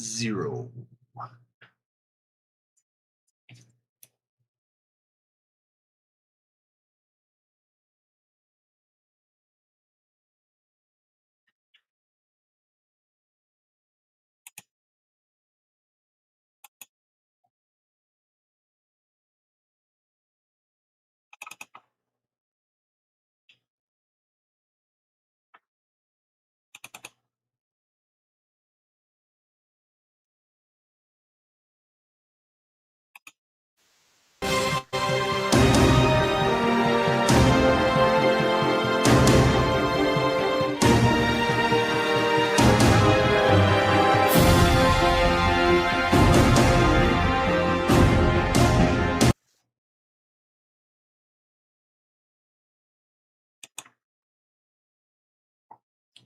0.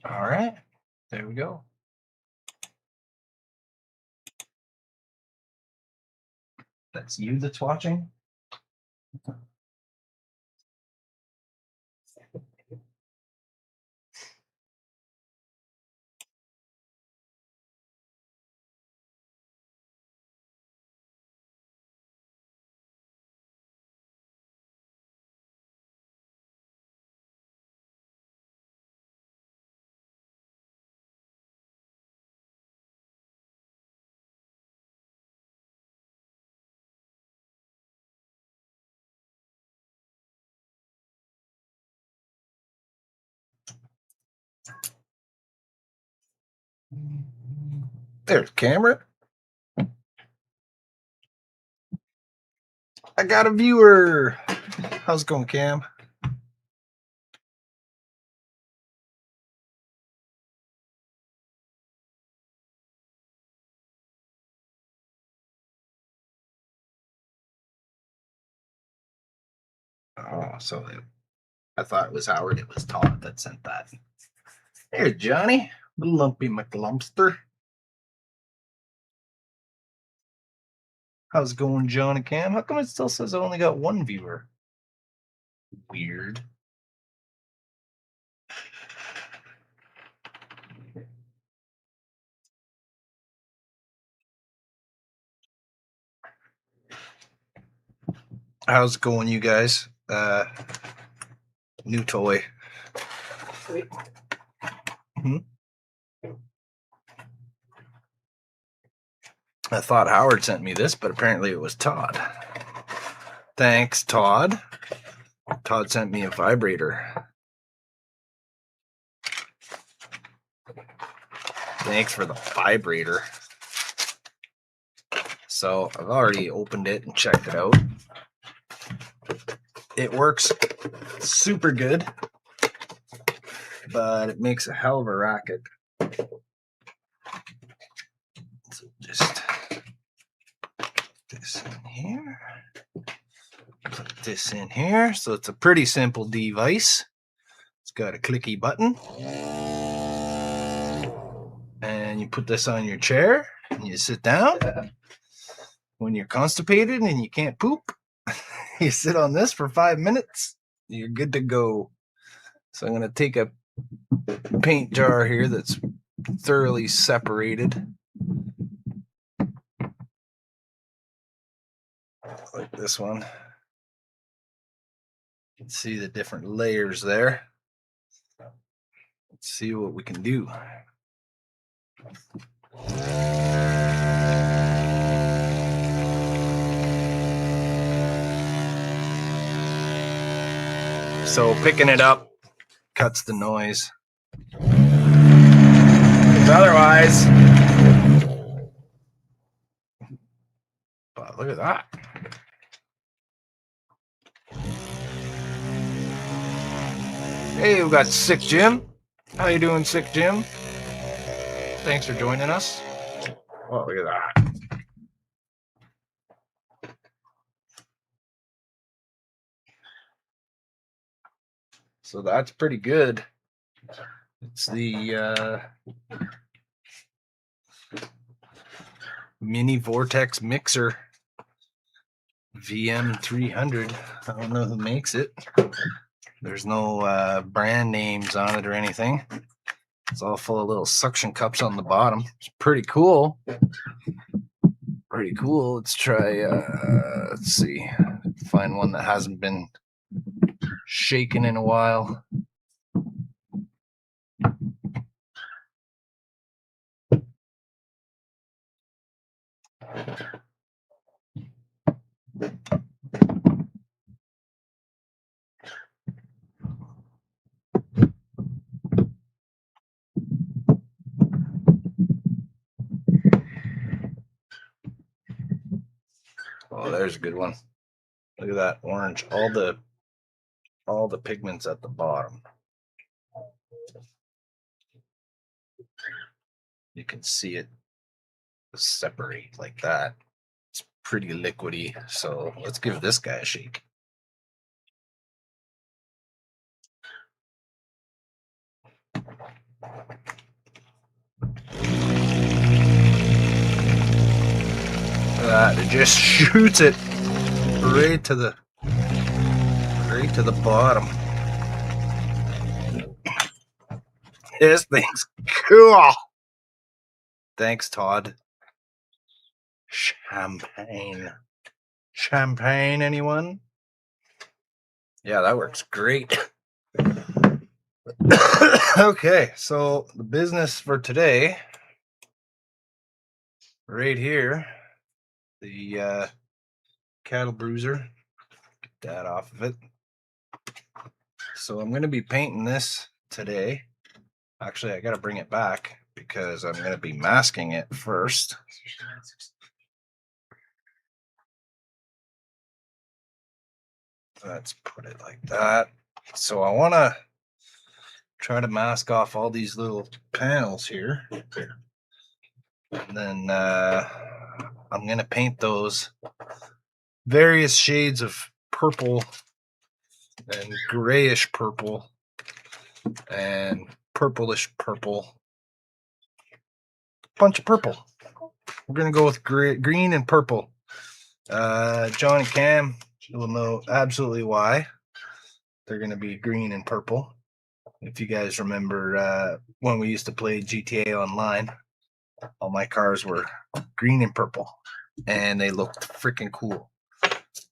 All right, there we go. That's you that's watching? There's the camera. I got a viewer. How's it going, Cam? Oh, so I thought it was Howard. It was Todd that sent that. There's Johnny, Lumpy McLumpster. How's it going, John and Cam? How come it still says I only got one viewer? Weird. How's it going, you guys? New toy. I thought Howard sent me this, but apparently it was Todd. Thanks, Todd. Todd sent me a vibrator. Thanks for the vibrator. So I've already opened it and checked it out. It works super good, but it makes a hell of a racket. So just put this in here. Put this in here. So it's a pretty simple device. It's got a clicky button. And you put this on your chair and you sit down. When you're constipated and you can't poop, you sit on this for 5 minutes, you're good to go. So I'm going to take a paint jar here that's thoroughly separated. Like this one. You can see the different layers there. Let's see what we can do. So picking it up cuts the noise. Because otherwise, but look at that. Hey, we got Sick Jim. How you doing, Sick Jim? Thanks for joining us. Oh, look at that. So that's pretty good. It's the Mini Vortex Mixer VM300. I don't know who makes it. There's no brand names on it or anything. It's all full of little suction cups on the bottom. It's pretty cool. Pretty cool. Let's try, let's see, find one that hasn't been shaken in a while. Oh, there's a good one. Look at that orange. All the pigments at the bottom. You can see it separate like that. It's pretty liquidy. So let's give this guy a shake. It just shoots it right to the bottom. This thing's cool. Thanks, Todd. Champagne. Champagne, anyone? Yeah, that works great. Okay, so the business for today, right here, the Cattle Bruiser. Get that off of it. So I'm going to be painting this today. Actually, I got to bring it back because I'm going to be masking it first. Let's put it like that. So I want to try to mask off all these little panels here. And then I'm going to paint those various shades of purple and grayish purple and purplish purple. Bunch of purple. We're going to go with green and purple. John and Cam will know absolutely why they're going to be green and purple. If you guys remember when we used to play GTA Online, all my cars were green and purple, and they looked freaking cool.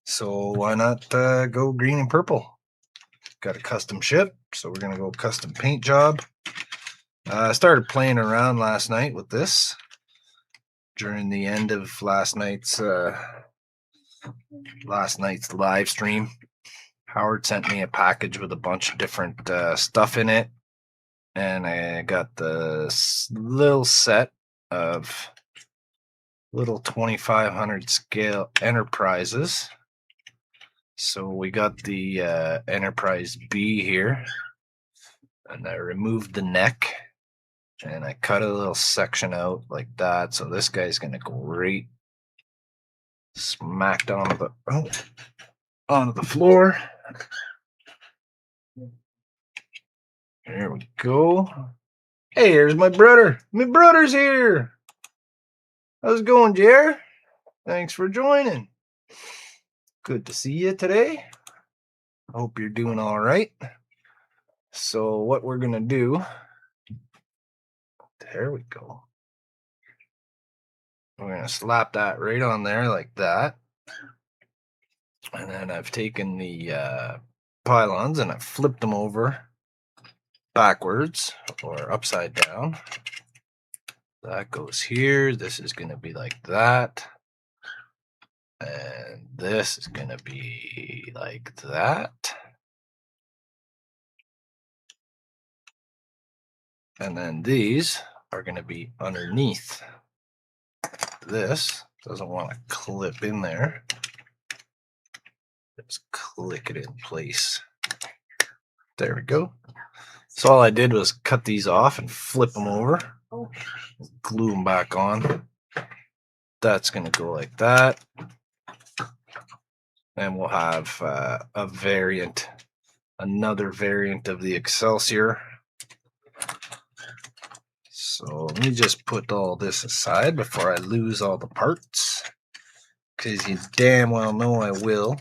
So why not go green and purple? Got a custom ship, so we're going to go custom paint job. I started playing around last night with this during the end of last night's live stream. Howard sent me a package with a bunch of different stuff in it, and I got the little set of little 2500 scale Enterprises. So we got the Enterprise B here, and I removed the neck, and I cut a little section out like that. So this guy's gonna go right smacked onto the floor. There we go. Hey, here's my brother. My brother's here. How's it going, Jer? Thanks for joining. Good to see you today. Hope you're doing all right. So what we're gonna do, there we go. We're gonna slap that right on there like that. And then I've taken the pylons and I've flipped them over backwards or upside down. That goes here. This is gonna be like that. And this is gonna be like that. And then these are gonna be underneath. This doesn't want to clip in there. Just click it in place. There we go. So all I did was cut these off and flip them over, glue them back on. That's going to go like that. And we'll have a variant, another variant of the Excelsior. So let me just put all this aside before I lose all the parts, because you damn well know I will.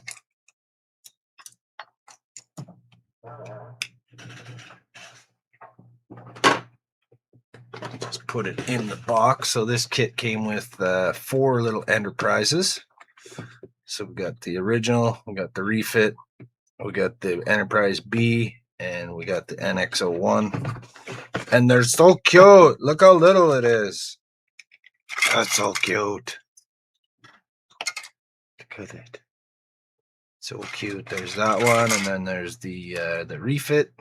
put it in the box. So this kit came with 4 little Enterprises. So we got the original, we got the refit, we got the Enterprise B, and we got the NX01. And they're so cute. Look how little it is. That's so cute. Look at it. So cute. There's that one, and then there's the refit.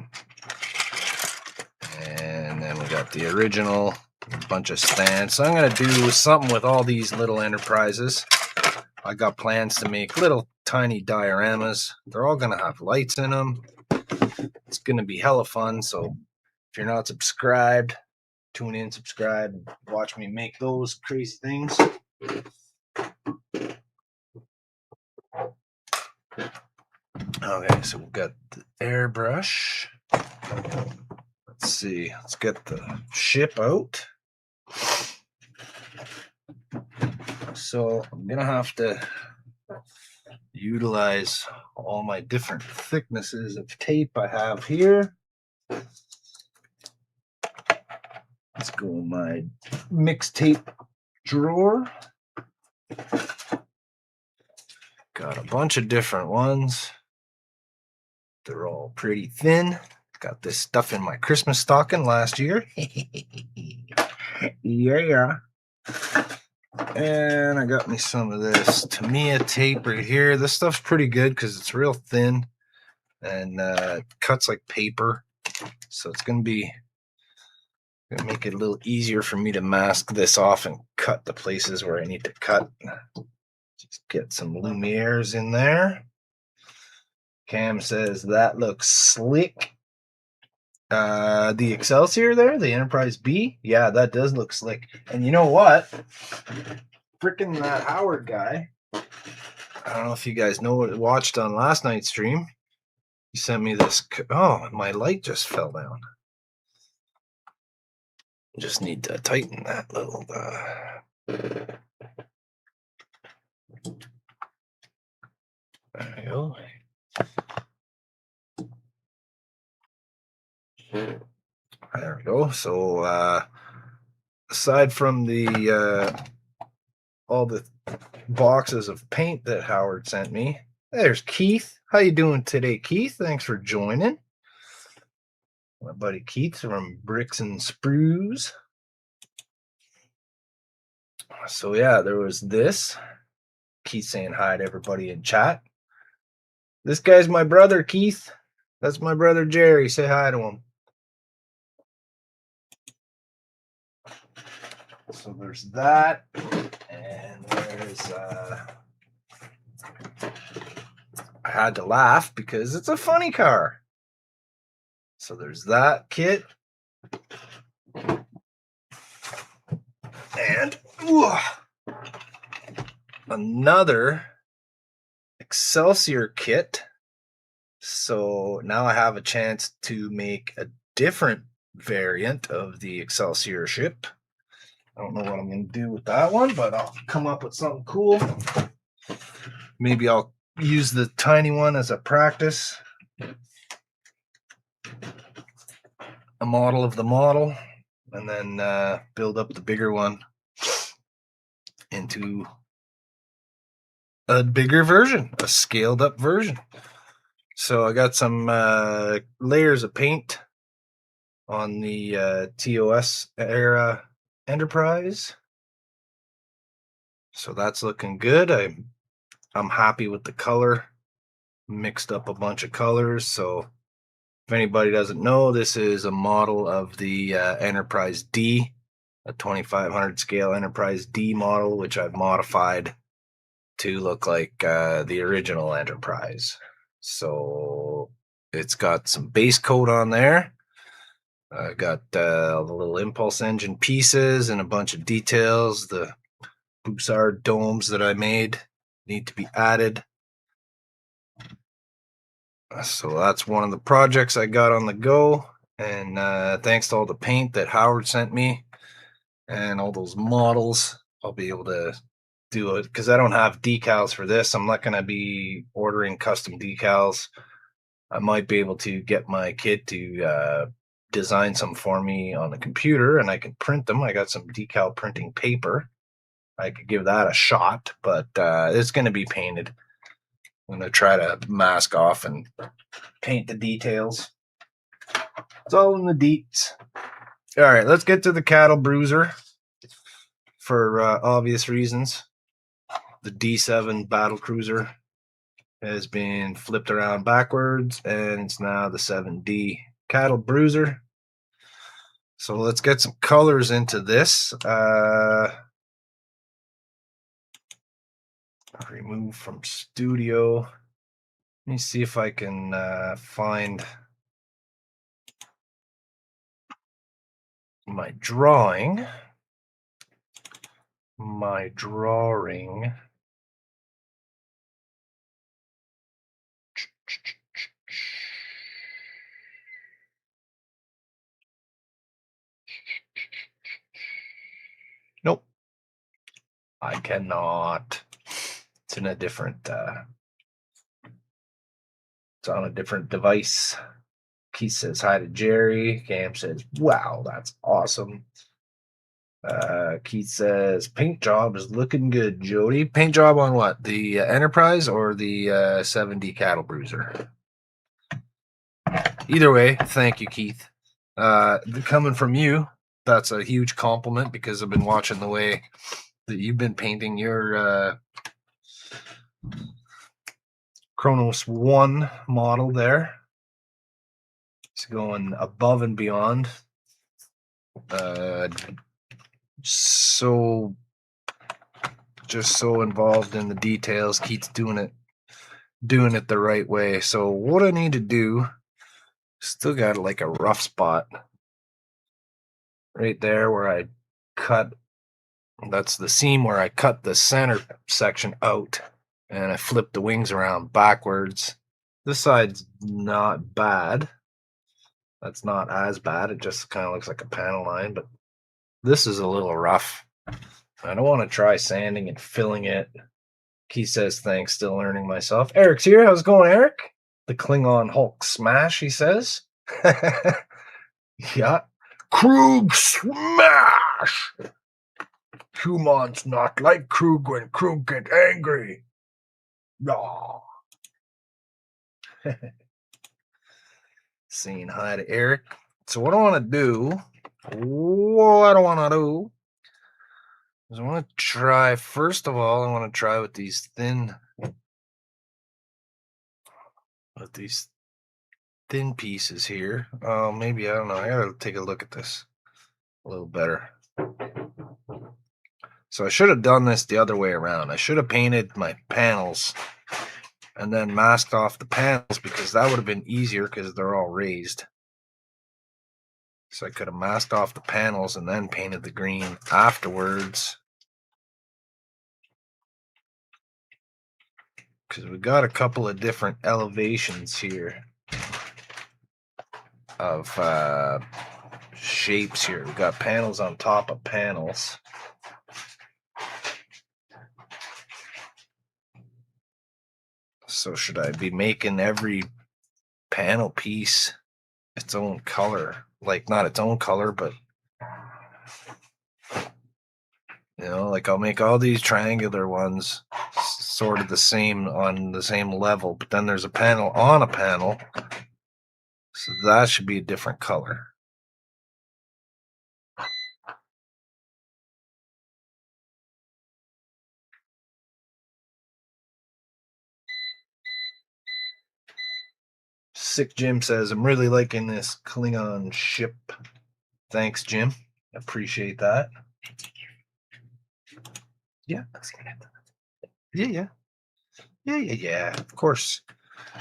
And then we got the original, a bunch of stands. So I'm going to do something with all these little Enterprises. I got plans to make little tiny dioramas. They're all going to have lights in them. It's going to be hella fun. So if you're not subscribed, tune in, subscribe, and watch me make those crazy things. Okay, so we've got the airbrush. Let's see. Let's get the ship out. So I'm going to have to utilize all my different thicknesses of tape I have here. Let's go in my mixed tape drawer. Got a bunch of different ones. They're all pretty thin. Got this stuff in my Christmas stocking last year. Yeah. And I got me some of this Tamiya tape right here. This stuff's pretty good because it's real thin and it cuts like paper. So it's going to make it a little easier for me to mask this off and cut the places where I need to cut. Just get some Lumieres in there. Cam says that looks slick. The Excelsior there, the Enterprise B, yeah, that does look slick. And you know what? Freaking that Howard guy. I don't know if you guys watched on last night's stream. He sent me this. Oh, my light just fell down. Just need to tighten that little. There we go. There we go. So aside from the all the boxes of paint that Howard sent me, there's Keith. How you doing today, Keith? Thanks for joining. My buddy Keith from Bricks and Sprues. So yeah, there was this. Keith saying hi to everybody in chat. This guy's my brother, Keith. That's my brother Jerry. Say hi to him. So there's that, and there's I had to laugh because it's a funny car. So there's that kit, and another Excelsior kit. So now I have a chance to make a different variant of the Excelsior ship. I don't know what I'm going to do with that one, but I'll come up with something cool. Maybe I'll use the tiny one as a practice. A model of the model, and then build up the bigger one into a bigger version, a scaled up version. So I got some layers of paint on the TOS era Enterprise. So that's looking good. I'm happy with the color. Mixed up a bunch of colors. So if anybody doesn't know, this is a model of the Enterprise D, a 2500 scale Enterprise D model, which I've modified to look like the original Enterprise. So it's got some base coat on there. I got all the little impulse engine pieces and a bunch of details. The Bussard domes that I made need to be added. So that's one of the projects I got on the go. And thanks to all the paint that Howard sent me and all those models, I'll be able to do it because I don't have decals for this. I'm not going to be ordering custom decals. I might be able to get my kid to design some for me on the computer and I can print them. I got some decal printing paper. I could give that a shot, but it's going to be painted. I'm going to try to mask off and paint the details. It's all in the deets. All right, let's get to the Cattle Bruiser for obvious reasons. The D7 battle cruiser has been flipped around backwards, and it's now the 7D Cattle Bruiser. So let's get some colors into this. Remove from studio. Let me see if I can find my drawing. Nope. I cannot. It's in a different it's on a different device. Keith says hi to Jerry. Cam says, wow, that's awesome. Keith says, paint job is looking good, Jody. Paint job on what? The Enterprise or the 7D Cattle Bruiser? Either way, thank you, Keith. Coming from you, that's a huge compliment because I've been watching the way that you've been painting your Kronos 1 model there. It's going above and beyond. Just so involved in the details. Keith's doing it the right way. So what I need to do, still got like a rough spot right there where I cut. That's the seam where I cut the center section out and I flip the wings around backwards. This side's not bad. That's not as bad. It just kind of looks like a panel line, but this is a little rough. I don't want to try sanding and filling it. Keith says, thanks, still learning myself. Eric's here. How's it going, Eric? The Klingon Hulk smash, he says. Yeah. Krug smash! Humans not like Krug when Krug get angry. No. Saying hi to Eric. So what I want to do is I want to try, first of all, I want to try with these thin pieces here. Maybe, I don't know. I gotta take a look at this a little better. So I should have done this the other way around. I should have painted my panels and then masked off the panels because that would have been easier because they're all raised. So I could have masked off the panels and then painted the green afterwards. Because we got a couple of different elevations here of shapes here. We got panels on top of panels. So should I be making every panel piece its own color? Like, not its own color, but, you know, like I'll make all these triangular ones sort of the same, on the same level, but then there's a panel on a panel, so that should be a different color. Sick Jim says, I'm really liking this Klingon ship. Thanks, Jim. Appreciate that. Yeah. Yeah. Of course.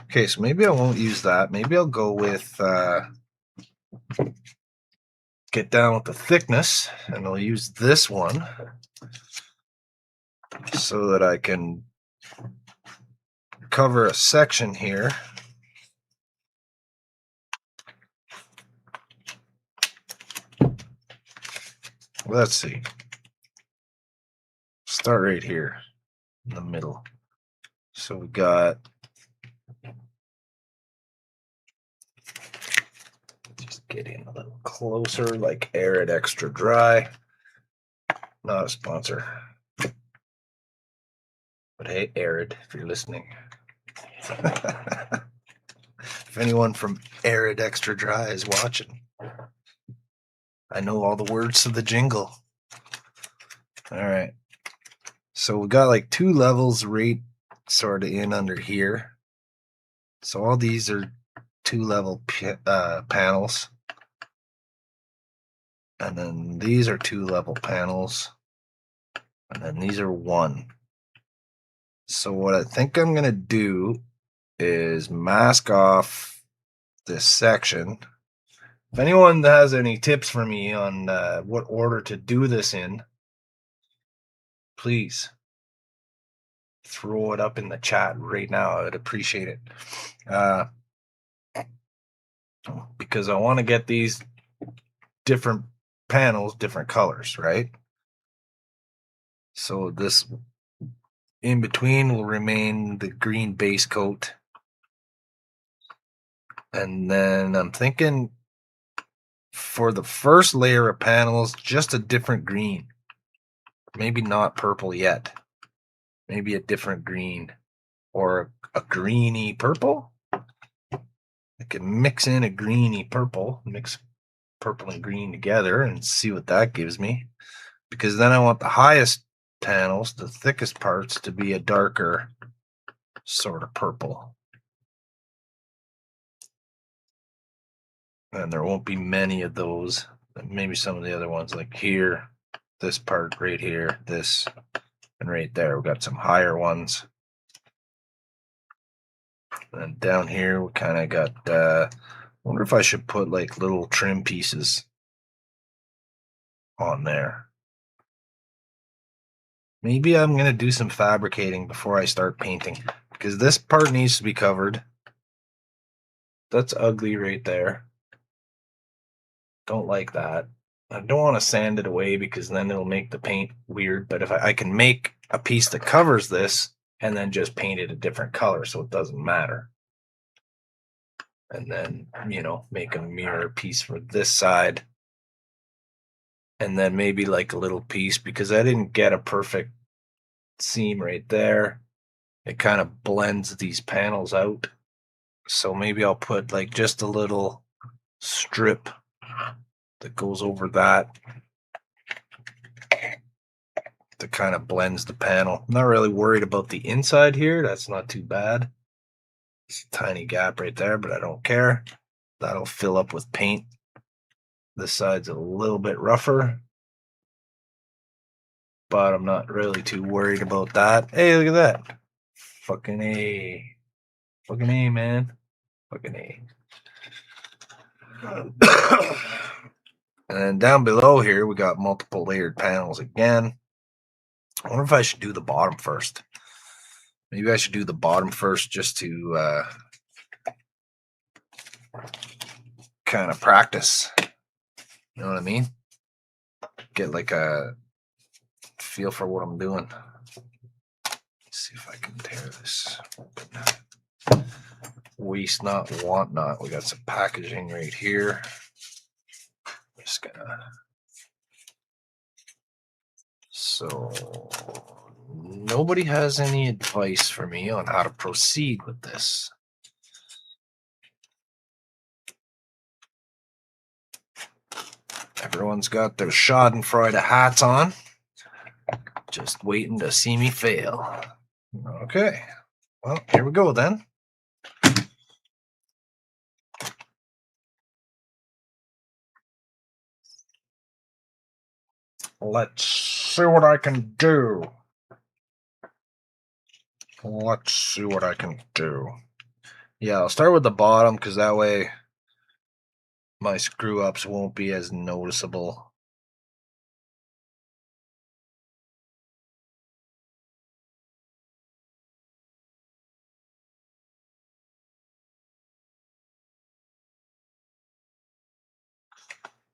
Okay, so maybe I won't use that. Maybe I'll go with get down with the thickness, and I'll use this one so that I can cover a section here. Let's see. Start right here in the middle. So we got Just get in a little closer, like Arid Extra Dry. Not a sponsor. But hey, Arid, if you're listening. If anyone from Arid Extra Dry is watching, I know all the words to the jingle. All right. So we got like 2 levels right sort of in under here. So all these are 2 level panels. And then these are 2 level panels. And then these are 1. So what I think I'm going to do is mask off this section. If anyone has any tips for me on what order to do this in, please throw it up in the chat right now. I would appreciate it. Because I want to get these different panels, different colors, right? So this in between will remain the green base coat. And then I'm thinking for the first layer of panels, just a different green. Maybe not purple yet. Maybe a different green or a greeny purple. I can mix in a greeny purple, mix purple and green together and see what that gives me. Because then I want the highest panels, the thickest parts, to be a darker sort of purple. And there won't be many of those. Maybe some of the other ones, like here, this part right here, this, and right there. We've got some higher ones. And down here, we kind of got, I wonder if I should put like little trim pieces on there. Maybe I'm going to do some fabricating before I start painting, because this part needs to be covered. That's ugly right there. Don't like that. I don't want to sand it away because then it'll make the paint weird. But if I can make a piece that covers this and then just paint it a different color so it doesn't matter. And then, make a mirror piece for this side. And then maybe like a little piece, because I didn't get a perfect seam right there. It kind of blends these panels out. So maybe I'll put like just a little strip that goes over that kind of blends the panel. I'm not really worried about the inside here. That's not too bad. It's a tiny gap right there, but I don't care. That'll fill up with paint. This side's a little bit rougher, but I'm not really too worried about that. Hey, look at that. Fucking A. Fucking A, man. Fucking A. And then down below here, we got multiple layered panels again. I wonder if I should do the bottom first. Maybe I should do the bottom first just to kind of practice. You know what I mean? Get like a feel for what I'm doing. Let's see if I can tear this open. Waste not, want not. We got some packaging right here. Just gonna. So nobody has any advice for me on how to proceed with this. Everyone's got their Schadenfreude hats on, just waiting to see me fail. Okay, well, here we go then. Let's see what I can do. Let's see what I can do. Yeah, I'll start with the bottom because that way my screw-ups won't be as noticeable.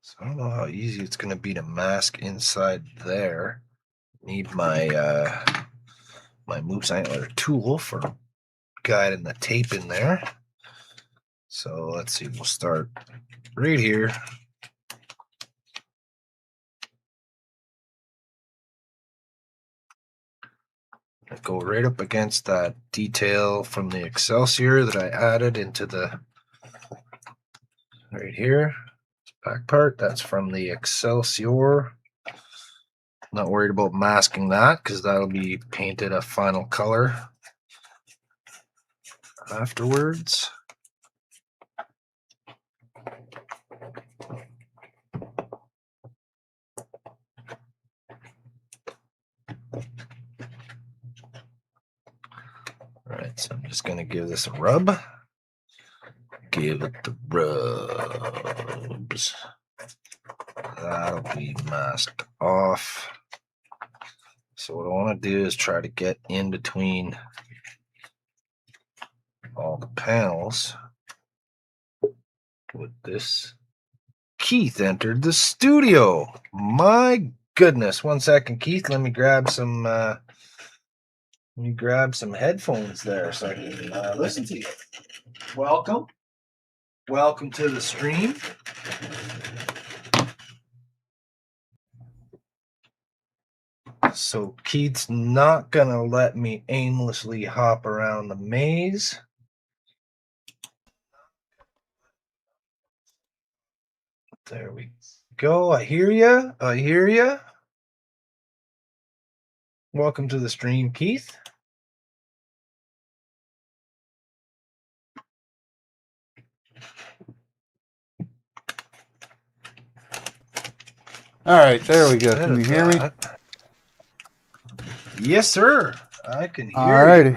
So I don't know how easy it's going to be to mask inside there. Need my my moose antler tool for guiding the tape in there. So let's see, we'll start right here. Go right up against that detail from the Excelsior that I added into the right here. Back part, that's from the Excelsior. Not worried about masking that because that'll be painted a final color afterwards. All right, so I'm just going to give this a rub. Give it the rubs. That'll be masked off. So what I want to do is try to get in between all the panels with this. Keith entered the studio. My goodness. 1 second, Keith. Let me grab some headphones there so I can listen to you. Welcome. Welcome to the stream. So Keith's not gonna let me aimlessly hop around the maze. There we go. I hear you. I hear you. Welcome to the stream, Keith. All right, there we go. Can you hear me? Yes, sir. I can hear All righty.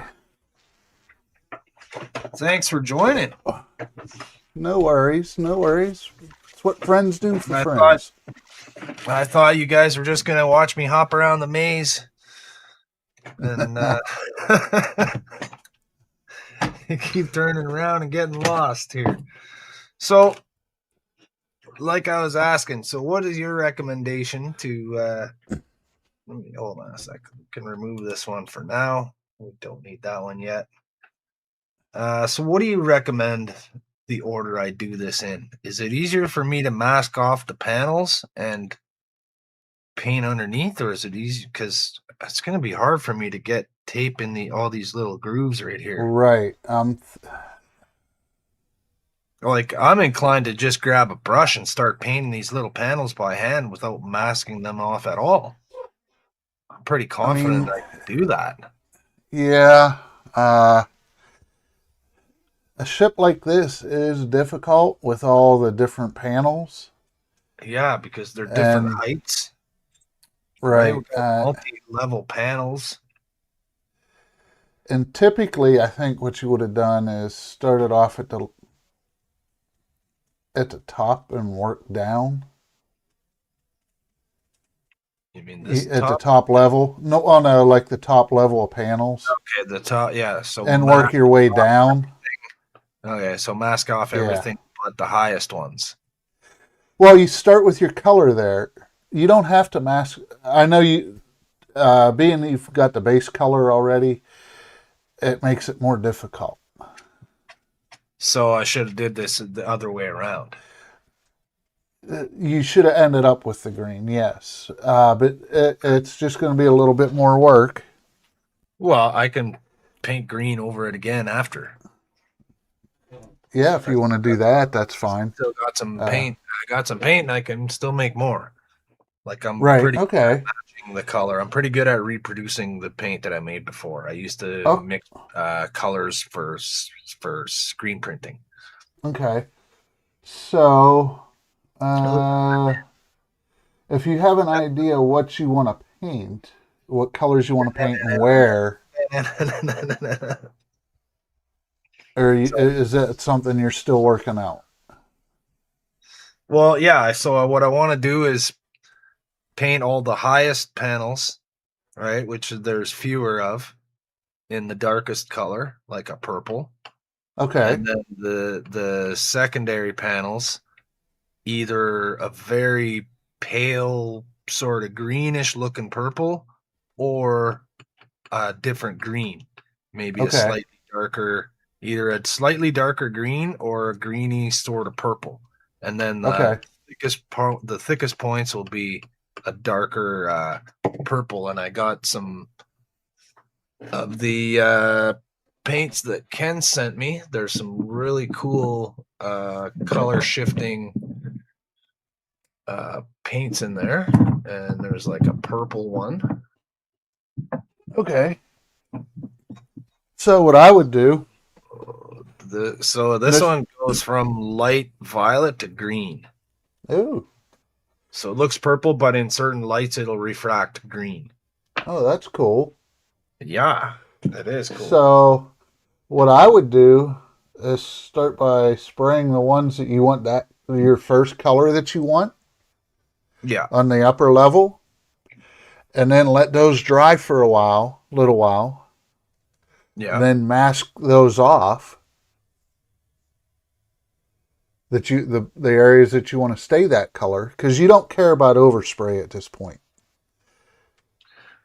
Thanks for joining. No worries. No worries. It's what friends do for friends. I thought you guys were just going to watch me hop around the maze. And keep turning around and getting lost here. So, like I was asking, so what is your recommendation to let me hold on a second. We can remove this one for now. We don't need that one yet. So what do you recommend the order I do this in? Is it easier for me to mask off the panels and paint underneath, or is it easy? Because it's going to be hard for me to get tape in all these little grooves right here. Right. Like, I'm inclined to just grab a brush and start painting these little panels by hand without masking them off at all. I'm pretty confident I can do that. Yeah. A ship like this is difficult with all the different panels. Yeah, because they're different heights. Right. Multi-level panels. And typically, I think what you would have done is started off at the top and work down. You mean this at the top level? No, like the top level of panels. Okay, the top, yeah. So and work your way down. Okay, so mask off everything but the highest ones. Well, you start with your color there. You don't have to mask. I know you, being you've got the base color already, it makes it more difficult. So I should have did this the other way around. You should have ended up with the green, yes. But it's just going to be a little bit more work. Well, I can paint green over it again after. Yeah, if you want to do that, that's fine. Still got some paint. I got some paint, and I can still make more. Like, I'm pretty good at matching the color. I'm pretty good at reproducing the paint that I made before. I used to mix colors for screen printing. Okay. So, if you have an idea what you want to paint, what colors you want to paint and where, or is that something you're still working out? Well, yeah. So what I want to do is paint all the highest panels, right, which there's fewer of, in the darkest color, like a purple. Okay. And then the secondary panels, either a very pale, sort of greenish looking purple, or a different green, maybe a slightly darker either a slightly darker green or a greeny sort of purple. And then Okay. the thickest points will be a darker purple. And I got some of the paints that Ken sent me. There's some really cool color shifting paints in there, and there's like a purple one. Okay. So what I would do, So this one goes from light violet to green. ooh, So it looks purple, but in certain lights it'll refract green. oh, that's cool. Yeah, that is cool. So what I would do is start by spraying the ones that you want, that your first color that you want Yeah, on the upper level, and then let those dry for a little while, yeah. and then mask those off. That the areas that you want to stay that color, because you don't care about overspray at this point.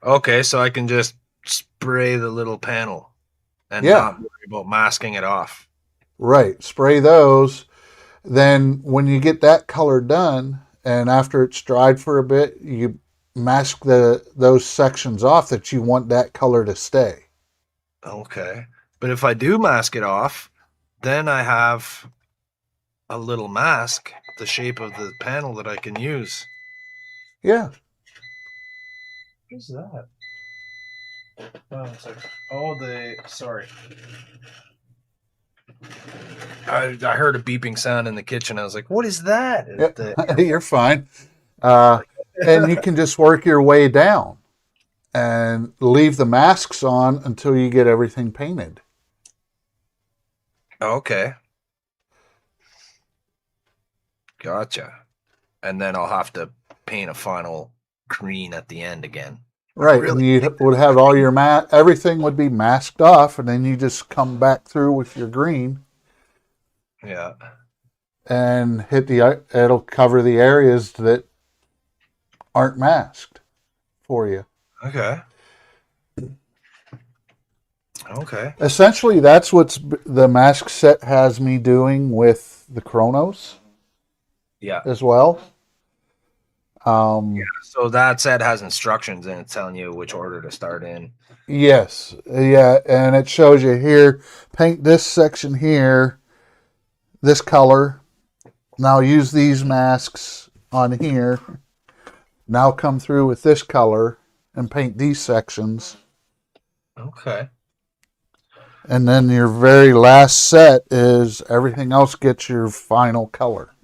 Okay, so I can just spray the little panel and Yeah. not worry about masking it off. Right. Spray those. Then when you get that color done, and after it's dried for a bit, you mask those sections off that you want that color to stay. Okay, but if I do mask it off, then I have a little mask, the shape of the panel that I can use. Yeah. What's that? Sorry. I heard a beeping sound in the kitchen. I was like, what is that? Yep. You're fine. And you can just work your way down and leave the masks on until you get everything painted. Okay. Gotcha. And then I'll have to paint a final green at the end again. Right, and you would have all your everything would be masked off, and then you just come back through with your green. Yeah. And it'll cover the areas that aren't masked for you. Okay. Okay. Essentially, that's what the mask set has me doing with the Chronos. Yeah. As well. Yeah, so that set has instructions and it's telling you which order to start in. Yes. Yeah, and it shows you here, paint this section here, this color. Now use these masks on here. Now come through with this color and paint these sections. Okay. And then your very last set is everything else gets your final color.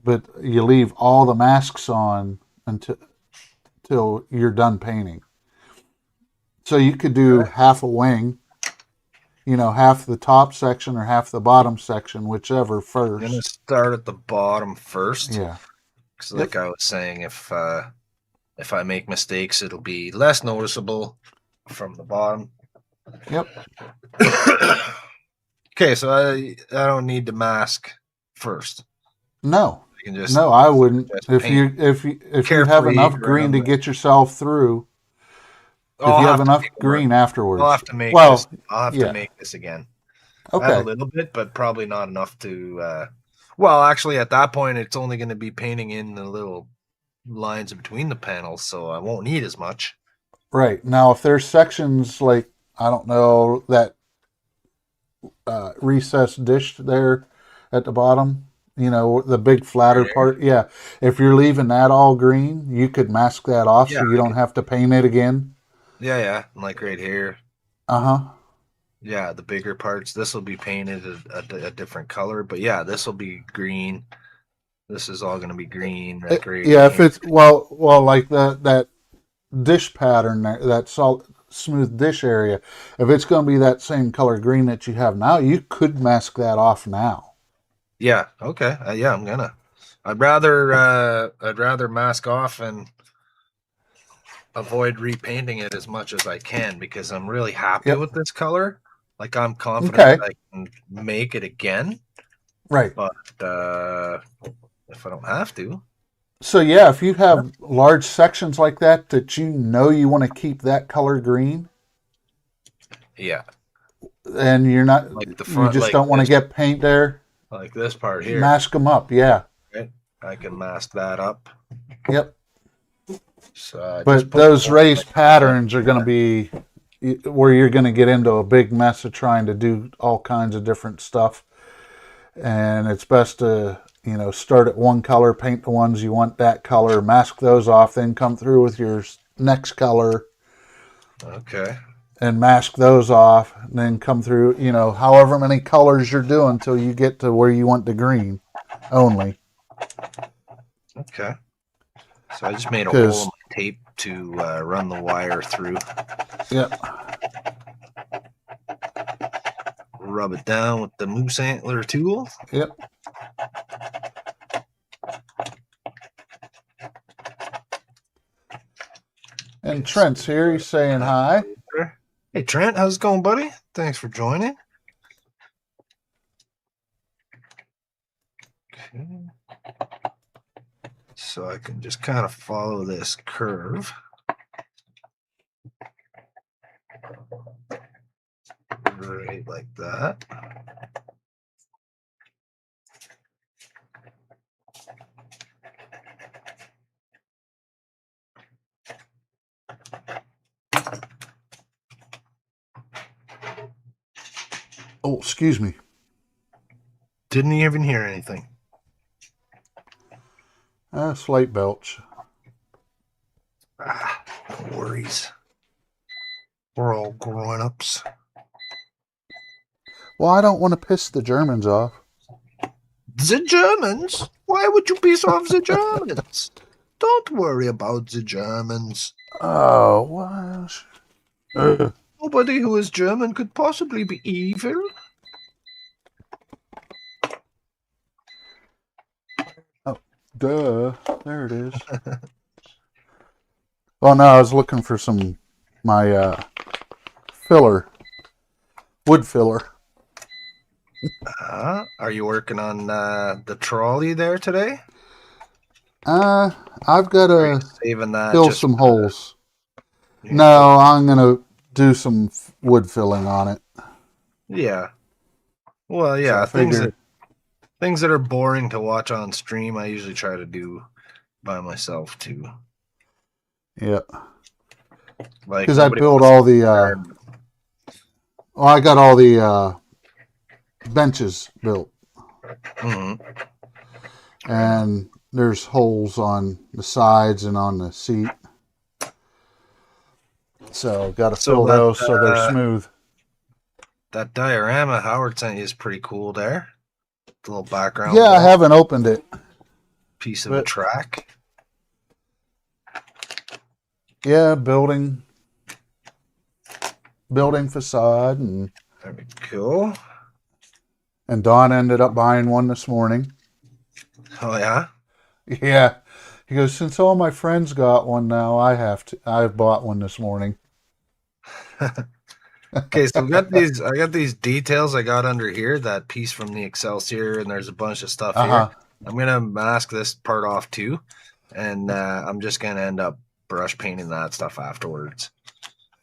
But you leave all the masks on until you're done painting. So you could do half a wing, half the top section or half the bottom section, whichever first. I'm going to start at the bottom first. Yeah. Because like I was saying, if I make mistakes, it'll be less noticeable from the bottom. Yep. Okay, so I don't need to mask first. No. I can just I wouldn't. If you have enough green to get yourself through. If you have enough green afterwards. I'll have to make this. I'll have to make this again. Okay. I have a little bit, but probably not enough to actually at that point it's only going to be painting in the little lines between the panels, so I won't need as much. Right. Now if there's sections like, I don't know, that recessed dish there at the bottom, the big flatter part. Yeah. If you're leaving that all green, you could mask that off so you don't have to paint it again. Yeah. Like right here. Uh-huh. Yeah, the bigger parts. This will be painted a different color, but yeah, this will be green. This is all going to be green. Like right yeah, if it's like that dish pattern there, that smooth dish area, if it's going to be that same color green that you have now, you could mask that off now. Yeah. Okay. Yeah, I'm gonna. I'd rather mask off and avoid repainting it as much as I can because I'm really happy with this color. Like I'm confident I can make it again. Right. But if I don't have to. So yeah, if you have large sections like that you want to keep that color green. Yeah. and you're not, Like the you front, just like don't want to this, get paint there, like this part here. mask them up. Yeah. Right? I can mask that up. Yep. So I just But put those raised that. patterns are going to be where you're going to get into a big mess of trying to do all kinds of different stuff. And it's best to, start at one color, paint the ones you want that color, mask those off, then come through with your next color Okay. and mask those off, and then come through, however many colors you're doing until you get to where you want the green only. Okay. So I just made a hole in Because, my tape to run the wire through. yep. Rub it down with the moose antler tool. Yep. And Trent's here. He's saying hi. Hey, Trent. How's it going, buddy? Thanks for joining. Okay. So I can just kind of follow this curve. Right like that. Oh, excuse me. Didn't even hear anything. Slight belch. No worries. We're all grown-ups. Well, I don't want to piss the Germans off. The Germans? Why would you piss off the Germans? Don't worry about the Germans. Oh, what? Nobody who is German could possibly be evil. Oh, duh. There it is. Well, no, I was looking for my filler. Wood filler. Are you working on the trolley there today? I've got to saving that fill just some holes. Yeah, No, I'm going to do some wood filling on it. Yeah. Well, yeah, So things that are boring to watch on stream, I usually try to do by myself too. Yeah. Like, because I built all the I got all the benches built. Mhm. And there's holes on the sides and on the seat. So got to fill those so they're smooth. That diorama Howard sent you is pretty cool there. The little background. Yeah, I haven't opened it. Piece of a track. Yeah, building facade, and Very cool. And Don ended up buying one this morning. Oh yeah? Yeah. He goes, since all my friends got one now, I've bought one this morning. Okay, so I got these details I got under here, that piece from the Excelsior, and there's a bunch of stuff here. I'm gonna mask this part off too, and I'm just gonna end up brush painting that stuff afterwards.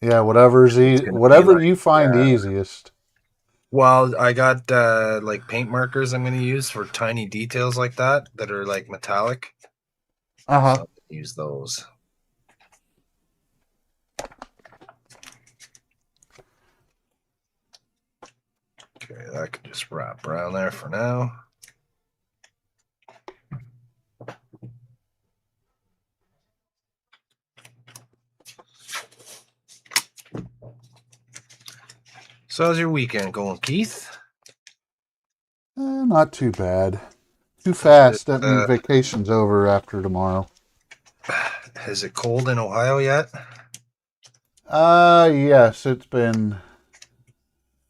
Yeah, whatever you find easiest. Well, I got like paint markers I'm gonna use for tiny details like that are like metallic. So use those. Okay, that can just wrap around there for now. So how's your weekend going, Keith? Not too bad. Too fast. That means vacation's over after tomorrow. Is it cold in Ohio yet? Yes, it's been,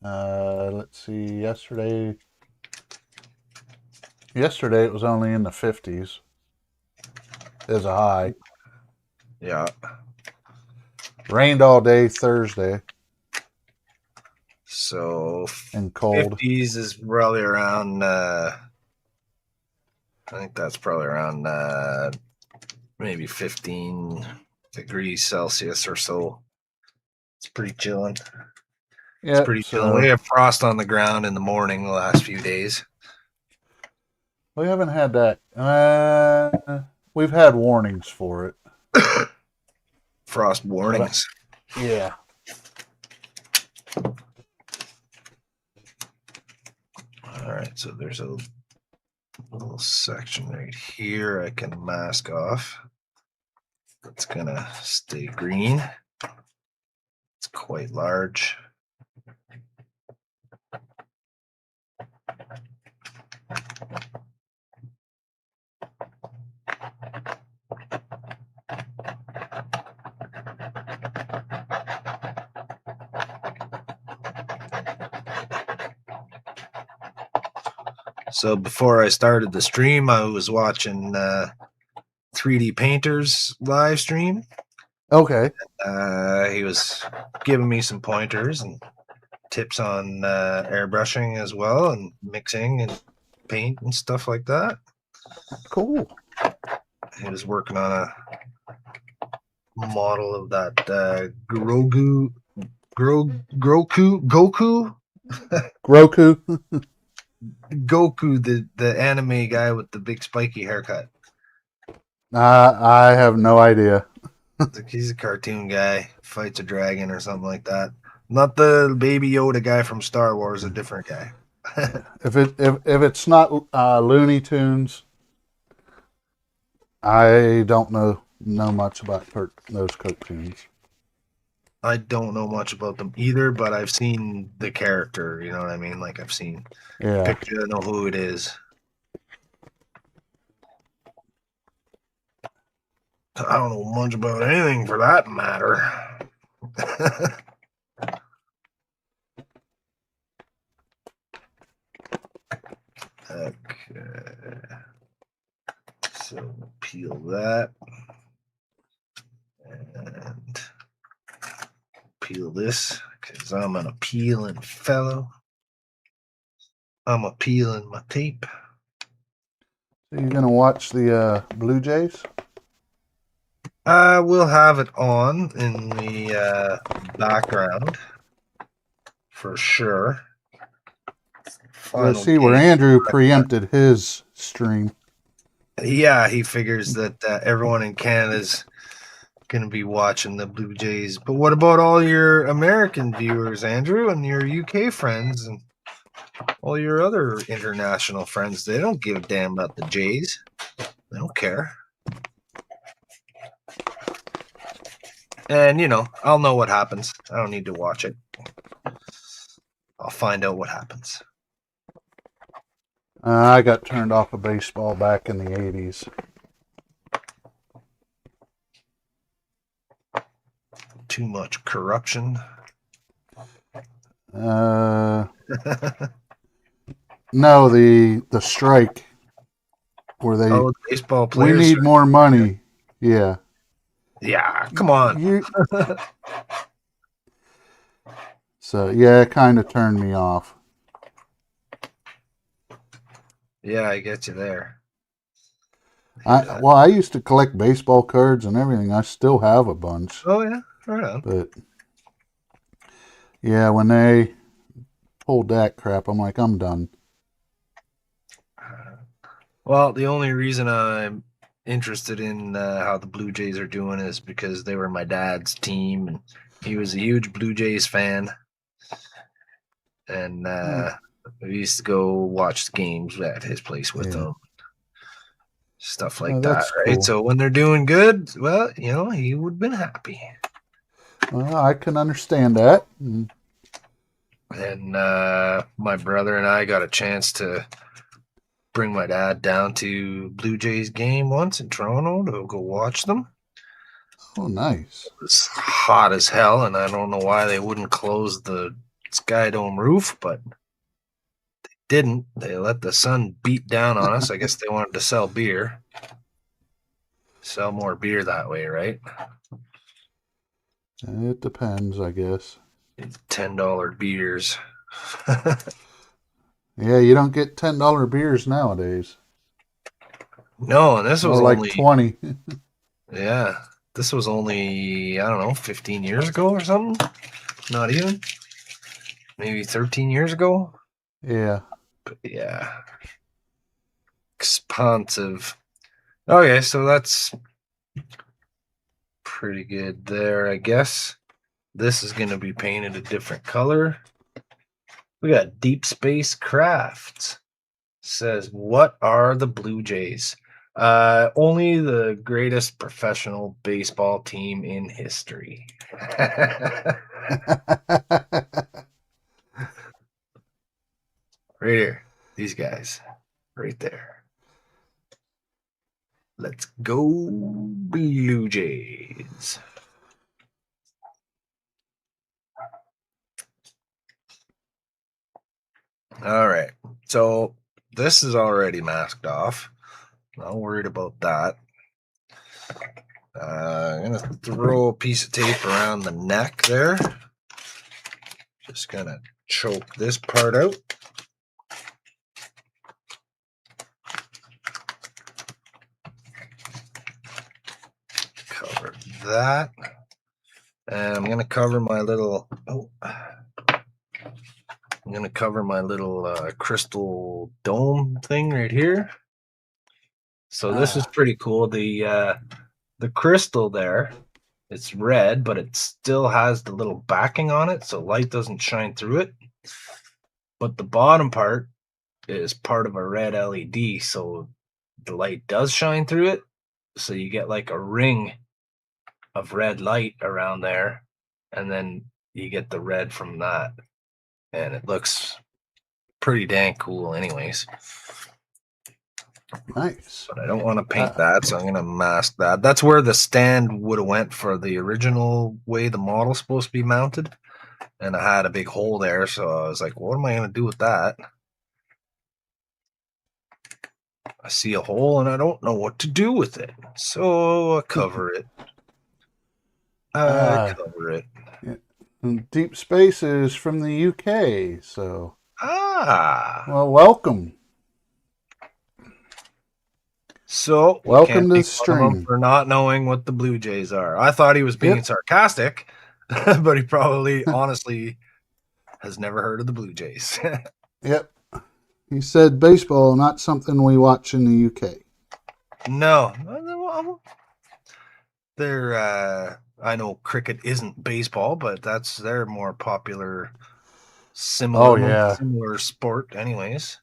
let's see, yesterday it was only in the 50s as a high. Yeah. Rained all day Thursday. So and cold. 50s is probably around, I think that's probably around maybe 15 degrees Celsius or so. It's pretty chilling. It's Yeah, pretty chilling. so We have frost on the ground in the morning the last few days. we haven't had that. We've had warnings for it. Frost But warnings. yeah. All right, so there's a little section right here I can mask off. It's gonna stay green. It's quite large. So before I started the stream, I was watching 3D Painter's live stream. Okay. He was giving me some pointers and tips on airbrushing as well, and mixing and paint and stuff like that. Cool. He was working on a model of that Goku, Goku, the anime guy with the big spiky haircut. I have no idea. He's a cartoon guy, fights a dragon or something like that. Not the Baby Yoda guy from Star Wars, a different guy. If it's not Looney Tunes, I don't know much about those cartoons. I don't know much about them either, but I've seen the character. You know what I mean? Like I've seen picture. I know who it is. I don't know much about anything for that matter. Okay. So peel that. And peel this, because I'm an appealing fellow. I'm appealing my tape. So you're going to watch the Blue Jays? We'll have it on in the background for sure. Let's see where Andrew preempted his stream. Yeah, he figures that everyone in Canada's going to be watching the Blue Jays. But what about all your American viewers, Andrew, and your UK friends and all your other international friends? They don't give a damn about the Jays. They don't care. And, you know, I'll know what happens. I don't need to watch it. I'll find out what happens. I got turned off of baseball back in the 80s. Too much corruption. No, the strike where they baseball players. We need more money. Yeah. Yeah, come on. So yeah, it kind of turned me off. Yeah, I get you there. I used to collect baseball cards and everything. I still have a bunch. Oh yeah, right on. But yeah, when they pulled that crap, I'm like, I'm done. Well, the only reason I'm interested in how the Blue Jays are doing is because they were my dad's team, and he was a huge Blue Jays fan. And we used to go watch the games at his place with him. Stuff like that, right? Cool. So when they're doing good, well, you know, he would have been happy. Well, I can understand that. And my brother and I got a chance to bring my dad down to Blue Jays game once in Toronto to go watch them. Oh, nice. It was hot as hell, and I don't know why they wouldn't close the Sky Dome roof, but they didn't. They let the sun beat down on us. I guess they wanted to sell beer. Sell more beer that way, right? It depends, I guess. $10 beers. Yeah, you don't get $10 beers nowadays. No, and this was like only 20. Yeah, this was only, I don't know, 15 years ago or something. Not even. maybe 13 years ago. Yeah. But yeah. Expansive. Okay, so that's pretty good there, I guess. This is going to be painted a different color. We got Deep Space Crafts. Says, what are the Blue Jays? Only the greatest professional baseball team in history. Right here. These guys. Right there. Let's go, Blue Jays. All right. So this is already masked off. Not worried about that. I'm going to throw a piece of tape around the neck there. Just going to choke this part out. Cover that. And I'm going to cover my little... I'm going to cover my little crystal dome thing right here. So this is pretty cool. The crystal there, it's red, but it still has the little backing on it, so light doesn't shine through it. But the bottom part is part of a red LED, so the light does shine through it. So you get like a ring of red light around there, and then you get the red from that. And it looks pretty dang cool anyways. Nice. But I don't want to paint that, so I'm going to mask that. That's where the stand would have went for the original way the model's supposed to be mounted. And I had a big hole there, so I was like, what am I going to do with that? I see a hole, and I don't know what to do with it. So I cover it. Cover it. Yeah. And Deep Space is from the UK, so... Well, welcome. So welcome to the stream. For not knowing what the Blue Jays are. I thought he was being sarcastic, but he probably honestly has never heard of the Blue Jays. Yep. He said baseball, not something we watch in the UK. No. I know cricket isn't baseball, but that's their more popular similar sport anyways.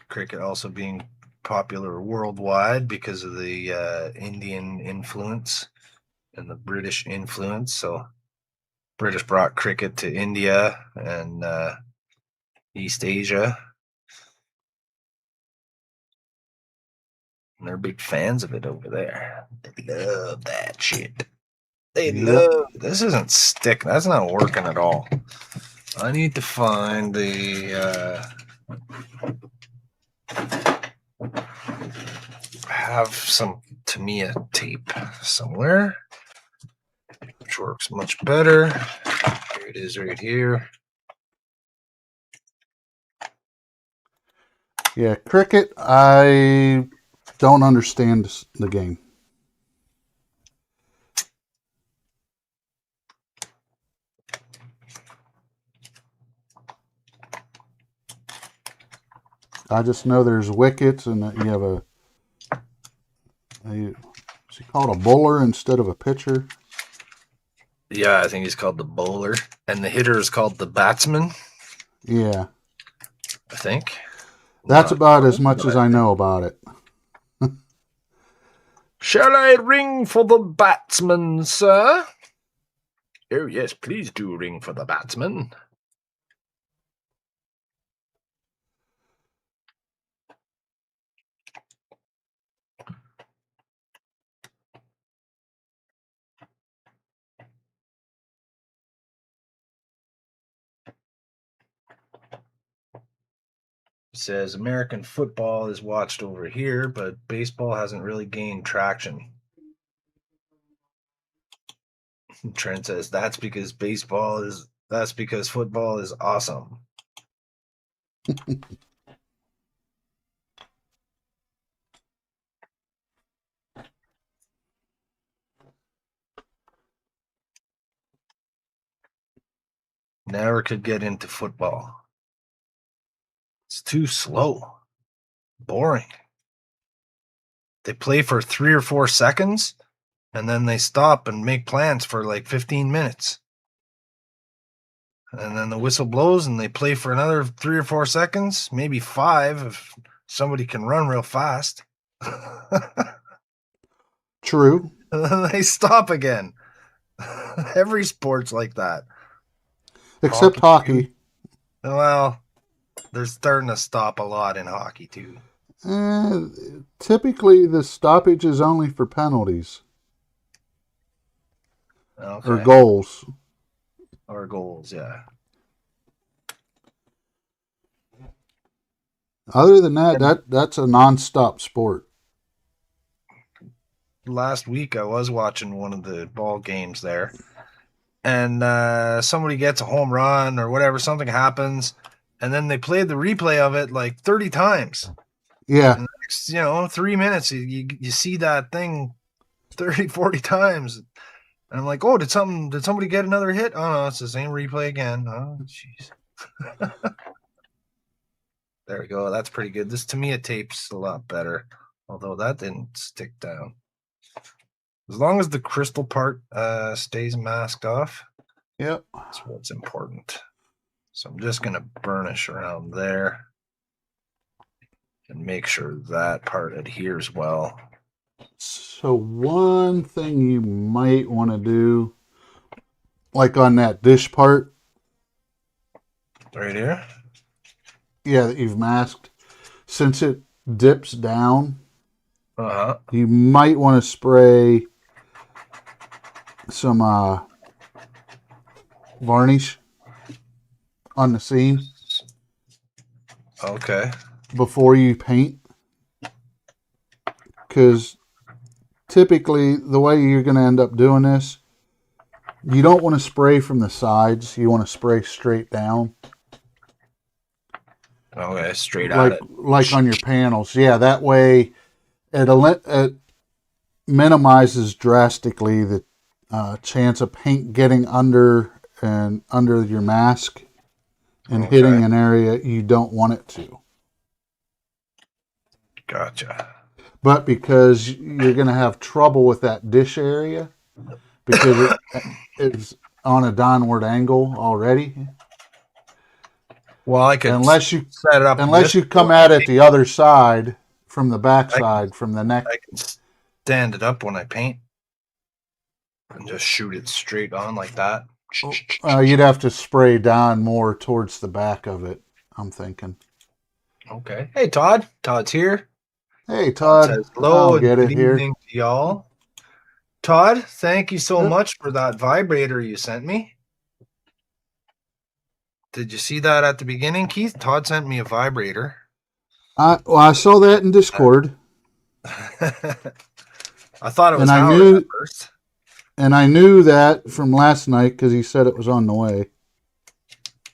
Cricket also being popular worldwide because of the Indian influence and the British influence. So British brought cricket to India and East Asia. And they're big fans of it over there. They love that shit. They love... This isn't sticking. That's not working at all. I need to find the... have some Tamiya tape somewhere, which works much better. Here it is right here. Yeah, cricket, I don't understand the game. I just know there's wickets and that you have is he called a bowler instead of a pitcher? Yeah, I think he's called the bowler. And the hitter is called the batsman. Yeah. I think. That's about as much as I know about it. Shall I ring for the batsman, sir? Oh, yes, please do ring for the batsman. It says American football is watched over here, but baseball hasn't really gained traction. Trent says that's because football is awesome. Never could get into football. It's too slow. Boring. They play for 3 or 4 seconds, and then they stop and make plans for like 15 minutes. And then the whistle blows, and they play for another 3 or 4 seconds, maybe 5 if somebody can run real fast. True. And then they stop again. Every sport's like that. Except hockey. Well, they're starting to stop a lot in hockey, too. Typically, the stoppage is only for penalties. Okay. Or goals. Or goals, yeah. Other than that's a non-stop sport. Last week, I was watching one of the ball games there, and somebody gets a home run or whatever, something happens, and then they played the replay of it like 30 times. Yeah. In the next, 3 minutes, you see that thing 30, 40 times. And I'm like, oh, did somebody get another hit? Oh, no, it's the same replay again. Oh, jeez. There we go. That's pretty good. This Tamiya tape's a lot better, although that didn't stick down. As long as the crystal part stays masked off, Yep. that's what's important. So I'm just going to burnish around there and make sure that part adheres well. So one thing you might want to do, like on that dish part. Right here? Yeah, that you've masked. Since it dips down, you might want to spray some varnish on the seam. Okay. Before you paint. Because typically the way you're going to end up doing this, you don't want to spray from the sides. You want to spray straight down. Okay, straight at it. Like on your panels. Yeah, that way it minimizes drastically the chance of paint getting under your mask and hitting an area you don't want it to. Gotcha. But because you're going to have trouble with that dish area because it's on a downward angle already. Well, I could unless you set it up. Unless you come at it the other side from the back side, from the neck. I can stand it up when I paint and just shoot it straight on like that. You'd have to spray down more towards the back of it, I'm thinking. Okay. Hey, Todd. Todd's here. Hey, Todd. Says hello. Good evening to y'all. Todd, thank you so much for that vibrator you sent me. Did you see that at the beginning, Keith? Todd sent me a vibrator. I saw that in Discord. I thought it was Howard at first. And I knew that from last night because he said it was on the way.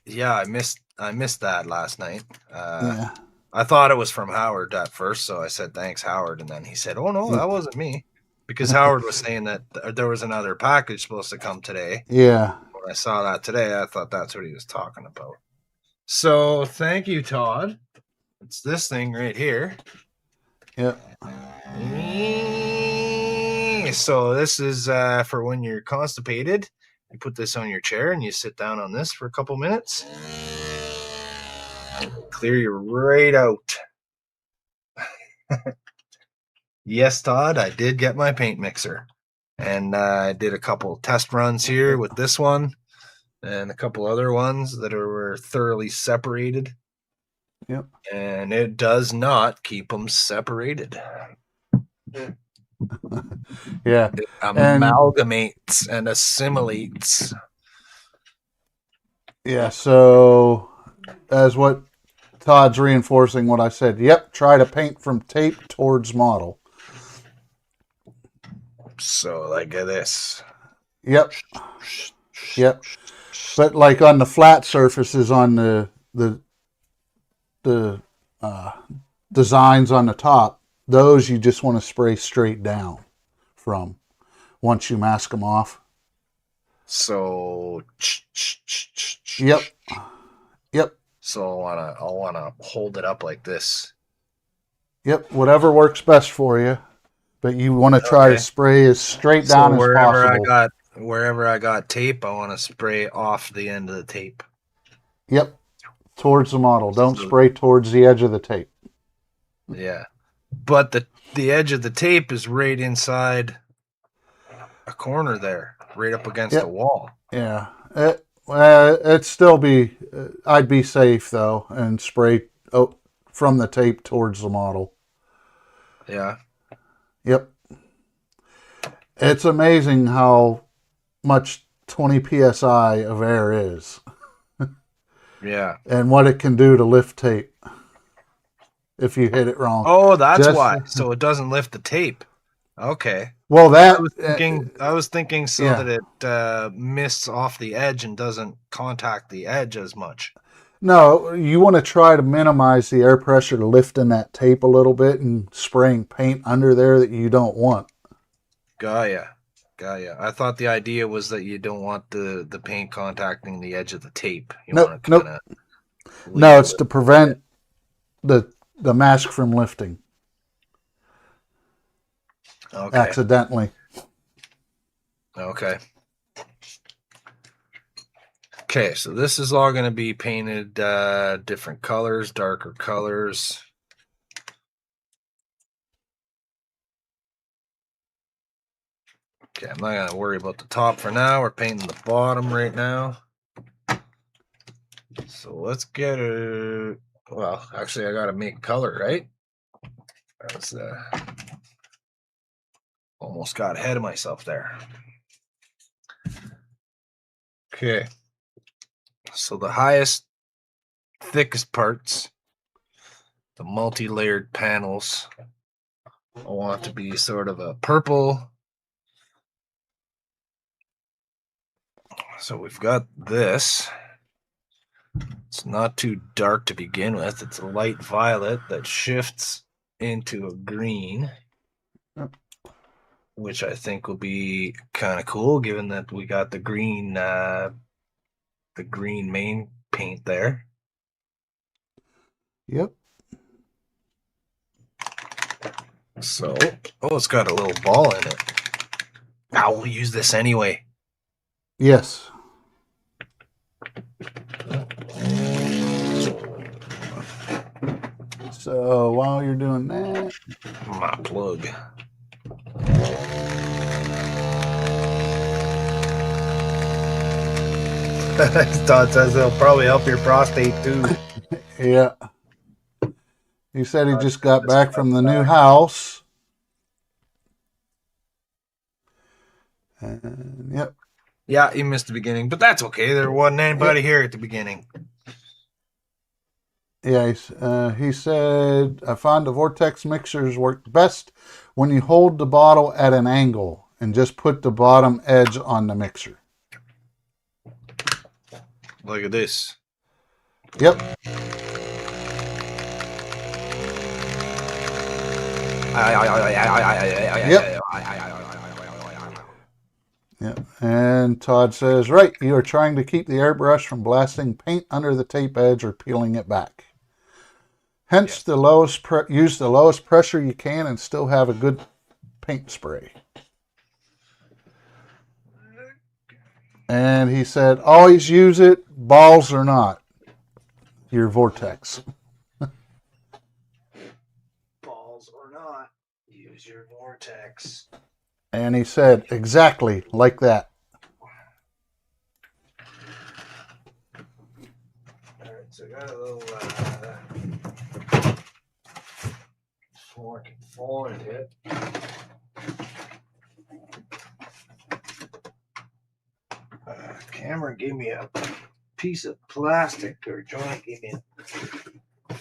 Yeah, I missed that last night. Yeah. I thought it was from Howard at first, so I said, thanks, Howard. And then he said, oh, no, that wasn't me. Because Howard was saying that there was another package supposed to come today. Yeah. When I saw that today, I thought that's what he was talking about. So thank you, Todd. It's this thing right here. Yep. So this is for when you're constipated. You put this on your chair and you sit down on this for a couple minutes. Clear you right out. Yes, Todd, I did get my paint mixer. And I did a couple test runs here with this one and a couple other ones that were thoroughly separated. Yep. And it does not keep them separated. Yeah. It amalgamates and assimilates. Yeah, so as what Todd's reinforcing what I said. Yep, try to paint from tape towards model. So like this. Yep. Yep. But like on the flat surfaces on the designs on the top, those you just want to spray straight down from once you mask them off. So Yep. Yep. So I'll wanna hold it up like this. Yep. Whatever works best for you. But you want to try to Okay. spray as straight So down as possible. wherever I got tape, I want to spray off the end of the tape. Yep. Towards the model. Don't So, spray towards the edge of the tape. yeah. But the edge of the tape is right inside a corner there, right up against a Yep. wall. Yeah. It'd still be, I'd be safe though and spray from the tape towards the model. Yeah. Yep. It's amazing how much 20 psi of air is Yeah. and what it can do to lift tape if you hit it wrong. Oh, that's Just why. So it doesn't lift the tape. Okay. well I that was thinking so yeah. that it mists off the edge and doesn't contact the edge as much. No, you want to try to minimize the air pressure lifting that tape a little bit and spraying paint under there that you don't want. Gaia. Gaia. I thought the idea was that you don't want the paint contacting the edge of the tape. You want Nope, to kind nope. of No, level it's it to a bit. prevent the mask from lifting Okay. accidentally. Okay. Okay, so this is all going to be painted different colors, darker colors. Okay, I'm not going to worry about the top for now. We're painting the bottom right now. So let's get a... Well, actually, I got to make color, right? I was almost got ahead of myself there. Okay. So the highest, thickest parts, the multi-layered panels, I want to be sort of a purple. So we've got this. It's not too dark to begin with. It's a light violet that shifts into a green, which I think will be kind of cool, given that we got the green main paint there. Yep. So, oh, it's got a little ball in it. Now we'll use this anyway. Yes. So while you're doing that, My plug. Todd says it'll probably help your prostate too. yeah. He said he just got back from the new house. And yep. Yeah, you missed the beginning, but that's okay. There wasn't anybody here at the beginning. Yeah, he said, I find the vortex mixers work best when you hold the bottle at an angle and just put the bottom edge on the mixer. Look at this. Yep. Yep. And Todd says, right, you are trying to keep the airbrush from blasting paint under the tape edge or peeling it back. Hence, use the lowest pressure you can and still have a good paint spray. And he said, always use it, balls or not, your vortex. Balls or not, use your vortex. And he said, exactly like that. All right, so I got a little fork and forward it. Cameron gave me a piece of plastic, or Johnny gave me a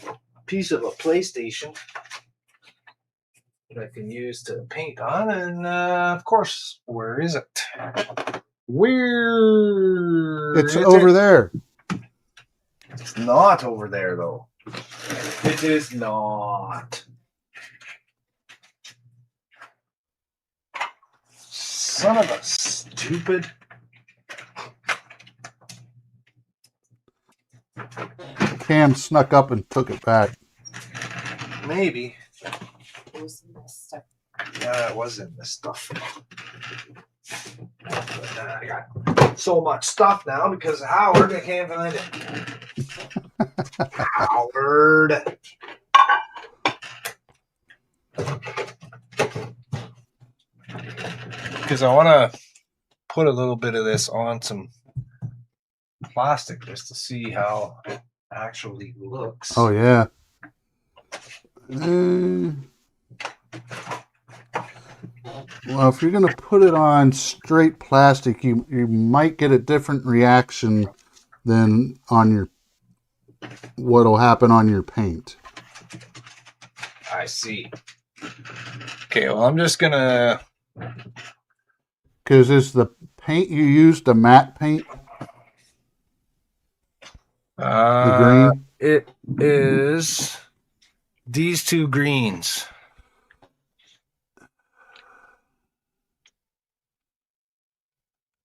piece of a PlayStation that I can use to paint on, and of course, where is it? Where It's is over it? there. It's not over there, though. It is not. Son of a stupid. Cam snuck up and took it back. Maybe. It was in this stuff. Yeah, it was in this stuff. But, I got so much stuff now because of Howard, I can't find it. Howard. Because I want to put a little bit of this on some plastic just to see how it actually looks. Oh yeah. Well, if you're going to put it on straight plastic, you might get a different reaction than on your what'll happen on your paint. I see. Okay, well, I'm just gonna. Because is the paint you used a matte paint? The green? It is these two greens.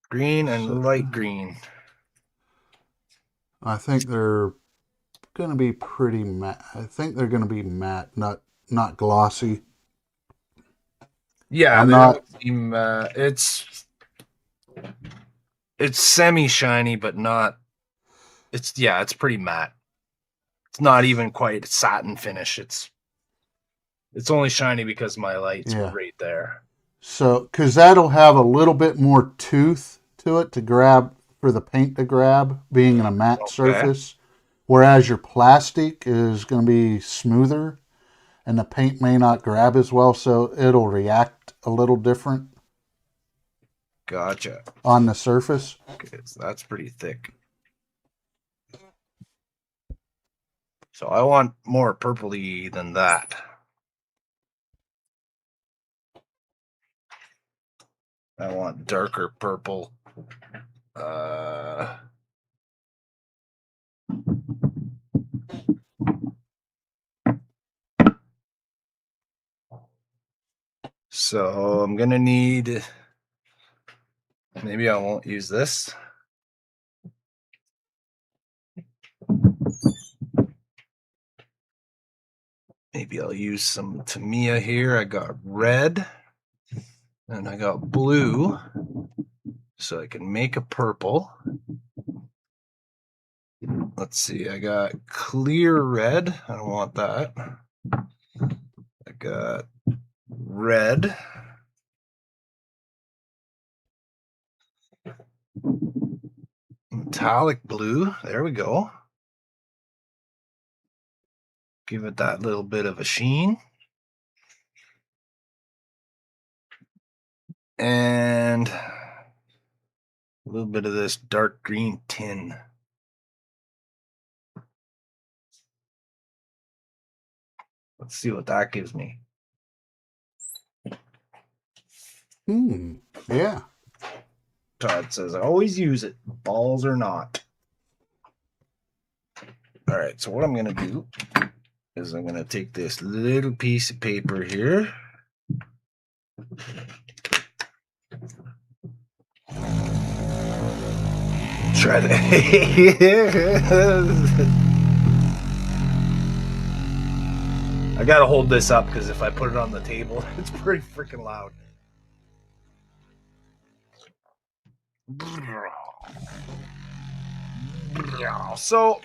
Green and light green. I think they're going to be pretty matte. I think they're going to be matte, not glossy. Yeah, I'm not. It's semi shiny, but not. It's pretty matte. It's not even quite satin finish. It's only shiny because my light's right there. So, because that'll have a little bit more tooth to it to grab for the paint to grab, being in a matte surface, whereas your plastic is going to be smoother, and the paint may not grab as well, so it'll react a little different. Gotcha. On the surface. Okay, so that's pretty thick. So I want more purpley than that. I want darker purple. So I'm gonna need. Maybe I won't use this. Maybe I'll use some Tamiya here. I got red and I got blue, so I can make a purple. Let's see, I got clear red. I don't want that. I got red. Metallic blue. There we go. Give it that little bit of a sheen. And a little bit of this dark green tin. Let's see what that gives me. Yeah. Todd says, I always use it, balls or not. All right, so what I'm going to do is I'm going to take this little piece of paper here. Try to. I got to hold this up because if I put it on the table, it's pretty freaking loud. So,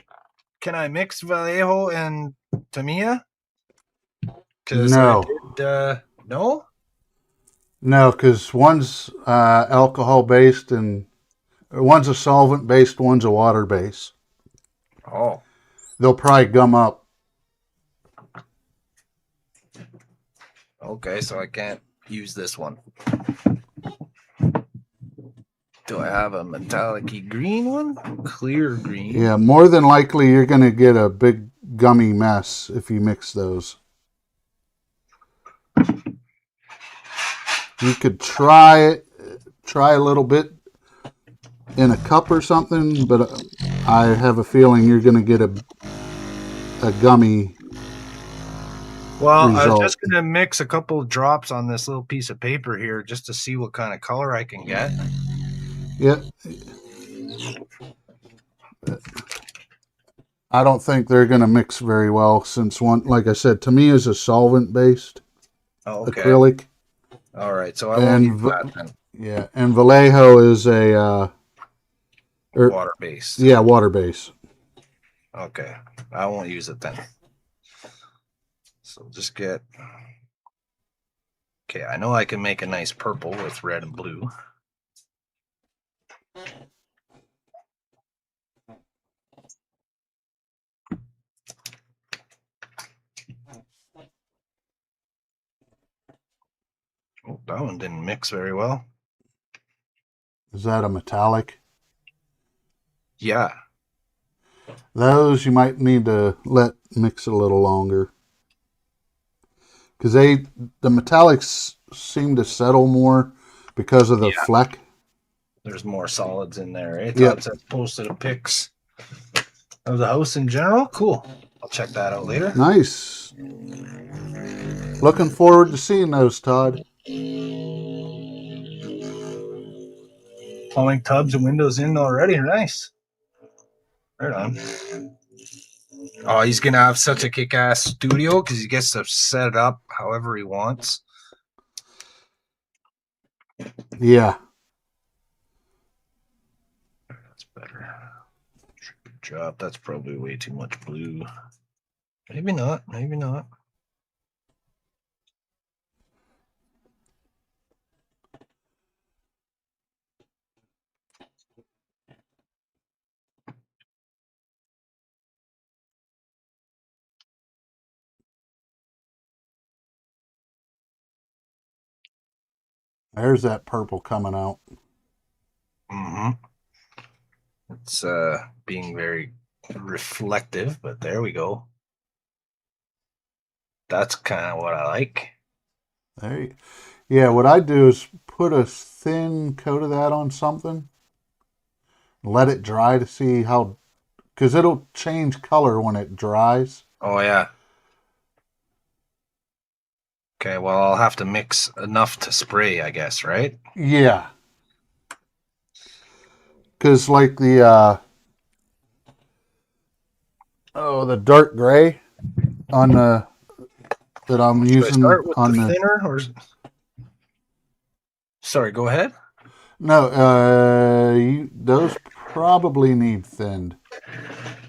can I mix Vallejo and Tamiya? No. No? No, because one's alcohol based and one's a solvent based, one's a water based. Oh. They'll probably gum up. Okay, so I can't use this one. Do I have a metallic-y green one? Clear green. Yeah, more than likely you're going to get a big gummy mess if you mix those. You could try a little bit in a cup or something, but I have a feeling you're going to get a gummy Well, result. I was just going to mix a couple of drops on this little piece of paper here just to see what kind of color I can get. Yeah. I don't think they're going to mix very well since one, like I said, to me is a solvent based Oh, okay. acrylic. All right. So I won't use And that then. yeah, and Vallejo is a Water based. yeah, water base. Okay. I won't use it then. So just get. Okay. I know I can make a nice purple with red and blue. Oh, that one didn't mix very well. Is that a metallic? Yeah. Those you might need to let mix a little longer. Because the metallics seem to settle more because of the fleck. There's more solids in there. Eh? Yep. Todd said posted a pics of the house in general. Cool. I'll check that out later. Nice. Looking forward to seeing those, Todd. Plumbing tubs and windows in already. Nice. Right on. Oh, he's gonna have such a kick-ass studio because he gets to set it up however he wants. Yeah. That's better. Good job. That's probably way too much blue. Maybe not. Maybe not. There's that purple coming out. Mm-hmm. It's being very reflective, but there we go. That's kind of what I like. Yeah, what I do is put a thin coat of that on something, let it dry to see how, because it'll change color when it dries. Oh, yeah. Okay, well, I'll have to mix enough to spray, I guess, right? Yeah. Because like the dark gray on the that I'm Should I using start with on the the thinner or? Sorry, go ahead. no, those probably need thinned.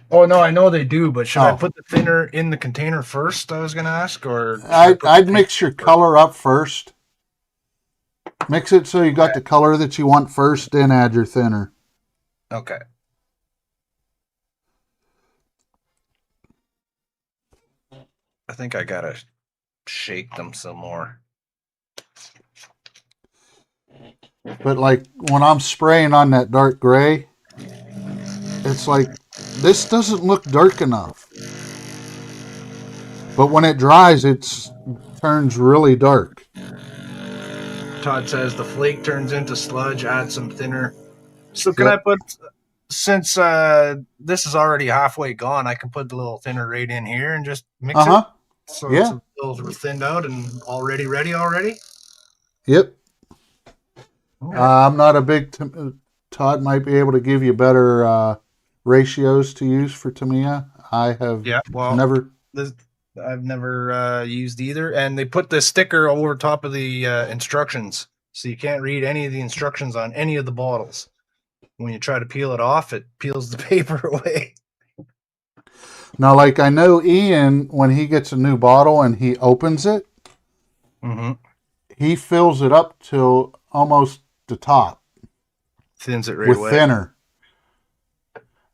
Oh no, I know they do, but should I Oh. put the thinner in the container first? I was gonna ask, or should I'd put the mix your container color up first. Mix it so you got the color that you want first, then add your thinner. first? Okay. I think I gotta shake them some more. But like when I'm spraying on that dark gray, it's like this doesn't look dark enough. But when it dries, it turns really dark. Todd says the flake turns into sludge. Add some thinner. So can Yep. I put? Since this is already halfway gone, I can put the little thinner right in here and just mix it. So it's Yeah. a little thinned out and already ready already. Yep. Okay. I'm not a big. Todd might be able to give you better ratios to use for Tamiya. I have never. I've never used either. And they put the sticker over top of the instructions, so you can't read any of the instructions on any of the bottles. When you try to peel it off, it peels the paper away. Now, like I know Ian, when he gets a new bottle and he opens it, he fills it up till almost the top. Thins it right with away. thinner.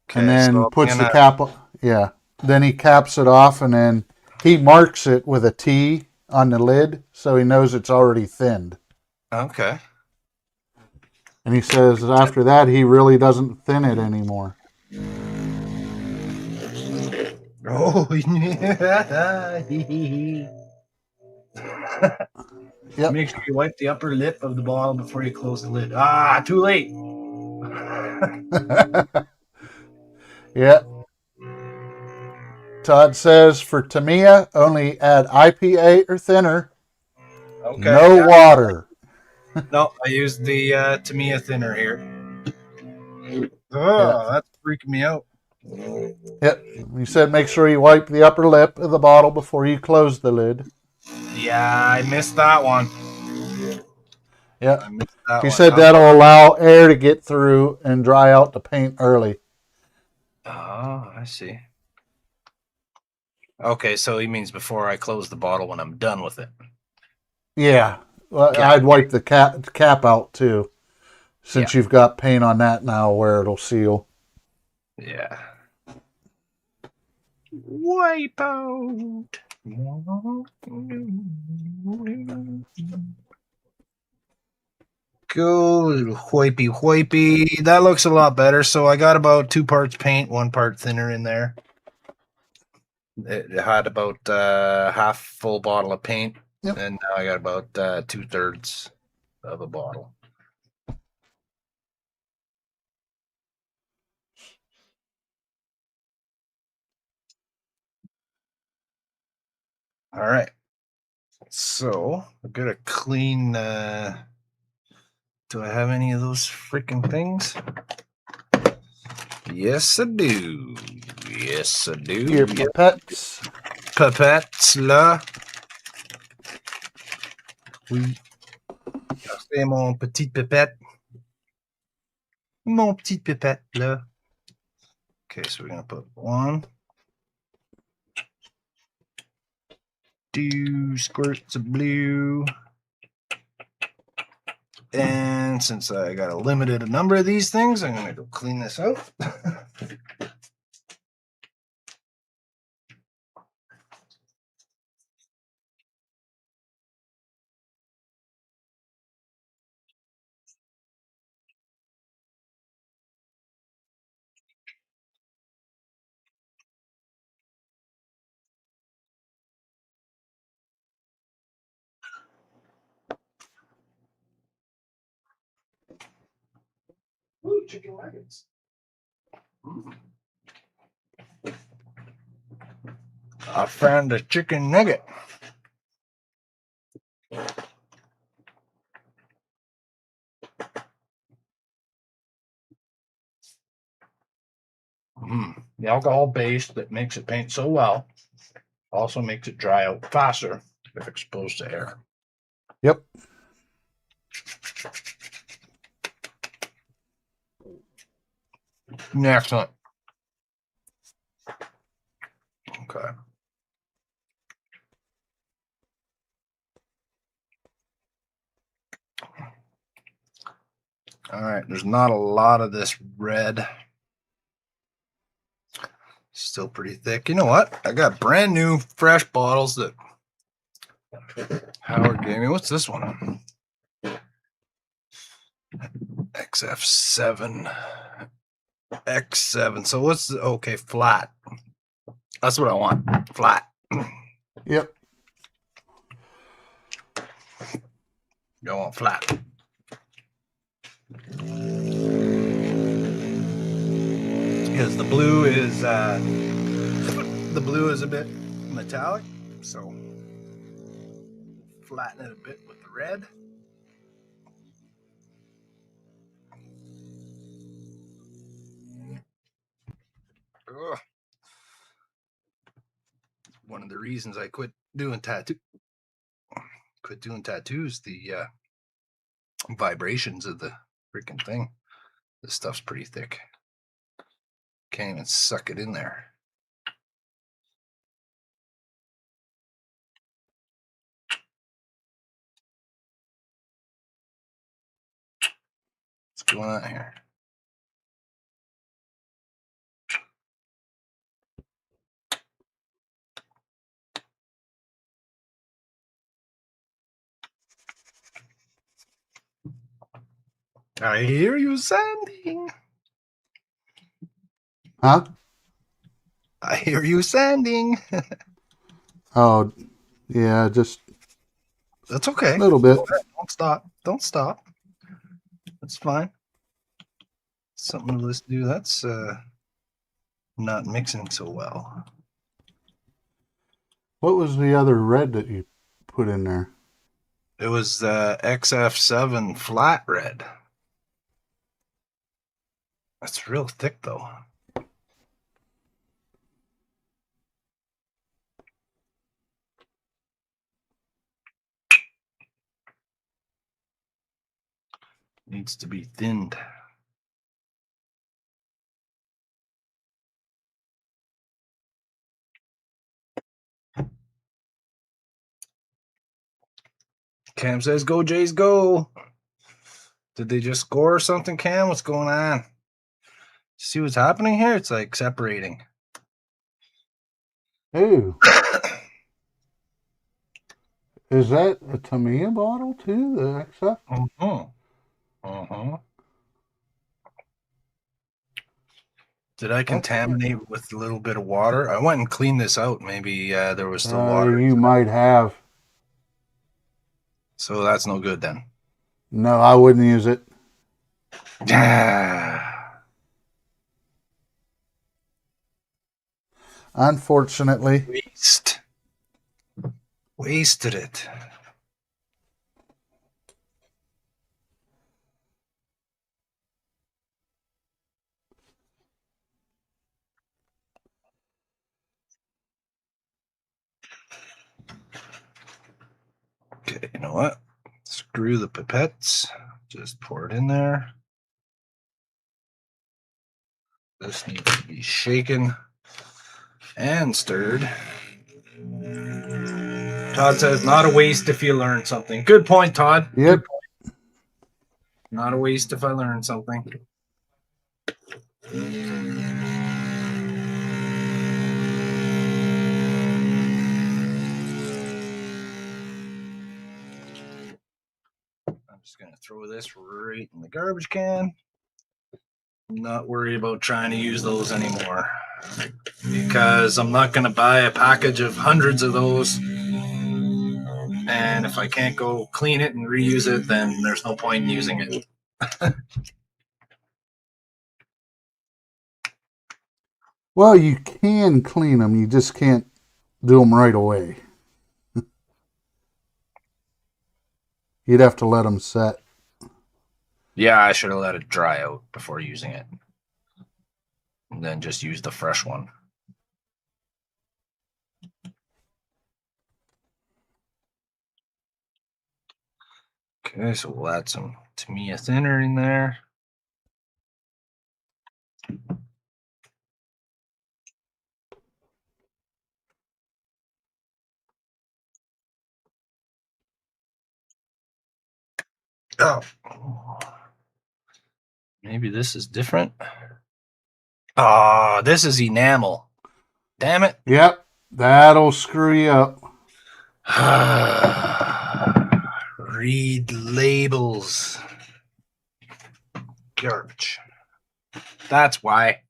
Okay, And then so puts the cap. Yeah. Then he caps it off and then he marks it with a T on the lid so he knows it's already thinned. Okay. And he says that after that he really doesn't thin it anymore. Oh, yeah. Yep. Make sure you wipe the upper lip of the bottle before you close the lid. Ah, too late. Yeah. Todd says for Tamiya, only add IPA or thinner. Okay. No water. No, I used the Tamiya thinner here. Oh, that's freaking me out. Yep. You said make sure you wipe the upper lip of the bottle before you close the lid. Yeah, I missed that one. Yep. I missed that He one. said that'll allow air to get through and dry out the paint early. Oh, I see. Okay, so he means before I close the bottle when I'm done with it. Yeah. Well, Yeah. I'd wipe the cap out too, since Yeah. you've got paint on that now where it'll seal. Yeah. Wipe out. Go, little whipey whipey. That looks a lot better. So I got about 2 parts paint, 1 part thinner in there. It had about half full bottle of paint, Yep. and now I got about 2/3 of a bottle. All right. So I've got a clean. Do I have any of those freaking things? Yes, I do. Yes, I do. Your pipettes. Pipettes là. Oui. C'est mon petit pipette. Mon petit pipette là. Okay, so we're gonna put 1, 2 squirts of blue. And since I got a limited number of these things, I'm gonna go clean this out. Ooh, chicken nuggets. I found a chicken nugget. The alcohol base that makes it paint so well also makes it dry out faster if exposed to air. Yep. Excellent. Okay. All right. There's not a lot of this red. Still pretty thick. You know what? I got brand new fresh bottles that Howard gave me. What's this one? XF7. X7. So what's the, okay, flat. That's what I want. Flat. Yep. You want flat. Because the blue is a bit metallic, so flatten it a bit with the red. Ugh. One of the reasons I quit doing tattoos, the vibrations of the freaking thing. This stuff's pretty thick. Can't even suck it in there. What's going on here? I hear you sanding. Huh? I hear you sanding. Oh, yeah, just That's okay. a little bit. Don't stop. Don't stop. That's fine. Something to do. That's not mixing so well. What was the other red that you put in there? It was the XF7 flat red. That's real thick though. Needs to be thinned. Cam says, "Go Jays, go!" Did they just score or something, Cam? What's going on? See what's happening here? It's like separating. Ooh. Is that a Tamiya bottle too? The XF? Did I contaminate with a little bit of water? I went and cleaned this out. Maybe there was still water. You might have. So that's no good then. No, I wouldn't use it. Unfortunately. Wasted it. Okay, you know what? Screw the pipettes. Just pour it in there. This needs to be shaken and stirred. Todd says, not a waste if you learn something. Good point, Todd. Yep. Good point. Not a waste if I learn something. I'm just going to throw this right in the garbage can. I'm not worried about trying to use those anymore because I'm not going to buy a package of hundreds of those. And if I can't go clean it and reuse it, then there's no point in using it. Well, you can clean them. You just can't do them right away. You'd have to let them set. Yeah, I should have let it dry out before using it. And then just use the fresh one. Okay, so we'll add some Tamiya thinner in there. Oh. Maybe this is different. Oh, this is enamel. Damn it. Yep, that'll screw you up. Read labels. Garbage. That's why.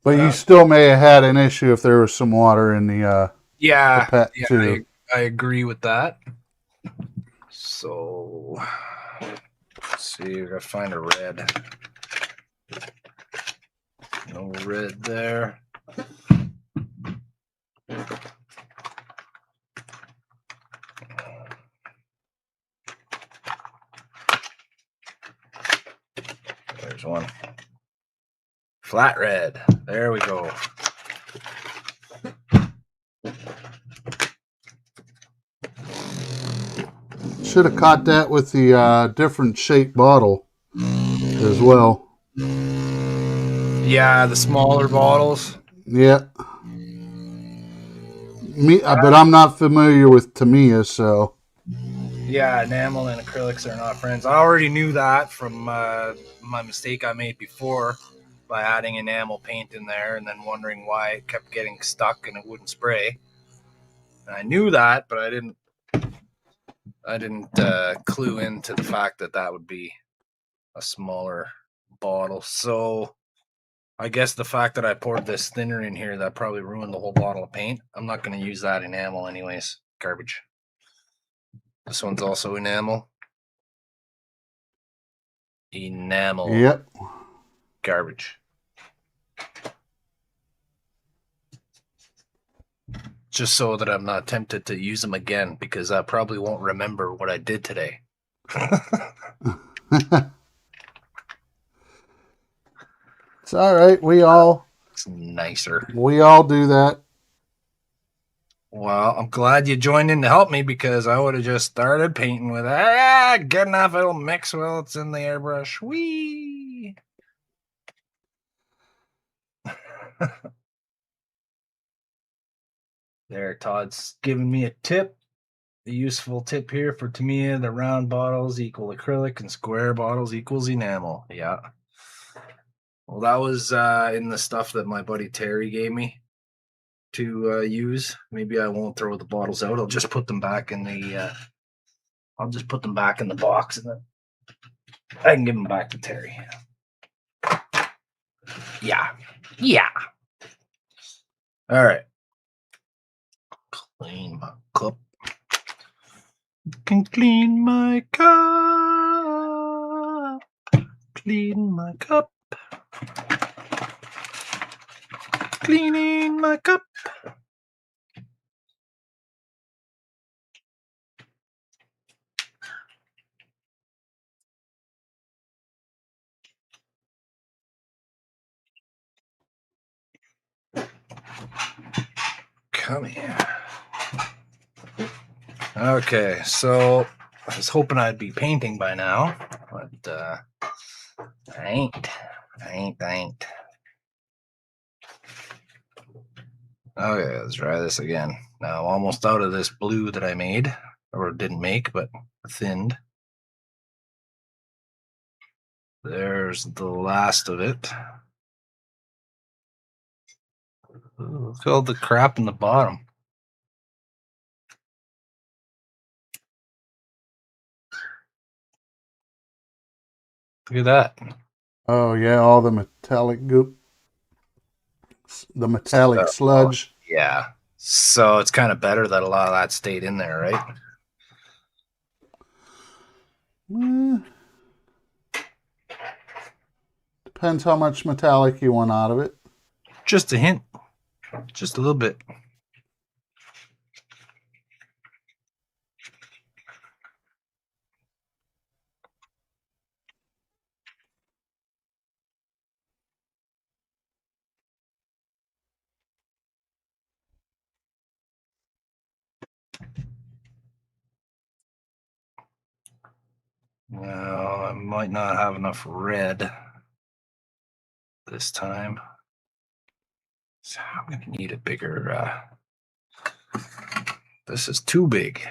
But you still may have had an issue if there was some water in the pipette too. I agree with that. So, let's see. We gotta find a red. No red there. There's one. Flat red. There we go. Should have caught that with the different shaped bottle as well. Yeah, the smaller bottles. Yeah. But I'm not familiar with Tamiya, so. Yeah, enamel and acrylics are not friends. I already knew that from my mistake I made before by adding enamel paint in there and then wondering why it kept getting stuck and it wouldn't spray. And I knew that, but I didn't clue into the fact that that would be a smaller bottle. So I guess the fact that I poured this thinner in here, that probably ruined the whole bottle of paint. I'm not going to use that enamel anyways. Garbage. This one's also enamel. Enamel. Yep. Garbage. Just so that I'm not tempted to use them again, because I probably won't remember what I did today. It's all right. It's nicer. We all do that. Well, I'm glad you joined in to help me because I would have just started painting with it. Good enough, it'll mix while it's in the airbrush. Whee! There, Todd's giving me a tip. A useful tip here for Tamiya, the round bottles equal acrylic and square bottles equals enamel. Yeah. Well, that was in the stuff that my buddy Terry gave me to use. Maybe I won't throw the bottles out. I'll just put them back in the box, and then I can give them back to Terry. Yeah. All right. Clean my cup. Can clean my cup. Clean my cup. Cleaning my cup. Come here. Okay, so I was hoping I'd be painting by now, but I ain't. Okay, let's try this again. Now I'm almost out of this blue that I made, or didn't make, but thinned. There's the last of it. Ooh, look at all the crap in the bottom. Look at that. Oh yeah, all the metallic goop, the metallic sludge. Yeah. So it's kind of better that a lot of that stayed in there, right? Depends how much metallic you want out of it. Just a hint. Just a little bit. Well, I might not have enough red this time. So I'm going to need a bigger... this is too big.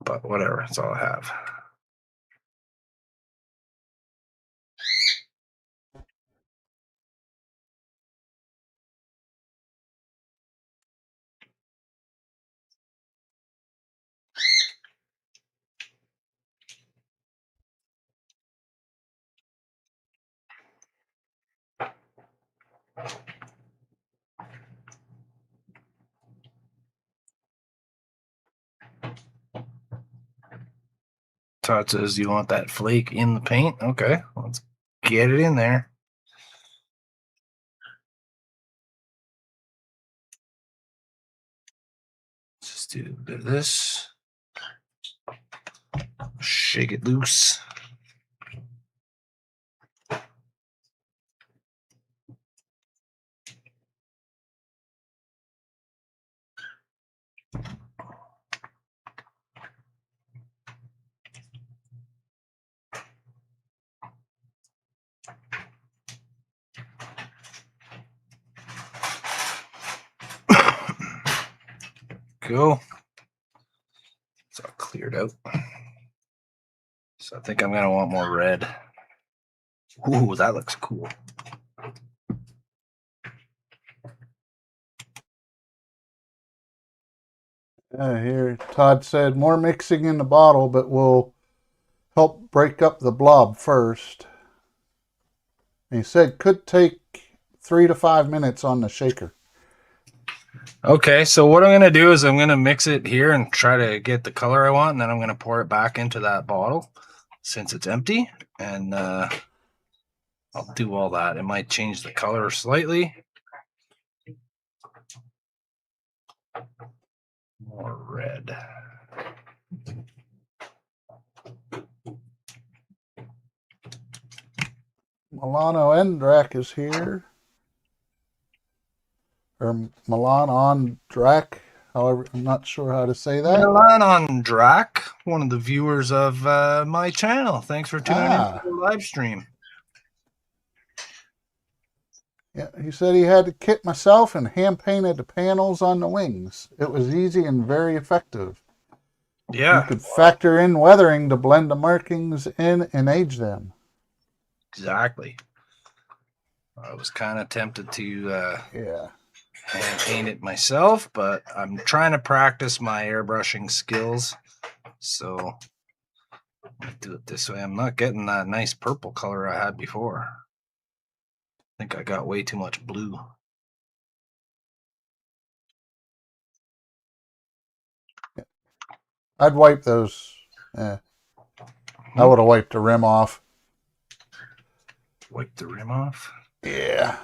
But whatever, that's all I have. Todd says you want that flake in the paint? Okay, let's get it in there. Just do a bit of this. Shake it loose. Go. It's all cleared out. So I think I'm gonna want more red. Ooh, that looks cool. Here, Todd said more mixing in the bottle, but will help break up the blob first. And he said could take 3 to 5 minutes on the shaker. Okay, so what I'm gonna do is I'm gonna mix it here and try to get the color I want, and then I'm gonna pour it back into that bottle since it's empty, and I'll do all that. It might change the color slightly. More red. Milano Endrak is here. or Milan on Drac. However, I'm not sure how to say that. Milan on Drac, one of the viewers of my channel. Thanks for tuning in to the live stream. Yeah, he said he had to kit myself and hand painted the panels on the wings. It was easy and very effective. Yeah. You could factor in weathering to blend the markings in and age them. Exactly. I was kind of tempted to hand paint it myself, but I'm trying to practice my airbrushing skills. So I'll do it this way. I'm not getting that nice purple color I had before. I think I got way too much blue. I'd wipe those. I would have wiped the rim off. Wipe the rim off? Yeah.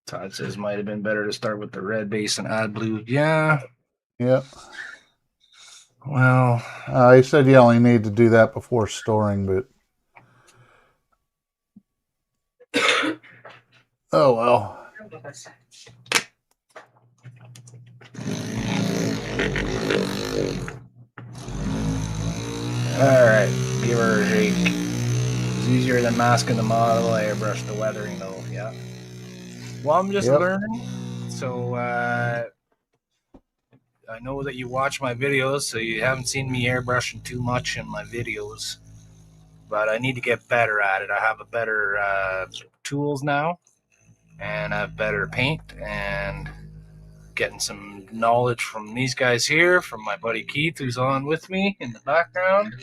Todd says might have been better to start with the red base and add blue. Yeah. Yep. Well, He said you only need to do that before storing, but oh well. Alright, give her a shake. It's easier than masking the model. I airbrush the weathering though, yeah. Well, I'm just learning. So, I know that you watch my videos, so you haven't seen me airbrushing too much in my videos. But I need to get better at it. I have a better tools now, and I have better paint, and getting some knowledge from these guys here, from my buddy Keith, who's on with me in the background,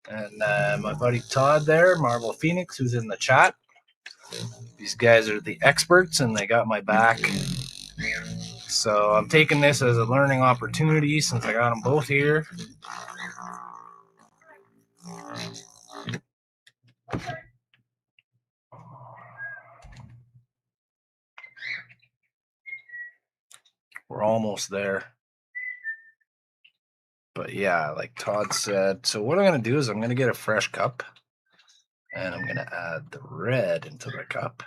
and my buddy Todd there, Marvel Phoenix, who's in the chat. These guys are the experts, and they got my back. So I'm taking this as a learning opportunity since I got them both here. We're almost there. But yeah, like Todd said, so what I'm going to do is I'm going to get a fresh cup, and I'm going to add the red into the cup.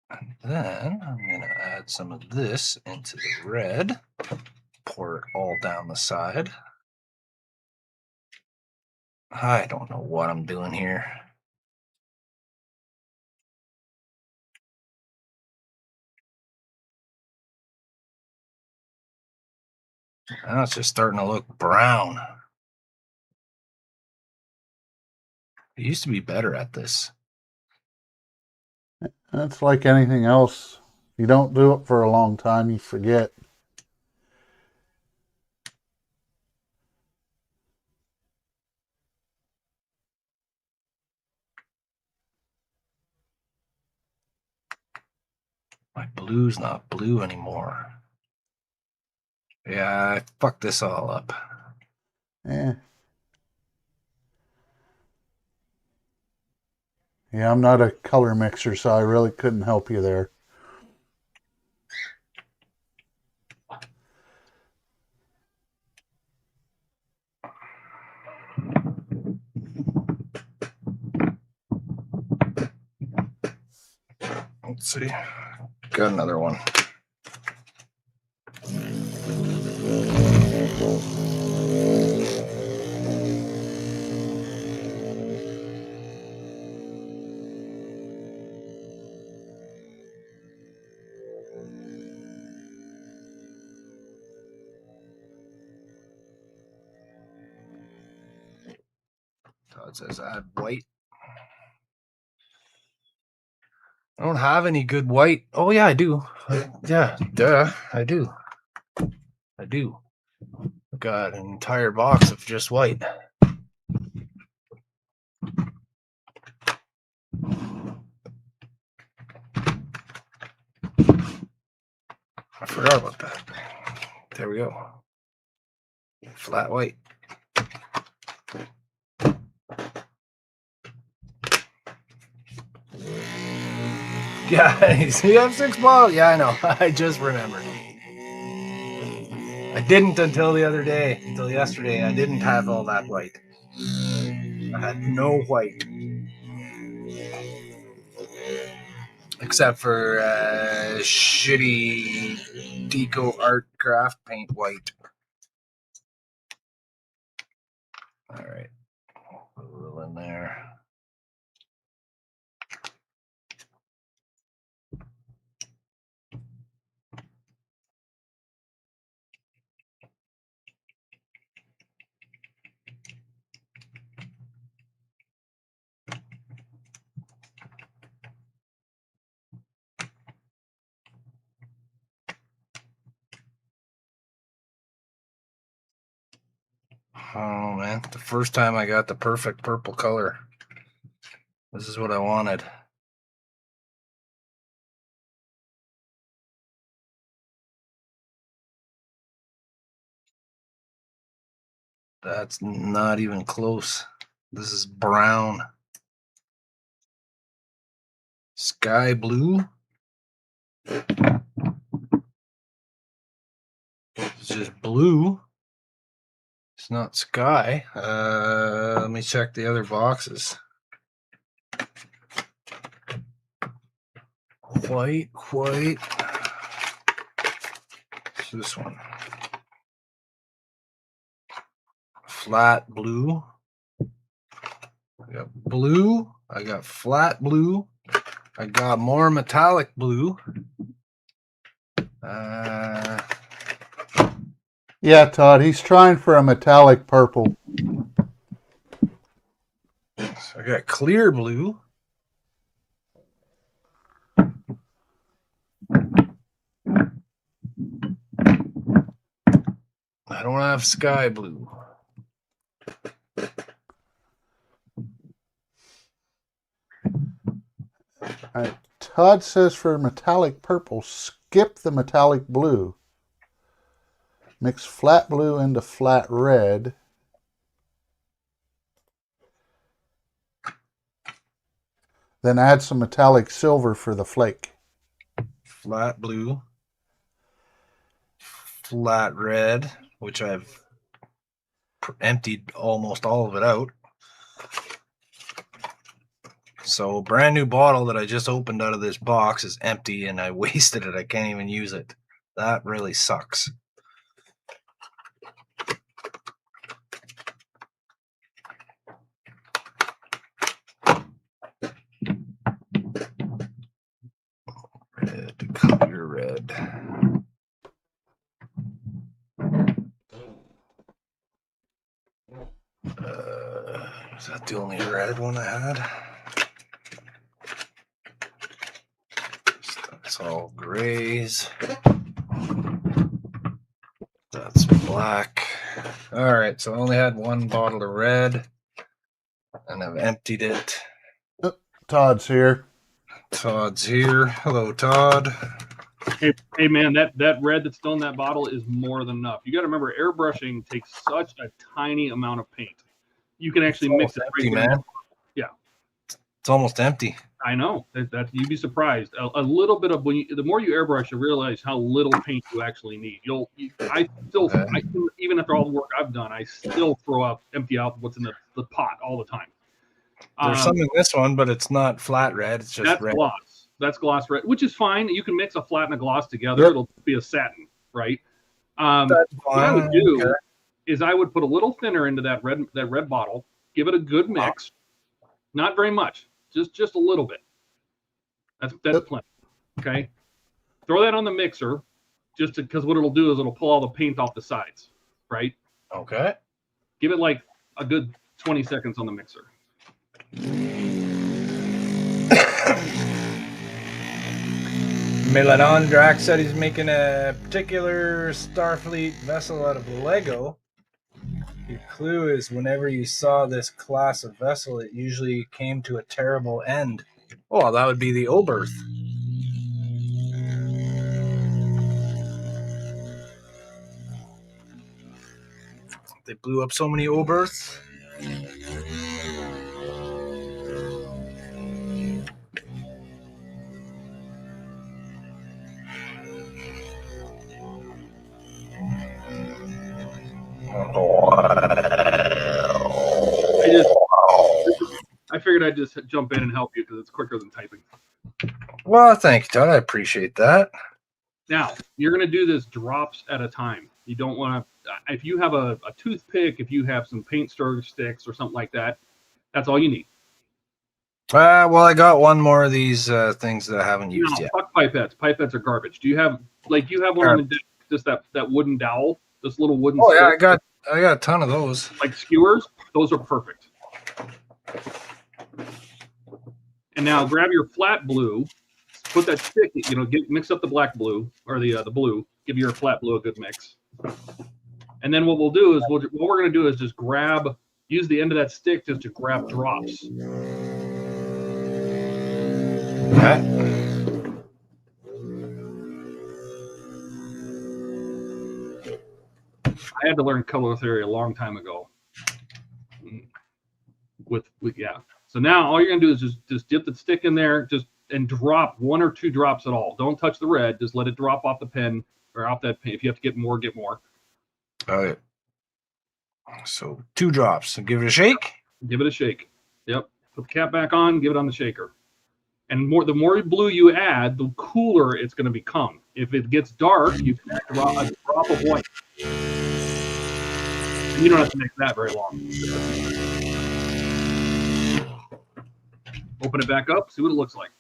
And then I'm going to add some of this into the red, pour it all down the side. I don't know what I'm doing here. Now it's just starting to look brown. I used to be better at this. That's like anything else. If you don't do it for a long time, you forget. My blue's not blue anymore. Yeah, I fucked this all up. Yeah, I'm not a color mixer, so I really couldn't help you there. Let's see. Got another one. Todd says add white. I don't have any good white. Oh yeah, I do. Yeah, duh, I do. I do. I've got an entire box of just white. I forgot about that. There we go. Flat white. Yeah, you have 6 bottles. Yeah, I know. I just remembered. I didn't until the other day, until yesterday. I didn't have all that white. I had no white. Except for shitty Deco Art Craft paint white. Alright. Put a little in there. Oh man, the first time I got the perfect purple color. This is what I wanted. That's not even close. This is brown. Sky blue. It's just blue. It's not sky. Let me check the other boxes. White. It's this one. Flat blue. I got blue. I got flat blue. I got more metallic blue. Yeah, Todd, he's trying for a metallic purple. I got clear blue. I don't have sky blue. All right. Todd says for metallic purple, skip the metallic blue. Mix flat blue into flat red. Then add some metallic silver for the flake. Flat blue. Flat red, which I've emptied almost all of it out. So brand new bottle that I just opened out of this box is empty and I wasted it. I can't even use it. That really sucks. Red, clear red. Is that the only red one I had? That's all grays. That's black. All right, so I only had one bottle of red, and I've emptied it. Oh, Todd's here. Todd's here. Hello, Todd. Hey man, that red that's still in that bottle is more than enough. You got to remember, airbrushing takes such a tiny amount of paint. You can actually mix it empty, right man. Yeah, it's almost empty. I know that you'd be surprised. A little bit of the more you airbrush, you realize how little paint you actually need. I even after all the work I've done, I still empty out what's in the pot all the time. There's some in this one, but it's not flat red. It's just red. Gloss. That's gloss red, which is fine. You can mix a flat and a gloss together. Yep. It'll be a satin, right? That's what I would do okay. is I would put a little thinner into that red bottle, give it a good mix, not very much, just a little bit. That's plenty. Okay, throw that on the mixer, just because what it'll do is it'll pull all the paint off the sides, right? Okay. Give it like a good 20 seconds on the mixer. Milanon Drax said he's making a particular Starfleet vessel out of Lego. Your clue is whenever you saw this class of vessel, it usually came to a terrible end. Oh, that would be the Oberth. They blew up so many Oberths. I figured I'd just jump in and help you because it's quicker than typing. Well, thank you, Todd. I appreciate that. Now, you're going to do this drops at a time. You don't want to, if you have a toothpick, if you have some paint storage sticks or something like that, that's all you need. Well, I got one more of these things that I haven't used yet. Fuck pipettes. Pipettes are garbage. Do you have one on the desk, just that wooden dowel, this little wooden Oh, yeah, stick? I got a ton of those. Like skewers, those are perfect. And now grab your flat blue, put that stick, mix up the black blue or the blue, give your flat blue a good mix. And then what we'll do is what we're going to do is just use the end of that stick just to grab drops. Okay. I had to learn color theory a long time ago. Yeah. So now all you're gonna do is just dip the stick in there, and drop 1 or 2 drops at all. Don't touch the red. Just let it drop off the pen or off that pen. If you have to get more, get more. All right. So 2 drops. Give it a shake. Give it a shake. Yep. Put the cap back on. Give it on the shaker. And the more blue you add, the cooler it's going to become. If it gets dark, you can add a drop of white. And you don't have to make that very long. Open it back up. See what it looks like.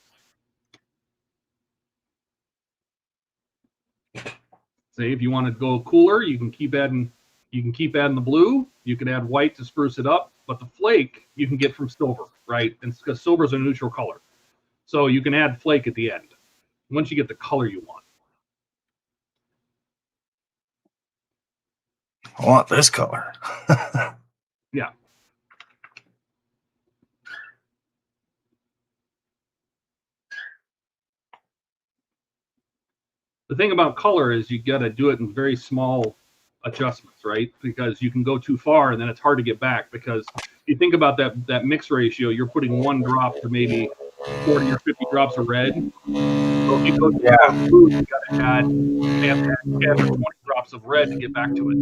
Say if you want to go cooler, you can keep adding the blue. You can add white to spruce it up, but the flake you can get from silver, right? And because silver is a neutral color, so you can add flake at the end once you get the color you want. I want this color. Yeah. The thing about color is you got to do it in very small adjustments, right? Because you can go too far and then it's hard to get back. Because if you think about that mix ratio, you're putting 1 drop to maybe 40 or 50 drops of red. So if you go too far blue, you got to add 10 or 20 drops of red to get back to it.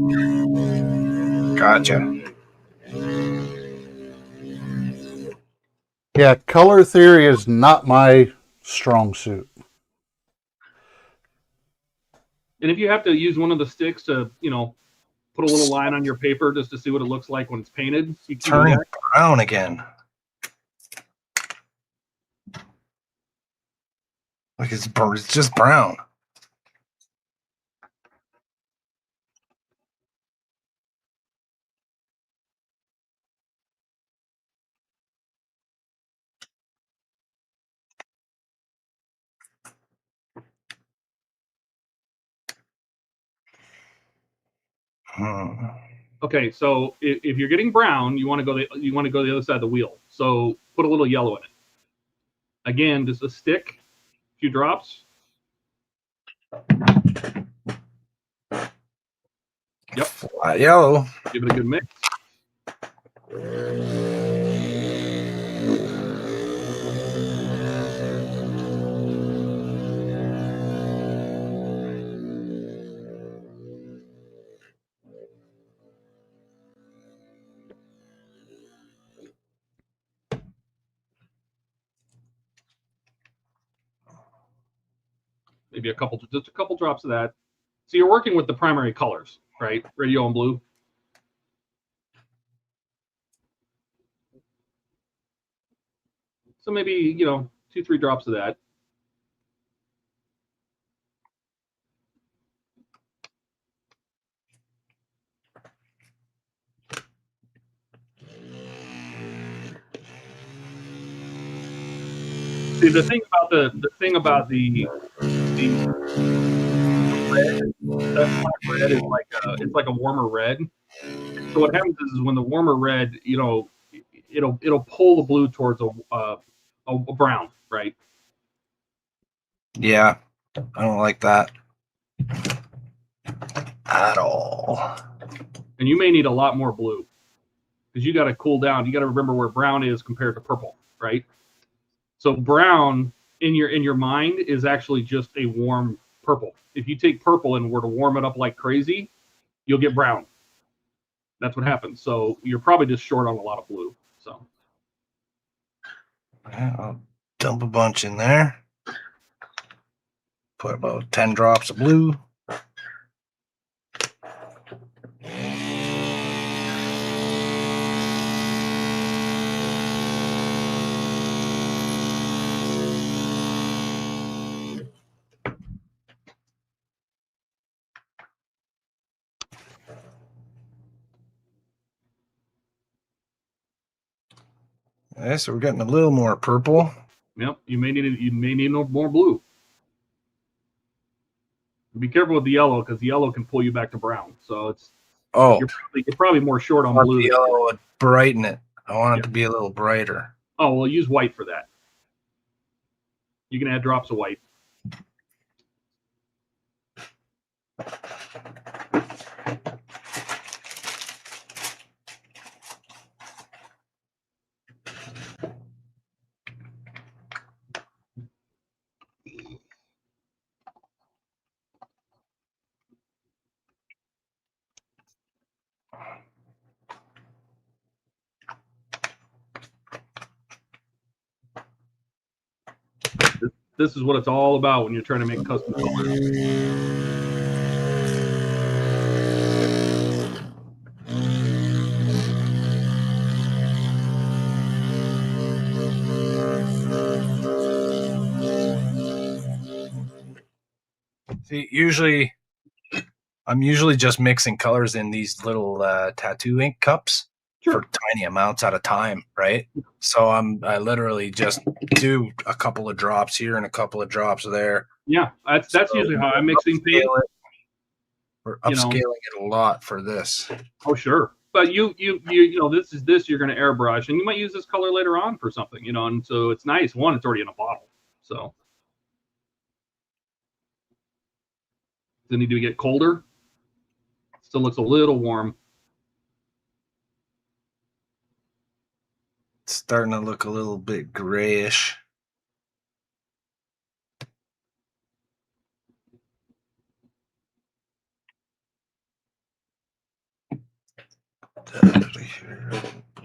Gotcha. Yeah, color theory is not my strong suit. And if you have to use one of the sticks to, put a little line on your paper just to see what it looks like when it's painted, you can Turning brown again. Like it's just brown. Okay, so if you're getting brown, you want to go the other side of the wheel. So put a little yellow in it. Again, just a stick, a few drops. Yep. Flat yellow. Give it a good mix. Maybe just a couple drops of that. So you're working with the primary colors, right? Red, yellow, and blue. So maybe, 2-3 drops of that. See, the thing about the red, that black red is it's like a warmer red. So what happens is when the warmer red, it'll pull the blue towards a brown, right? Yeah, I don't like that at all. And you may need a lot more blue because you got to cool down. You got to remember where brown is compared to purple, right? So brown in your mind is actually just a warm purple. If you take purple and were to warm it up like crazy, you'll get brown. That's what happens. So you're probably just short on a lot of blue. So Yeah, I'll dump a bunch in there. Put about 10 drops of blue. Okay, so we're getting a little more purple. yep, you may need no more blue. Be careful with the yellow because the yellow can pull you back to brown. So it's Oh, you're probably more short on want blue. the yellow would brighten it. I want it Yeah. to be a little brighter. Oh, well, use white for that. You can add drops of white. This is what it's all about when you're trying to make custom colors. See, I'm usually just mixing colors in these little tattoo ink cups for tiny amounts at a time, right? So I literally just do a couple of drops here and a couple of drops there. Yeah, that's usually how I'm mixing paint. We're You know. upscaling it a lot for this. Oh, sure. But you know, this you're going to airbrush, and you might use this color later on for something, you know, and so it's nice. One, it's already in a bottle, so does it need to get colder? Still looks a little warm. It's starting to look a little bit grayish.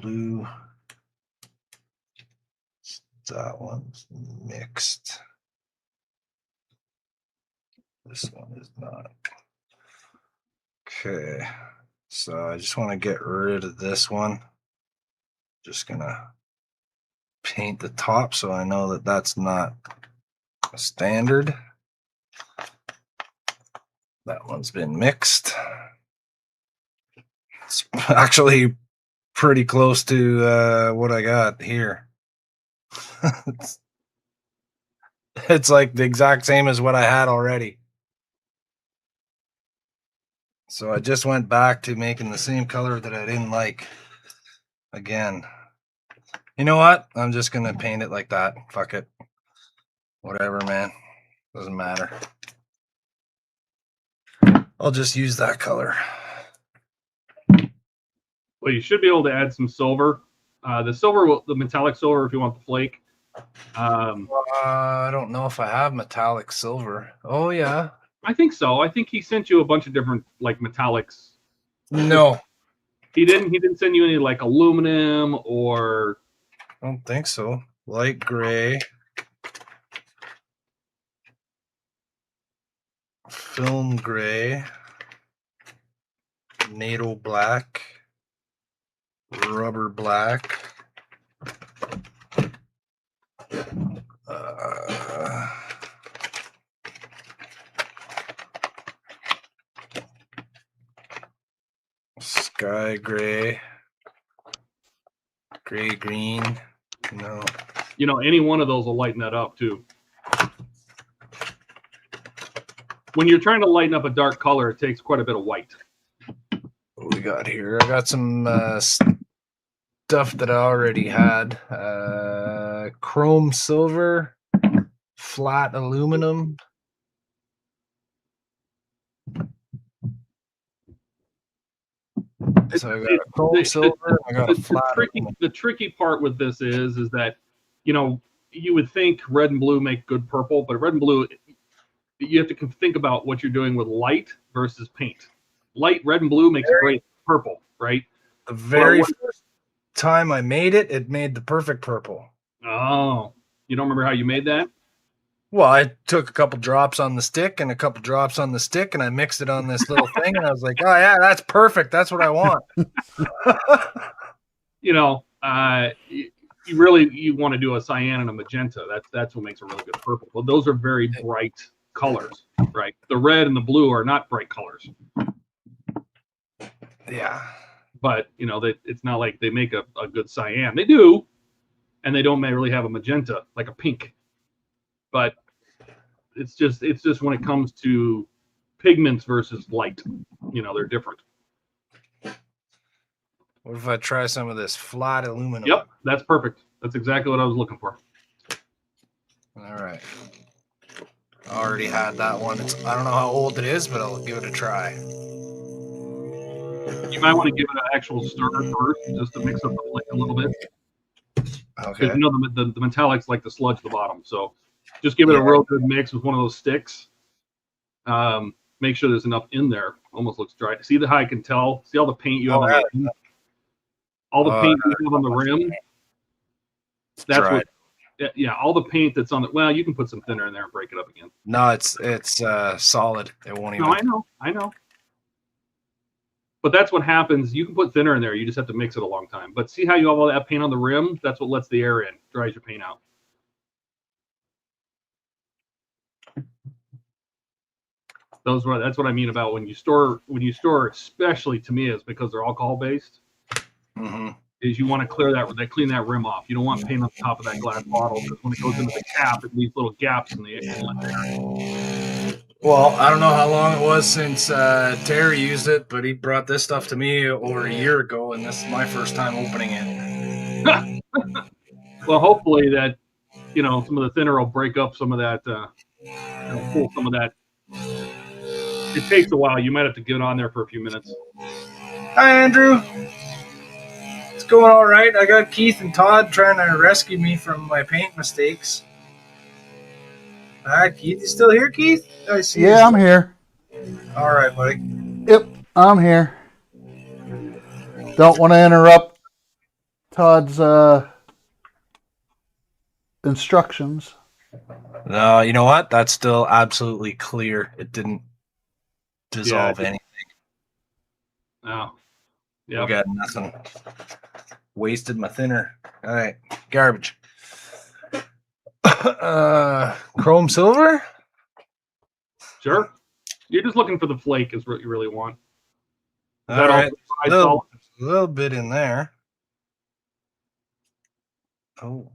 Blue. That one's mixed. This one is not. Okay, so I just want to get rid of this one. Just gonna paint the top so I know that that's not a standard. That one's been mixed. It's actually pretty close to what I got here. It's like the exact same as what I had already. So I just went back to making the same color that I didn't like again. You know what? I'm just going to paint it like that. Fuck it. Whatever, man. Doesn't matter. I'll just use that color. Well, you should be able to add some silver. The metallic silver, if you want the flake. I don't know if I have metallic silver. Oh, yeah. I think so. I think he sent you a bunch of different like metallics. No. He didn't send you any like aluminum or. I don't think so. Light gray. Film gray. NATO black. Rubber black. Sky gray. Gray green. No. You know, any one of those will lighten that up too. When you're trying to lighten up a dark color, it takes quite a bit of white. What we got here? I got some stuff that I already had. Chrome silver, flat aluminum. So I got a chrome silver. I got a flat. The tricky part with this is that, you know, you would think red and blue make good purple, but red and blue, you have to think about what you're doing with light versus paint. Light red and blue makes great purple. right? The very Well, first time I made it, it made the perfect purple. Oh, you don't remember how you made that? Well, I took a couple drops on the stick and a couple drops on the stick, and I mixed it on this little thing, and I was like, "Oh yeah, that's perfect. That's what I want." You know, you want to do a cyan and a magenta. That's what makes a really good purple. Well, those are very bright colors, right? The red and the blue are not bright colors, Yeah. but you know, it's not like they make a good cyan. They do, and they don't really have a magenta like a pink. But it's just when it comes to pigments versus light, you know, they're different. What if I try some of this flat aluminum? Yep, that's perfect. That's exactly what I was looking for. All right. I already had that one. I don't know how old it is, but I'll give it a try. You might want to give it an actual stir first, just to mix up the flake a little bit, because Okay. you know the metallics like to sludge the bottom. So just give it a real good mix with one of those sticks. Make sure there's enough in there. Almost looks dry. See how I can tell? See all the paint you have on the rim? All the paint you have on the rim. That's dry. what. Yeah, all the paint that's on the. Well, you can put some thinner in there and break it up again. No, it's solid. It won't even. No, I know. But that's what happens. You can put thinner in there. You just have to mix it a long time. But see how you have all that paint on the rim? That's what lets the air in, dries your paint out. That's what I mean about when you store, especially to me, is because they're alcohol based. Mm-hmm. Is you want to clean that rim off. You don't want paint on the top of that glass bottle, because when it goes into the cap, it leaves little gaps in the inlet there. Well, I don't know how long it was since Terry used it, but he brought this stuff to me over a year ago, and this is my first time opening it. Well, hopefully that, you know, some of the thinner will break up some of that, pull some of that. It takes a while. You might have to get on there for a few minutes. Hi, Andrew. It's going all right. I got Keith and Todd trying to rescue me from my paint mistakes. Hi, Keith. You still here, Keith? I see. Yeah, I'm here. All right, buddy. Yep, I'm here. Don't want to interrupt Todd's instructions. No, you know what? That's still absolutely clear. It didn't dissolve anything. Oh, yeah. We got nothing. Wasted my thinner. All right, garbage. Chrome silver? Sure. You're just looking for the flake is what you really want. Is All that right. all? A little bit in there. Oh.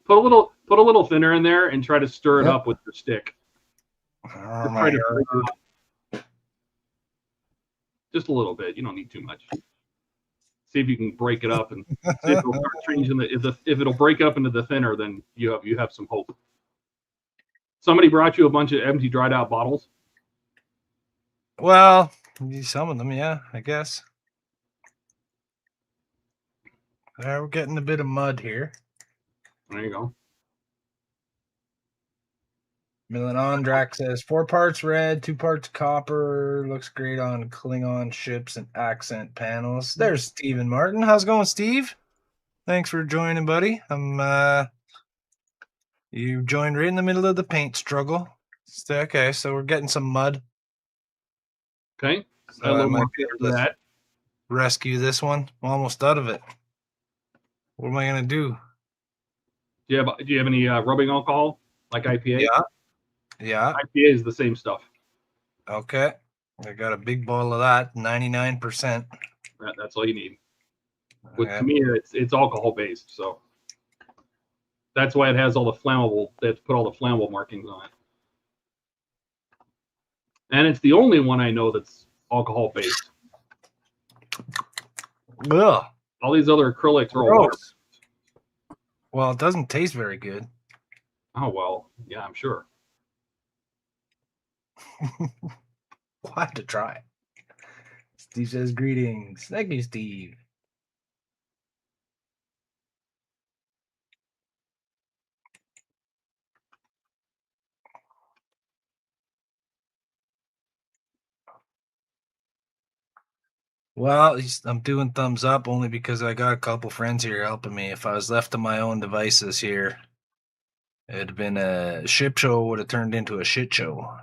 Put a little thinner in there and try to stir it up with your stick. Just a little bit. You don't need too much. See if you can break it up and see if it'll start changing if it'll break up into the thinner, then you have some hope. Somebody brought you a bunch of empty dried out bottles. Well, some of them, yeah, I guess. We're getting a bit of mud here. There you go. Milanondrac says 4 parts red, 2 parts copper. Looks great on Klingon ships and accent panels. There's Stephen Martin. How's it going, Steve? Thanks for joining, buddy. You joined right in the middle of the paint struggle. Okay, so we're getting some mud. Okay. So I might be able to rescue this one. I'm almost out of it. What am I gonna do? Do you have any rubbing alcohol like IPA? Yeah. IPA is the same stuff. Okay. I got a big bottle of that, 99%. That's all you need. To me, it's alcohol based, so that's why it has all the flammable. They have to put all the flammable markings on it, and it's the only one I know that's alcohol based. Ugh. All these other acrylics are all water. Well, it doesn't taste very good. Oh well, yeah, I'm sure. We'll have to try. Steve says greetings. Thank you, Steve. Well, I'm doing thumbs up only because I got a couple friends here helping me. If I was left to my own devices here, it'd have been a ship show, would have turned into a shit show.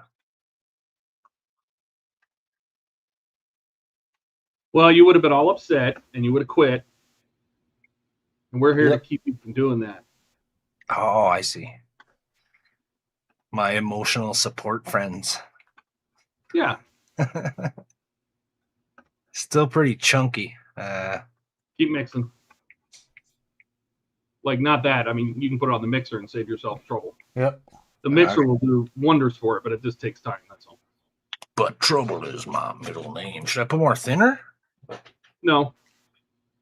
Well, you would have been all upset and you would have quit. And we're here Yep. to keep you from doing that. Oh, I see. My emotional support friends. Yeah. Still pretty chunky. Keep mixing. Like, not that. I mean, you can put it on the mixer and save yourself trouble. Yep. The mixer will do wonders for it, but it just takes time. That's all. But trouble is my middle name. Should I put more thinner? No,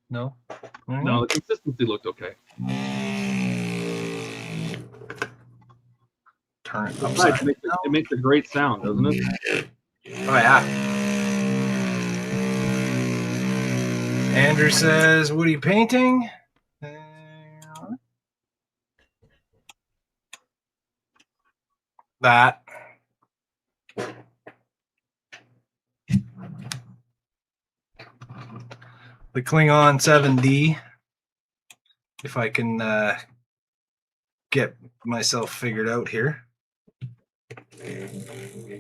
No. no, the consistency looked okay. Turn it Besides, upside. it makes a great sound, doesn't it? Oh yeah. Andrew says, "What are you painting?" That. The Klingon 7D. If I can get myself figured out here.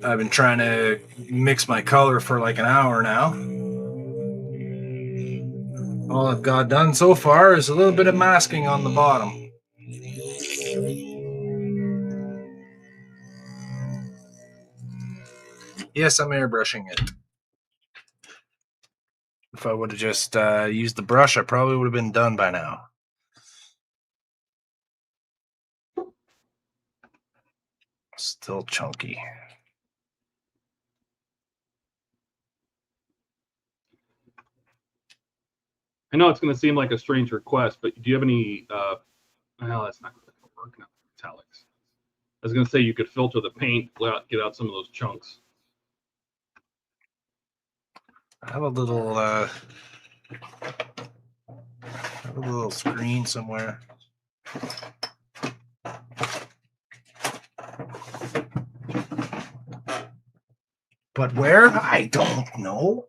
I've been trying to mix my color for like an hour now. All I've got done so far is a little bit of masking on the bottom. Yes, I'm airbrushing it. If I would have just used the brush, I probably would have been done by now. Still chunky. I know it's going to seem like a strange request, but do you have any? Well, that's not going to work. No, italics. I was going to say you could filter the paint, get out some of those chunks. I have a little screen somewhere. But where? I don't know.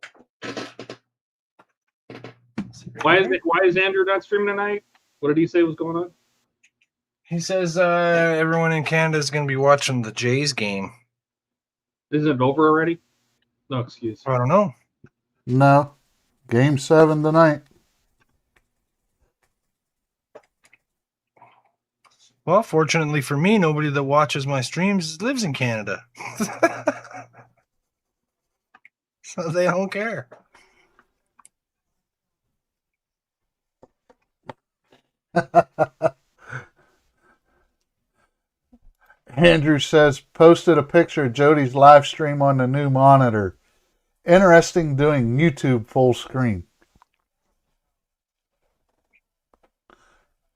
Why is Andrew not streaming tonight? What did he say was going on? He says everyone in Canada is going to be watching the Jays game. Isn't it over already? No excuse. I don't know. No. Game 7 tonight. Well, fortunately for me, nobody that watches my streams lives in Canada. So they don't care. Andrew says, posted a picture of Jody's live stream on the new monitor. Interesting doing YouTube full screen.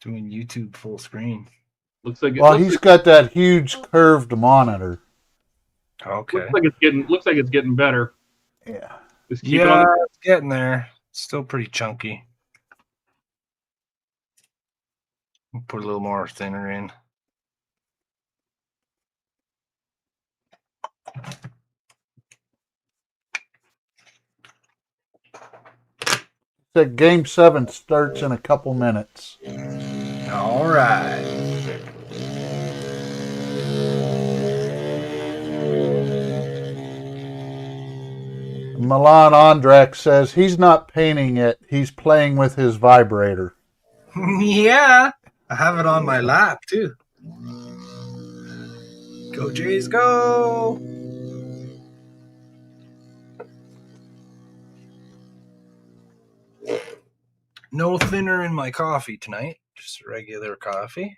Doing YouTube full screen. Looks like Well, he's got that huge curved monitor. Okay. Looks like it's getting better. Yeah. Just keep it on. It's getting there. It's still pretty chunky. Put a little more thinner in. Said game 7 starts in a couple minutes. All right. Milan Andrak says he's not painting it, he's playing with his vibrator. Yeah. I have it on my lap, too. Go, Jays, go. No thinner in my coffee tonight. Just regular coffee.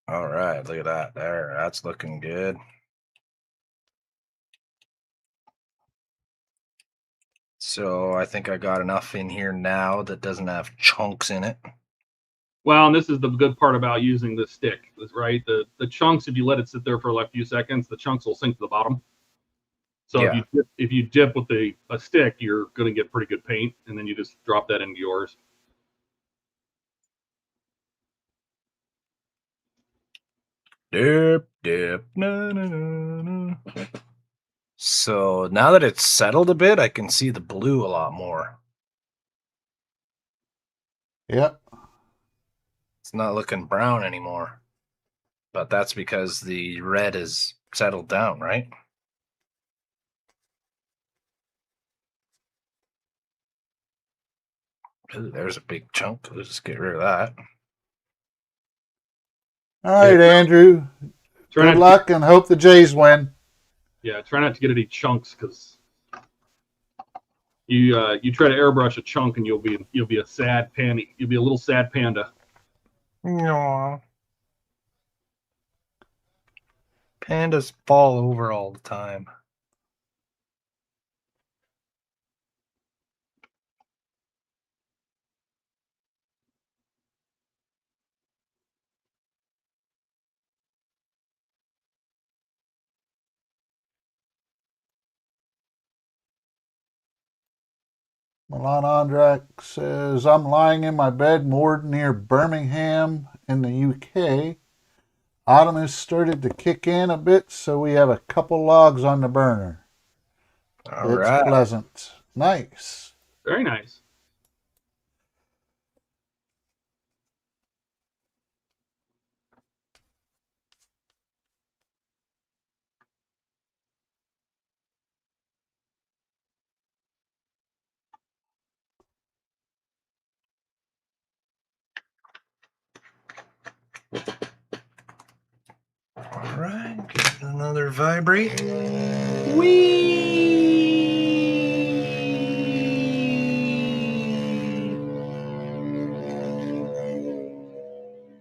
All right. Look at that. There. That's looking good. So I think I got enough in here now that doesn't have chunks in it. Well, and this is the good part about using the stick, right? The chunks, if you let it sit there for like a few seconds, the chunks will sink to the bottom. So Yeah. if you dip with a stick, you're going to get pretty good paint, and then you just drop that into yours. Dip, dip, na, na, na, na. So now that it's settled a bit, I can see the blue a lot more. Yep. It's not looking brown anymore. But that's because the red is settled down, right? Ooh, there's a big chunk. Let's just get rid of that. All right, Andrew. Try Good not luck and hope the Jays win. try not to get any chunks because you try to airbrush a chunk and you'll be a sad pandy. You'll be a little sad panda. No. Pandas fall over all the time. Milan Andrak says, I'm lying in my bed moored near Birmingham in the UK. Autumn has started to kick in a bit, so we have a couple logs on the burner. All It's right. pleasant. Nice. Very nice. All right. Give it another vibrate.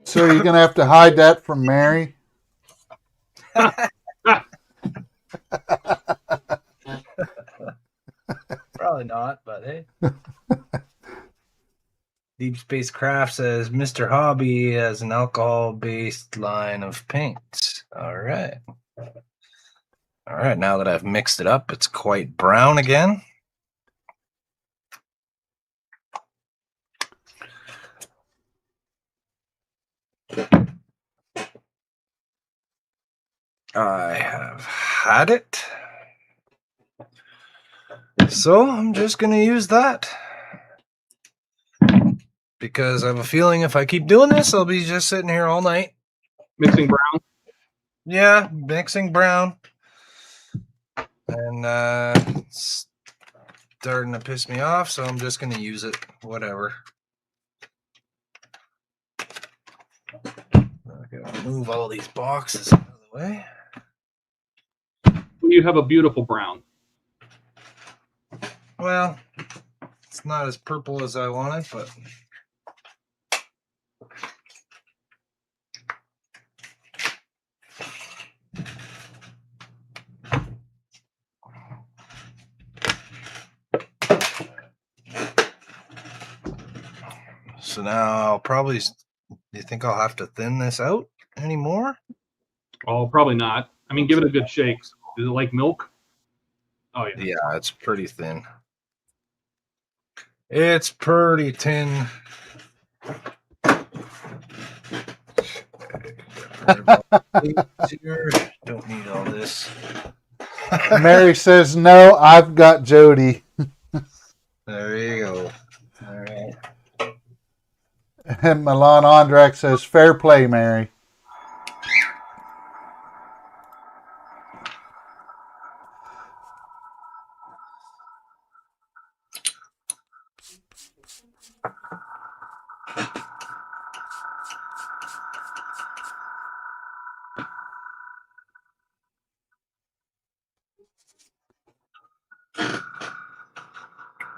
So are you going to have to hide that from Mary? Probably not, but hey. Deep Space Craft says Mr. Hobby has an alcohol-based line of paints. All right. All right, now that I've mixed it up, it's quite brown again. I have had it. So I'm just going to use that. Because I have a feeling if I keep doing this, I'll be just sitting here all night. Mixing brown. Yeah, mixing brown. And it's starting to piss me off, so I'm just going to use it. Whatever. Okay, I'll move all these boxes out of the way. You have a beautiful brown. Well, it's not as purple as I wanted, but so now I'll probably. Do you think I'll have to thin this out anymore? Oh, probably not. I mean, give it a good shake. Is it like milk? Oh yeah. Yeah, it's pretty thin. It's pretty thin. Don't need all this. Mary says, no, I've got Jody. There you go. All right. And Milan Andrak says, fair play, Mary.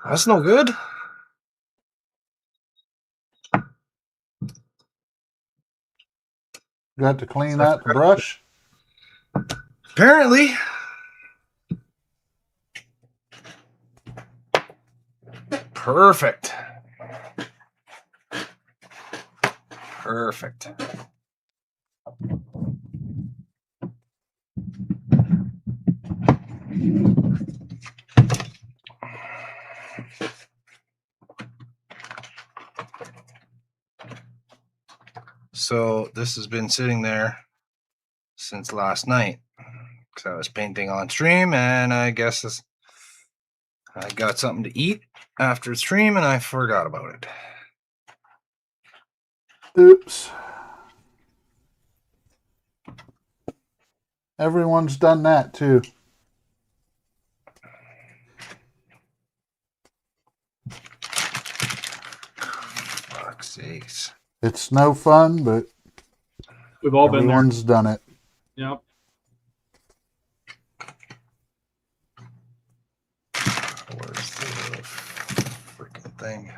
That's no good. Got to clean out the brush. Apparently. Perfect. Perfect. So this has been sitting there since last night. because I was painting on stream, and I guess I got something to eat after stream, and I forgot about it. Oops. Everyone's done that too. Fuck's sakes. It's no fun, but We've all been there. everyone's done it. Yep. Where's the freaking thing?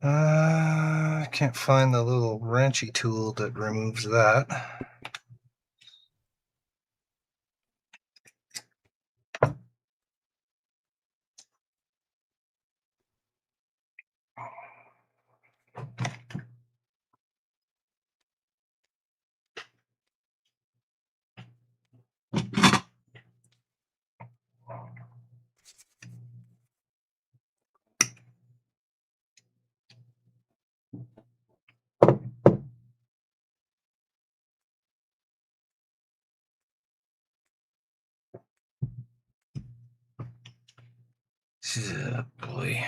I can't find the little wrenchy tool that removes that. Oh, boy.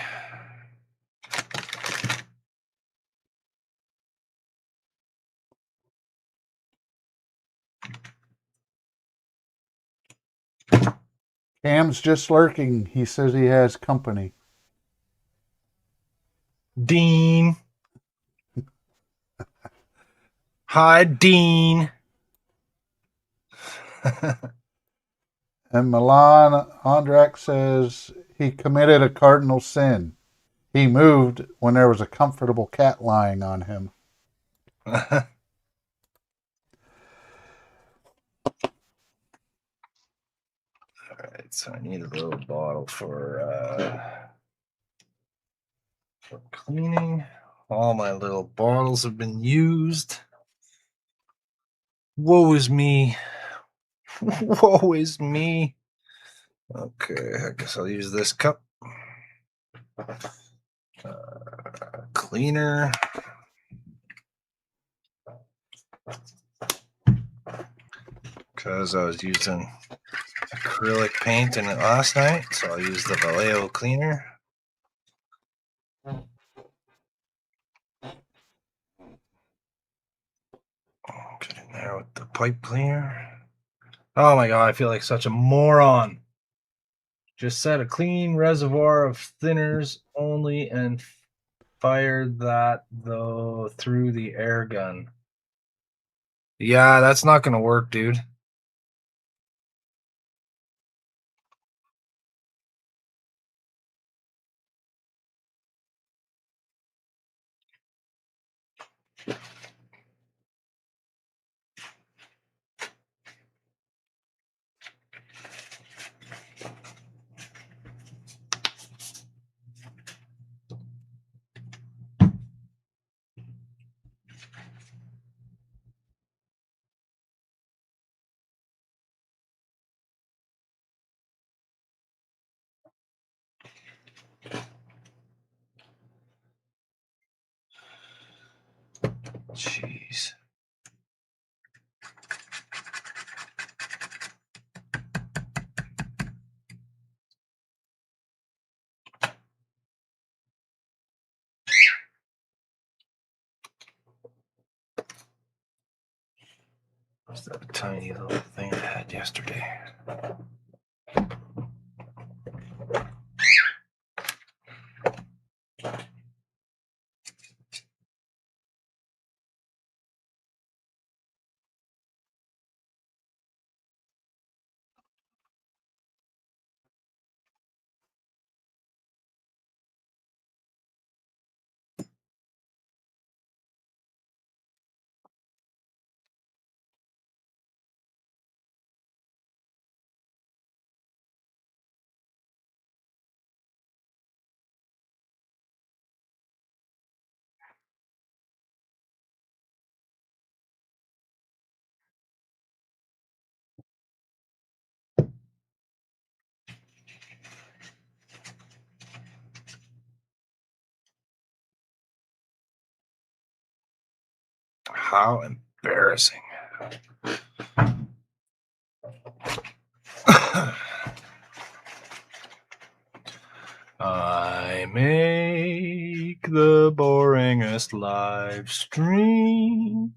Cam's just lurking. He says he has company. Dean. Hi, Dean. And Milan Andrak says he committed a cardinal sin. He moved when there was a comfortable cat lying on him. Alright, so I need a little bottle for cleaning. All my little bottles have been used. Woe is me. Woe is me. Okay, I guess I'll use this cup. Cleaner. Because I was using acrylic paint in it last night, so I'll use the Vallejo cleaner. Get in there with the pipe cleaner. Oh my god, I feel like such a moron. Just set a clean reservoir of thinners only and fired that though through the air gun. Yeah, that's not gonna work, dude. Jeez. What's that tiny little thing I had yesterday? How embarrassing. I make the boringest live streams.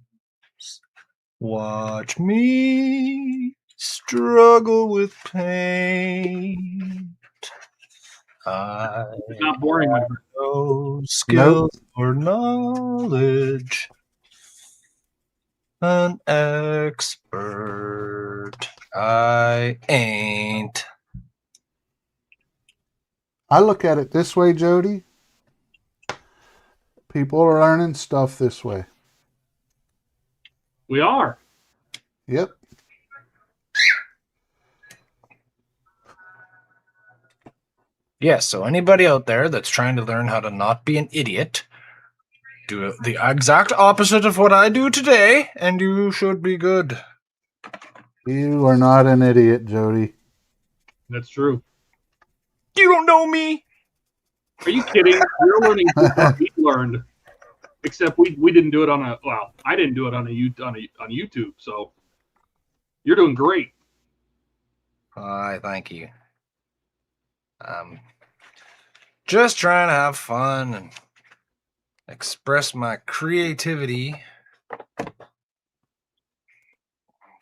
Watch me struggle with pain. I It's not boring, my friend. no skills or knowledge. An expert I ain't. I look at it this way, Jody. People are learning stuff this way. We are. Yep. Yeah, so anybody out there that's trying to learn how to not be an idiot, do the exact opposite of what I do today, and you should be good. You are not an idiot, Jody. That's true. You don't know me. Are you kidding? We're learning what we learned. Except we didn't do it on a I didn't do it on YouTube, so you're doing great. Thank you. Just trying to have fun and express my creativity.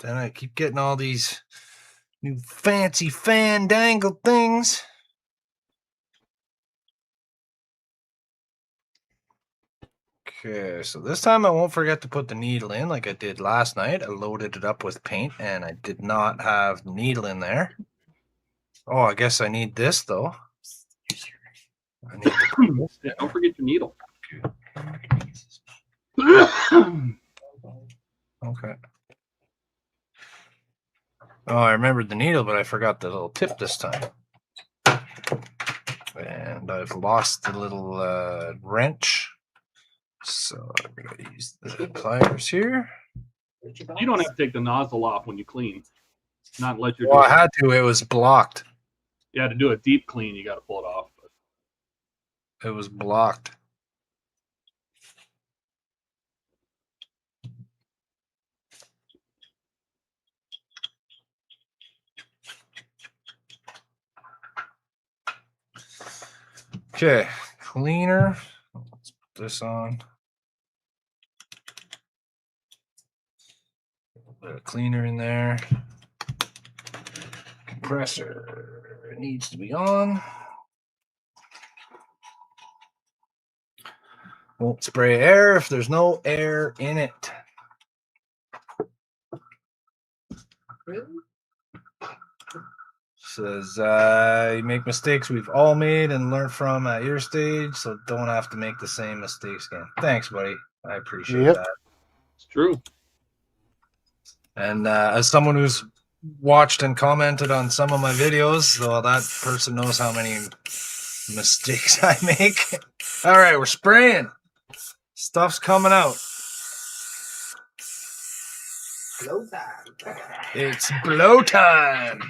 Then I keep getting all these new fancy fandangled things. Okay, so this time I won't forget to put the needle in like I did last night. I loaded it up with paint and I did not have the needle in there. Oh, I guess I need this though. I need Yeah, don't forget your needle. Okay. Oh, I remembered the needle, but I forgot the little tip this time. And I've lost the little wrench. So I'm going to use the pliers here. You don't have to take the nozzle off when you clean. Not unless you're Well, I doing had to. It was blocked. you had to do a deep clean, you got to pull it off. It was blocked. Okay, cleaner. Let's put this on. A bit of cleaner in there. Compressor needs to be on. Won't spray air if there's no air in it. Says you make mistakes we've all made and learn from at your stage, so don't have to make the same mistakes again. Thanks, buddy. I appreciate Yep. that. It's true. And as someone who's watched and commented on some of my videos, though, that person knows how many mistakes I make. All right, we're spraying. Stuff's coming out. Blow time. It's blow time.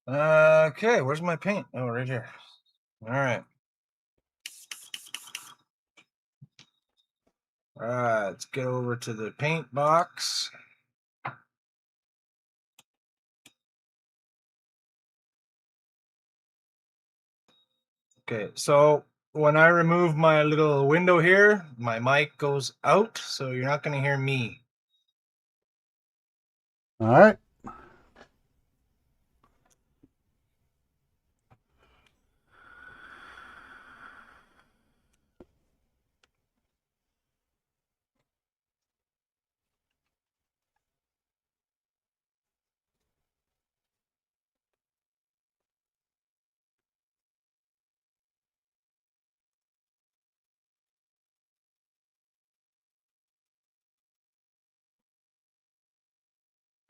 Okay, where's my paint? Oh, right here. All right. All right, let's get over to the paint box. Okay, so when I remove my little window here, my mic goes out, so you're not going to hear me. All right.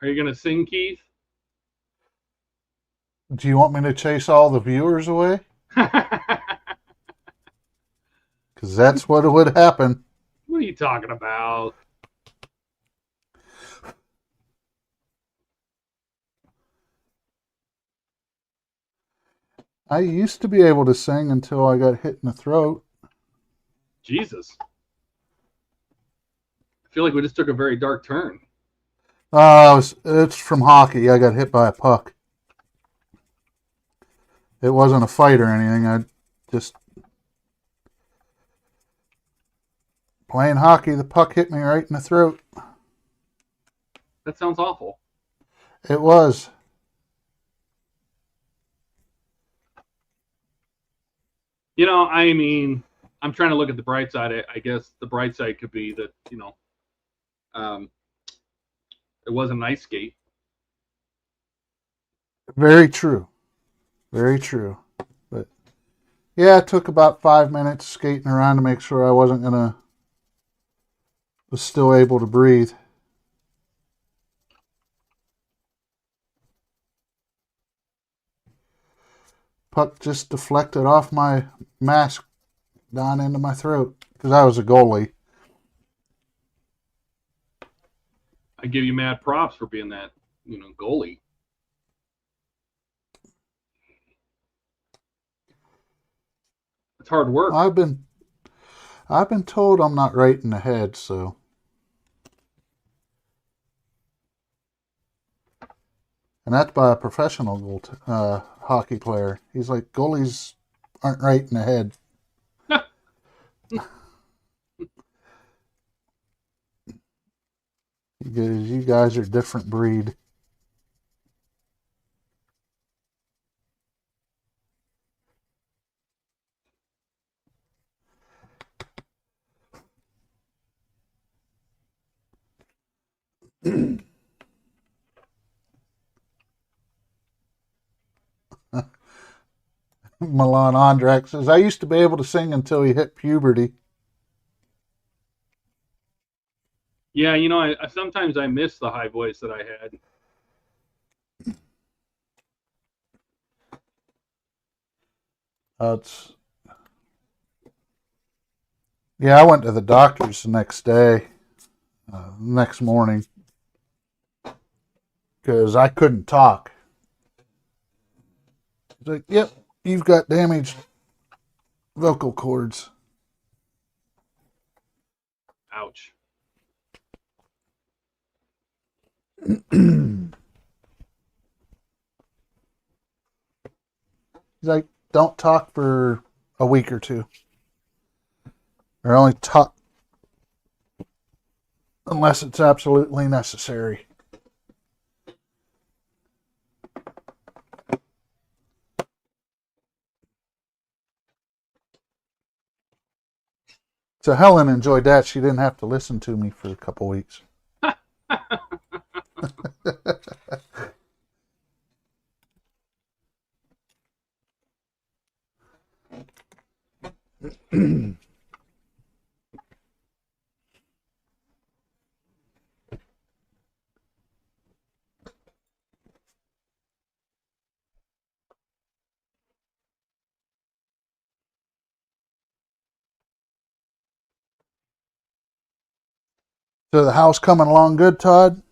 Are you going to sing, Keith? Do you want me to chase all the viewers away? Because that's what would happen. What are you talking about? I used to be able to sing until I got hit in the throat. Jesus. I feel like we just took a very dark turn. It's from hockey. I got hit by a puck. It wasn't a fight or anything. I just playing hockey. The puck hit me right in the throat. That sounds awful. It was. You know, I mean, I'm trying to look at the bright side. I guess the bright side could be that, you know, it wasn't an ice skate. Very true. Very true. But yeah, it took about 5 minutes skating around to make sure I was still able to breathe. Puck just deflected off my mask down into my throat because I was a goalie. I give you mad props for being that, you know, goalie. It's hard work. I've been told I'm not right in the head, so. And that's by a professional hockey player. He's like, goalies aren't right in the head. Because you guys are a different breed. Milan Andrak says, I used to be able to sing until he hit puberty. Yeah, you know, I sometimes I miss the high voice that I had. Yeah, I went to the doctor's the next day, next morning, because I couldn't talk. He's like, yep, you've got damaged vocal cords. Ouch. He's like, don't talk for a week or two. Or only talk unless it's absolutely necessary. So Helen enjoyed that. She didn't have to listen to me for a couple weeks. So the house coming along good, Todd?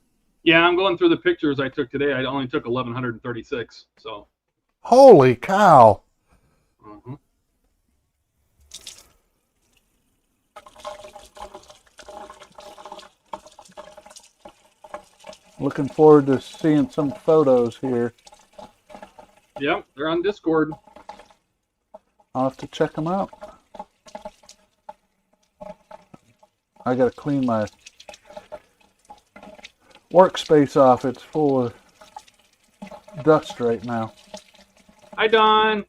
Yeah, I'm going through the pictures I took today. I only took 1,136. So. Holy cow! Mm-hmm. Looking forward to seeing some photos here. Yep, they're on Discord. I'll have to check them out. I gotta clean my workspace off. It's full of dust right now. Hi, Don.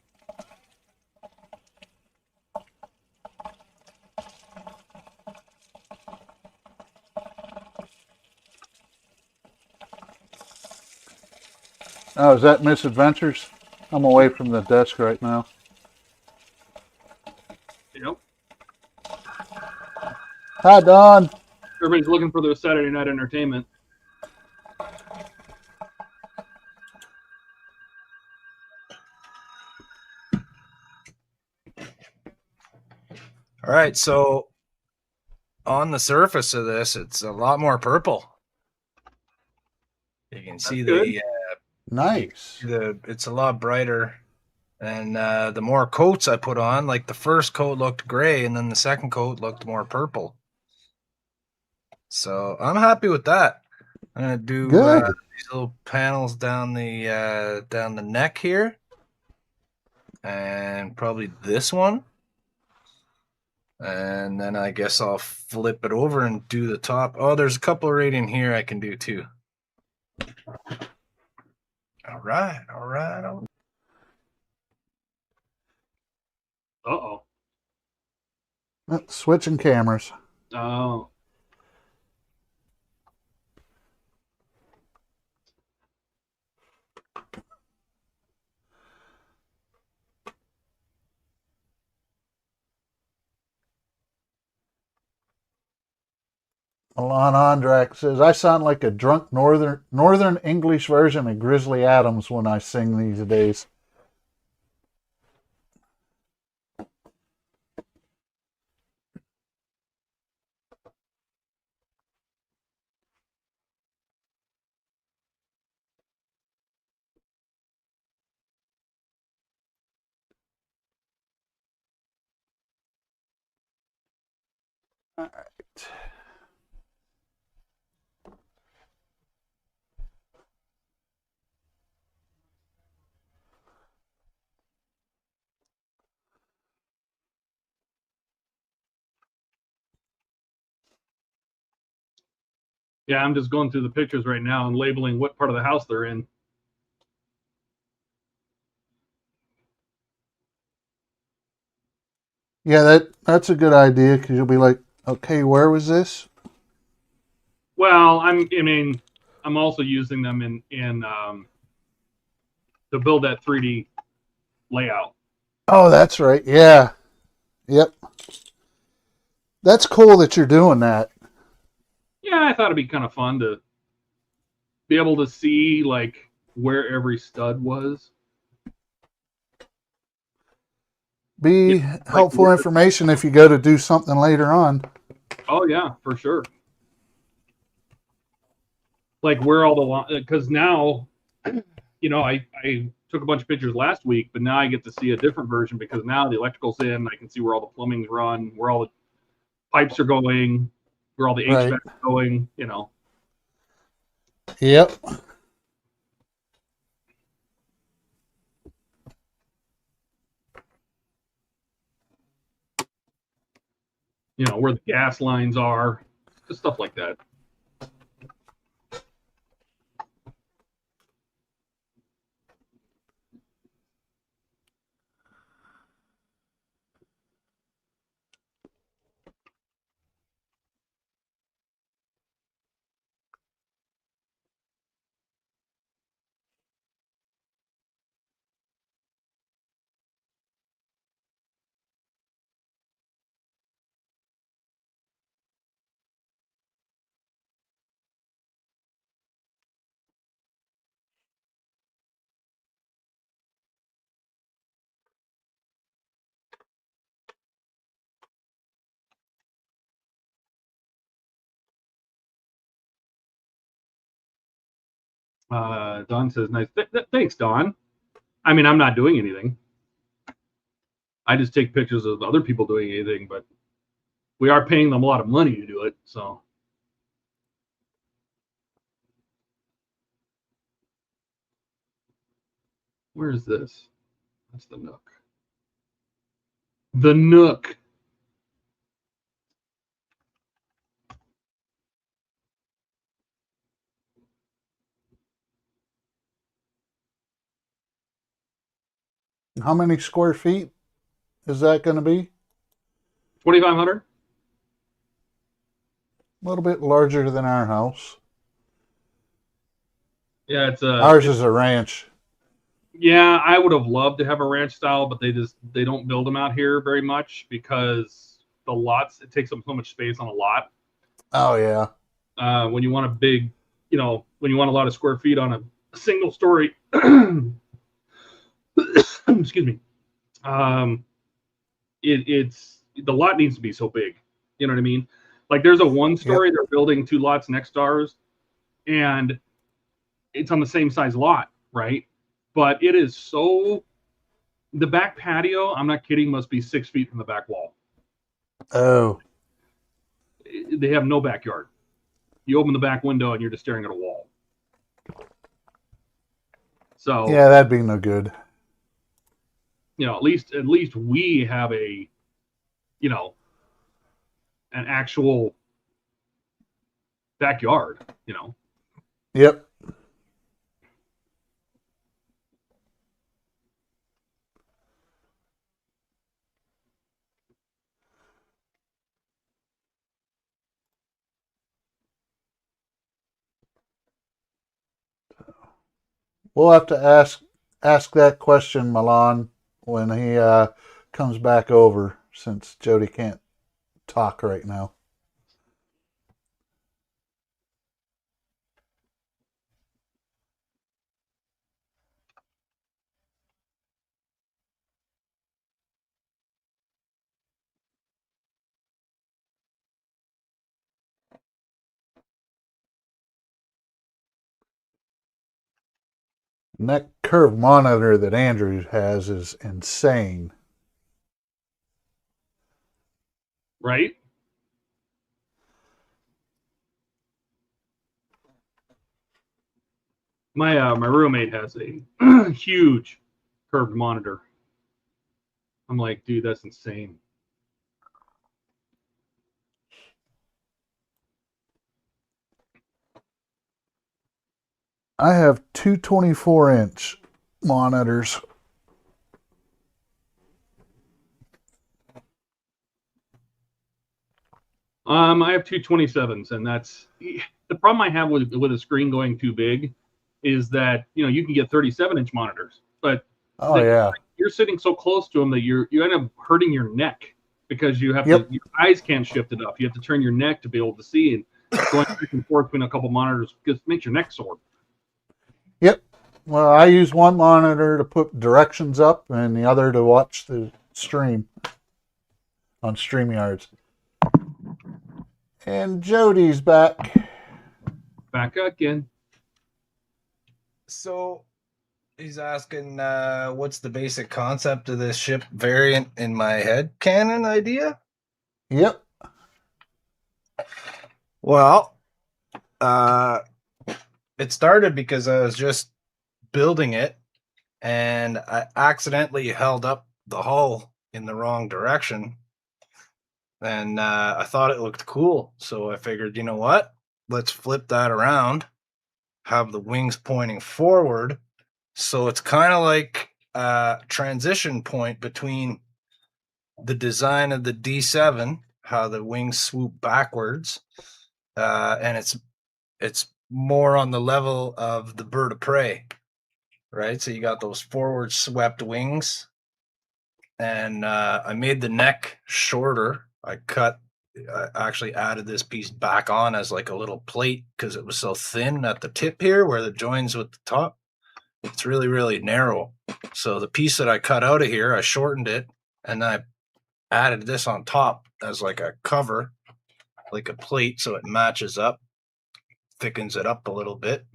Oh, is that Misadventures? I'm away from the desk right now. Yep. Hi, Don. Everybody's looking for their Saturday night entertainment. All right, so on the surface of this, it's a lot more purple. You can see good. the Nice. it's a lot brighter And the more coats I put on, like the first coat looked gray, and then the second coat looked more purple. So I'm happy with that. I'm gonna do Good. these little panels down the neck here, and probably this one. And then I guess I'll flip it over and do the top. Oh, there's a couple right in here I can do too. All right. Uh-oh. Switching cameras. Oh. Alon Andrak says, I sound like a drunk northern English version of Grizzly Adams when I sing these days. All right. Yeah, I'm just going through the pictures right now and labeling what part of the house they're in. Yeah, that's a good idea because you'll be like, okay, where was this? Well, I'm also using them in to build that 3D layout. Oh, that's right. Yeah. Yep. That's cool that you're doing that. Yeah, I thought it'd be kind of fun to be able to see like where every stud was. Be helpful where- information if you go to do something later on. Oh yeah, for sure. Like where all the because now, I took a bunch of pictures last week, but now I get to see a different version because now the electrical's in. I can see where all the plumbing's run, where all the pipes are going, where all the HVAC is going. Yep. Where the gas lines are, just stuff like that. Don says, nice. Thanks, Don. I'm not doing anything. I just take pictures of other people doing anything, but we are paying them a lot of money to do it. So, where is this? That's the Nook. The Nook. How many square feet is that going to be? 2,500. A little bit larger than our house. Yeah, Ours is a ranch. Yeah, I would have loved to have a ranch style, but they don't build them out here very much because the lots, it takes up so much space on a lot. Oh yeah. When you want a big, when you want a lot of square feet on a single story, excuse me, it's the lot needs to be so big. You know what I mean? Like there's a one story, they're building 2 lots next to ours, and it's on the same size lot, right? But it is so The back patio, I'm not kidding, must be 6 feet from the back wall. Oh, They have no backyard. You open the back window and you're just staring at a wall. So yeah, that'd be no good. at least we have a, an actual backyard. Yep. We'll have to ask that question, Milan, when he comes back over, since Jody can't talk right now. And that curve monitor that Andrew has is insane. Right? My roommate has a huge curved monitor. I'm like, dude, that's insane. I have two 24-inch monitors. I have two 27s, and that's the problem I have with a screen going too big is that you can get 37-inch monitors, but Oh yeah. you're sitting so close to them that you end up hurting your neck because you have Yep. to, your eyes can't shift enough. You have to turn your neck to be able to see, and going back and forth between a couple monitors just makes your neck sore. Yep. Well, I use one monitor to put directions up and the other to watch the stream on StreamYards. And Jody's back. Back again. So he's asking, what's the basic concept of this ship variant in my head canon idea? Yep. Well, it started because I was just building it and I accidentally held up the hull in the wrong direction. And I thought it looked cool. So I figured, you know what? Let's flip that around, have the wings pointing forward. So it's kind of like a transition point between the design of the D7, how the wings swoop backwards, and it's more on the level of the bird of prey, right? So you got those forward swept wings, and I made the neck shorter. I actually added this piece back on as like a little plate because it was so thin at the tip here where the joins with the top. It's really, really narrow. So the piece that I cut out of here, I shortened it and I added this on top as like a cover, like a plate, so it matches up, thickens it up a little bit.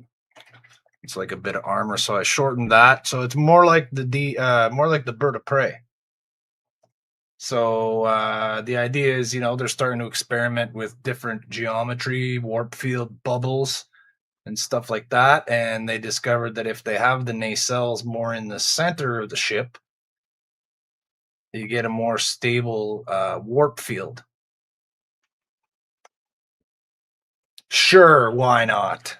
It's like a bit of armor, so I shortened that, so it's more like the bird of prey. So the idea is, they're starting to experiment with different geometry, warp field bubbles, and stuff like that. And they discovered that if they have the nacelles more in the center of the ship, you get a more stable warp field. Sure, why not?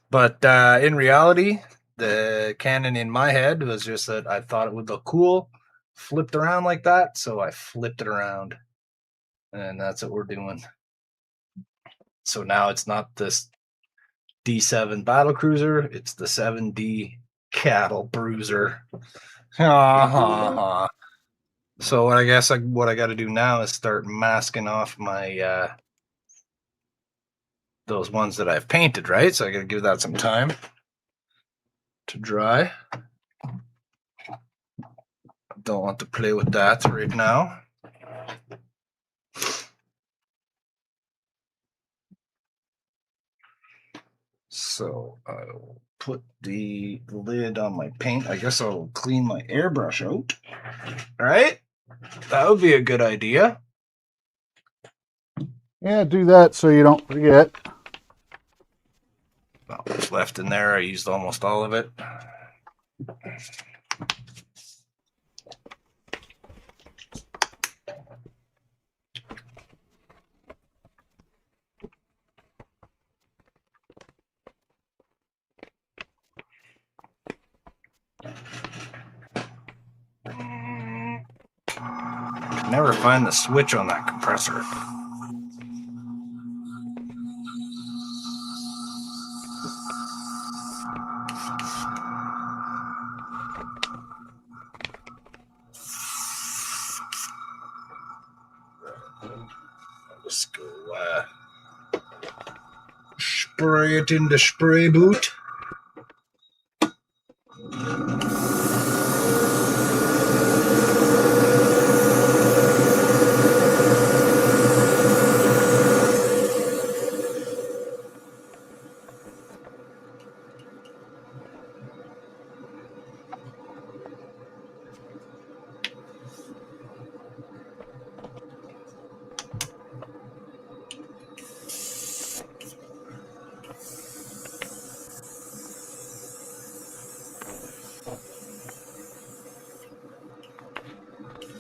But in reality, the canon in my head was just that I thought it would look cool, flipped around like that, so I flipped it around. And that's what we're doing. So now it's not this D7 battle cruiser, it's the 7D Cattle Bruiser. So what I guess what I got to do now is start masking off my those ones that I've painted, right? So I got to give that some time to dry. Don't want to play with that right now. So I'll put the lid on my paint. I guess I'll clean my airbrush out. All right. That would be a good idea. Yeah, do that so you don't forget. Not much left in there. I used almost all of it. Never find the switch on that compressor. Let's go spray it in the spray boot.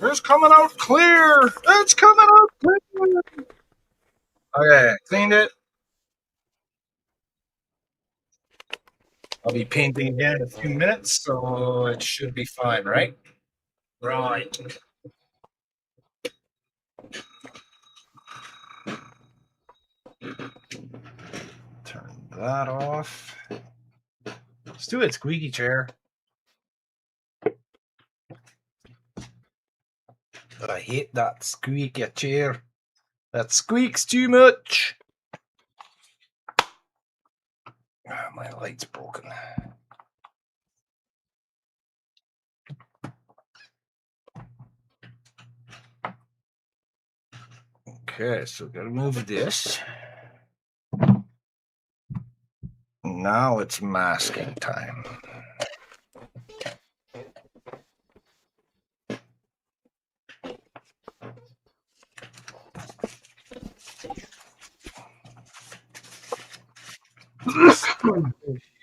It's coming out clear. It's coming out clear. Okay, cleaned it. I'll be painting again in a few minutes, so it should be fine, right? Right. Turn that off. Let's do it, squeaky chair. I hate that squeaky chair. That squeaks too much. My light's broken. Okay, so gotta move this. Now it's masking time.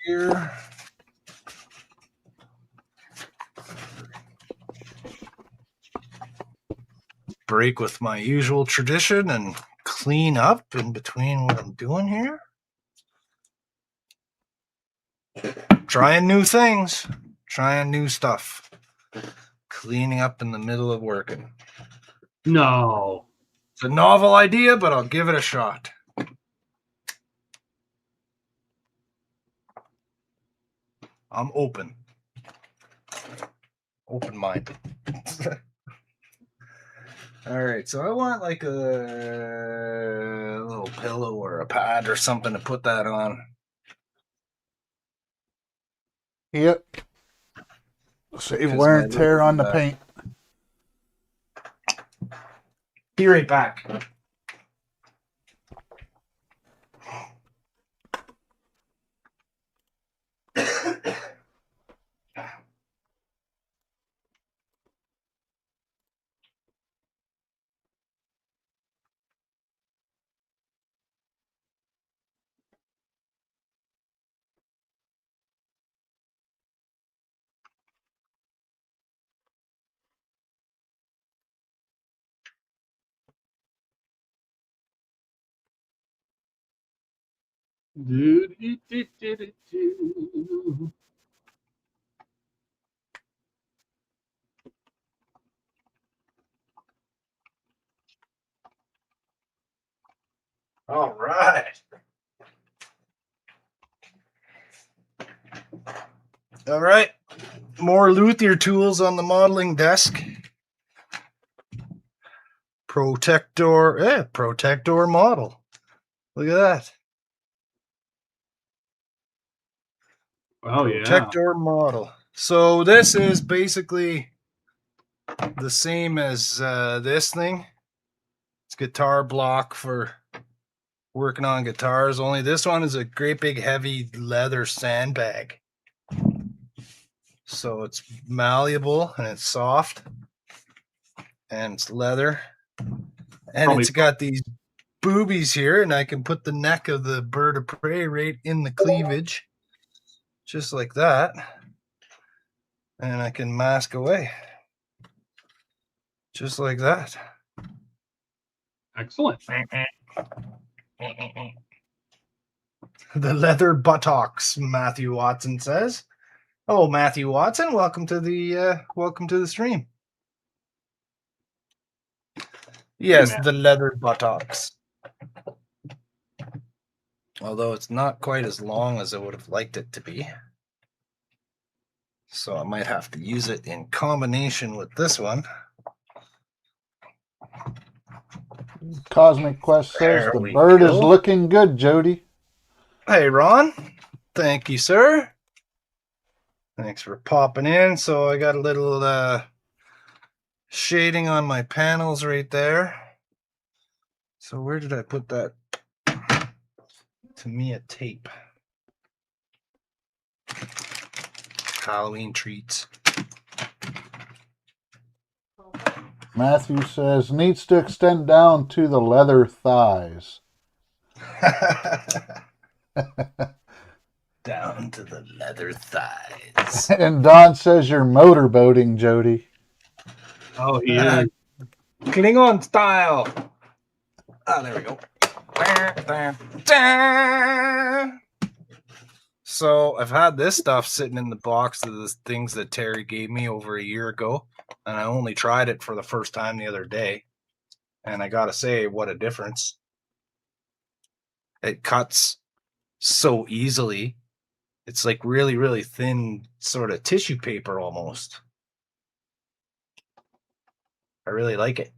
Here. Break with my usual tradition and clean up in between what I'm doing here. Trying new things, trying new stuff. Cleaning up in the middle of working. No. It's a novel idea, but I'll give it a shot. I'm open. Open-minded. All right, so I want like a little pillow or a pad or something to put that on. Yep. Save Because wear my and tear little, on the paint. Be right back. All right. All right. More luthier tools on the modeling desk. Protector model. Look at that. Oh, yeah. Protector model. So this is basically the same as this thing. It's guitar block for working on guitars, only this one is a great big heavy leather sandbag. So it's malleable and it's soft and it's leather. And Probably it's got these boobies here, and I can put the neck of the bird of prey right in the cleavage, just like that. And I can mask away, just like that. excellent. The leather buttocks, Matthew Watson says. Oh, Matthew Watson, welcome to the stream. Yes, Hey, the leather buttocks. Although it's not quite as long as I would have liked it to be. So I might have to use it in combination with this one. Cosmic Quest says There the we bird is go. looking good, Jody. Hey, Ron. Thank you, sir. Thanks for popping in. So I got a little shading on my panels right there. So where did I put that? Tamiya tape. Halloween treats. Matthew says needs to extend down to the leather thighs. Down to the leather thighs. And Don says you're motorboating, Jody. Oh, he is. Klingon style. Oh, there we go. So I've had this stuff sitting in the box of the things that Terry gave me over a year ago, and I only tried it for the first time the other day. And I gotta say, what a difference. It cuts so easily. It's like really, really thin sort of tissue paper almost. I really like it.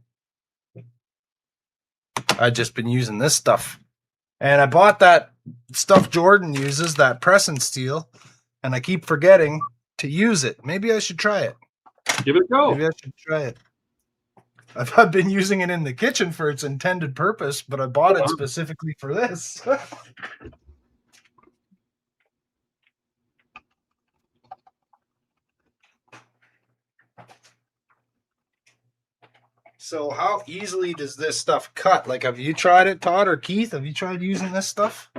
I've just been using this stuff. And I bought that stuff Jordan uses, that press and steel, and I keep forgetting to use it. Maybe I should try it. Give it a go. Maybe I should try it. I've been using it in the kitchen for its intended purpose, but I bought it specifically for this. So how easily does this stuff cut? Like, have you tried it, Todd or Keith? Have you tried using this stuff?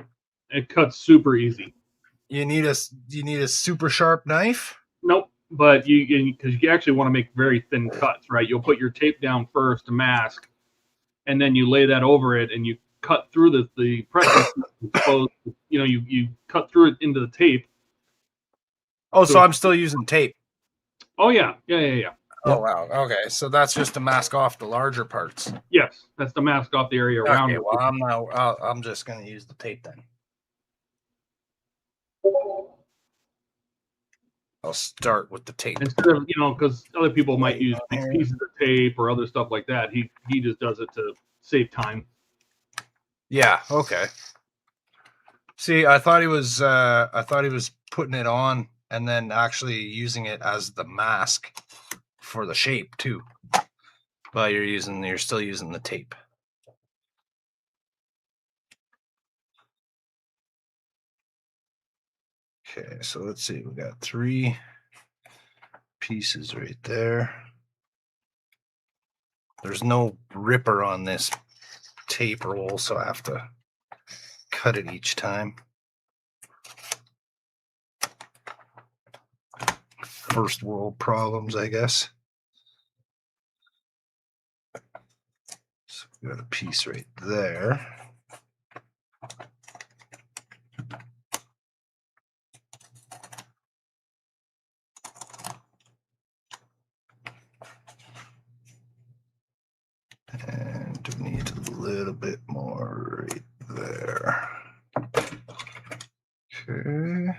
It cuts super easy. You need a super sharp knife? Nope. But because you actually want to make very thin cuts, right? You'll put your tape down first to mask, and then you lay that over it, and you cut through the pressing. You cut through it into the tape. Oh, so I'm still using tape. Oh yeah. Oh wow. Okay, so that's just to mask off the larger parts. Yes, that's to mask off the area around it. Well, I'm just going to use the tape then. I'll start with the tape. Instead of, because other people might use pieces of tape or other stuff like that. He just does it to save time. Yeah. Okay. See, I thought he was putting it on and then actually using it as the mask for the shape too. But you're still using the tape. Okay, so let's see. We got 3 pieces right there. There's no ripper on this tape roll, so I have to cut it each time. First world problems, I guess. So we got a piece right there. And we need a little bit more right there. Okay.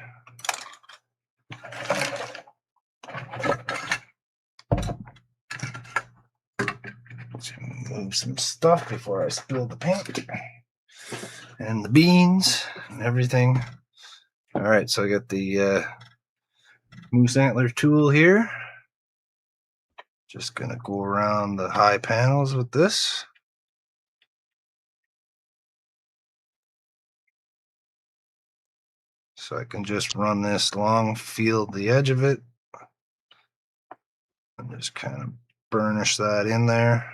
Let's move some stuff before I spill the paint and the beans and everything. All right, so I got the moose antler tool here. Just gonna go around the high panels with this. So I can just run this long, feel the edge of it, and just kind of burnish that in there.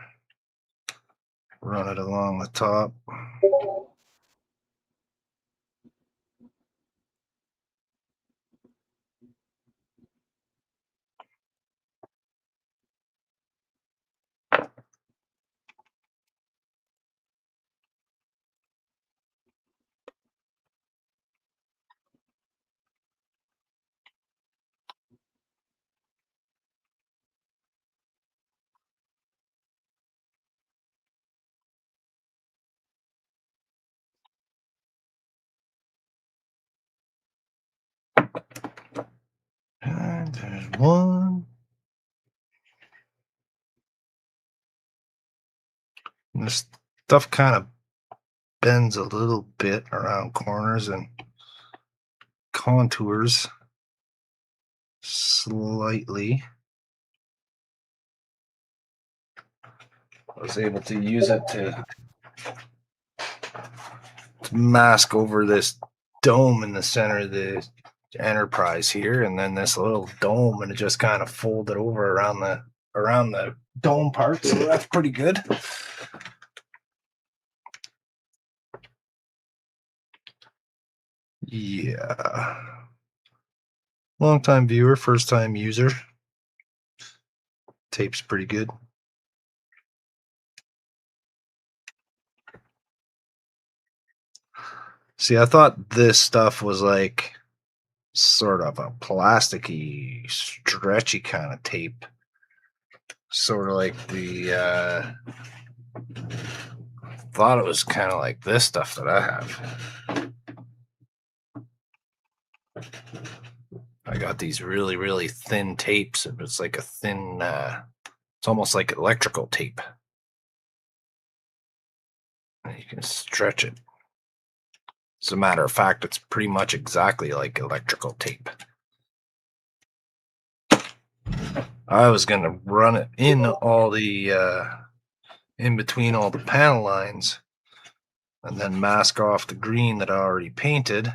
Run it along the top. And there's one. And this stuff kind of bends a little bit around corners and contours slightly. I was able to use it to mask over this dome in the center of the Enterprise here, and then this little dome, and it just kind of folded over around the dome part. So that's pretty good. Yeah. Long time viewer, first time user. Tape's pretty good. See, I thought this stuff was like sort of a plasticky, stretchy kind of tape. Sort of like thought it was kind of like this stuff that I have. I got these really, really thin tapes. It's like a thin, it's almost like electrical tape. And you can stretch it. As a matter of fact, it's pretty much exactly like electrical tape. I was going to run it in all the, in between all the panel lines and then mask off the green that I already painted.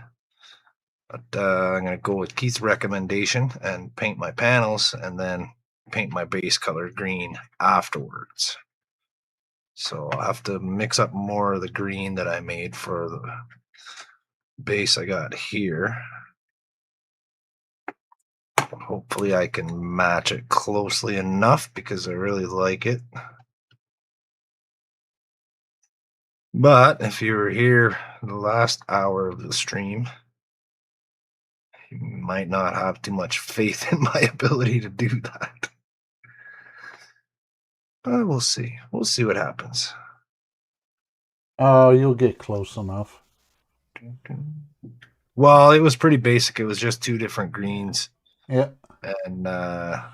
But I'm going to go with Keith's recommendation and paint my panels and then paint my base color green afterwards. So I'll have to mix up more of the green that I made for the base I got here. Hopefully I can match it closely enough because I really like it. But if you were here the last hour of the stream, you might not have too much faith in my ability to do that. But we'll see. We'll see what happens. Oh, you'll get close enough. Well, it was pretty basic. It was just two different greens. Yeah. And I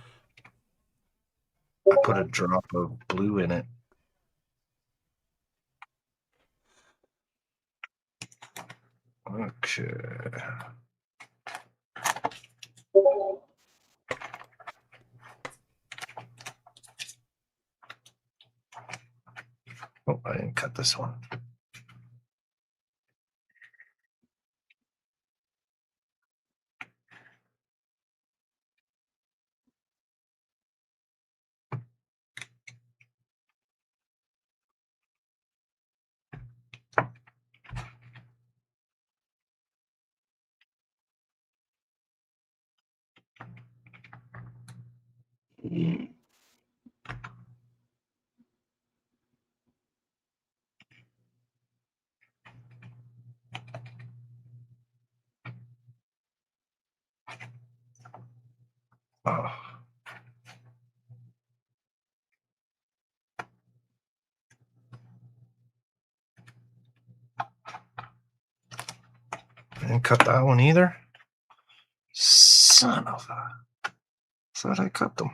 put a drop of blue in it. Okay. Oh, I didn't cut this one. Oh. I didn't cut that one either. Son of a. Thought I cut them.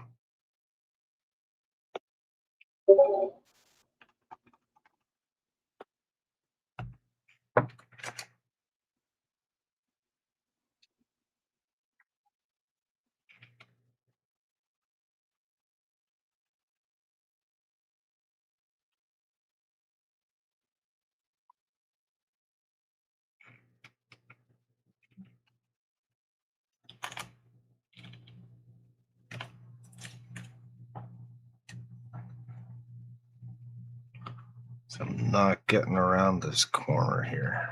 I'm not getting around this corner here.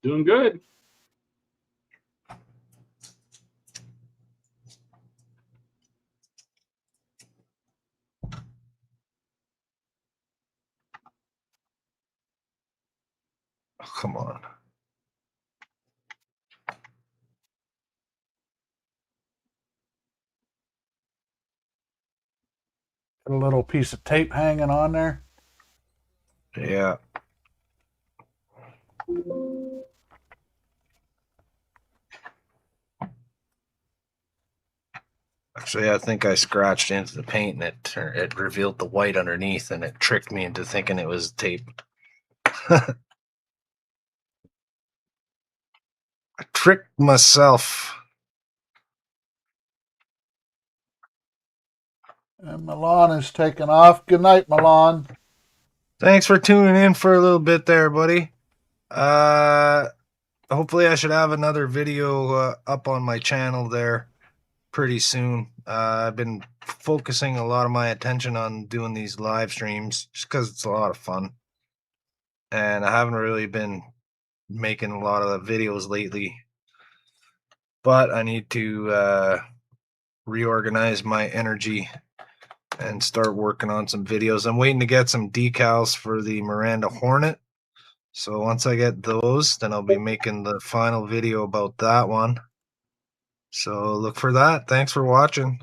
Doing good. Oh, come on. Got a little piece of tape hanging on there. Yeah. Actually, I think I scratched into the paint and it revealed the white underneath, and it tricked me into thinking it was tape. I tricked myself. And Milan is taking off. Good night, Milan. Thanks for tuning in for a little bit there, buddy. Hopefully I should have another video up on my channel there pretty soon. I've been focusing a lot of my attention on doing these live streams just because it's a lot of fun. And I haven't really been making a lot of videos lately. But I need to reorganize my energy and start working on some videos. I'm waiting to get some decals for the Miranda Hornet. So once I get those, then I'll be making the final video about that one. So look for that. Thanks for watching.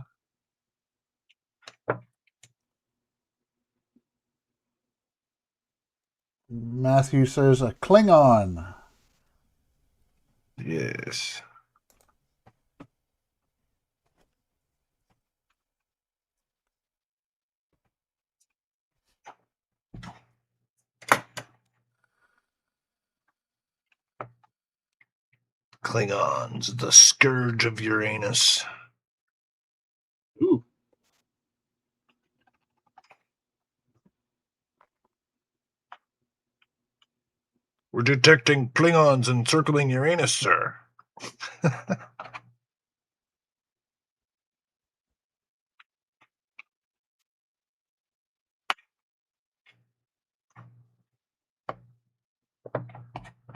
Matthew says a Klingon. Yes. Klingons, the scourge of Uranus. Ooh. We're detecting Klingons encircling Uranus, sir.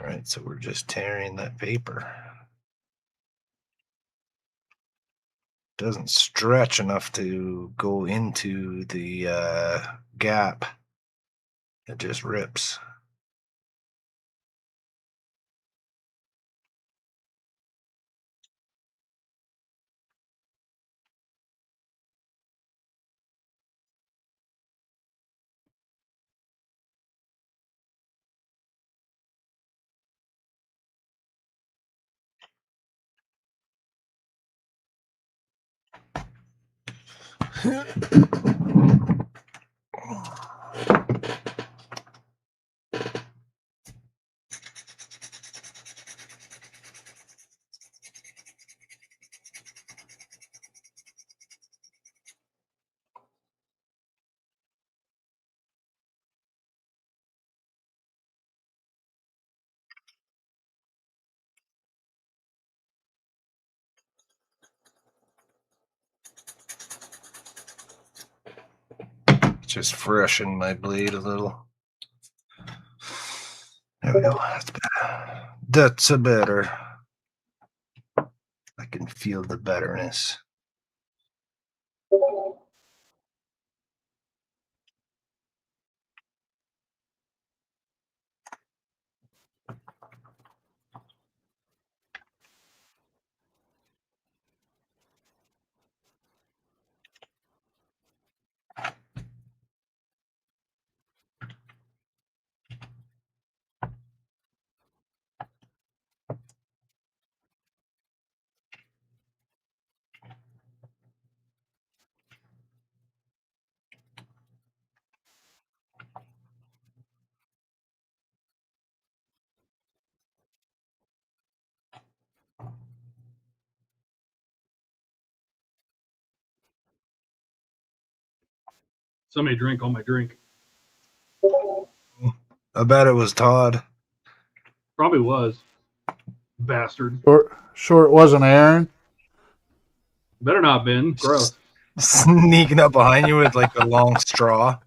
All right, so we're just tearing that paper. Doesn't stretch enough to go into the gap. It just rips. Just freshen my blade a little. There we go. That's better. That's a better. I can feel the betterness. Somebody drink all my drink. I bet it was Todd. Probably was. Bastard. Sure, it wasn't Aaron. Better not have been. Gross. Sneaking up behind you with like a long straw.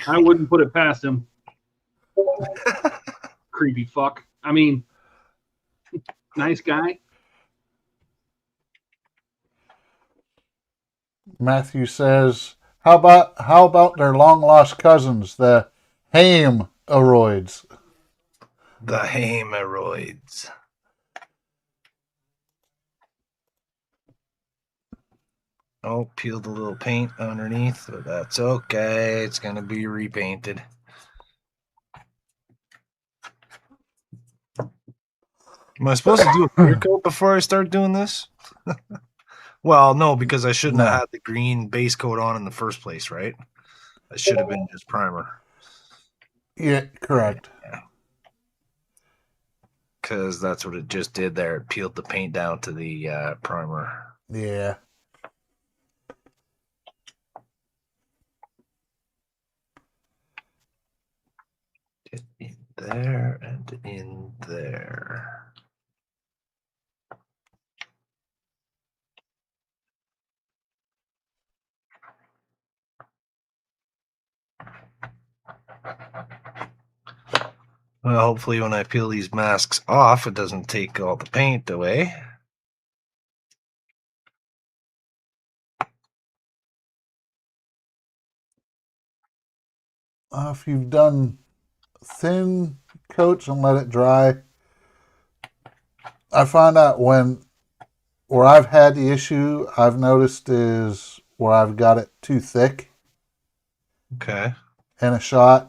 I wouldn't put it past him. Creepy fuck. I mean, nice guy. Matthew says, how about their long lost cousins, the Hameroids? The hemorrhoids. Oh, peeled a little paint underneath, but that's okay. It's going to be repainted. Am I supposed to do a clear coat before I start doing this? Well, no, because I shouldn't have had the green base coat on in the first place, right? I should have been just primer. Yeah, correct. Yeah. Because that's what it just did there. It peeled the paint down to the primer. Yeah. Get in there and in there. Well, hopefully when I peel these masks off, it doesn't take all the paint away. If you've done thin coats and let it dry, I find out where I've had the issue, I've noticed is where I've got it too thick Okay. in a shot,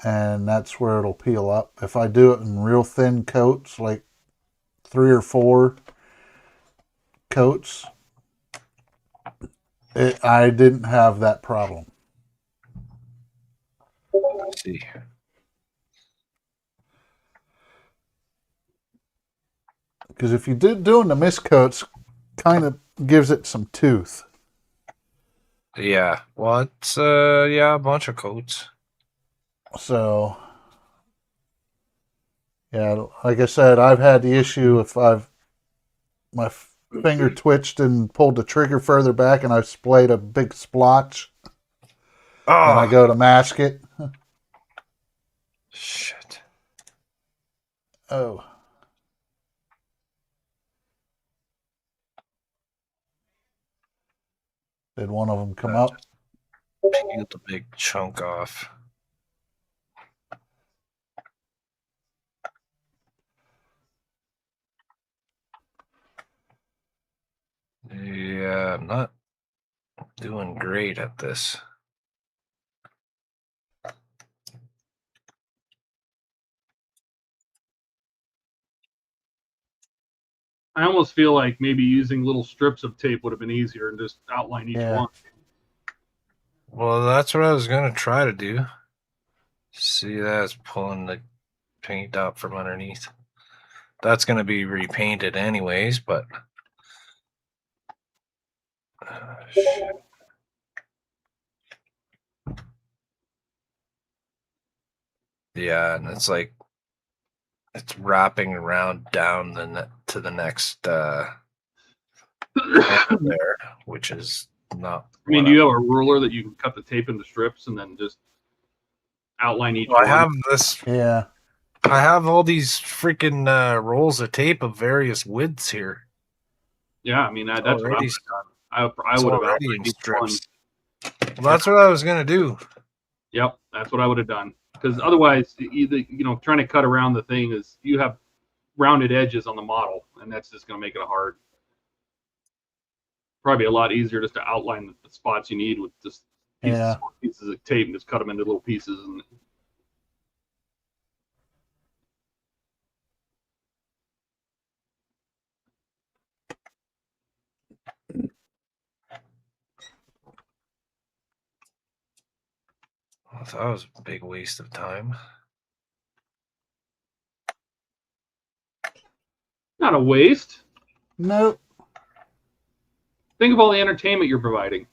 and that's where it'll peel up. If I do it in real thin coats, like 3 or 4 coats, I didn't have that problem. Let's see. Because if you doing the mist coats, kind of gives it some tooth. Yeah. Well, it's a bunch of coats. So, yeah, like I said, I've had the issue if my finger twitched and pulled the trigger further back, and I splayed a big splotch, and I go to mask it. Shit. Oh. Did one of them come up? Peeled a big chunk off. Yeah, I'm not doing great at this. I almost feel like maybe using little strips of tape would have been easier and just outline each one. Well, that's what I was going to try to do. See, that's pulling the paint out from underneath. That's going to be repainted anyways, but... shit. Yeah, and it's like it's wrapping around down to the next there, which is not. I mean, do you have a ruler that you can cut the tape into strips and then just outline each one? I have this. Yeah. I have all these freaking rolls of tape of various widths here. Yeah, I mean that's what I would have done. I would have outlined each one. Well, that's what I was gonna do. Yep, that's what I would have done. Because otherwise, trying to cut around the thing is you have rounded edges on the model, and that's just going to make it hard. Probably a lot easier just to outline the spots you need with just pieces of tape and just cut them into little pieces. And Well, that was a big waste of time. not a waste. Nope. Think of all the entertainment you're providing.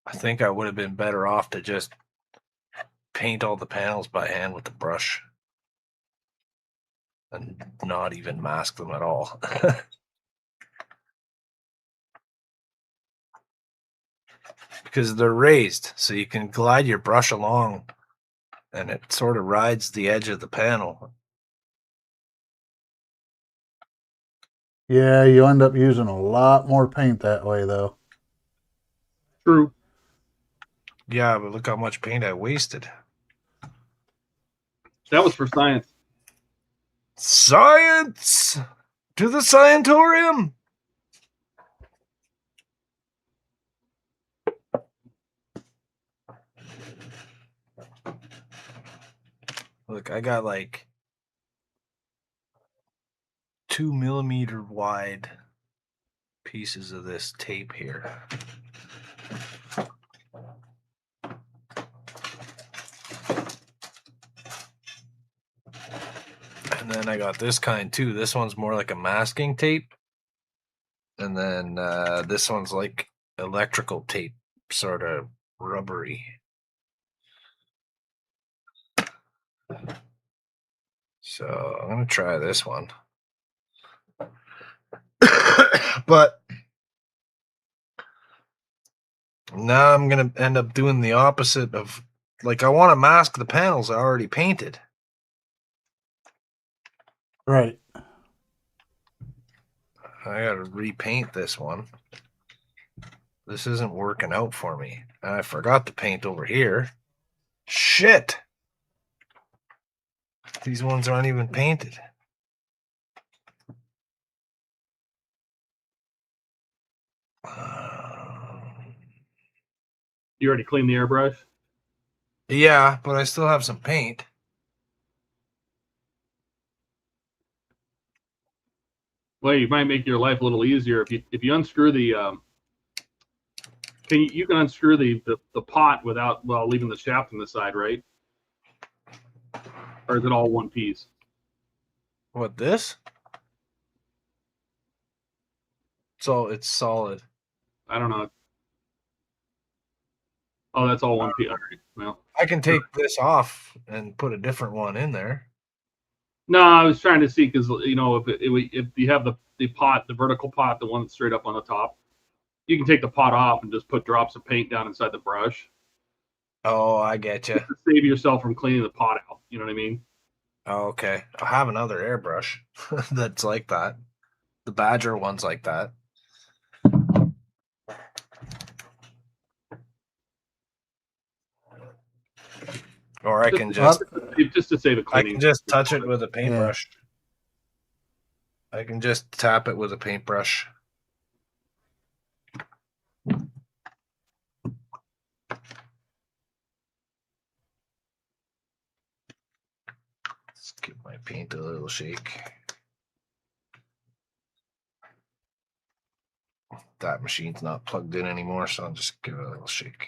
I think I would have been better off to just paint all the panels by hand with the brush and not even mask them at all. Because they're raised, so you can glide your brush along and it sort of rides the edge of the panel. Yeah, you end up using a lot more paint that way, though. True. Yeah, but look how much paint I wasted. That was for science. Science! To the scientorium! Look, I got like 2 millimeter wide pieces of this tape here. And then I got this kind too. This one's more like a masking tape. And then this one's like electrical tape, sort of rubbery. So I'm going to try this one. But now I'm going to end up doing the opposite of, like, I want to mask the panels I already painted. Right. I got to repaint this one. This isn't working out for me. I forgot to paint over here. Shit! These ones aren't even painted. You already cleaned the airbrush? Yeah, but I still have some paint. Well, you might make your life a little easier if you unscrew the you can unscrew the pot without leaving the shaft on the side, right? Or is it all one piece? What, this? So it's solid. I don't know. Oh, that's all one piece. All right. Well, I can take this off and put a different one in there. no, I was trying to see because if you have the pot, the vertical pot, the one that's straight up on the top, you can take the pot off and just put drops of paint down inside the brush. Oh, I get you. To save yourself from cleaning the pot out. You know what I mean? Oh, okay. I have another airbrush that's like that. The Badger one's like that. Or I can just to save it I cleaning. can just touch it with a paintbrush. Yeah. I can just tap it with a paintbrush. Let's give my paint a little shake. That machine's not plugged in anymore, so I'll just give it a little shake.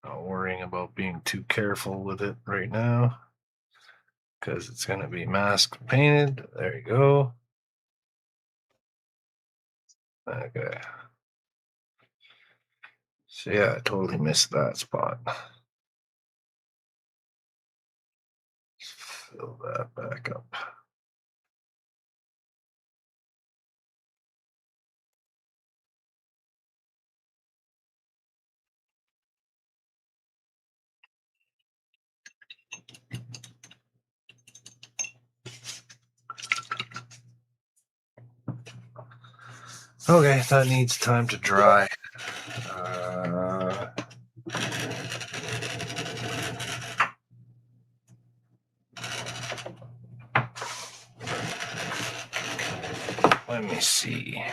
Not worrying about being too careful with it right now because it's going to be mask painted. There you go. Okay. So yeah, I totally missed that spot. Fill that back up. Okay, that needs time to dry. Let me see.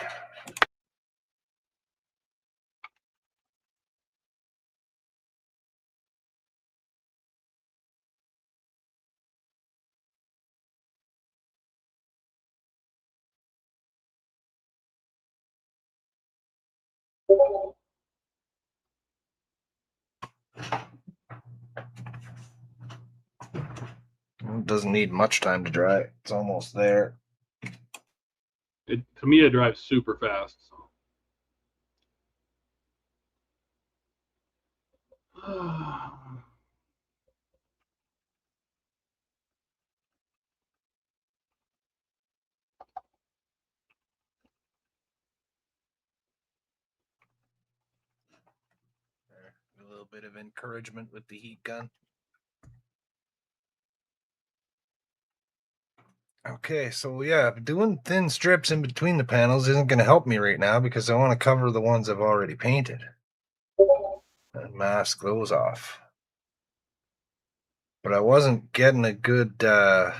It doesn't need much time to dry. It's almost there. To me, it drives super fast. So. A little bit of encouragement with the heat gun. Okay, so yeah, doing thin strips in between the panels isn't going to help me right now because I want to cover the ones I've already painted and mask those off. But I wasn't getting a good cut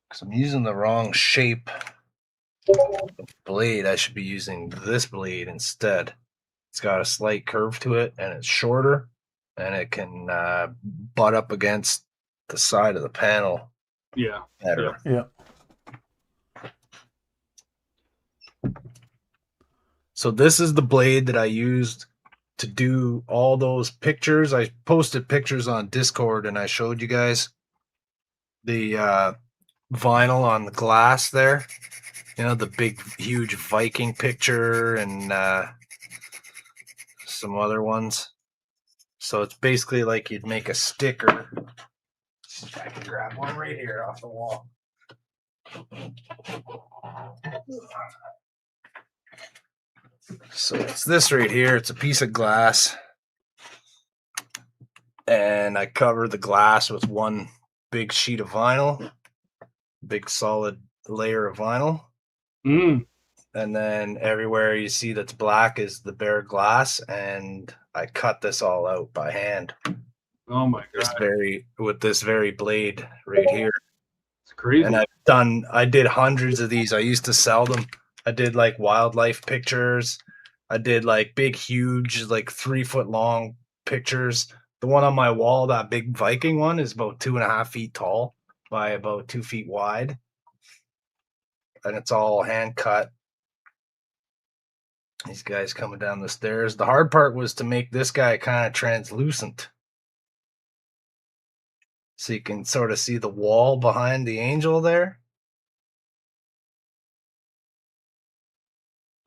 because I'm using the wrong shape of blade. I should be using this blade instead. It's got a slight curve to it and it's shorter and it can butt up against the side of the panel better. Yeah. So this is the blade that I used to do all those pictures. I posted pictures on Discord and I showed you guys the vinyl on the glass there. You know, the big, huge Viking picture and some other ones. So it's basically like you'd make a sticker. I can grab one right here off the wall. So it's this right here. It's a piece of glass. And I cover the glass with one big sheet of vinyl, big solid layer of vinyl. And then everywhere you see that's black is the bare glass. And I cut this all out by hand. Oh my god! With this very blade right here. It's crazy. And I did hundreds of these. I used to sell them. I did like wildlife pictures. I did like big, huge, like 3-foot long pictures. The one on my wall, that big Viking one, is about 2.5 feet tall by about 2 feet wide. And it's all hand cut. These guys coming down the stairs. The hard part was to make this guy kind of translucent. So you can sort of see the wall behind the angel there.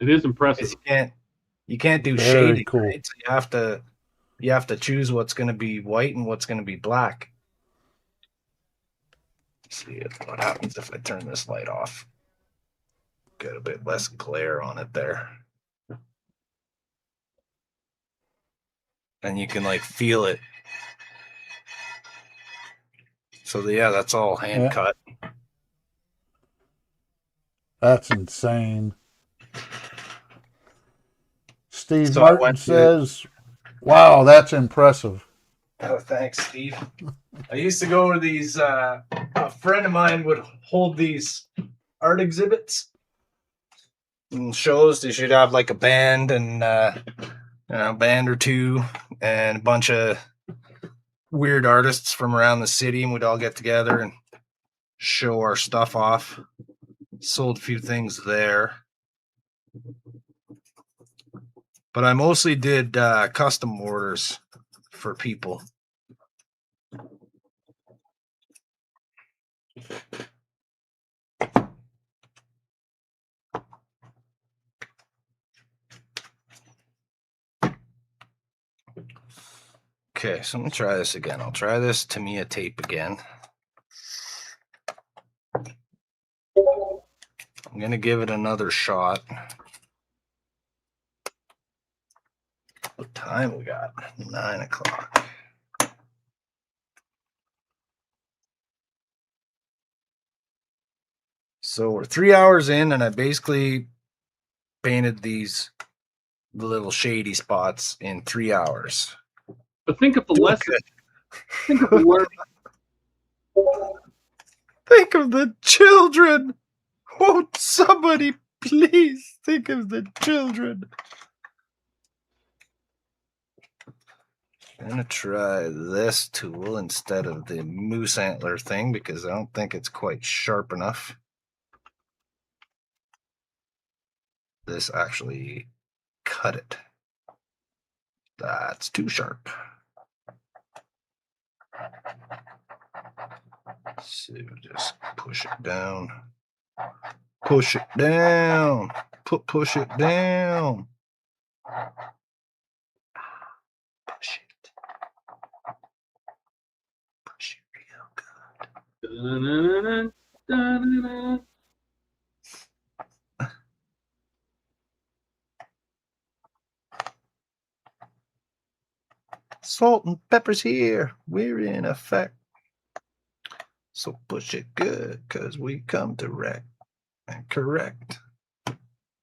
It is impressive. You can't do Very shading, cool. right? So you have to choose what's going to be white and what's going to be black. Let's see what happens if I turn this light off. Get a bit less glare on it there. And you can like feel it. So yeah, that's all hand cut. That's insane. Steve Martin says, wow, that's impressive. Oh, thanks, Steve. I used to go to these, a friend of mine would hold these art exhibits and shows. They should have like a band and a band or two and a bunch of weird artists from around the city, and we'd all get together and show our stuff off. Sold a few things there. But I mostly did custom orders for people. Okay, so I'm going to try this again. I'll try this Tamiya tape again. I'm going to give it another shot. What time we got? 9 o'clock. So we're 3 hours in, and I basically painted these little shady spots in 3 hours. But think of the Doing lesson. good. Think of the learning. Think of the children. Won't somebody please think of the children? I'm gonna try this tool instead of the moose antler thing because I don't think it's quite sharp enough. This actually cut it. That's too sharp. So just push it down. Push it down. Push it down. Push it. Push it real good. Dun-dun-dun-dun, dun-dun-dun. Salt and pepper's here. We're in effect. So push it good, cause we come to wreck and correct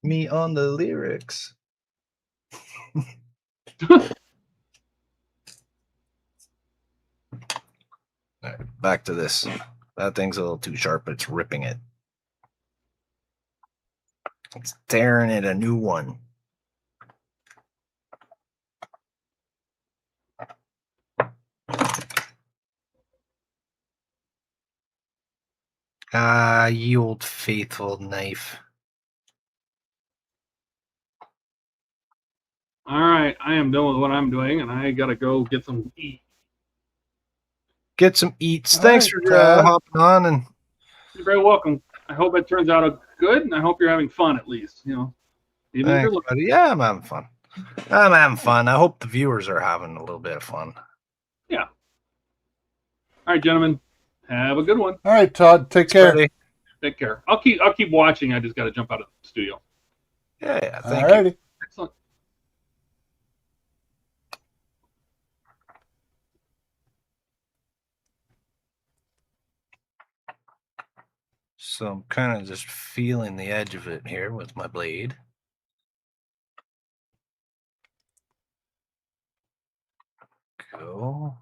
me on the lyrics. All right, back to this. That thing's a little too sharp. It's ripping it. It's tearing it a new one. Ah, ye old faithful knife. All right, I am done with what I'm doing, and I gotta go get some eat. Get some eats. All Thanks right, for Todd. hopping on, and You're very welcome. I hope it turns out good, and I hope you're having fun at least. You know, even if you're thanks, looking. buddy. Yeah, I'm having fun. I'm having fun. I hope the viewers are having a little bit of fun. Yeah. All right, gentlemen, have a good one. All right, Todd. Take Thanks, care. buddy. Take care. I'll keep watching. I just got to jump out of the studio. Yeah, All thank you. righty. Excellent. So I'm kind of just feeling the edge of it here with my blade. Go.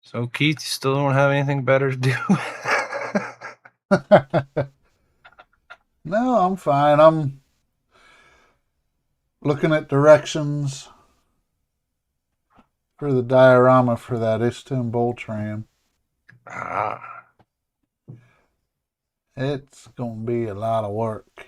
So Keith, you still don't have anything better to do? No, I'm fine. I'm looking at directions for the diorama for that Istanbul tram. Ah. It's going to be a lot of work.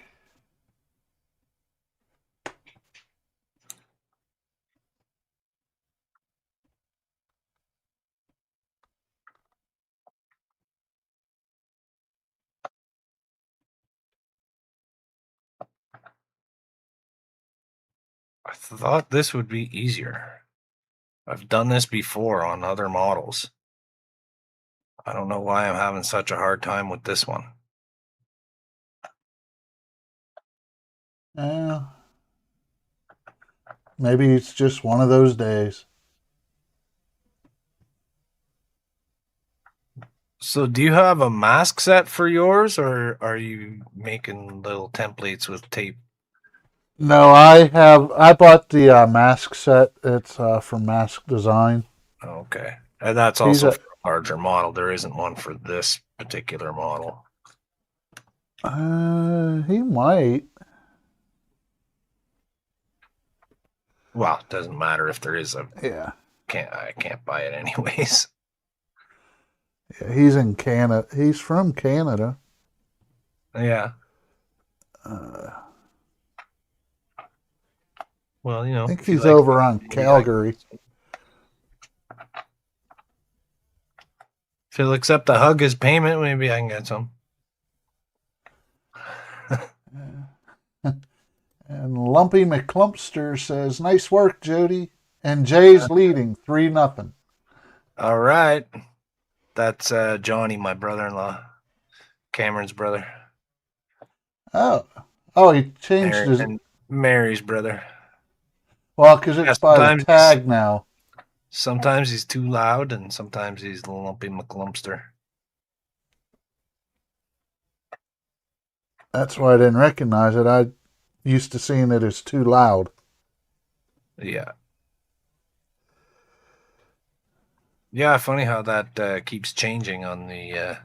I thought this would be easier. I've done this before on other models. I don't know why I'm having such a hard time with this one. Maybe it's just one of those days. So do you have a mask set for yours, or are you making little templates with tape? No, I bought the mask set. It's from Mask Design. Okay. And that's He's also a- for a larger model. There isn't one for this particular model. He might. Well, it doesn't matter if there is a Yeah. I can't buy it anyways. Yeah, he's in Canada. He's from Canada. Yeah. Uh, Well, you know. I think if you he's like over on yeah, Calgary. If he'll accept the hug as payment, maybe I can get some. And Lumpy McClumpster says, "Nice work, Jody." And Jay's leading 3-0. All right. That's Johnny, my brother-in-law. Cameron's brother. Oh, he changed his. And Mary's brother. Well, because it's by the sometimes tag now. Sometimes he's too loud, and sometimes he's Lumpy McClumpster. That's why I didn't recognize it. I used to seeing it as too loud. Yeah. Yeah, funny how that keeps changing on the.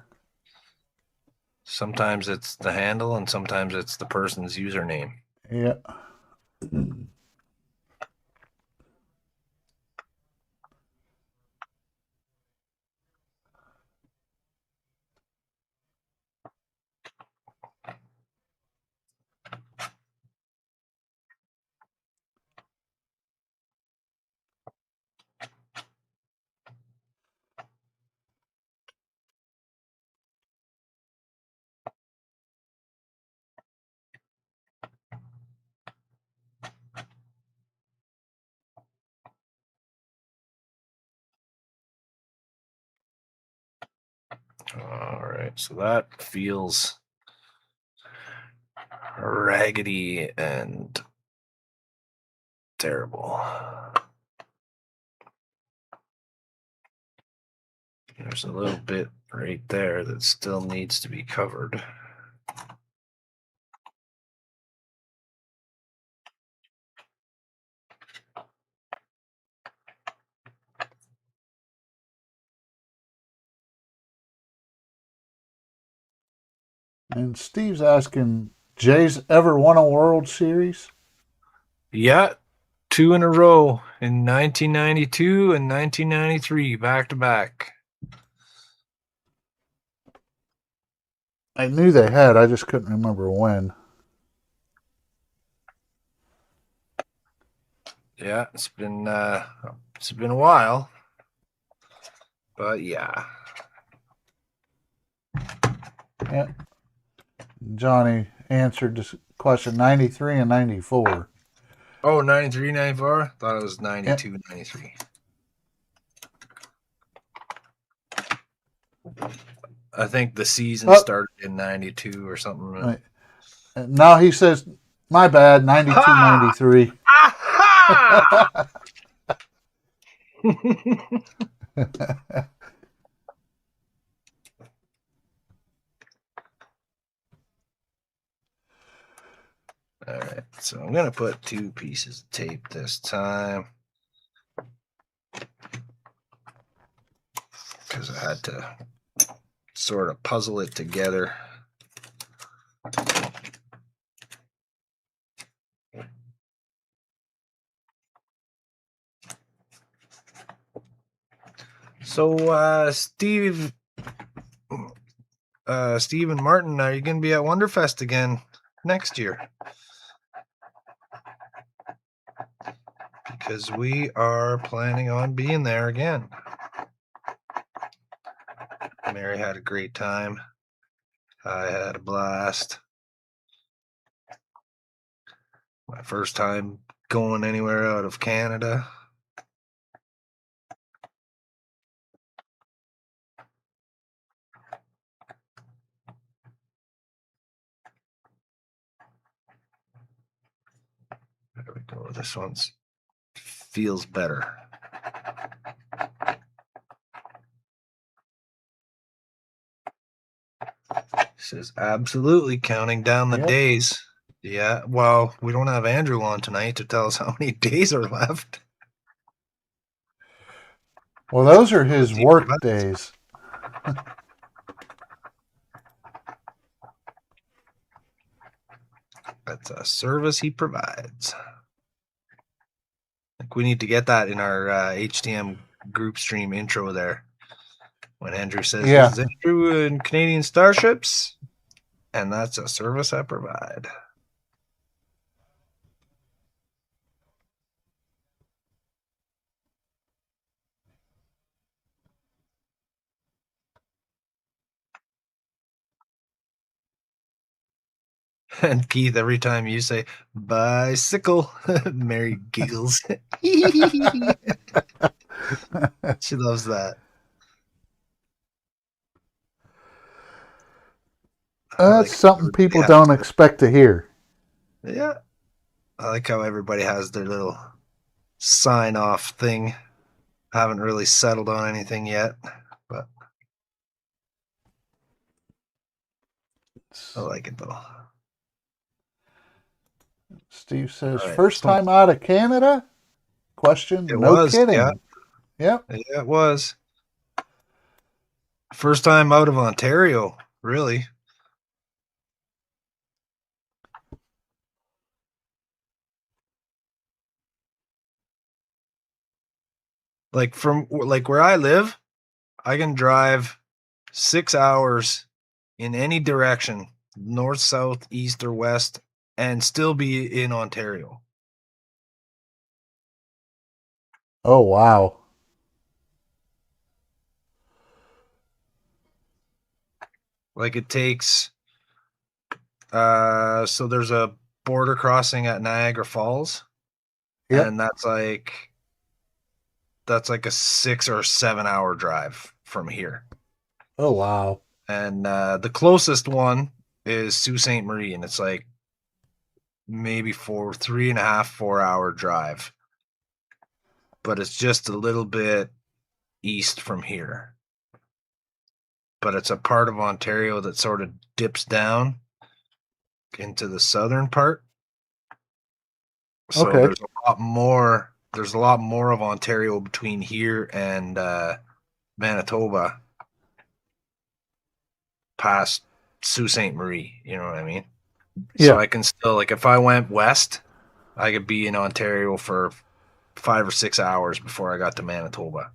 Sometimes it's the handle, and sometimes it's the person's username. Yeah. All right, so that feels raggedy and terrible. There's a little bit right there that still needs to be covered. And Steve's asking, Jay's ever won a World Series? Yeah, 2 in a row in 1992 and 1993, back to back. I knew they had. I just couldn't remember when. Yeah, it's been a while, but yeah. Yeah. Johnny answered this question 93 and 94. Oh, 93, 94? Thought it was 92, 93. I think the season started in 92 or something. Right. Now he says, my bad, 92, Ha! 93. Aha! All right, so I'm going to put 2 pieces of tape this time because I had to sort of puzzle it together. So, Steve and Martin, are you going to be at Wonderfest again next year? Because we are planning on being there again. Mary had a great time. I had a blast. My first time going anywhere out of Canada. There we go. This one's feels better. This is absolutely counting down the days. Yeah, well, we don't have Andrew on tonight to tell us how many days are left. Well, those are his work days. That's a service he provides. I think we need to get that in our HTM group stream intro there. When Andrew says, This is Andrew in Canadian Starships, and that's a service I provide. And Keith, every time you say bicycle, Mary giggles. She loves that. I That's like something everybody people has don't their- expect to hear. Yeah. I like how everybody has their little sign off thing. Haven't really settled on anything yet, but I like it though. Steve says, All right. first time out of Canada? Question, It no was, yeah. kidding. Yep. Yeah, it was. First time out of Ontario, really. Like from like where I live, I can drive 6 hours in any direction, north, south, east, or west, and still be in Ontario. Oh, wow. Like it takes so there's a border crossing at Niagara Falls, Yep. and that's like a 6 or 7 hour drive from here. Oh, wow. And the closest one is Sault Ste. Marie, and it's like maybe 3.5, 4 hour drive. But it's just a little bit east from here. But it's a part of Ontario that sort of dips down into the southern part. So Okay. there's a lot more of Ontario between here and Manitoba past Sault Ste. Marie, you know what I mean? So Yeah. I can still, like, if I went west, I could be in Ontario for 5 or 6 hours before I got to Manitoba.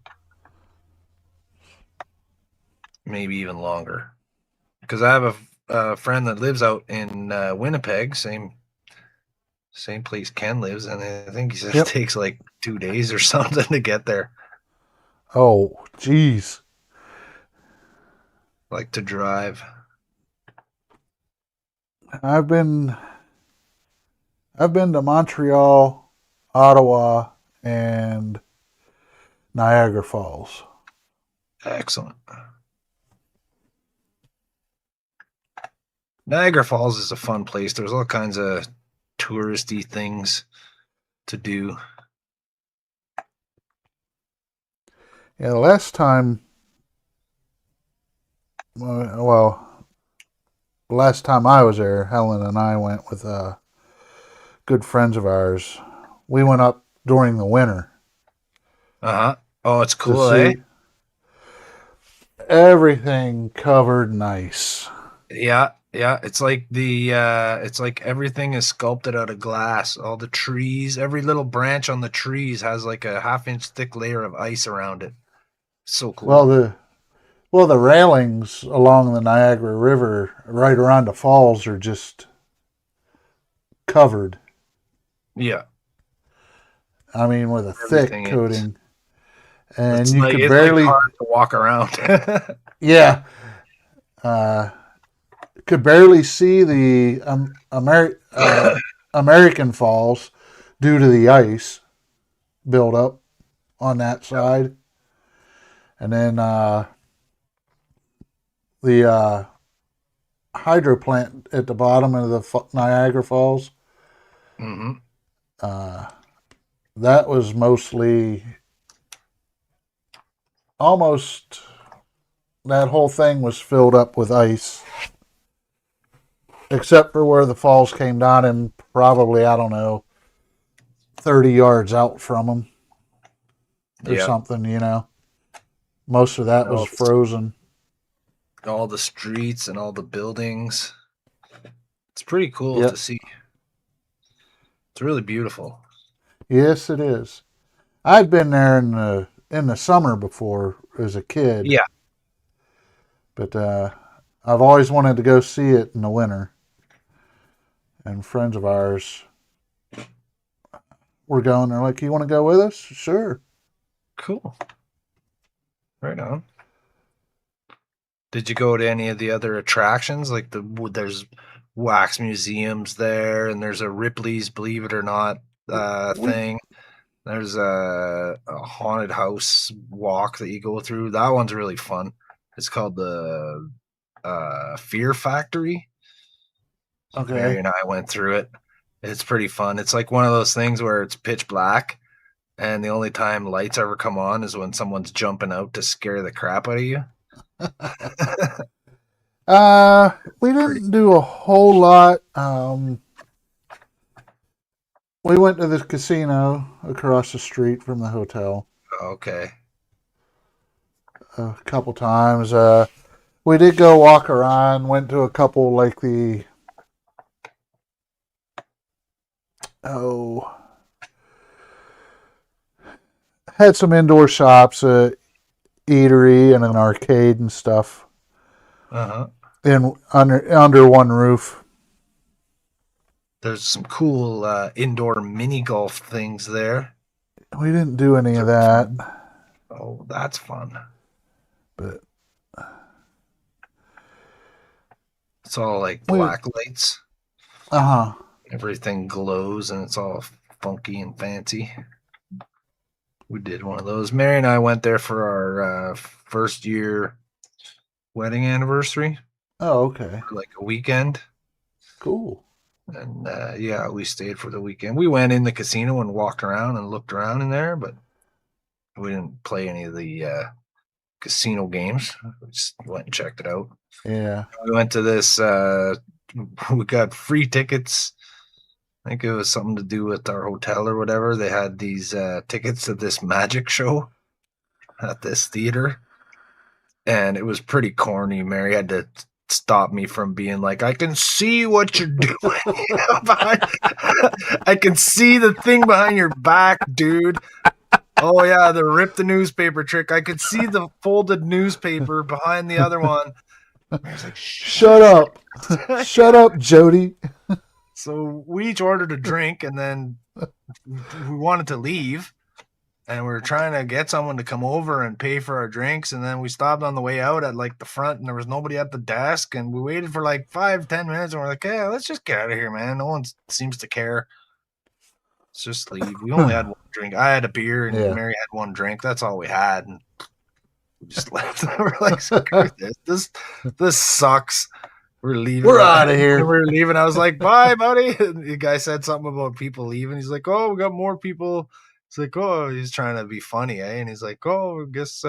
Maybe even longer. Because I have a friend that lives out in Winnipeg, same place Ken lives, and I think he said Yep. it takes like 2 days or something to get there, Oh, geez. like to drive. I've been to Montreal, Ottawa, and Niagara Falls. Excellent. Niagara Falls is a fun place. There's all kinds of touristy things to do. Yeah, the last time, last time I was there, Helen and I went with good friends of ours. We went up during the winter Uh-huh. Oh, it's to cool, eh? see everything covered in ice. Yeah, yeah. It's like everything is sculpted out of glass. All the trees, every little branch on the trees has like a half-inch thick layer of ice around it. So Well, cool. the railings along the Niagara River, right around the falls, are just covered. Yeah. I mean, with a thick Everything is. coating, and you could It's like barely, hard to walk around. yeah, could barely see the American Falls due to the ice buildup on that side, and then the hydro plant at the bottom of the Niagara Falls. Hmm. That was mostly almost that whole thing was filled up with ice, except for where the falls came down and probably, I don't know, 30 yards out from them or Yeah. something, you know. Most of that was frozen. All the streets and all the buildings. It's pretty cool Yep. to see. It's really beautiful. Yes, it is. I'd been there in the summer before as a kid. Yeah. But I've always wanted to go see it in the winter. And friends of ours were going. They're like, "You want to go with us?" Sure. Cool. Right on. Did you go to any of the other attractions? Like there's wax museums there, and there's a Ripley's Believe It or Not thing. There's a haunted house walk that you go through. That one's really fun. It's called the Fear Factory. Okay. Mary and I went through it. It's pretty fun. It's like one of those things where it's pitch black, and the only time lights ever come on is when someone's jumping out to scare the crap out of you. We didn't do a whole lot. We went to the casino across the street from the hotel Okay. a couple times. We did go walk around, went to a couple like had some indoor shops, eatery and an arcade and stuff in under one roof. There's some cool indoor mini golf things there. We didn't do any of that. Oh, that's fun. But it's all like black lights. Everything glows and it's all funky and fancy. We did one of those. Mary and I went there for our first year wedding anniversary. Oh, okay. For like a weekend. Cool. And yeah, we stayed for the weekend. We went in the casino and walked around and looked around in there, but we didn't play any of the casino games. We just went and checked it out. Yeah. We went to this, we got free tickets. I think it was something to do with our hotel or whatever. They had these tickets to this magic show at this theater. And it was pretty corny. Mary had to stop me from being like, I can see what you're doing. I can see the thing behind your back, dude. Oh yeah, the rip the newspaper trick. I could see the folded newspaper behind the other one. I was like, shut up. Shut up, Jody. So we each ordered a drink, and then we wanted to leave, and we were trying to get someone to come over and pay for our drinks, and then we stopped on the way out at like the front, and there was nobody at the desk, and we waited for like 5-10 minutes, and we're like, yeah, let's just get out of here, man. No one seems to care. Let's just leave. We only had one drink. I had a beer, and Mary had one drink. That's all we had, and we just left. We're like, screw this. This sucks. We're leaving. We're out of here. We're leaving. I was like, bye, buddy. And the guy said something about people leaving. He's like, oh, we got more people. He's like, oh, he's trying to be funny, eh? And he's like, oh, I guess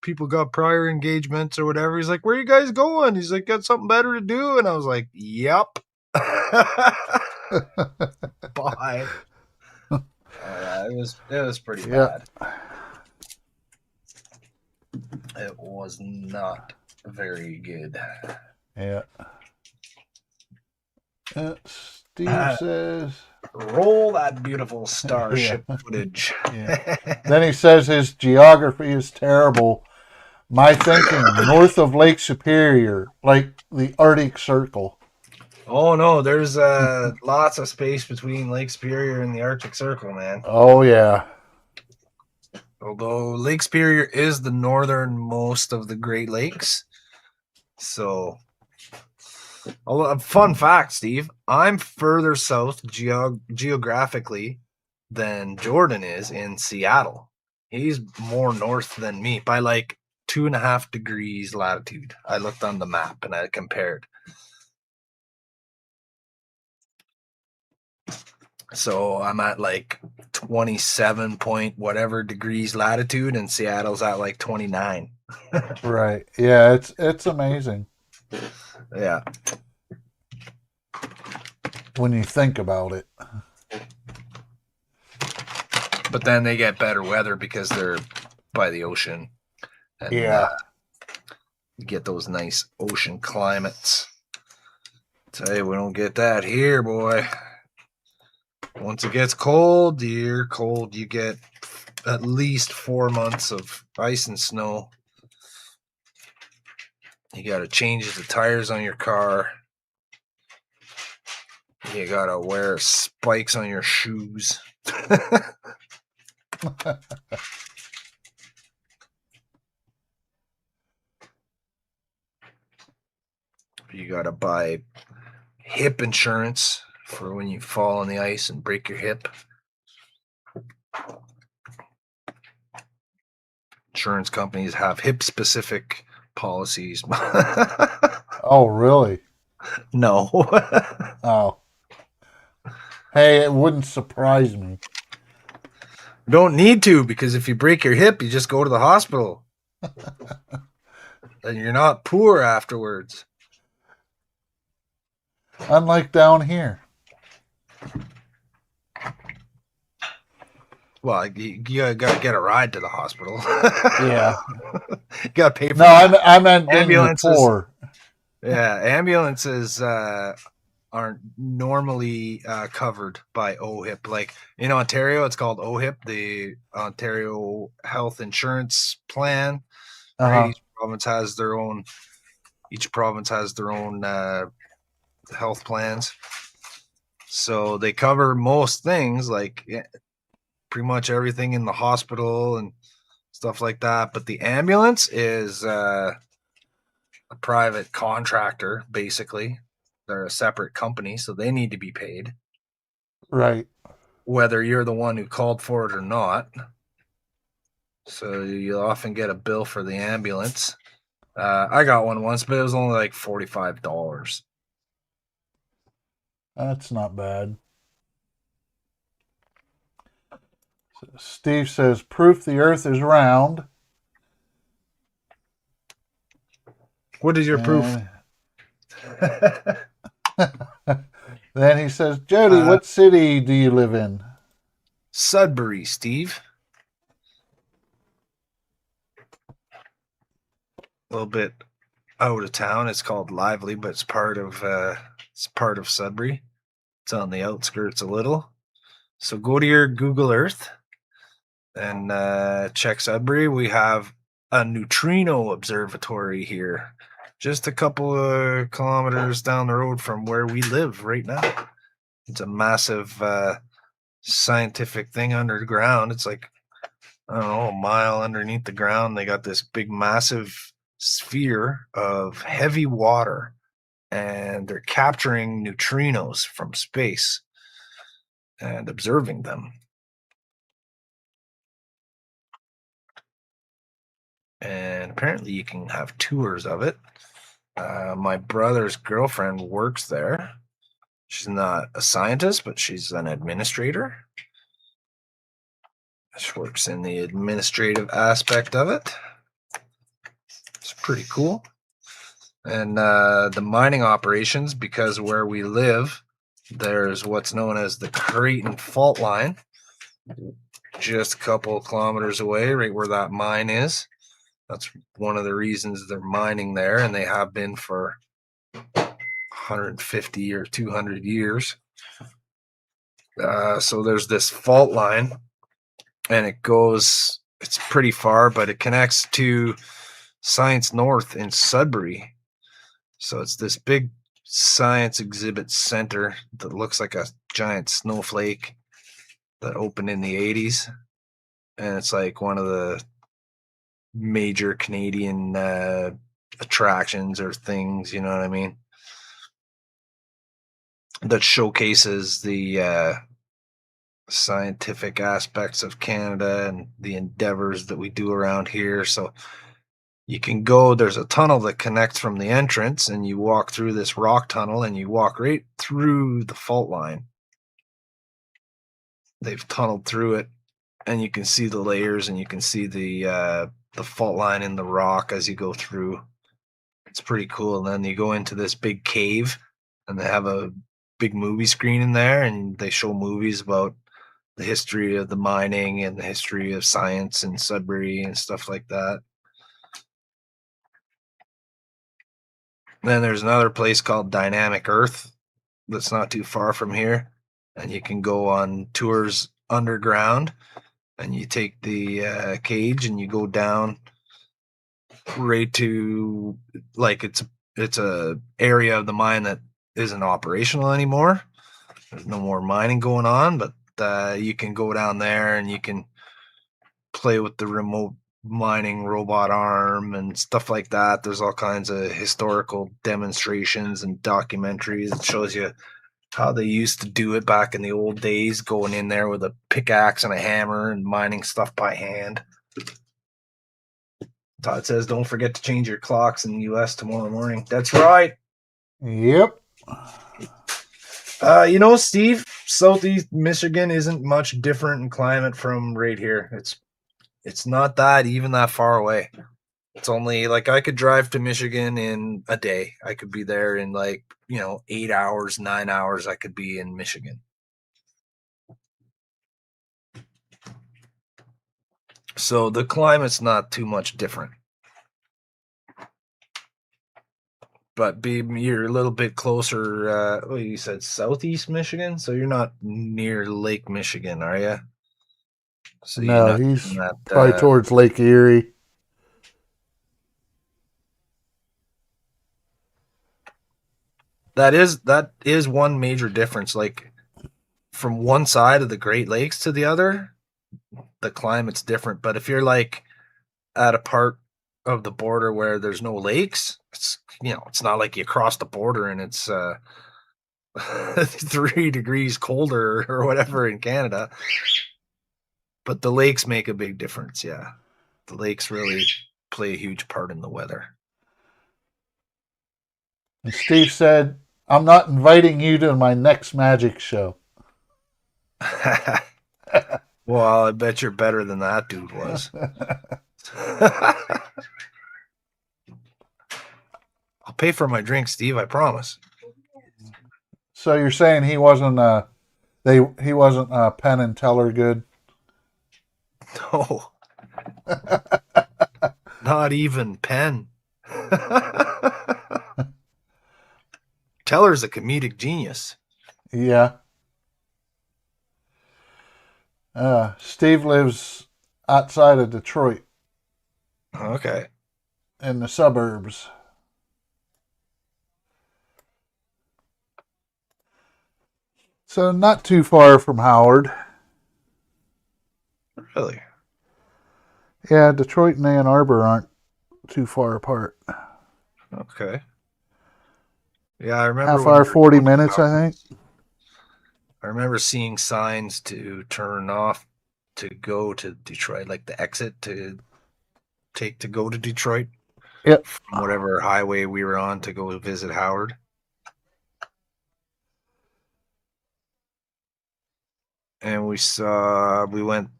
people got prior engagements or whatever. He's like, where are you guys going? He's like, got something better to do. And I was like, yep. Bye. It was pretty bad. It was not very good. Yeah. Steve says, roll that beautiful starship footage. Yeah. Then he says his geography is terrible. My thinking, north of Lake Superior, like the Arctic Circle. Oh no, there's lots of space between Lake Superior and the Arctic Circle, man. Oh yeah. Although Lake Superior is the northernmost of the Great Lakes. So, a fun fact, Steve, I'm further south geographically than Jordan is in Seattle. He's more north than me by like 2.5 degrees latitude. I looked on the map and I compared. So I'm at like 27 point whatever degrees latitude, and Seattle's at like 29. Right. Yeah, it's amazing. Yeah. When you think about it. But then they get better weather because they're by the ocean. And, yeah. You get those nice ocean climates. Tell you, we don't get that here, boy. Once it gets cold, you get at least 4 months of ice and snow. You got to change the tires on your car. You got to wear spikes on your shoes. You got to buy hip insurance for when you fall on the ice and break your hip. Insurance companies have hip specific policies. Oh, really? No. Oh. Hey, it wouldn't surprise me. Don't need to, because if you break your hip, you just go to the hospital. And you're not poor afterwards. Unlike down here. Well, you gotta get a ride to the hospital. Yeah. You gotta pay for No, that. I meant when you're Ambulances. poor. Yeah, ambulances aren't normally covered by OHIP. Like in Ontario, it's called OHIP, the Ontario Health Insurance Plan. Right, Uh-huh. each province has their own. Each province has their own health plans, so they cover most things, like pretty much everything in the hospital and stuff like that. But the ambulance is a private contractor, basically. They're a separate company, so they need to be paid, Right. whether you're the one who called for it or not. So you often get a bill for the ambulance. I got one once, but it was only like $45. That's not bad. Steve says, proof the earth is round. What is your proof? Then he says, Jody, what city do you live in? Sudbury, Steve. A little bit out of town. It's called Lively, but it's part of Sudbury. It's on the outskirts a little. So go to your Google Earth and check Sudbury. We have a neutrino observatory here, just a couple of kilometers down the road from where we live right now. It's a massive scientific thing underground. It's like, I don't know, a mile underneath the ground. They got this big, massive sphere of heavy water, and they're capturing neutrinos from space and observing them. And apparently you can have tours of it. My brother's girlfriend works there. She's not a scientist, but she's an administrator. She works in the administrative aspect of it. It's pretty cool. And the mining operations, because where we live, there's what's known as the Creighton Fault Line, just a couple of kilometers away, right where that mine is. That's one of the reasons they're mining there, and they have been for 150 or 200 years. So there's this fault line, and it's pretty far, but it connects to Science North in Sudbury. So it's this big science exhibit center that looks like a giant snowflake that opened in the 80s. And it's like one of the major Canadian attractions or things, you know what I mean? That showcases the scientific aspects of Canada and the endeavors that we do around here. So you can go, there's a tunnel that connects from the entrance, and you walk through this rock tunnel and you walk right through the fault line. They've tunneled through it, and you can see the layers, and you can see the fault line in the rock as you go through. It's pretty cool. And then you go into this big cave, and they have a big movie screen in there, and they show movies about the history of the mining and the history of science in Sudbury and stuff like that. Then there's another place called Dynamic Earth that's not too far from here, and you can go on tours underground, and you take the cage and you go down right to, like, it's a area of the mine that isn't operational anymore. There's no more mining going on, but you can go down there and you can play with the remote mining robot arm and stuff like that. There's all kinds of historical demonstrations and documentaries. It shows you how they used to do it back in the old days, going in there with a pickaxe and a hammer and mining stuff by hand. Todd says, don't forget to change your clocks in the U.S. tomorrow morning. That's right. Yep. Steve, Southeast Michigan isn't much different in climate from right here. It's not that even that far away. It's only like I could drive to Michigan in a day. I could be there in 8 hours, 9 hours. I could be in Michigan. So the climate's not too much different. But you're a little bit closer. You said Southeast Michigan, so you're not near Lake Michigan, are you? So No, he's probably towards Lake Erie. That is one major difference. Like from one side of the Great Lakes to the other, the climate's different. But if you're like at a part of the border where there's no lakes, it's not like you cross the border and it's 3 degrees colder or whatever in Canada. But the lakes make a big difference. Yeah, the lakes really play a huge part in the weather. And Steve said, I'm not inviting you to my next magic show. Well, I bet you're better than that dude was. I'll pay for my drink, Steve, I promise. So you're saying he wasn't he wasn't Penn and Teller good? No. Not even Penn. Teller's a comedic genius. Yeah. Steve lives outside of Detroit. Okay. In the suburbs. So not too far from Howard. Really? Yeah, Detroit and Ann Arbor aren't too far apart. Okay. Yeah, I remember. Half hour, 40 minutes, I think. I remember seeing signs to turn off to go to Detroit, like the exit to take to go to Detroit. Yep. From whatever highway we were on to go visit Howard. And we went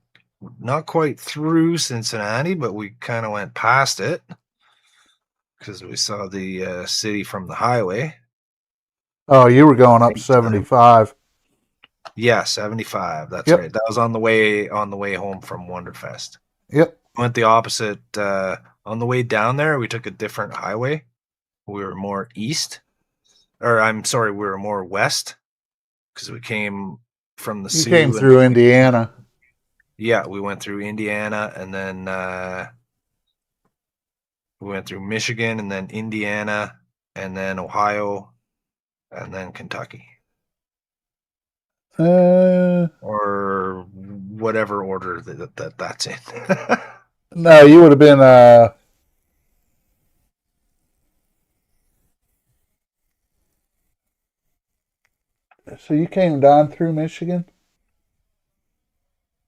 not quite through Cincinnati, but we kind of went past it because we saw the city from the highway. Oh, you were going up 75. Yeah, 75. That's right. That was on the way home from Wonderfest. Yep. We went the opposite. On the way down there, we took a different highway. We were more east. Or I'm sorry, we were more west because we came from the Sioux. You came through Indiana. Yeah, we went through Indiana and then we went through Michigan and then Indiana and then Ohio and then Kentucky. Or whatever order that's in. No, you would have been so you came down through Michigan?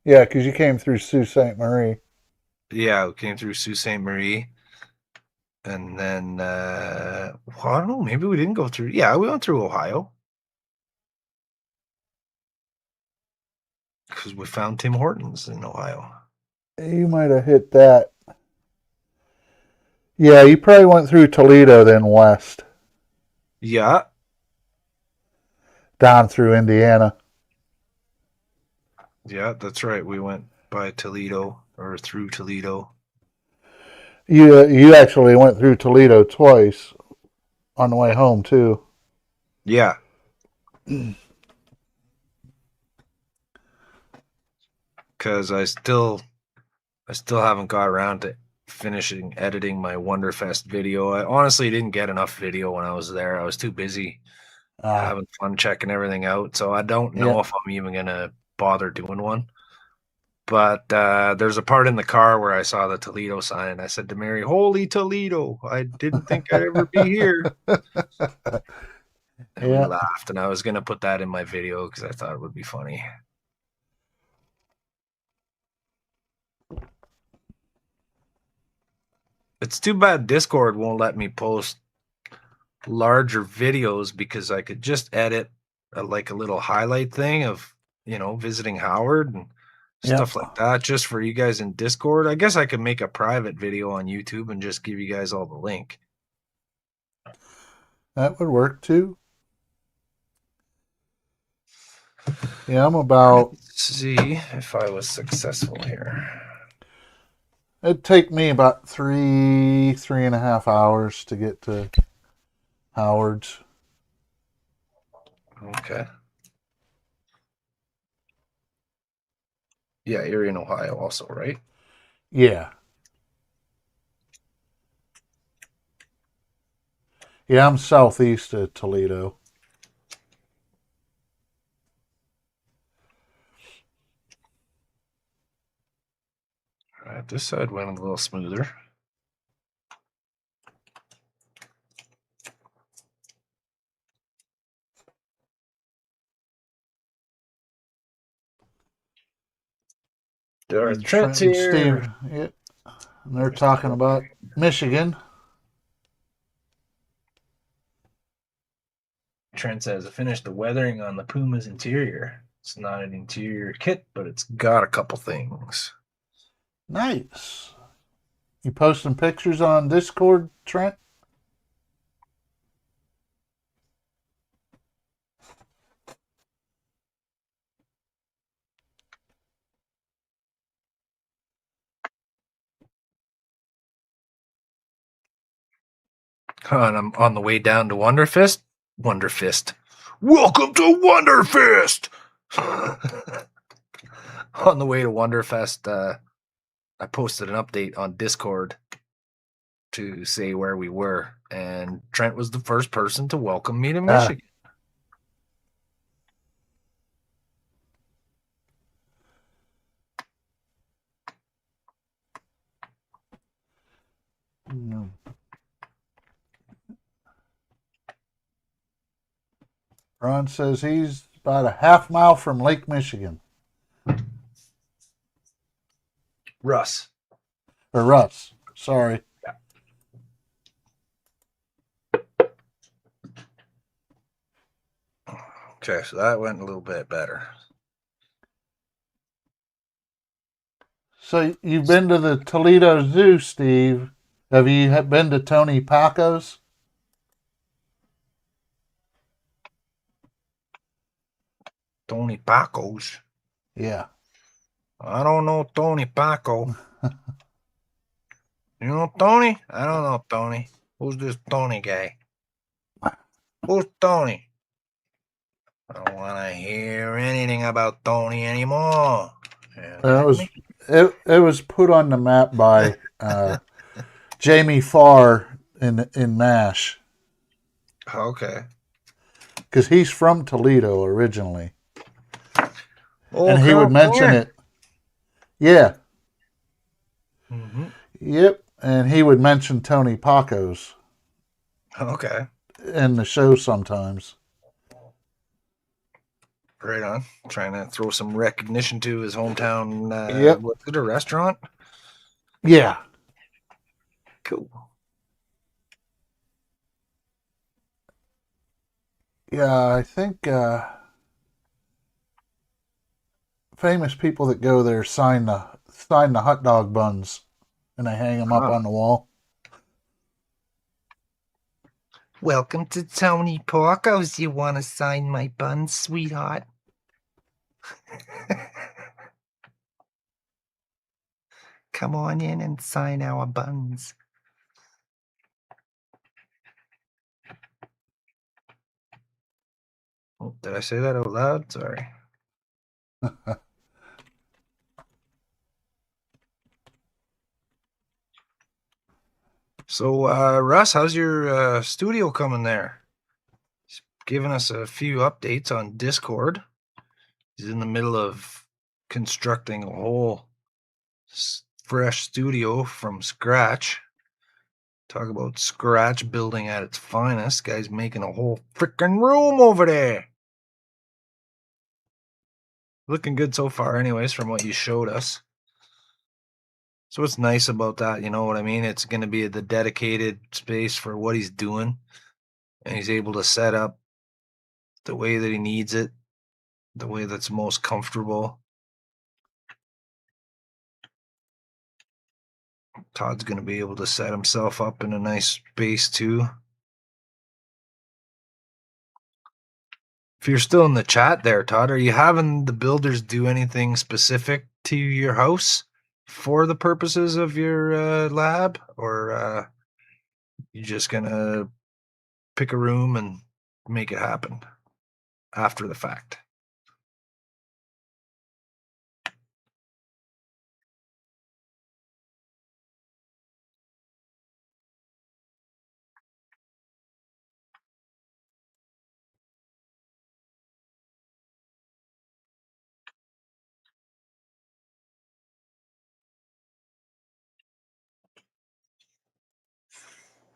Yeah, because you came through Sault Ste. Marie. Yeah, we came through Sault Ste. Marie. And then, I don't know, maybe we didn't go through. Yeah, we went through Ohio. Because we found Tim Hortons in Ohio. You might have hit that. Yeah, you probably went through Toledo, then west. Yeah. Down through Indiana. Yeah, that's right. We went by Toledo or through Toledo. You actually went through Toledo twice on the way home too. Yeah. Because I still haven't got around to finishing editing my Wonderfest video. I honestly didn't get enough video when I was there. I was too busy having fun checking everything out. So I don't know if I'm even gonna bother doing one. But there's a part in the car where I saw the Toledo sign, and I said to Mary, "Holy Toledo! I didn't think I'd ever be here." And we Yeah. laughed, and I was gonna put that in my video because I thought it would be funny. It's too bad Discord won't let me post larger videos because I could just edit like a little highlight thing of, visiting Howard and stuff like that just for you guys in Discord. I guess I could make a private video on YouTube and just give you guys all the link. That would work too. Yeah, I'm about. Let's see if I was successful here. It'd take me about 3.5 hours to get to Howard's. Okay. Yeah, you're in Ohio also, right? Yeah. Yeah, I'm southeast of Toledo. All right, this side went a little smoother. All right, Trent's and here. Steve, yeah. And they're talking about Michigan. Trent says, I finished the weathering on the Puma's interior. It's not an interior kit, but it's got a couple things. Nice. You posting pictures on Discord, Trent? And I'm on the way down to Wonderfist. Welcome to Wonderfist! On the way to Wonderfest, I posted an update on Discord to say where we were, and Trent was the first person to welcome me to Michigan. No. Ron says he's about a half mile from Lake Michigan. Russ. Or Russ. Sorry. Okay, so that went a little bit better. So you've been to the Toledo Zoo, Steve. Have you been to Tony Paco's? Tony Paco's? Yeah. I don't know Tony Paco. You know Tony? I don't know Tony. Who's this Tony guy? Who's Tony? I don't want to hear anything about Tony anymore. It was put on the map by Jamie Farr in MASH. Okay. Because he's from Toledo originally. Oh, and he would mention it. Yeah. Mm-hmm. Yep. And he would mention Tony Paco's. Okay. In the show sometimes. Right on. Trying to throw some recognition to his hometown. Yep. Was it a restaurant? Yeah. Cool. Yeah, I think famous people that go there sign the hot dog buns, and they hang them up on the wall. Welcome to Tony Paco's. You want to sign my buns, sweetheart? Come on in and sign our buns. Oh, did I say that out loud? Sorry. So, Russ, how's your studio coming there? He's giving us a few updates on Discord. He's in the middle of constructing a whole fresh studio from scratch. Talk about scratch building at its finest. Guy's making a whole freaking room over there. Looking good so far, anyways, from what you showed us. So what's nice about that, you know what I mean? It's going to be the dedicated space for what he's doing. And he's able to set up the way that he needs it, the way that's most comfortable. Todd's going to be able to set himself up in a nice space too. If you're still in the chat there, Todd, are you having the builders do anything specific to your house for the purposes of your lab? Or you just going to pick a room and make it happen after the fact?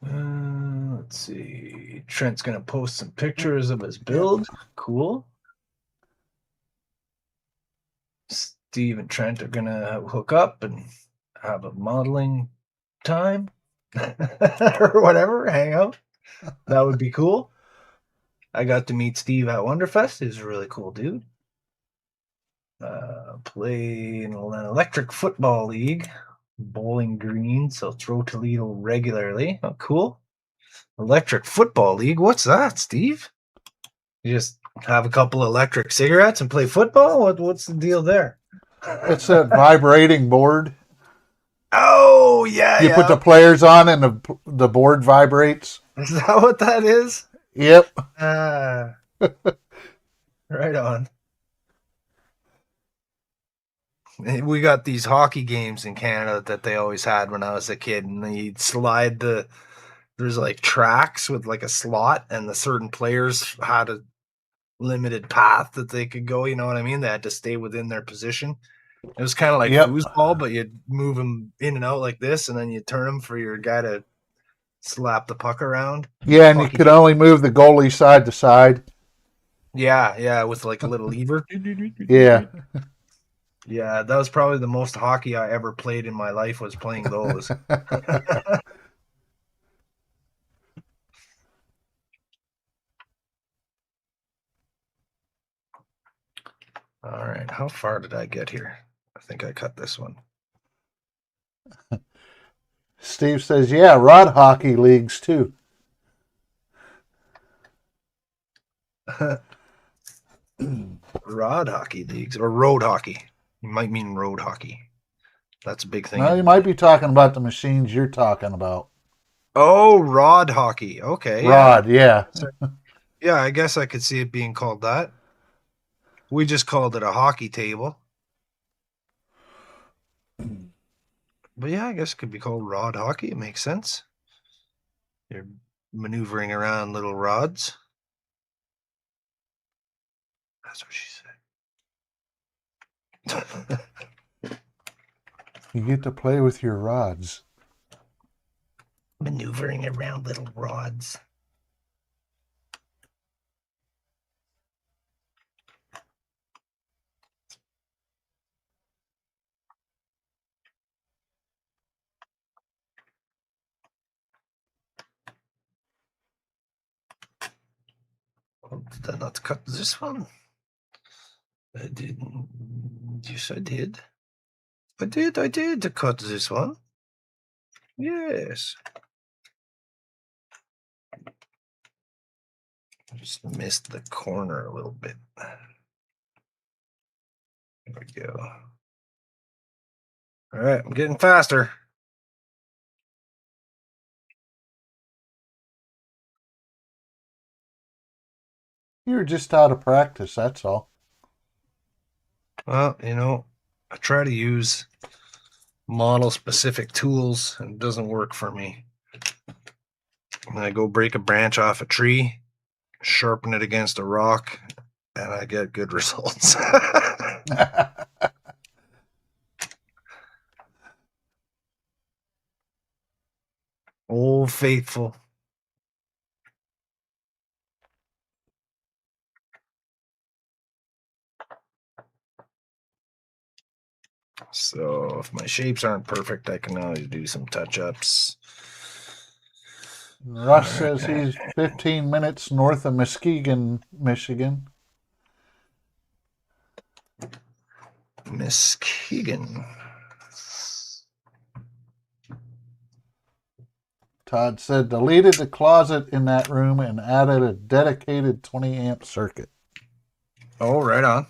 Let's see. Trent's going to post some pictures of his build. Cool. Steve and Trent are going to hook up and have a modeling time or whatever, hang out. That would be cool. I got to meet Steve at Wonderfest. He's a really cool dude. Play in an electric football league, Bowling Green, so throw Toledo regularly. Oh, cool. Electric football league? What's that, Steve? You just have a couple electric cigarettes and play football? What's the deal there? It's that vibrating board. Oh, yeah. You put the players on and the board vibrates. Is that what that is? Yep. Right on. We got these hockey games in Canada that they always had when I was a kid, and you'd slide there's like tracks with like a slot, and the certain players had a limited path that they could go, you know what I mean? They had to stay within their position. It was kind of like foosball, but you'd move them in and out like this, and then you turn them for your guy to slap the puck around. Yeah, and you could only move the goalie side to side. Yeah, with like a little lever. Yeah. Yeah, that was probably the most hockey I ever played in my life, was playing those. All right, how far did I get here? I think I cut this one. Steve says, yeah, rod hockey leagues too. Rod hockey leagues, or road hockey. You might mean road hockey. That's a big thing. Well, you might be talking about the machines you're talking about. Oh, rod hockey. Okay. Rod, yeah. Yeah, I guess I could see it being called that. We just called it a hockey table. But yeah, I guess it could be called rod hockey. It makes sense. You're maneuvering around little rods. That's what she said. You get to play with your rods. Maneuvering around little rods. Did I not cut this one? I didn't. Yes, I did. I did cut this one. Yes. I just missed the corner a little bit. There we go. All right, I'm getting faster. You're just out of practice, that's all. Well, you know, I try to use model-specific tools, and it doesn't work for me. When I go break a branch off a tree, sharpen it against a rock, and I get good results. faithful. So if my shapes aren't perfect, I can always do some touch-ups. Russ says he's 15 minutes north of Muskegon, Michigan. Muskegon. Todd said deleted the closet in that room and added a dedicated 20 amp circuit. Oh, right on.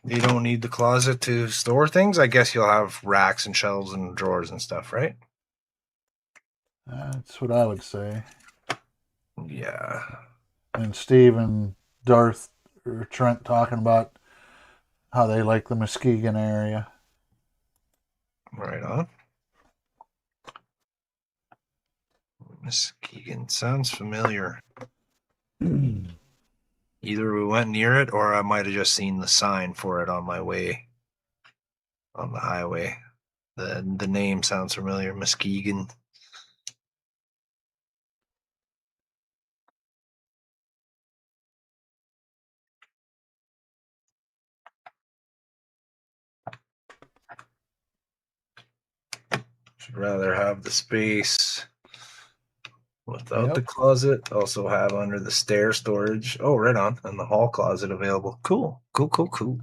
You don't need the closet to store things? I guess you'll have racks and shelves and drawers and stuff, right? That's what I would say. Yeah. And Steve and Darth or Trent talking about how they like the Muskegon area. Right on. Muskegon sounds familiar. Either we went near it or I might have just seen the sign for it on my way on the highway. The name sounds familiar, Muskegon. Should rather have the space without the closet. Also have under the stair storage. Oh, right on. And the hall closet available. Cool. Cool, cool, cool.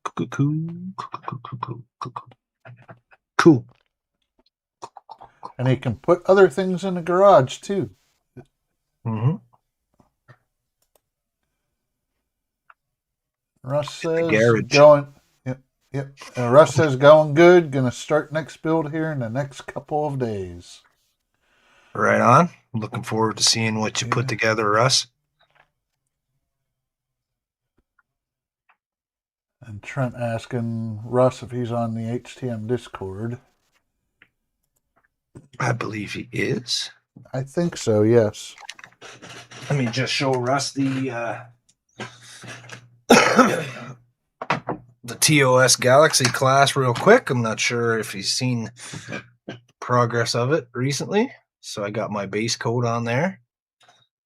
Cool, cool, cool, cool, cool, cool, cool, cool. Cool. And he can put other things in the garage too. Mm-hmm. Russ says garage. going. Yep. Russ says going good. Gonna start next build here in the next couple of days. Right on. Looking forward to seeing what you put together, Russ. And Trent asking Russ if he's on the HTM Discord. I believe he is. I think so, yes. Let me just show Russ the the TOS Galaxy class real quick. I'm not sure if he's seen progress of it recently. So I got my base coat on there.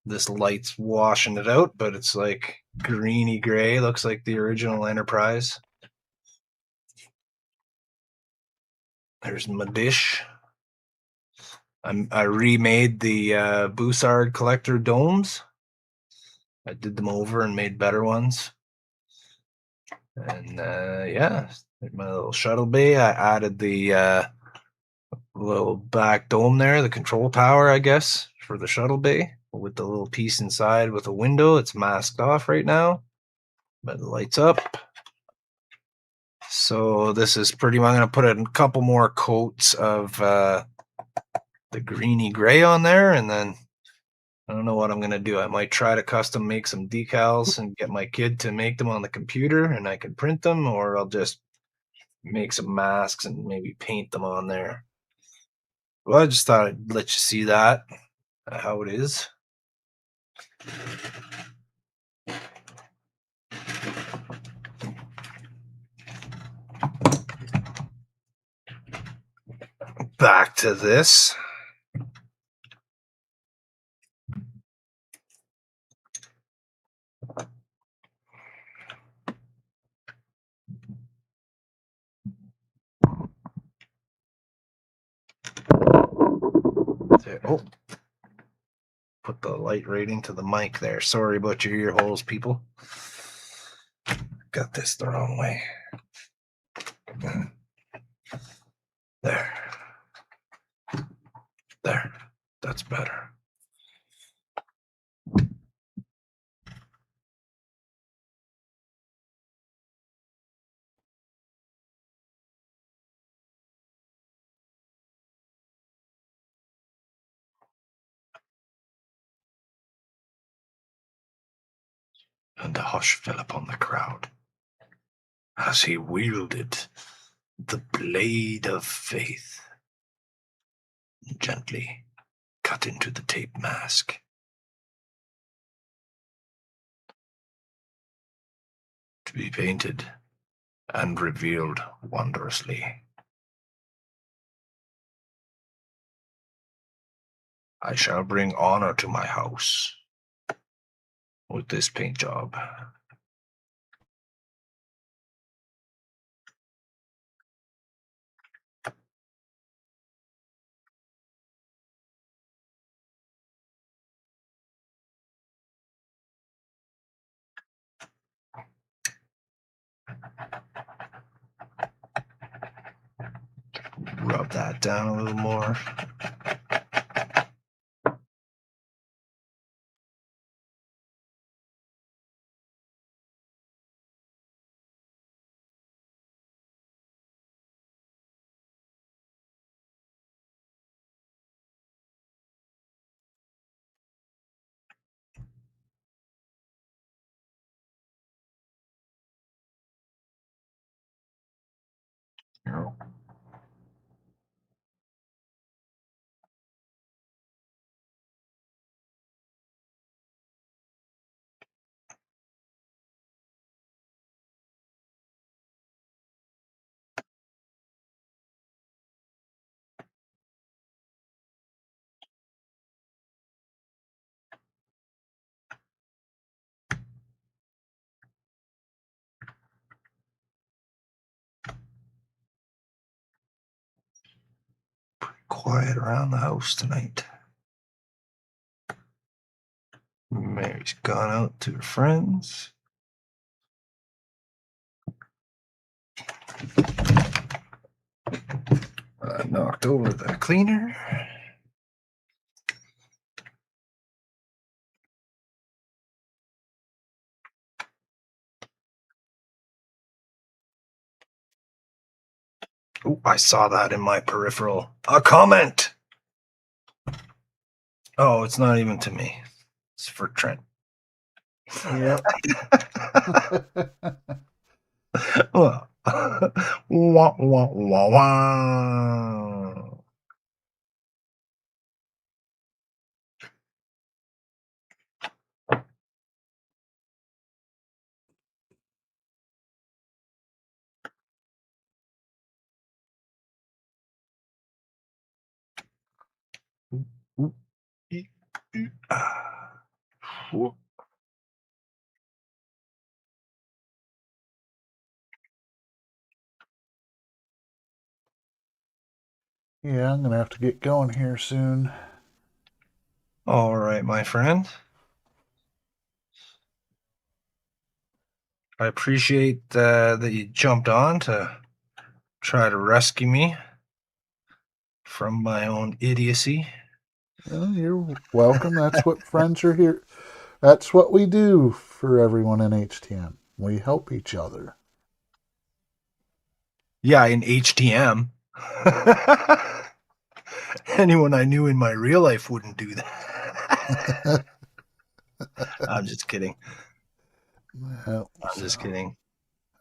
This light's washing it out, but it's like greeny gray. Looks like the original Enterprise. There's my dish. I remade the Bussard collector domes. I did them over and made better ones. And yeah, my little shuttle bay. I added the little back dome there, the control tower, I guess, for the shuttle bay with the little piece inside with a window. It's masked off right now, but it lights up. So this is pretty much, I'm going to put a couple more coats of the greeny gray on there, and then I don't know what I'm going to do. I might try to custom make some decals and get my kid to make them on the computer and I can print them, or I'll just make some masks and maybe paint them on there. Well, I just thought I'd let you see that, how it is. Back to this. Oh, put the light right into the mic there. Sorry about your ear holes, people. Got this the wrong way. There. There. That's better. And a hush fell upon the crowd as he wielded the blade of faith and gently cut into the tape mask. To be painted and revealed wondrously. I shall bring honor to my house with this paint job. Rub that down a little more. Quiet around the house tonight. Mary's gone out to her friends. I knocked over the cleaner. Oh, I saw that in my peripheral. A comment! Oh, it's not even to me. It's for Trent. Yep. Wah, wah, wah, wah. Yeah, I'm going to have to get going here soon. All right, my friend. I appreciate that you jumped on to try to rescue me from my own idiocy. Well, you're welcome. That's what friends are here. That's what we do for everyone in HTM. We help each other. Yeah, in HTM. Anyone I knew in my real life wouldn't do that. I'm just kidding. Well, I'm just kidding.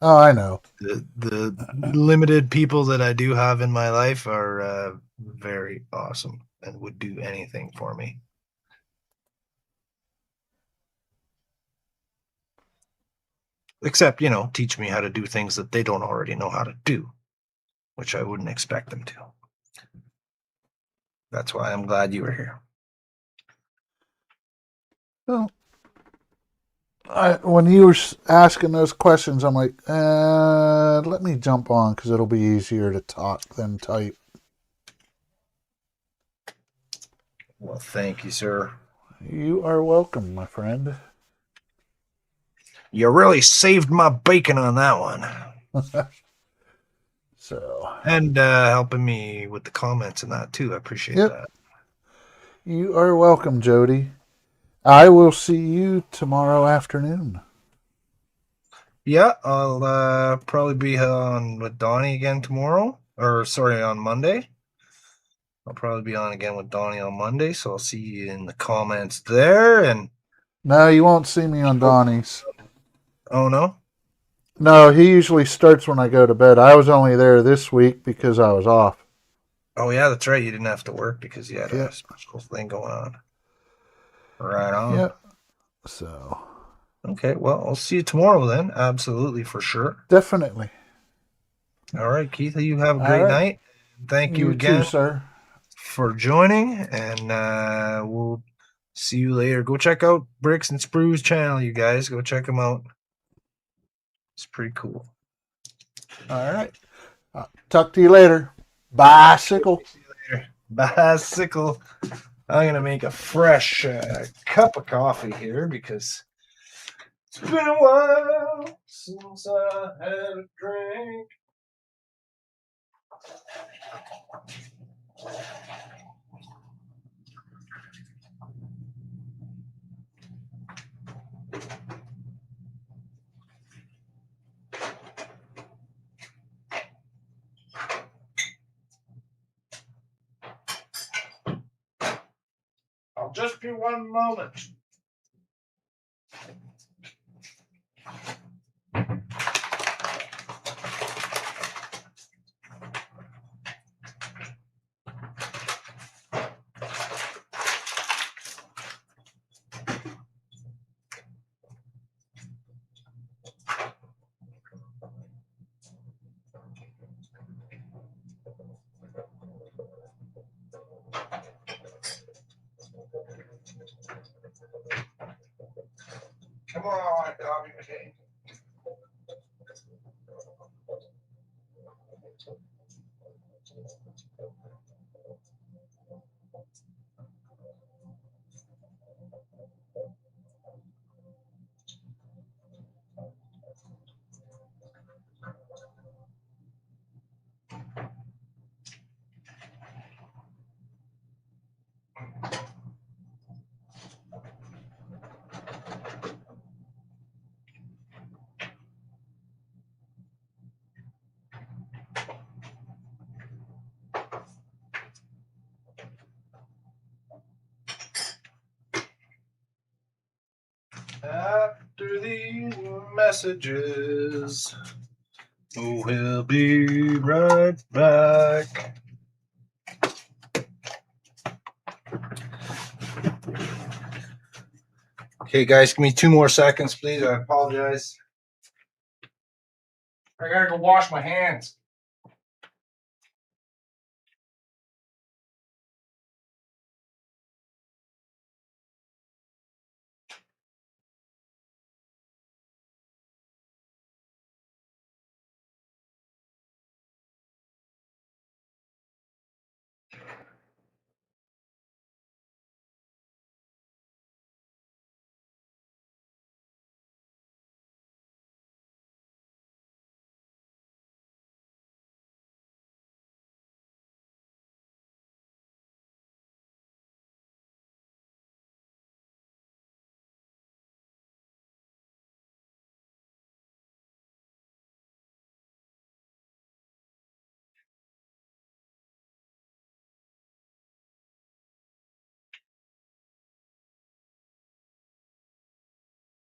Oh, I know. The limited people that I do have in my life are very awesome and would do anything for me. Except, teach me how to do things that they don't already know how to do, which I wouldn't expect them to. That's why I'm glad you were here. Well, when you were asking those questions, I'm like, let me jump on because it'll be easier to talk than type. Well, thank you, sir. You are welcome, my friend. You really saved my bacon on that one. So. And helping me with the comments and that, too. I appreciate that. You are welcome, Jody. I will see you tomorrow afternoon. Yeah, I'll probably be on with Donnie again tomorrow. Or, sorry, on Monday. I'll probably be on again with Donnie on Monday, so I'll see you in the comments there. And no, you won't see me on Donnie's. Oh, no? No, he usually starts when I go to bed. I was only there this week because I was off. Oh, yeah, that's right. You didn't have to work because you had a special thing going on. Right on. Yep. So. Okay, well, I'll see you tomorrow then. Absolutely, for sure. Definitely. All right, Keith, you have a great night. Thank you again. You too, sir. for joining, and we'll see you later. Go check out Bricks and Sprue's channel, you guys. Go check him out. It's pretty cool. All right. Talk to you later. Bicycle. See you later. Bicycle. I'm going to make a fresh cup of coffee here because it's been a while since I had a drink. I'll just be one moment. Come on, coffee machine. After these messages, we'll be right back. Okay, guys, give me 2 more seconds, please. I apologize. I gotta go wash my hands.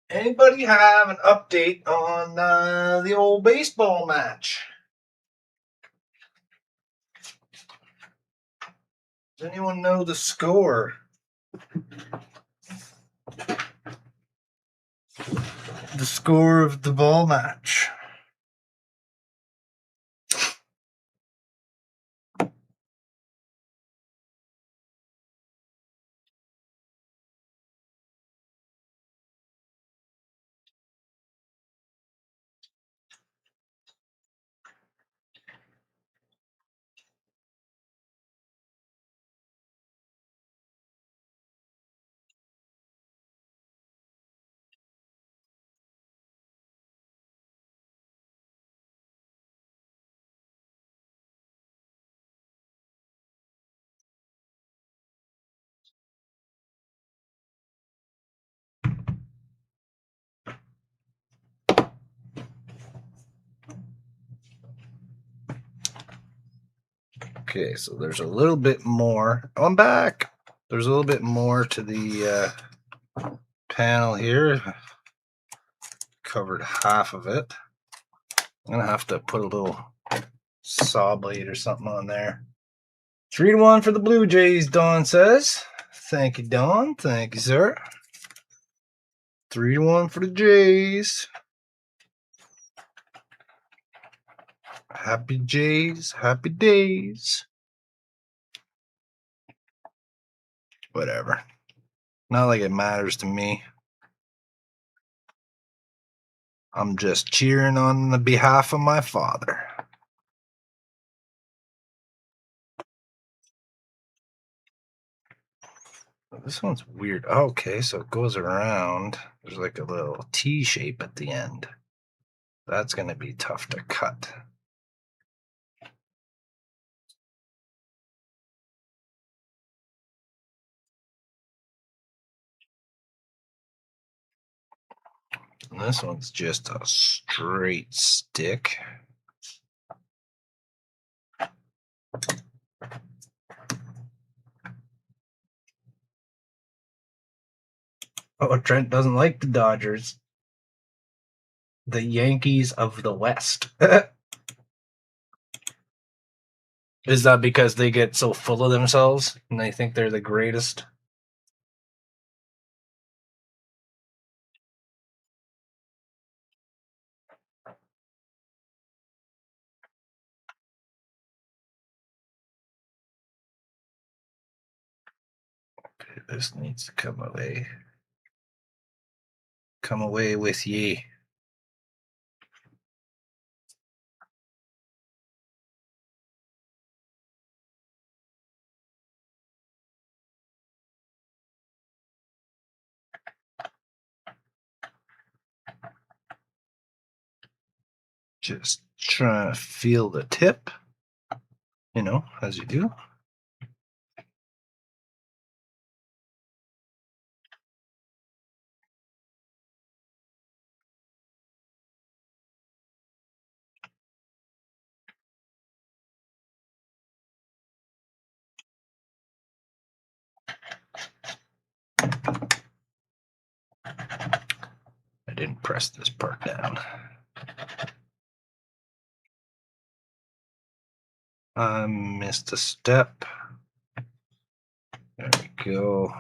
Anybody have an update on the old baseball match? Does anyone know the score? The score of the ball match. Okay, so there's a little bit more. Oh, I'm back. There's a little bit more to the panel here. Covered half of it. I'm gonna have to put a little saw blade or something on there. 3-1 for the Blue Jays, Don says. Thank you, Don. Thank you, sir. 3-1 for the Jays. Happy Jays, happy days. Whatever. Not like it matters to me. I'm just cheering on the behalf of my father. This one's weird. Okay, so it goes around. There's like a little T shape at the end. That's going to be tough to cut. And this one's just a straight stick. Oh, Trent doesn't like the Dodgers. The Yankees of the West. Is that because they get so full of themselves and they think they're the greatest? Okay, this needs to come away. Come away with ye. Just trying to feel the tip, as you do. I didn't press this part down. I missed a step. There we go.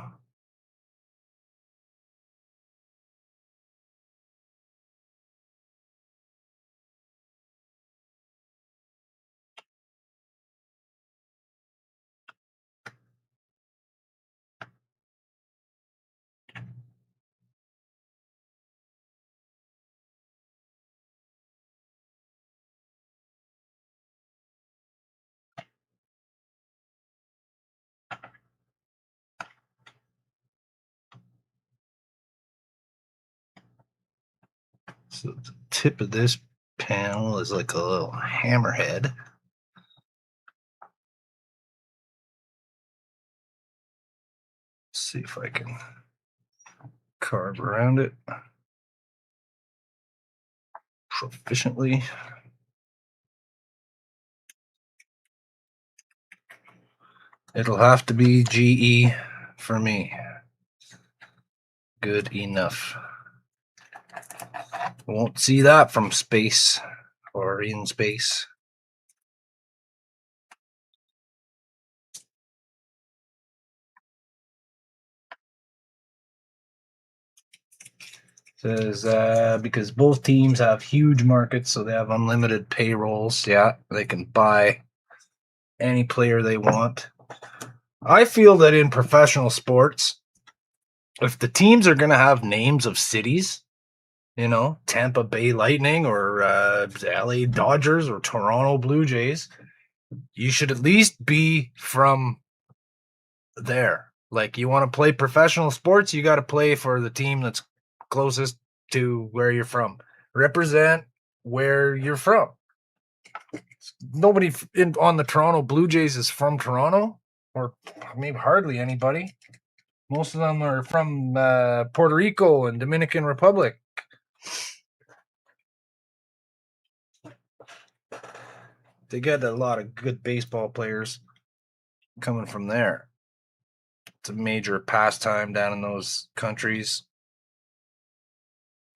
So the tip of this panel is like a little hammerhead. See if I can carve around it proficiently. It'll have to be GE for me. Good enough. Won't see that from space or in space. Says because both teams have huge markets, so they have unlimited payrolls. Yeah, they can buy any player they want. I feel that in professional sports, if the teams are going to have names of cities, Tampa Bay Lightning or LA Dodgers or Toronto Blue Jays, you should at least be from there. Like, you want to play professional sports, you got to play for the team that's closest to where you're from. Represent where you're from. Nobody on the Toronto Blue Jays is from Toronto, or maybe hardly anybody. Most of them are from Puerto Rico and Dominican Republic. They get a lot of good baseball players coming from there. It's a major pastime down in those countries.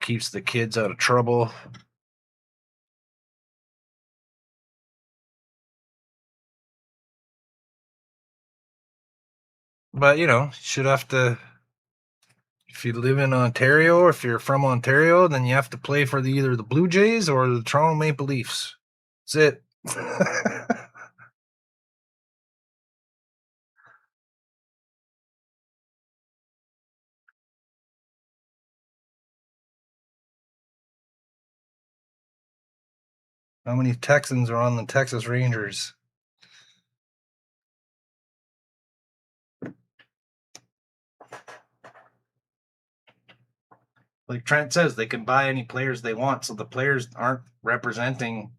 Keeps the kids out of trouble. But, should have to, if you live in Ontario, or if you're from Ontario, then you have to play for either the Blue Jays or the Toronto Maple Leafs. That's it. How many Texans are on the Texas Rangers? Like Trent says, they can buy any players they want, so the players aren't representing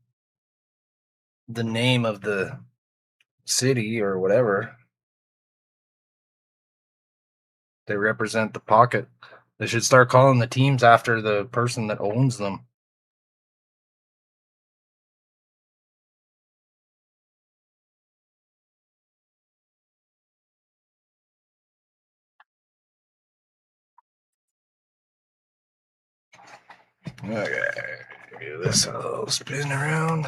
the name of the city or whatever. They represent the pocket. They should start calling the teams after the person that owns them. Okay, give this a little spin around.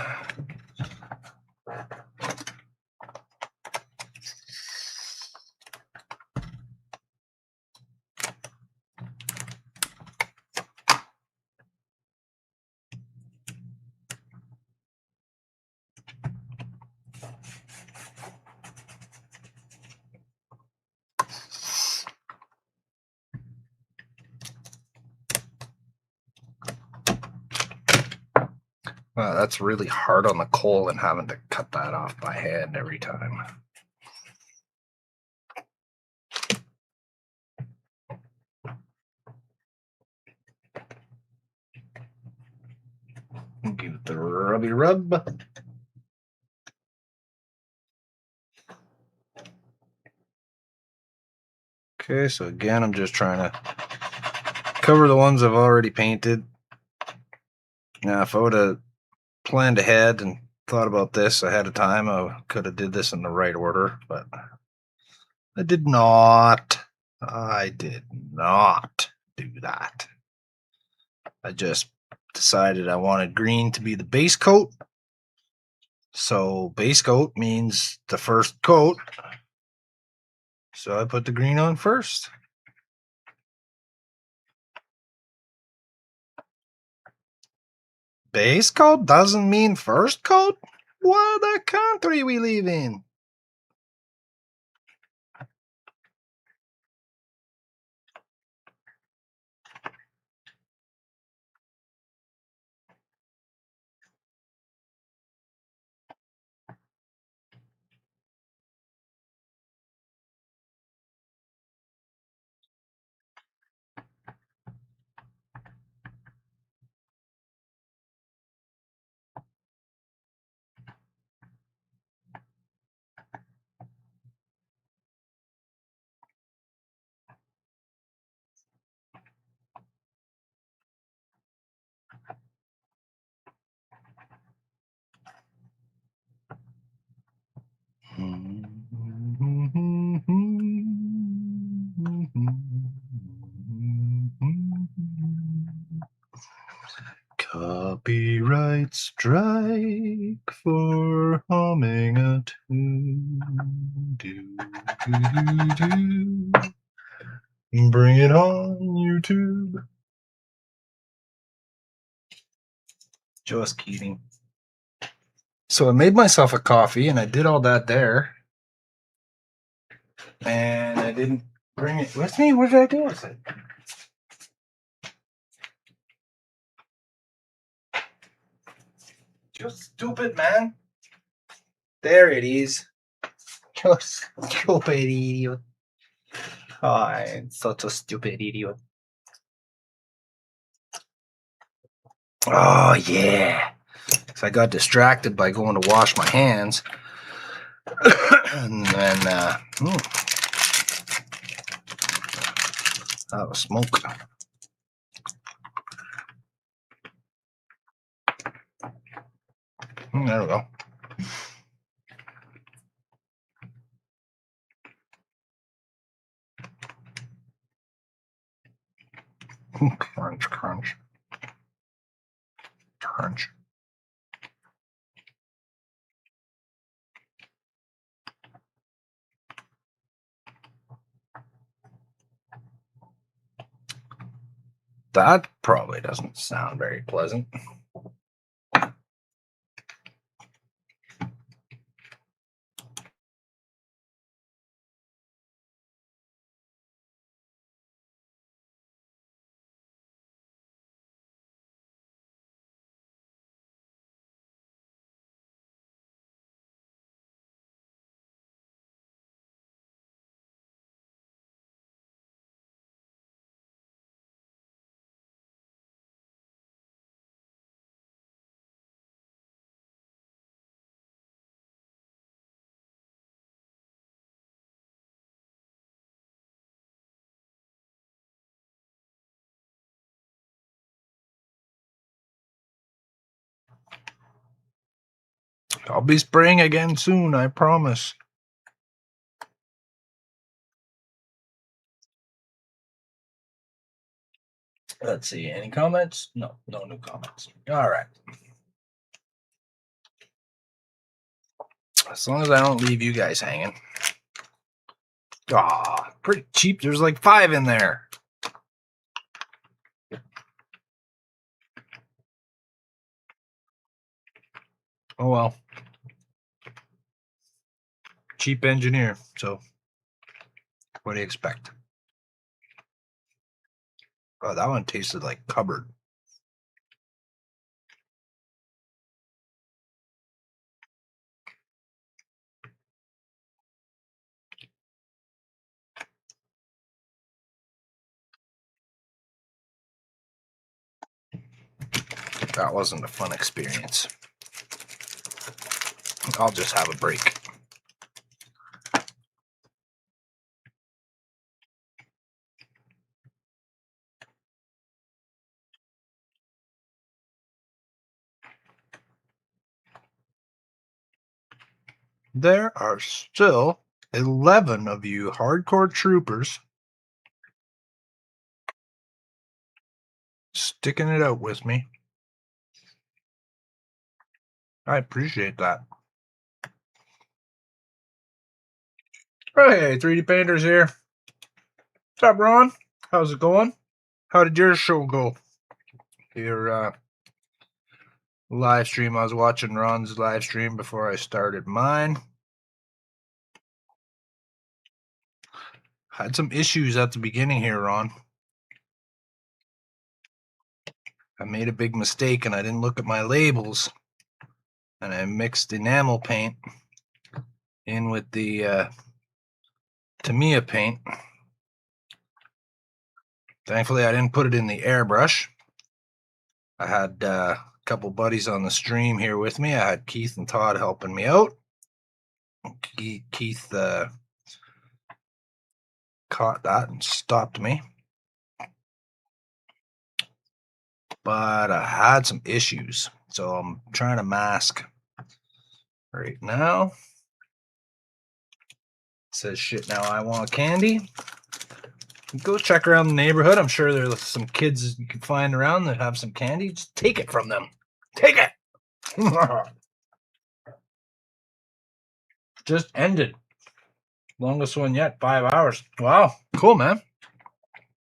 Wow, that's really hard on the coal and having to cut that off by hand every time. Give it the rubby rub. Okay, so again, I'm just trying to cover the ones I've already painted. Now, if I would have planned ahead and thought about this ahead of time, I could have did this in the right order, but I did not. I did not do that. I just decided I wanted green to be the base coat. So base coat means the first coat. So I put the green on first. Base coat doesn't mean first coat? What a country we live in. Copyright strike for humming a tune. Do, do, do, do. Bring it on, YouTube. Just kidding. So I made myself a coffee and I did all that there. And I didn't bring it with me. What did I do with it? Just stupid, man. There it is. Just stupid idiot. Oh, I'm such a stupid idiot. Oh, yeah. So I got distracted by going to wash my hands. And then, that was smoke. There we go. Crunch, crunch. Crunch. That probably doesn't sound very pleasant. I'll be spraying again soon, I promise. Let's see, any comments? No new comments. All right. As long as I don't leave you guys hanging. Aw, pretty cheap. There's like 5 in there. Oh well. Cheap engineer, so what do you expect? Oh, that one tasted like cupboard. That wasn't a fun experience. I'll just have a break. There are still 11 of you hardcore troopers sticking it out with me. I appreciate that. Hey, 3D Painters here. What's up, Ron? How's it going? How did your show go? Your live stream. I was watching Ron's live stream before I started mine. Had some issues at the beginning here, Ron. I made a big mistake and I didn't look at my labels. And I mixed enamel paint in with the Tamiya paint. Thankfully, I didn't put it in the airbrush. I had a couple buddies on the stream here with me. I had Keith and Todd helping me out. Keith caught that and stopped me. But I had some issues, so I'm trying to mask right now. It says shit now I want candy. Go check around the neighborhood. I'm sure there's some kids you can find around that have some candy. Just take it from them. Take it. Just ended. Longest one yet, 5 hours. Wow, cool, man.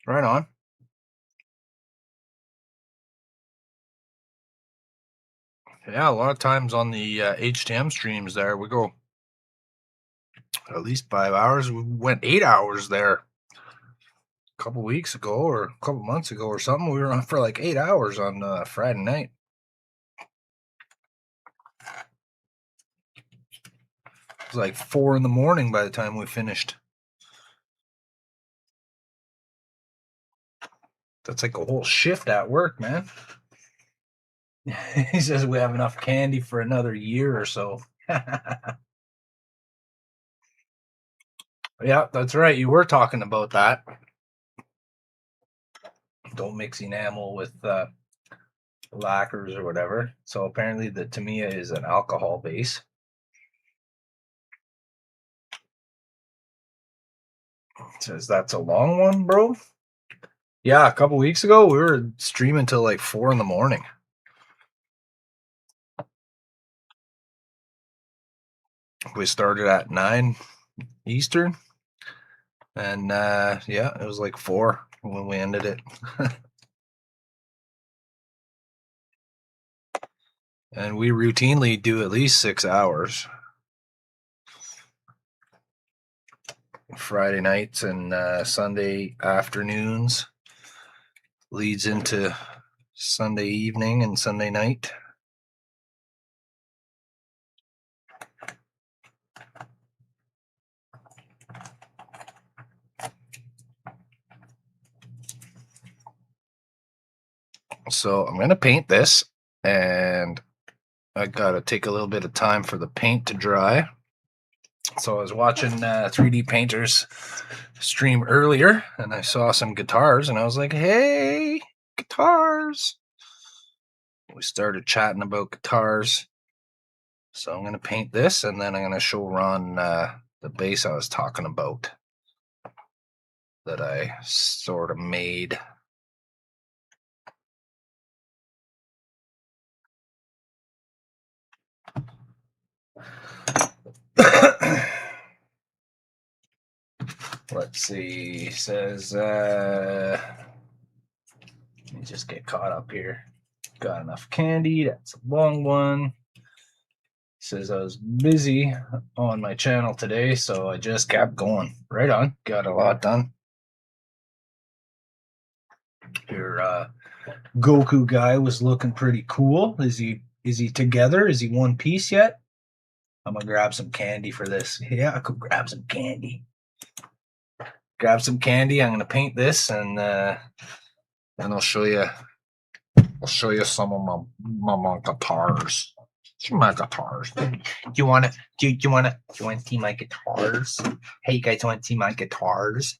Right on. Yeah, a lot of times on the HTM streams there, we go at least 5 hours. We went 8 hours there a couple weeks ago or a couple months ago or something. We were on for like 8 hours on Friday night. It was like 4 in the morning by the time we finished. That's like a whole shift at work, man. He says we have enough candy for another year or so. Yeah, that's right. You were talking about that. Don't mix enamel with lacquers or whatever. So apparently the Tamiya is an alcohol base. Says that's a long one, bro. Yeah, a couple weeks ago we were streaming till like 4 in the morning. We started at 9 Eastern, and yeah, it was like 4 when we ended it. And we routinely do at least 6 hours. Friday nights and Sunday afternoons leads into Sunday evening and Sunday night. So I'm going to paint this, and I got to take a little bit of time for the paint to dry. So I was watching 3D Painters stream earlier, and I saw some guitars, and I was like, hey, guitars. We started chatting about guitars. So I'm going to paint this, and then I'm going to show Ron the base I was talking about that I sort of made. Let's see. It says, let me just get caught up here. Got enough candy. That's a long one. Says I was busy on my channel today, so I just kept going. Right on. Got a lot done. Your Goku guy was looking pretty cool. Is he together? Is he one piece yet? I'm gonna grab some candy for this. Yeah, I could grab some candy. Grab some candy. I'm gonna paint this, and I'll show you. I'll show you some of my guitars. Some of my guitars. Do you want to see my guitars? Hey, you guys want to see my guitars?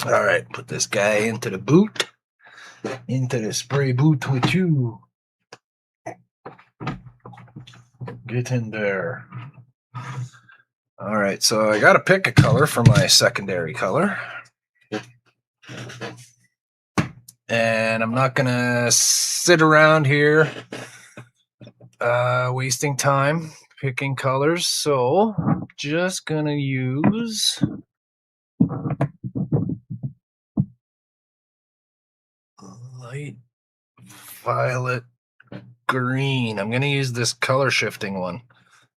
All right, put this guy into the boot. Into the spray boot with you. Get in there. All right, so I got to pick a color for my secondary color. And I'm not going to sit around here wasting time picking colors. So I'm just going to use light violet green. I'm going to use this color shifting one,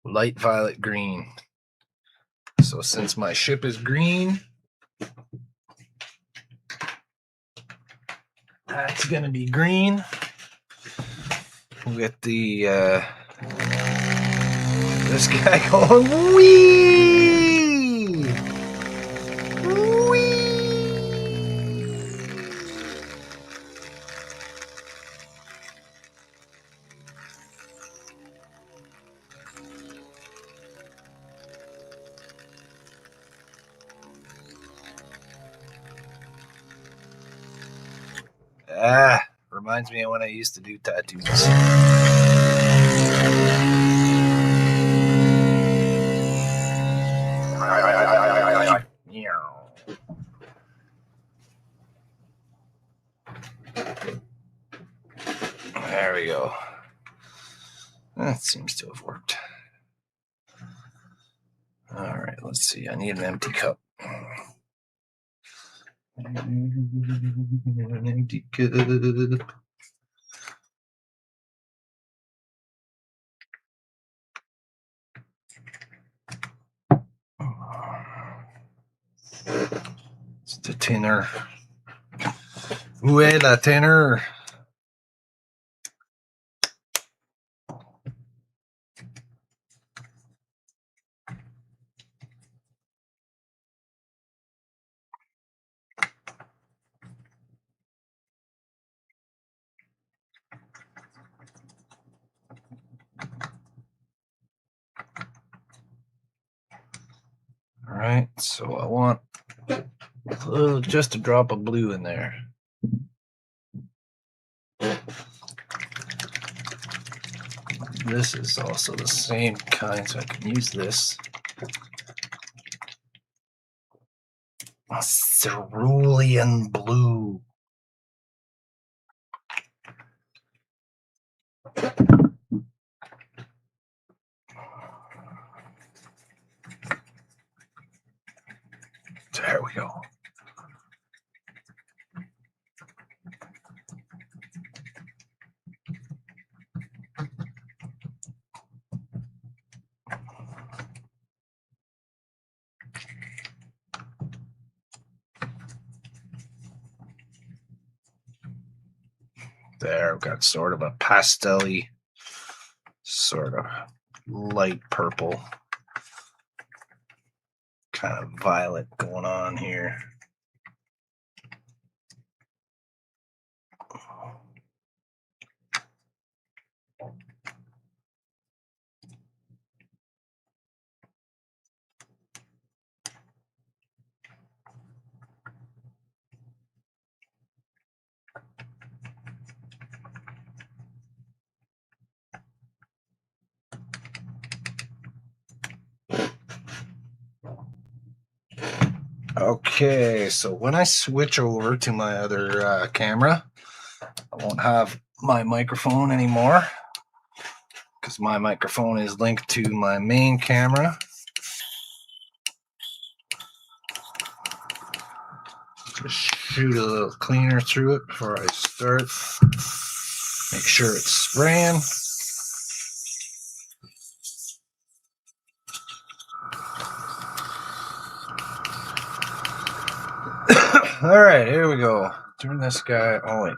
light violet green. So since my ship is green, that's going to be green. We'll get the this guy going wee, wee. Reminds me of when I used to do tattoos. There we go. That seems to have worked. All right, let's see. I need an empty cup. An empty cup. It's the tinner. Où est la tinner? All right, so I want just a drop of blue in there. This is also the same kind, so I can use this. A cerulean blue. There we go. There, I've got sort of a pastel-y, sort of light purple, kind of violet going on here. Okay, so when I switch over to my other camera, I won't have my microphone anymore because my microphone is linked to my main camera. Just shoot a little cleaner through it before I start. Make sure it's spraying. All right, here we go. Turn this guy on.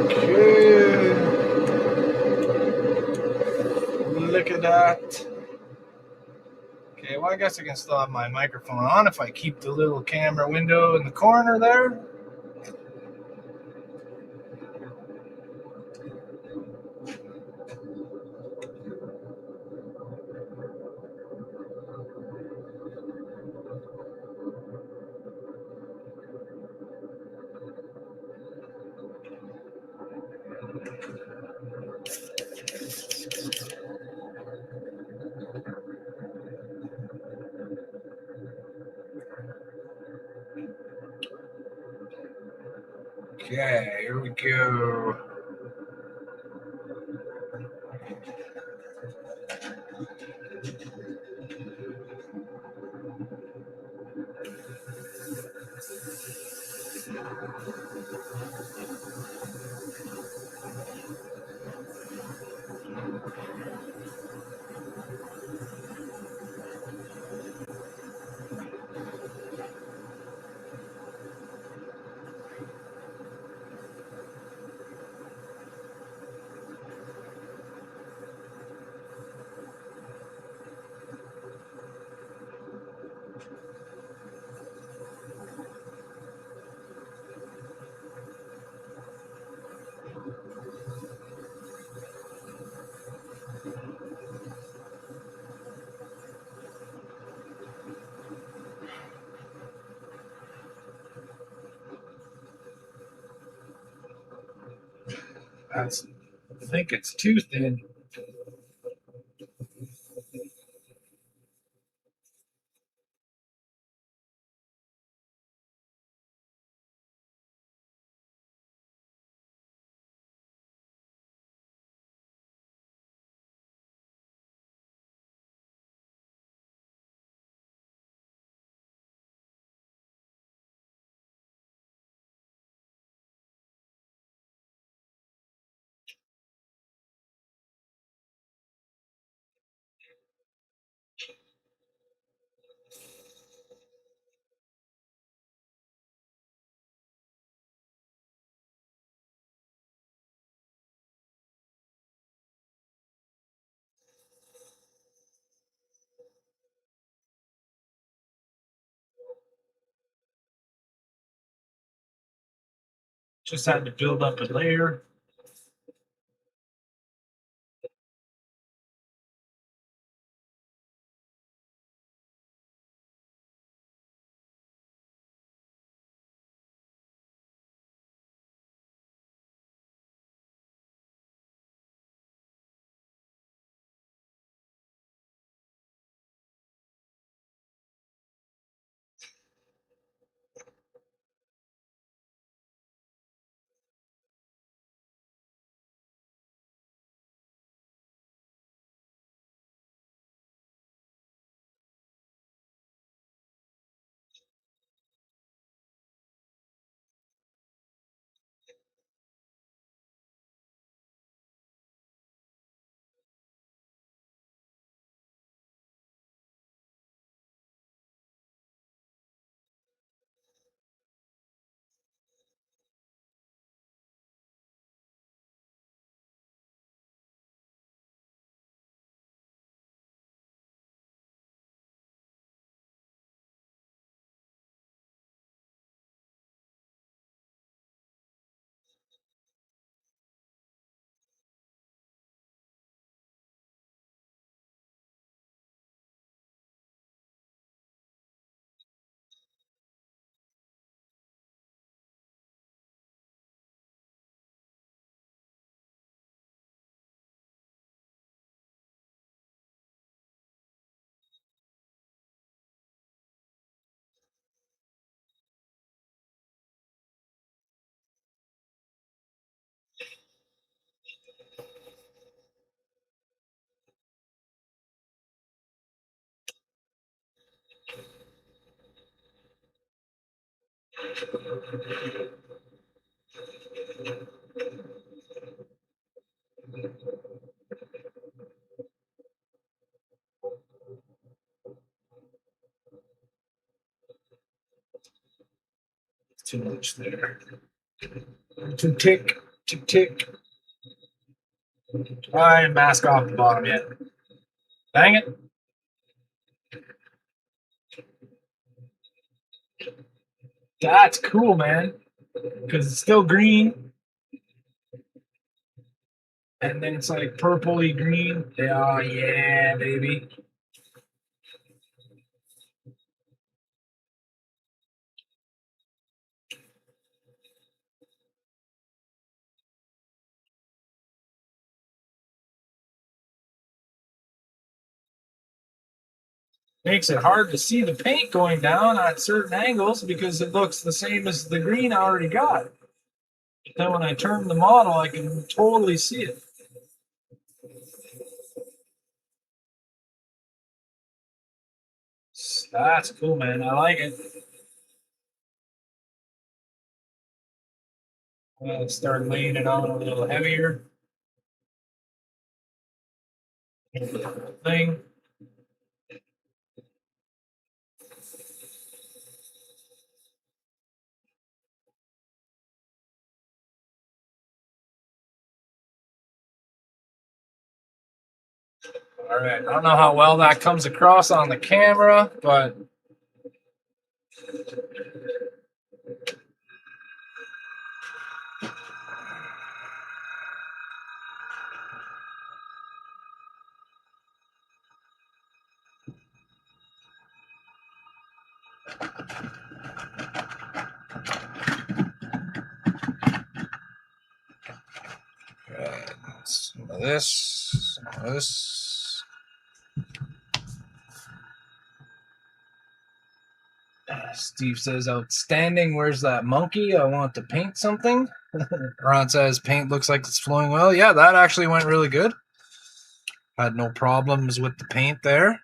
Okay. Look at that. Okay, well, I guess I can still have my microphone on if I keep the little camera window in the corner there. Okay, here we go. I think it's too thin. Just had to build up a layer. Too much there. Too tick. Too tick. I didn't mask off the bottom yet. Dang it. That's cool, man. Because it's still green. And then it's like purpley green. Oh, yeah, baby. Makes it hard to see the paint going down at certain angles because it looks the same as the green I already got. But then when I turn the model, I can totally see it. That's cool, man. I like it. I'll start laying it on a little heavier. Thing. All right. I don't know how well that comes across on the camera, but some of this, some of this. Steve says, outstanding. Where's that monkey? I want to paint something. Ron says, paint looks like it's flowing well. Yeah, that actually went really good. Had no problems with the paint there.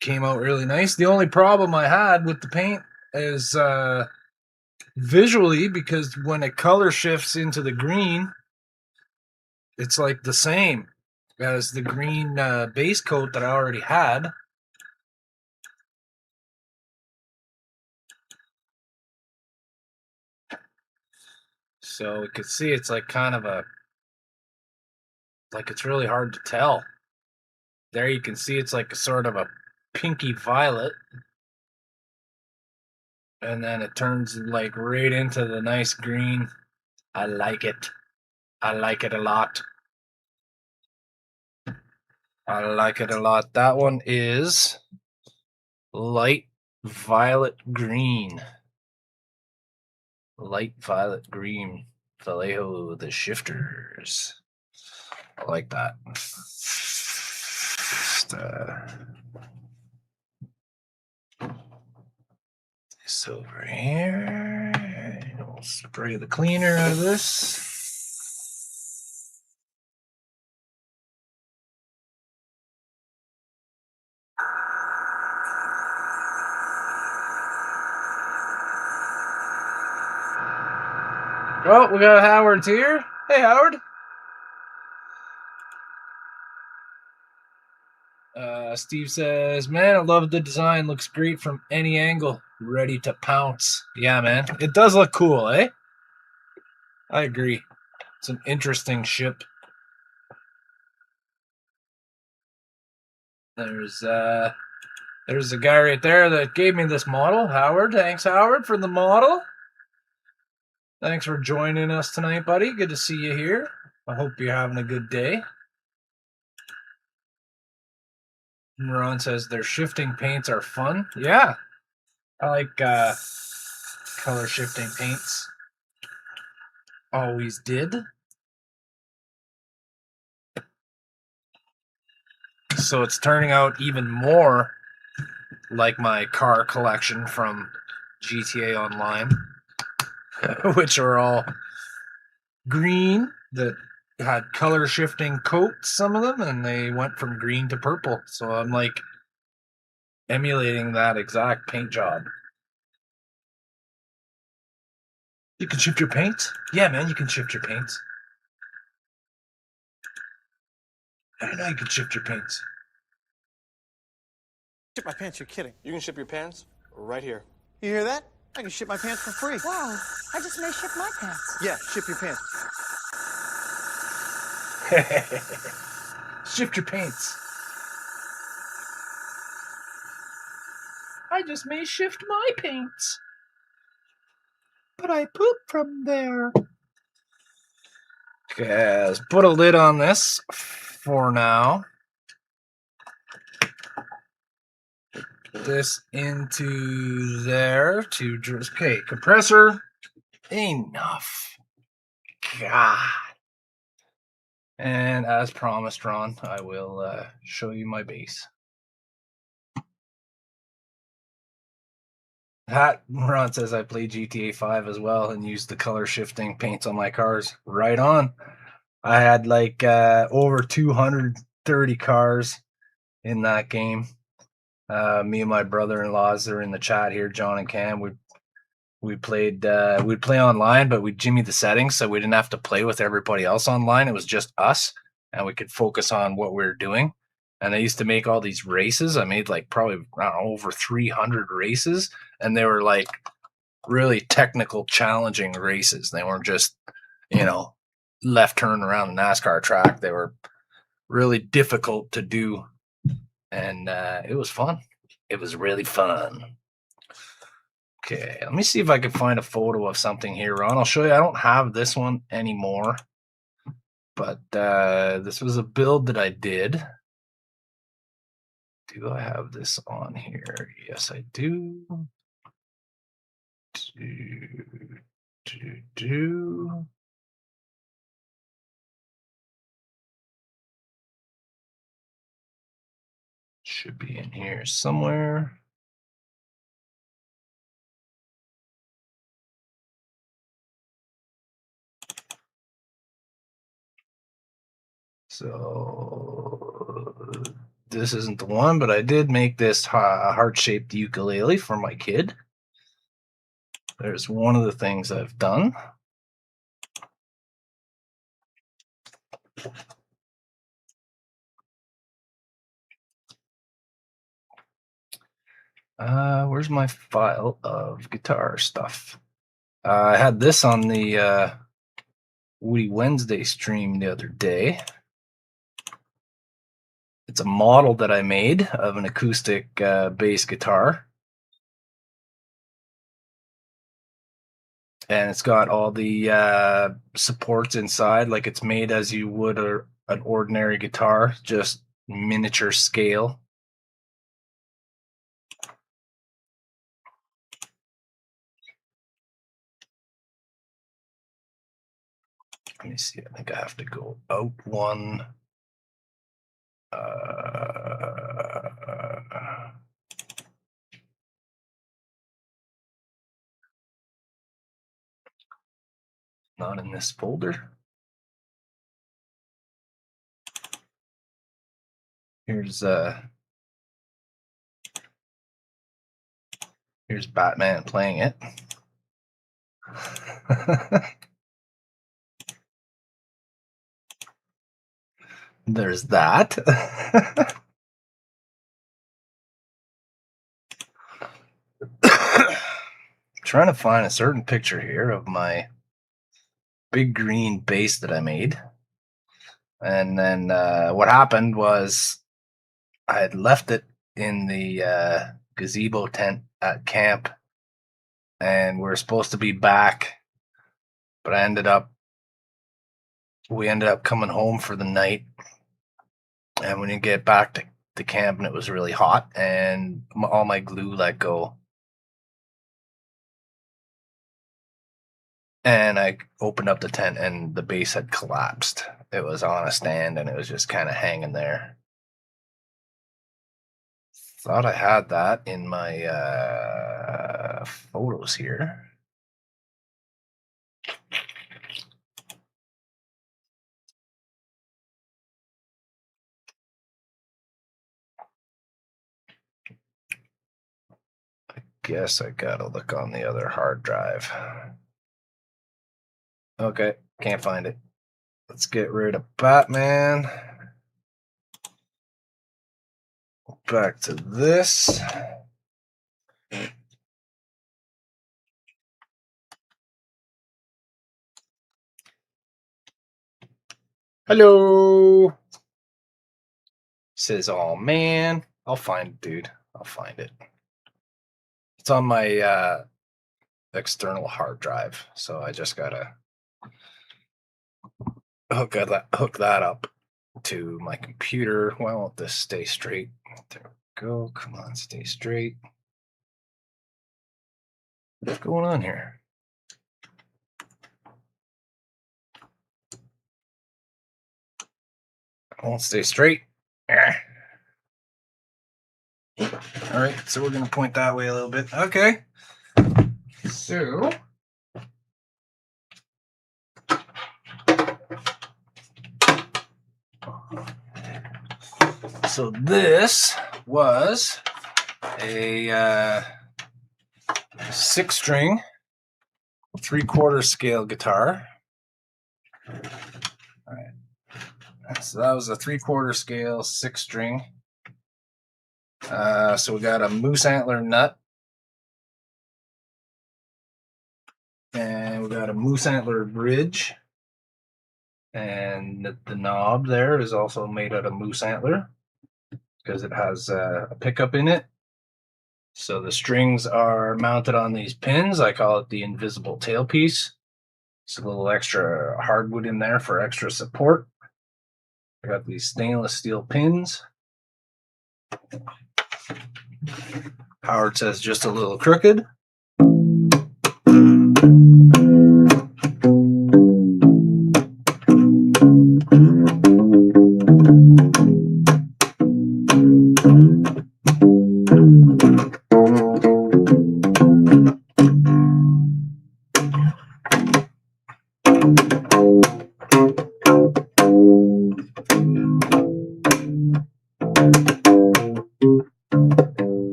Came out really nice. The only problem I had with the paint is visually, because when it color shifts into the green, it's like the same as the green base coat that I already had. So we could see it's like kind of like it's really hard to tell. There you can see it's like a sort of a pinky violet. And then it turns like right into the nice green. I like it. I like it a lot. I like it a lot. That one is light violet green. Light violet green. Vallejo the shifters. I like that. Just, this over here. And we'll spray the cleaner out of this. Oh, we got Howard's here. Hey, Howard. Steve says, man, I love the design. Looks great from any angle. Ready to pounce. Yeah, man. It does look cool, eh? I agree. It's an interesting ship. There's a guy right there that gave me this model. Howard. Thanks, Howard, for the model. Thanks for joining us tonight, buddy. Good to see you here. I hope you're having a good day. Ron says their shifting paints are fun. Yeah. I like color shifting paints. Always did. So it's turning out even more like my car collection from GTA Online, which are all green that had color shifting coats, some of them, and they went from green to purple. So I'm like emulating that exact paint job. You can shift your paints? Yeah, man, you can shift your paints. I know you can shift your paints. Ship my pants, you're kidding. You can ship your pants right here. You hear that? I can ship my pants for free. Wow, I just may ship my pants. Yeah, ship your pants. Shift your paints. I just may shift my paints. But I poop from there. Okay, let's put a lid on this for now. Put this into there to just, okay, compressor. Enough. God. And as promised, Ron, I will show you my base. Ron says I play GTA 5 as well and used the color shifting paints on my cars. Right on. I had like over 230 cars in that game. Me and my brother-in-laws are in the chat here, John and Cam. We'd play online, but we'd jimmy the settings so we didn't have to play with everybody else online. It was just us, and we could focus on what we were doing. And I used to make all these races. I made like probably over 300 races, and they were like really technical, challenging races. They weren't just, left turn around a NASCAR track. They were really difficult to do, and it was fun. It was really fun. Okay, let me see if I can find a photo of something here, Ron. I'll show you. I don't have this one anymore, but this was a build that I did. Do I have this on here? Yes, I do. Do. Should be in here somewhere. So this isn't the one, but I did make this heart-shaped ukulele for my kid. There's one of the things I've done. Where's my file of guitar stuff? I had this on the Woody Wednesday stream the other day. It's a model that I made of an acoustic bass guitar. And it's got all the supports inside, like it's made as you would an ordinary guitar, just miniature scale. Let me see. I think I have to go out one. Not in this folder. Here's Batman playing it. There's that. Trying to find a certain picture here of my big green base that I made. And then what happened was I had left it in the gazebo tent at camp, and we're supposed to be back, but we ended up coming home for the night, and we didn't get back to camp, and it was really hot, and all my glue let go. And I opened up the tent, and the base had collapsed. It was on a stand, and it was just kind of hanging there. Thought I had that in my photos here. I guess I gotta look on the other hard drive. Okay, can't find it. Let's get rid of Batman. Back to this. Hello. Says, oh man. I'll find it, dude. I'll find it. It's on my external hard drive, so I just gotta hook that up to my computer. Why won't this stay straight? There we go. Come on, stay straight. What's going on here? I won't stay straight. All right, so we're gonna point that way a little bit. Okay. So this was a 6-string, 3/4 scale guitar. All right. So that was a 3/4 scale 6-string. So we got a moose antler nut. And we got a moose antler bridge. And the knob there is also made out of moose antler because it has a pickup in it. So the strings are mounted on these pins. I call it the invisible tailpiece. It's a little extra hardwood in there for extra support. I got these stainless steel pins. Howard says just a little crooked.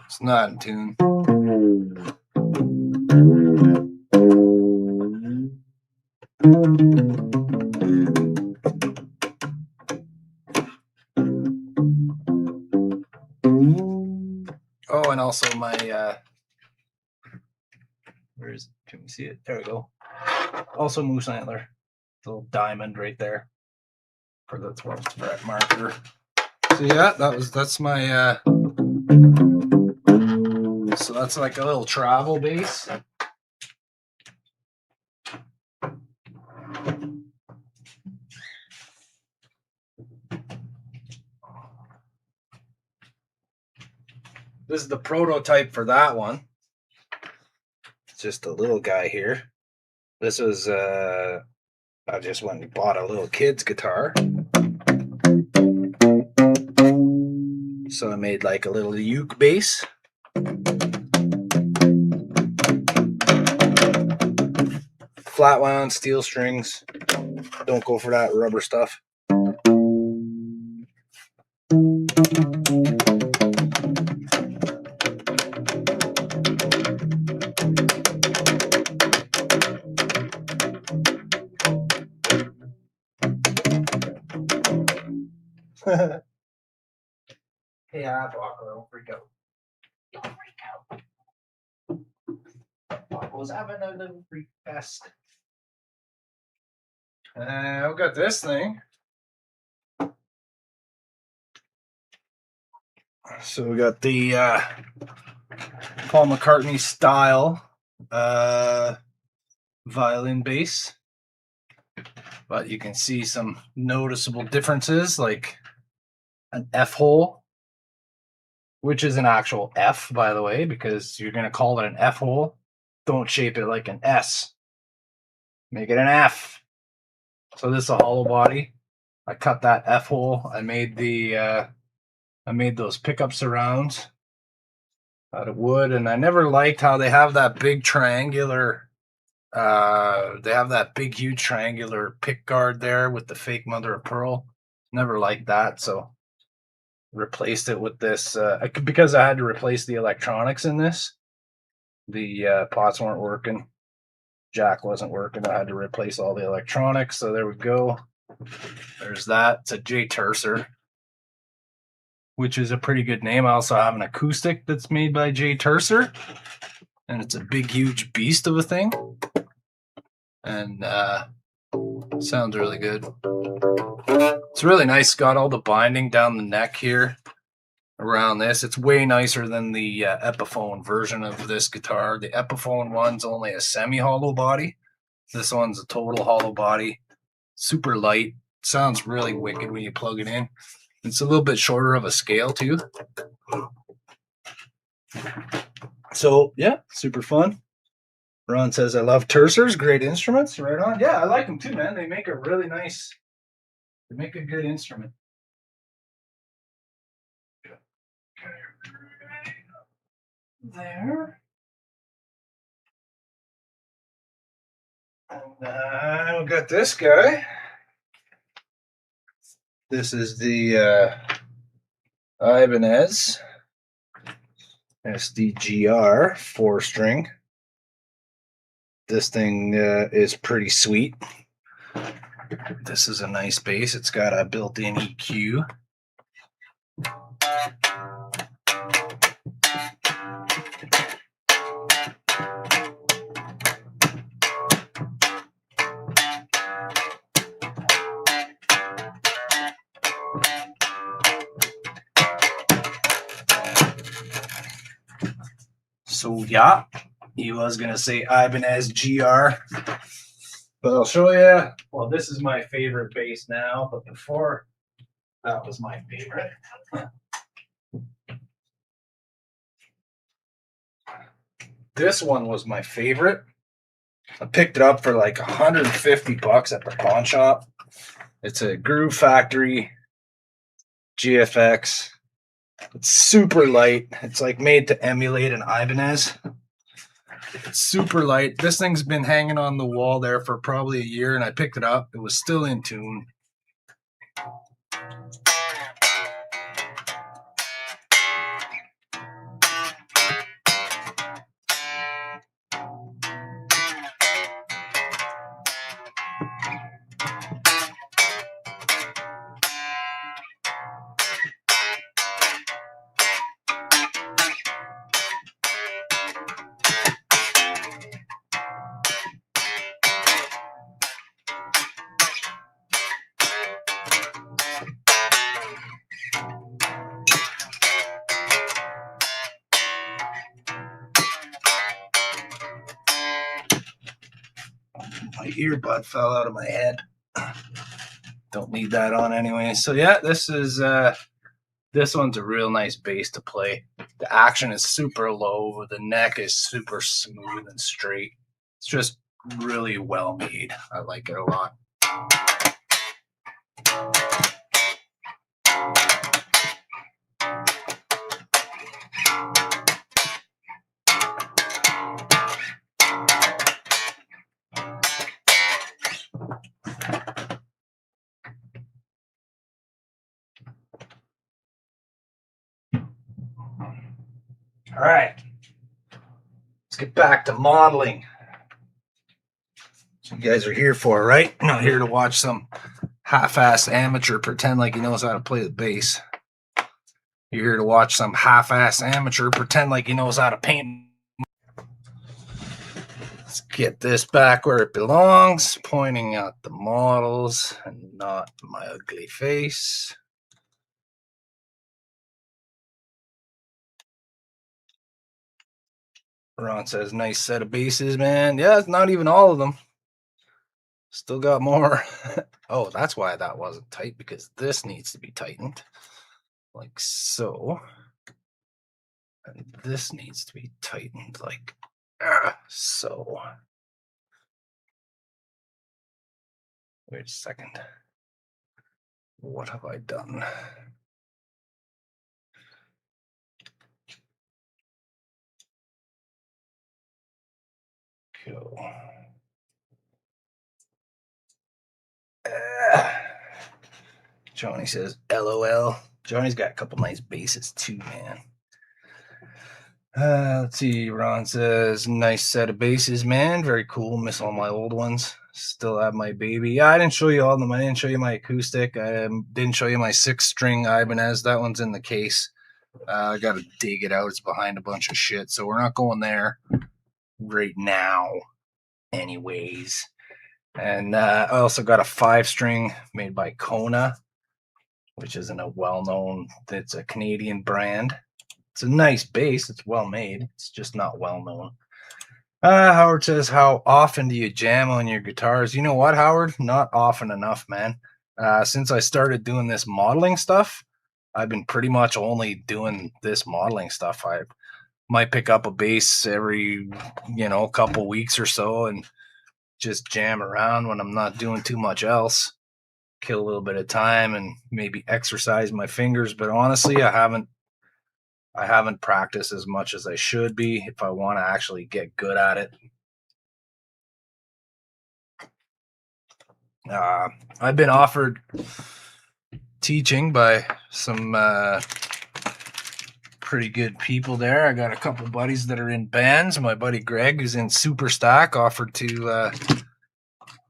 It's not in tune. Oh, and also my where is it? Can we see it? There we go. Also moose antler. Little diamond right there for the 12th fret marker. So yeah, that's my so that's like a little travel bass. This is the prototype for that one. It's just a little guy here. This was I just went and bought a little kid's guitar. So I made like a little uke bass. Flat wound steel strings. Don't go for that rubber stuff. Hey, Rocco, don't freak out. Don't freak out. Rocco's having a little freak fest. I've got this thing. So we got the Paul McCartney style violin bass, but you can see some noticeable differences, like an F hole, which is an actual F, by the way, because you're going to call it an F hole. Don't shape it like an S. Make it an F. So this is a hollow body. I cut that F hole. I made those pickup surrounds out of wood, and I never liked how they have that big triangular They have that big, huge triangular pick guard there with the fake mother of pearl. Never liked that, so replaced it with this because I had to replace the electronics in this. The pots weren't working. Jack wasn't working. I had to replace all the electronics. So there we go. There's that. It's a J Tercer, which is a pretty good name. I also have an acoustic that's made by J Tercer, and it's a big, huge beast of a thing, and sounds really good. It's really nice. It's got all the binding down the neck here around this. It's way nicer than the Epiphone version of this guitar. The Epiphone one's only a semi-hollow body. This one's a total hollow body. Super light. Sounds really wicked when you plug it in. It's a little bit shorter of a scale too. So yeah, super fun. Ron says I love Tercers, great instruments. Right on. Yeah, I like them too, man. They make a really nice. They make a good instrument. There. And we got this guy. This is the Ibanez SDGR 4-string. This thing is pretty sweet. This is a nice bass. It's got a built-in EQ. So yeah, he was gonna say Ibanez GR, but I'll show you. Well, this is my favorite bass now, but before that was my favorite. This one was my favorite. I picked it up for like $150 at the pawn shop. It's a Groove Factory GFX. It's super light. It's like made to emulate an Ibanez. It's super light. This thing's been hanging on the wall there for probably a year, and I picked it up. It was still in tune. My earbud fell out of my head. Don't need that on anyway. So yeah, this one's a real nice bass to play. The action is super low. The neck is super smooth and straight. It's just really well made. I like it a lot. All right, let's get back to modeling. That's what you guys are here for, right? You're not here to watch some half-ass amateur pretend like he knows how to play the bass. You're here to watch some half-ass amateur pretend like he knows how to paint. Let's get this back where it belongs, pointing at the models and not my ugly face. Ron says, nice set of basses, man. Yeah, it's not even all of them. Still got more. Oh, that's why that wasn't tight, because this needs to be tightened. Like so. And this needs to be tightened like so. Wait a second. What have I done? Go. Johnny says, LOL. Johnny's got a couple nice basses too, man. Let's see. Ron says, nice set of basses, man. Very cool. Miss all my old ones. Still have my baby. Yeah, I didn't show you all of them. I didn't show you my acoustic. I didn't show you my 6-string Ibanez. That one's in the case. I got to dig it out. It's behind a bunch of shit. So we're not going there right now anyways. And I also got a 5-string made by Kona, which isn't a well-known, it's a Canadian brand. It's a nice bass. It's well made. It's just not well known. Howard says, how often do you jam on your guitars? You know what, Howard? Not often enough, man. Since I started doing this modeling stuff, I've been pretty much only doing this modeling stuff. I might pick up a bass every, couple weeks or so and just jam around when I'm not doing too much else. Kill a little bit of time and maybe exercise my fingers. But honestly, I haven't practiced as much as I should be if I want to actually get good at it. I've been offered teaching by some pretty good people there. I got a couple buddies that are in bands. My buddy Greg, who's in Superstack, offered to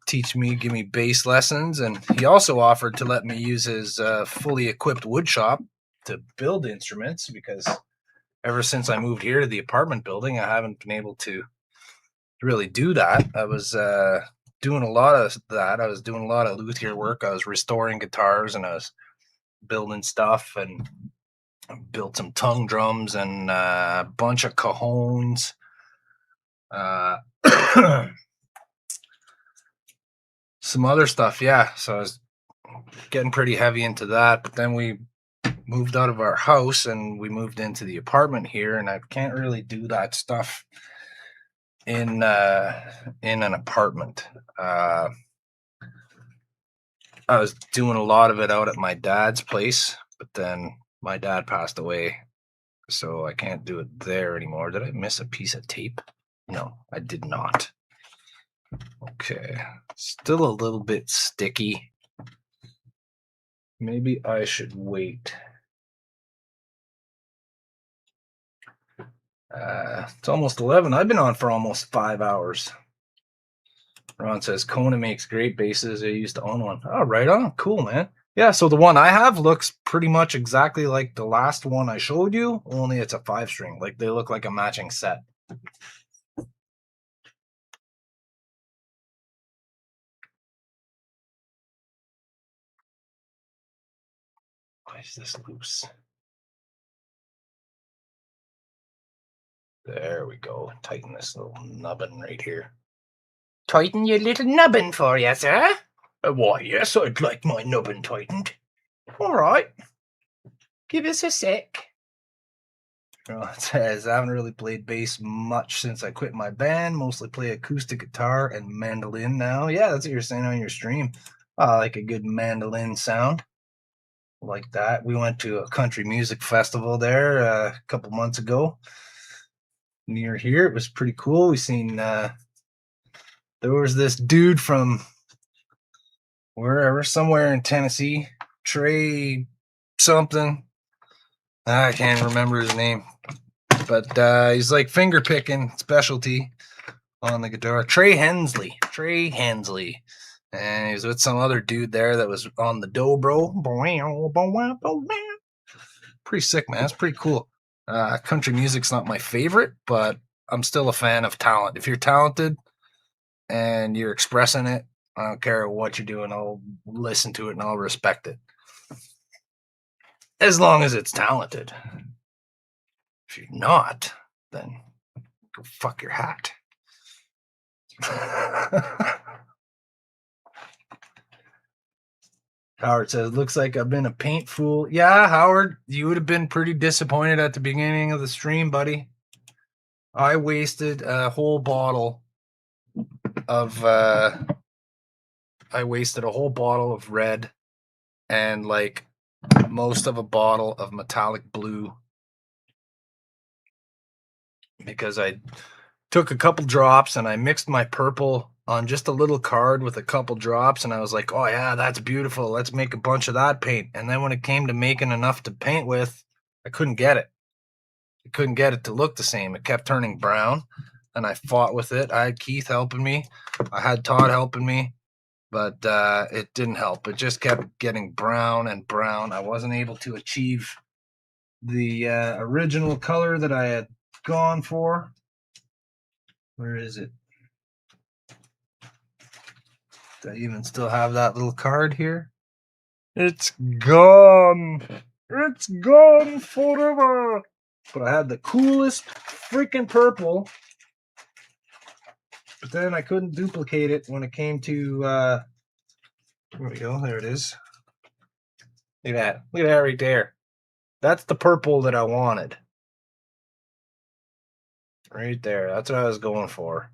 teach me, give me bass lessons. And he also offered to let me use his fully equipped wood shop to build instruments, because ever since I moved here to the apartment building, I haven't been able to really do that. I was doing a lot of that. I was doing a lot of luthier work. I was restoring guitars and I was building stuff, and built some tongue drums and a bunch of cajones. Some other stuff, yeah. So I was getting pretty heavy into that, but then we moved out of our house and we moved into the apartment here, and I can't really do that stuff in an apartment. I was doing a lot of it out at my dad's place, but then my dad passed away, so I can't do it there anymore. Did I miss a piece of tape? No, I did not. Okay, still a little bit sticky. Maybe I should wait. It's almost 11. I've been on for almost 5 hours. Ron says, Kona makes great basses. I used to own one. Oh, right on. Cool, man. Yeah, so the one I have looks pretty much exactly like the last one I showed you, only it's a 5-string. Like, they look like a matching set. Why is this loose? There we go. Tighten this little nubbin right here. Tighten your little nubbin for you, sir? Why, yes, I'd like my nubbin tightened. All right. Give us a sec. It says, I haven't really played bass much since I quit my band. Mostly play acoustic guitar and mandolin now. Yeah, that's what you're saying on your stream. I like a good mandolin sound. Like that. We went to a country music festival there a couple months ago near here. It was pretty cool. We seen there was this dude from wherever, somewhere in Tennessee, Trey something. I can't remember his name, but he's like finger picking specialty on the guitar. Trey Hensley, and he was with some other dude there that was on the dobro. Pretty sick, man. It's pretty cool. Country music's not my favorite, but I'm still a fan of talent. If you're talented and you're expressing it, I don't care what you're doing. I'll listen to it and I'll respect it. As long as it's talented. If you're not, then go fuck your hat. Howard says, looks like I've been a paint fool. Yeah, Howard, you would have been pretty disappointed at the beginning of the stream, buddy. I wasted a whole bottle of red and like most of a bottle of metallic blue, because I took a couple drops and I mixed my purple on just a little card with a couple drops, and I was like, oh yeah, that's beautiful. Let's make a bunch of that paint. And then when it came to making enough to paint with, I couldn't get it. I couldn't get it to look the same. It kept turning brown, and I fought with it. I had Keith helping me. I had Todd helping me, but it didn't help. It just kept getting brown and brown. I wasn't able to achieve the original color that I had gone for. Where is it? Do I even still have that little card here? It's gone. It's gone forever. But I had the coolest freaking purple. But then I couldn't duplicate it when it came to there we go, there it is. Look at that. Look at that right there. That's the purple that I wanted. Right there. That's what I was going for.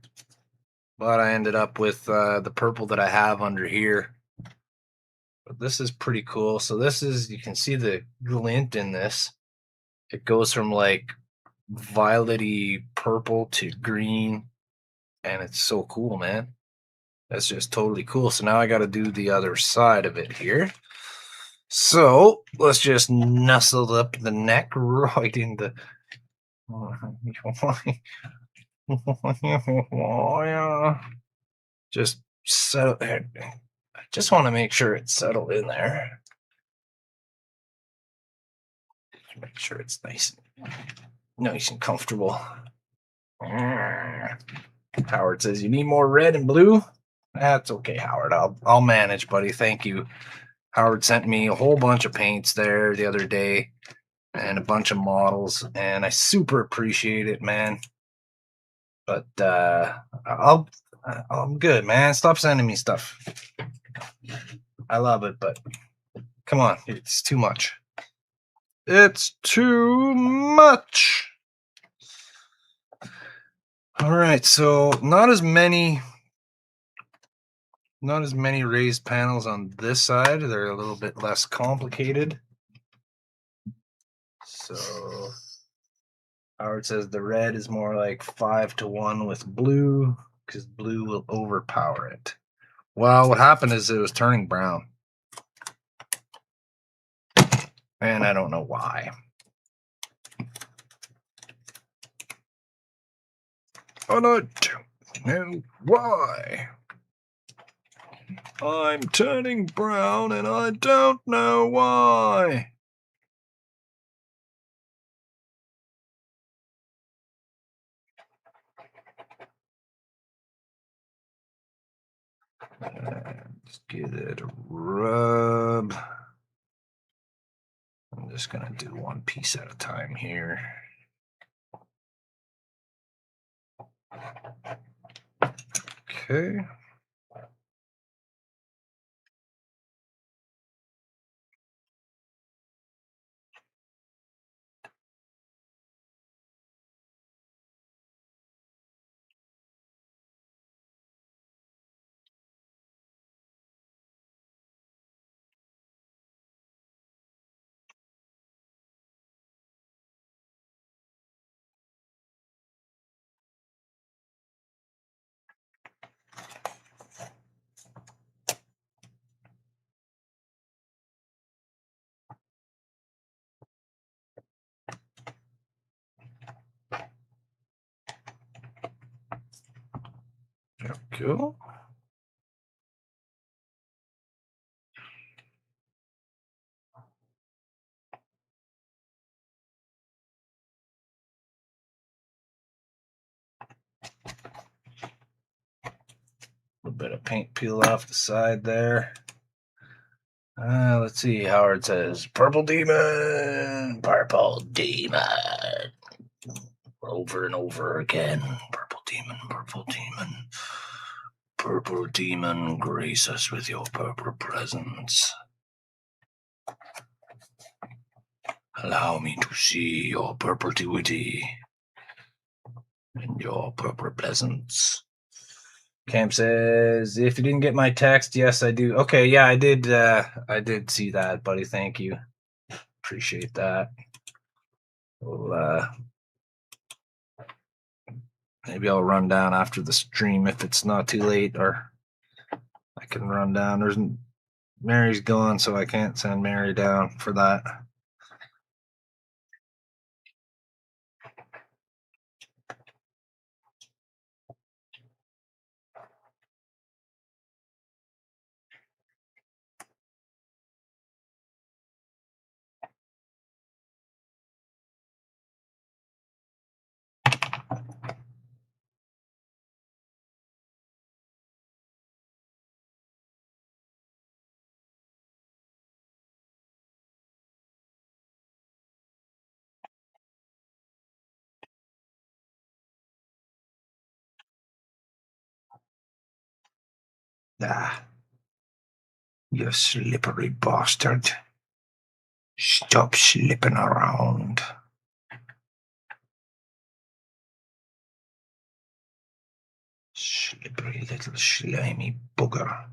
But I ended up with the purple that I have under here. But this is pretty cool. So this is, you can see the glint in this. It goes from like violety purple to green. And it's so cool, man. That's just totally cool. So now I got to do the other side of it here. So let's just nestle up the neck right in the. Just settle there. I just want to make sure it's settled in there. Make sure it's nice and comfortable. Howard says you need more red and blue. That's okay, Howard. I'll manage, buddy. Thank you. Howard sent me a whole bunch of paints there the other day and a bunch of models, and I super appreciate it, man. But I'm good, man. Stop sending me stuff. I love it, but come on, it's too much. It's too much. All right, so not as many raised panels on this side. They're a little bit less complicated. So Howard says the red is more like 5-1 with blue because blue will overpower it. Well, what happened is it was turning brown. And I don't know why. I don't know why. I'm turning brown and I don't know why. Just give it a rub. I'm just going to do one piece at a time here. Okay. There we go. A little bit of paint peel off the side there. Let's see. Howard says, Purple Demon. Purple Demon. Over and over again. Purple Demon, Purple Demon. Purple Demon, grace us with your purple presence. Allow me to see your perpetuity and your purple presence. Camp says, if you didn't get my text, yes, I do. Okay, yeah, I did see that, buddy. Thank you. Appreciate that. Well, Maybe I'll run down after the stream if it's not too late, or I can run down. Mary's gone, so I can't send Mary down for that. Ah, you slippery bastard. Stop slipping around. Slippery little slimy bugger.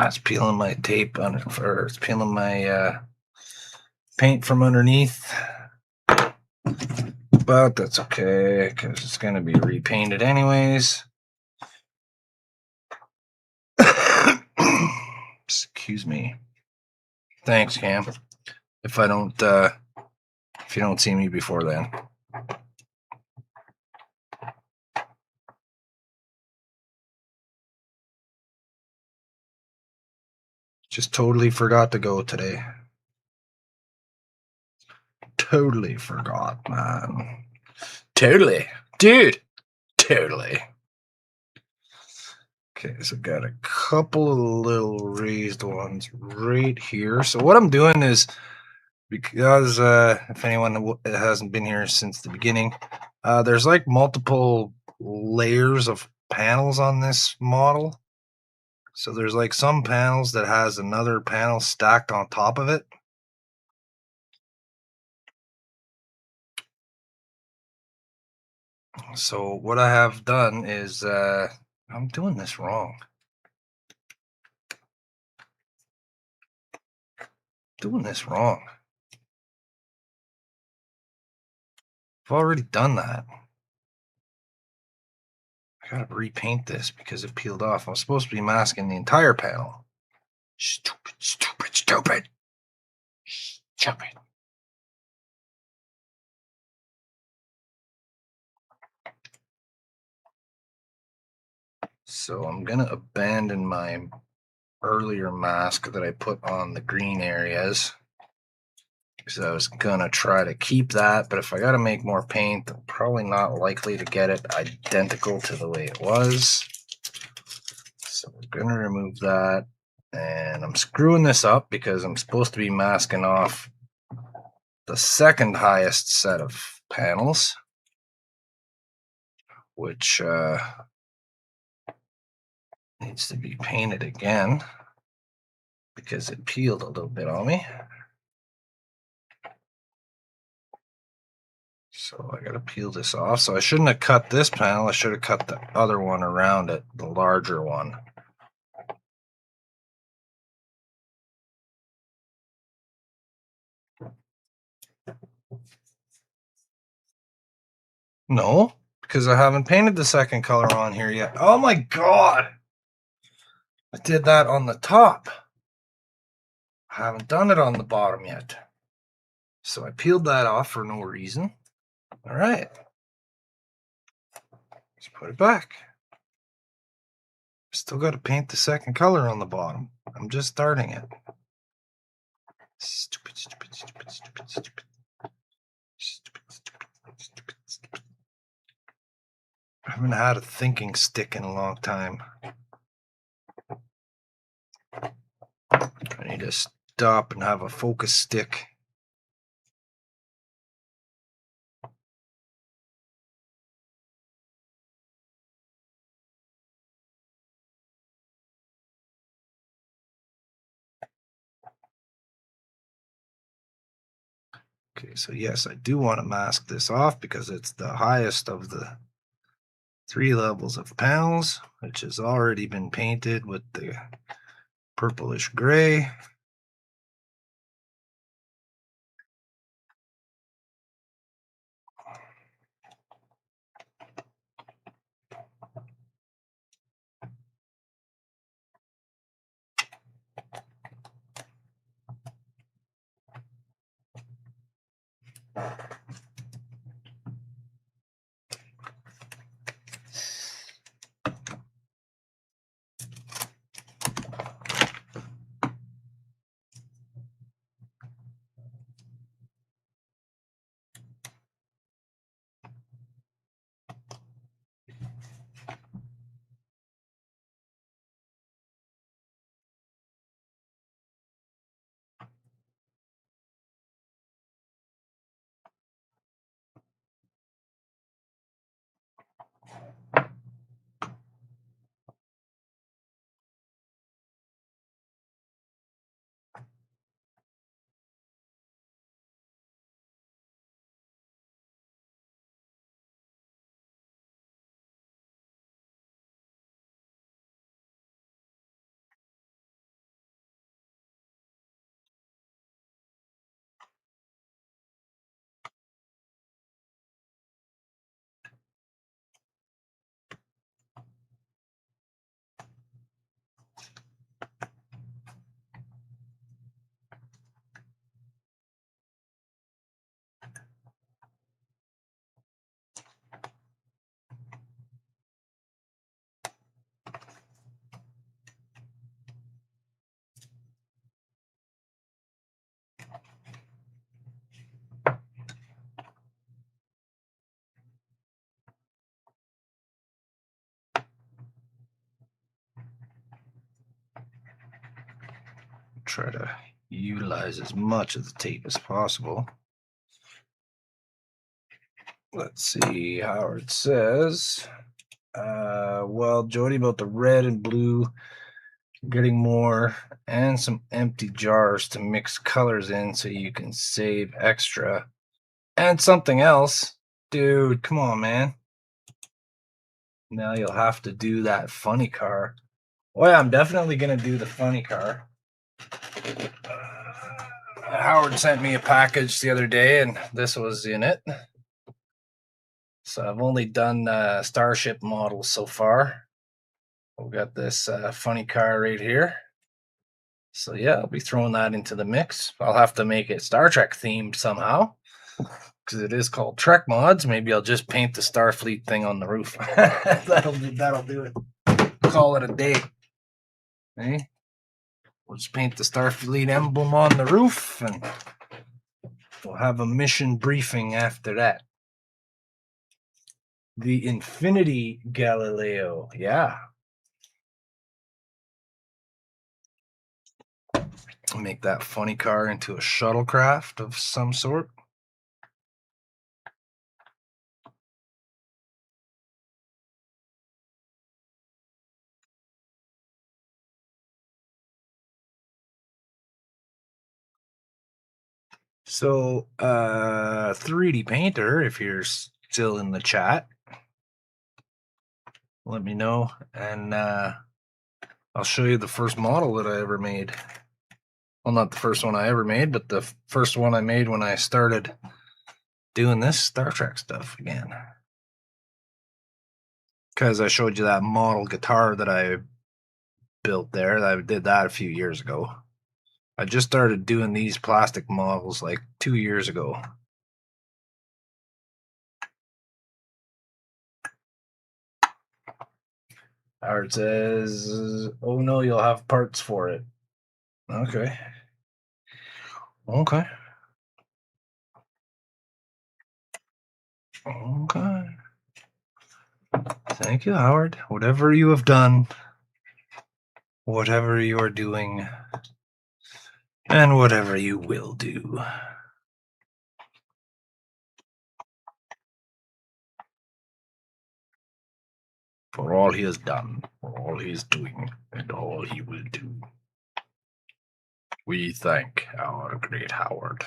It's peeling my tape on it, or it's peeling my paint from underneath. But that's okay, because it's going to be repainted anyways. Excuse me. Thanks, Cam. If you don't see me before then. Just totally forgot to go today. Totally forgot, man. Totally. Dude. Totally. Okay, so got a couple of little raised ones right here. So what I'm doing is, because if anyone hasn't been here since the beginning, there's like multiple layers of panels on this model. So there's like some panels that has another panel stacked on top of it. So what I have done is, I'm doing this wrong. I've already done that. I gotta repaint this because it peeled off. I'm supposed to be masking the entire panel. Stupid. So I'm gonna abandon my earlier mask that I put on the green areas, because I was gonna try to keep that, but if I gotta make more paint, I'm probably not likely to get it identical to the way it was. So we're gonna remove that, and I'm screwing this up because I'm supposed to be masking off the second highest set of panels, which needs to be painted again because it peeled a little bit on me. So I gotta peel this off. So I shouldn't have cut this panel. I should have cut the other one around it, the larger one. No, because I haven't painted the second color on here yet. Oh my God. I did that on the top. I haven't done it on the bottom yet. So I peeled that off for no reason. All right. Let's put it back. Still got to paint the second color on the bottom. I'm just starting it. Stupid. I haven't had a thinking stick in a long time. I need to stop and have a focus stick. Okay, so yes, I do want to mask this off because it's the highest of the 3 levels of panels, which has already been painted with the purplish gray. Try to utilize as much of the tape as possible. Let's see how it says. Well, Jody, about the red and blue, getting more and some empty jars to mix colors in so you can save extra. And something else. Dude, come on, man. Now you'll have to do that funny car. Oh yeah, I'm definitely going to do the funny car. Howard sent me a package the other day and this was in it. So I've only done Starship models so far. We've got this funny car right here. So yeah, I'll be throwing that into the mix. I'll have to make it Star Trek themed somehow because it is called Trek Mods. Maybe I'll just paint the Starfleet thing on the roof. That'll do it. Call it a day. Eh? We'll just paint the Starfleet emblem on the roof and we'll have a mission briefing after that. The Infinity Galileo. Yeah. Make that funny car into a shuttlecraft of some sort. So, 3D Painter, if you're still in the chat, let me know, and I'll show you the first model that I ever made. Well, not the first one I ever made, but the first one I made when I started doing this Star Trek stuff again. Because I showed you that model guitar that I built there. I did that a few years ago. I just started doing these plastic models like 2 years ago. Howard says, oh no, you'll have parts for it. Okay. Okay. Okay. Thank you, Howard. Whatever you have done, whatever you are doing, and whatever you will do. For all he has done, for all he is doing, and all he will do. We thank our great Howard.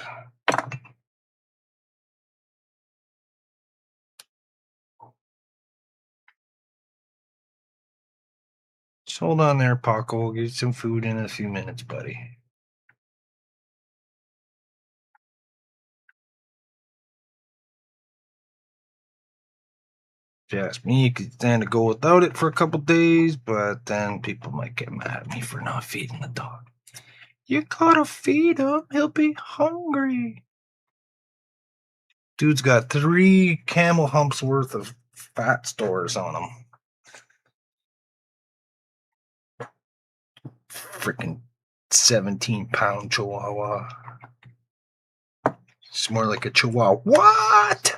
Just hold on there, Paco. We'll get you some food in a few minutes, buddy. If you ask me, you could stand to go without it for a couple days, but then people might get mad at me for not feeding the dog. You gotta feed him. He'll be hungry. Dude's got 3 camel humps worth of fat stores on him. Freaking 17-pound chihuahua. It's more like a chihuahua. What?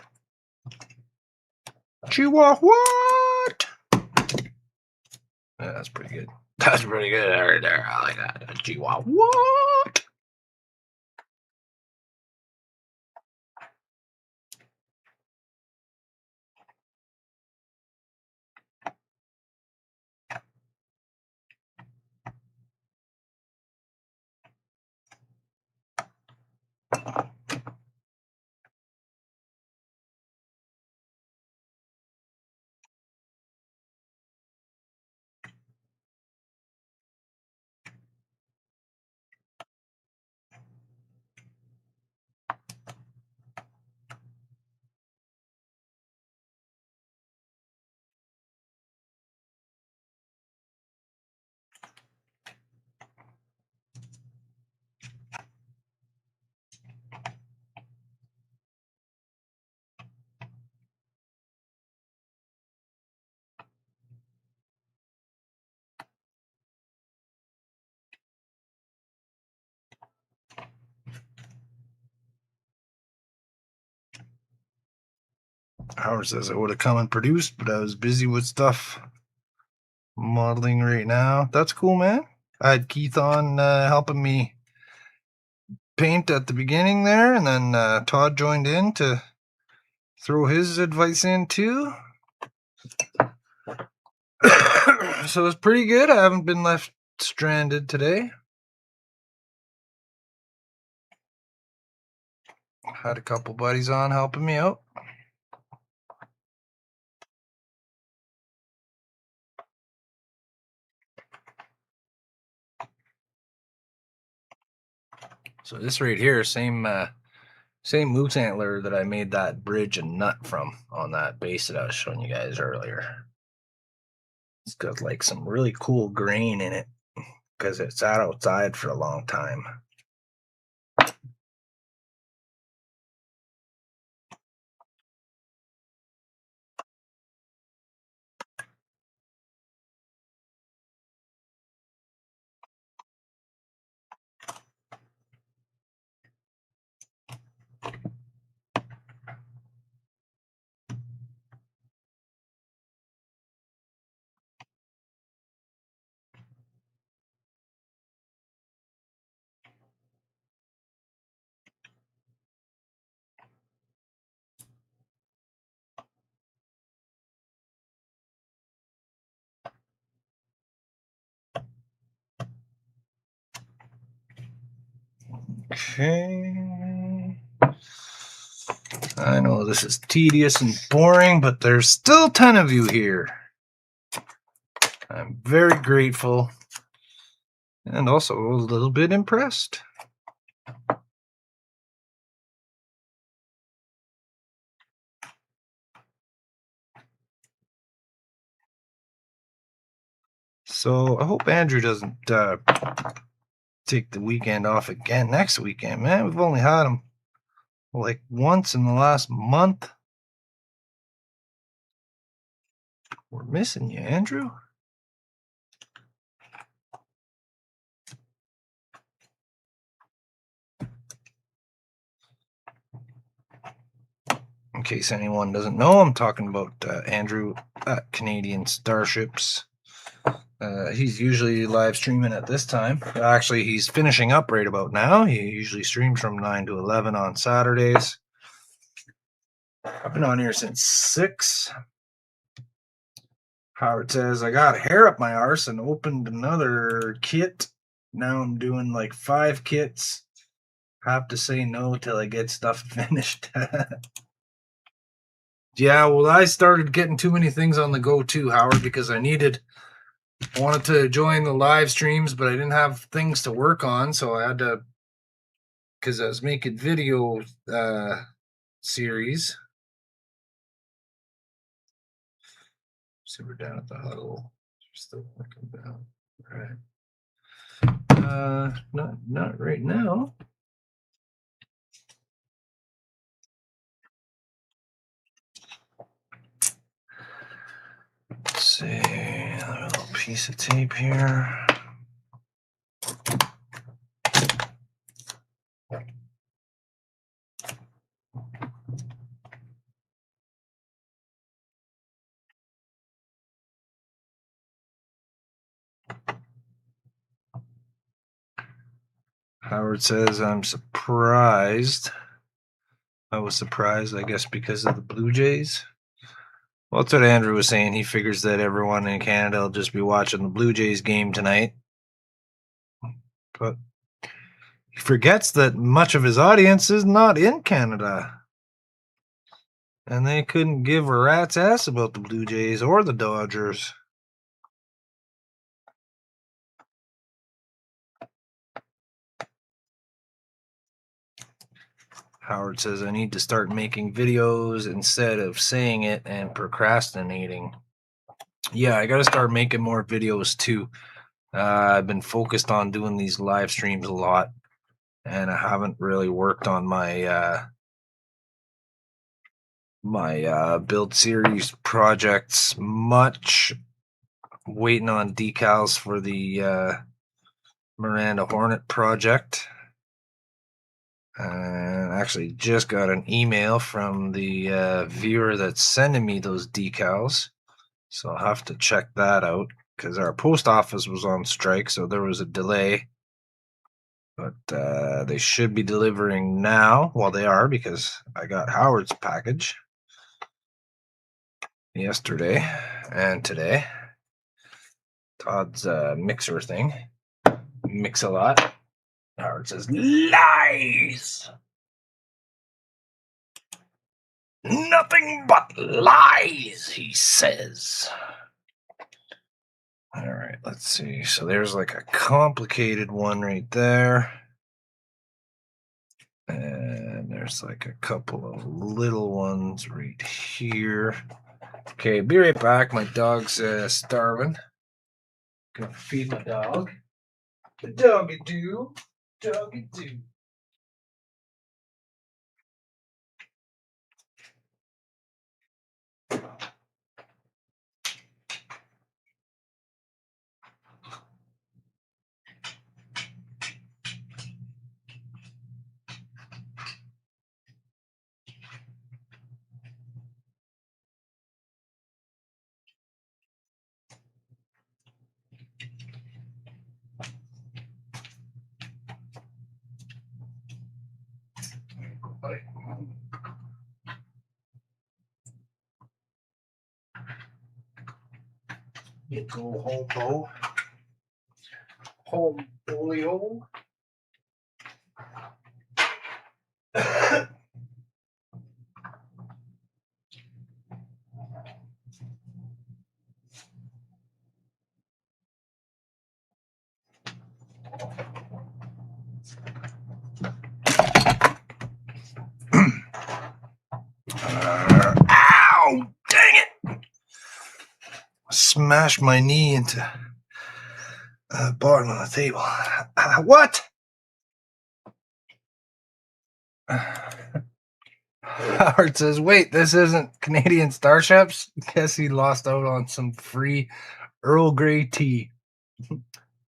Chihuahua. What? Yeah, that's pretty good. That's pretty good right there. I like that. A chihuahua. What? Howard says I would have come and produced, but I was busy with stuff modeling right now. That's cool, man. I had Keith on helping me paint at the beginning there, and then Todd joined in to throw his advice in too. So it's pretty good. I haven't been left stranded today. Had a couple buddies on helping me out. So this right here, same moose antler that I made that bridge and nut from on that base that I was showing you guys earlier. It's got like some really cool grain in it because it sat outside for a long time. Okay. I know this is tedious and boring, but there's still 10 of you here. I'm very grateful and also a little bit impressed. So I hope Andrew doesn't take the weekend off again next weekend, man. We've only had him like once in the last month. We're missing you, Andrew. In case anyone doesn't know, I'm talking about Andrew at Canadian Starships. He's usually live streaming at this time. Actually, he's finishing up right about now. He usually streams from 9 to 11 on Saturdays. I've been on here since 6. Howard says, I got hair up my arse and opened another kit. Now I'm doing like 5 kits. Have to say no till I get stuff finished. Yeah, well, I started getting too many things on the go too, Howard, because I needed I wanted to join the live streams, but I didn't have things to work on, so I had to, because I was making video series. So we're down at the huddle. We're still working down. All right. Not right now. Let's see, another little piece of tape here. Howard says, I'm surprised. I was surprised, I guess, because of the Blue Jays. Well, that's what Andrew was saying. He figures that everyone in Canada will just be watching the Blue Jays game tonight. But he forgets that much of his audience is not in Canada. And they couldn't give a rat's ass about the Blue Jays or the Dodgers. Howard says, I need to start making videos instead of saying it and procrastinating. Yeah, I got to start making more videos too. I've been focused on doing these live streams a lot, and I haven't really worked on my build series projects much. Waiting on decals for the Miranda Hornet project. And actually just got an email from the viewer that's sending me those decals. So I'll have to check that out because our post office was on strike, so there was a delay. But they should be delivering now. Well, they are because I got Howard's package yesterday and today. Todd's mixer thing. Mix a lot. Howard says, lies! Nothing but lies, he says. All right, let's see. So there's like a complicated one right there. And there's like a couple of little ones right here. Okay, be right back. My dog's starving. Gonna feed my dog. The doggy do. Doggy do. You go home, Bo. Home, boyo. Ow! Dang it! Smashed my knee into the bottom of the table. What? Howard says, wait, this isn't Canadian Starships? Guess he lost out on some free Earl Grey tea.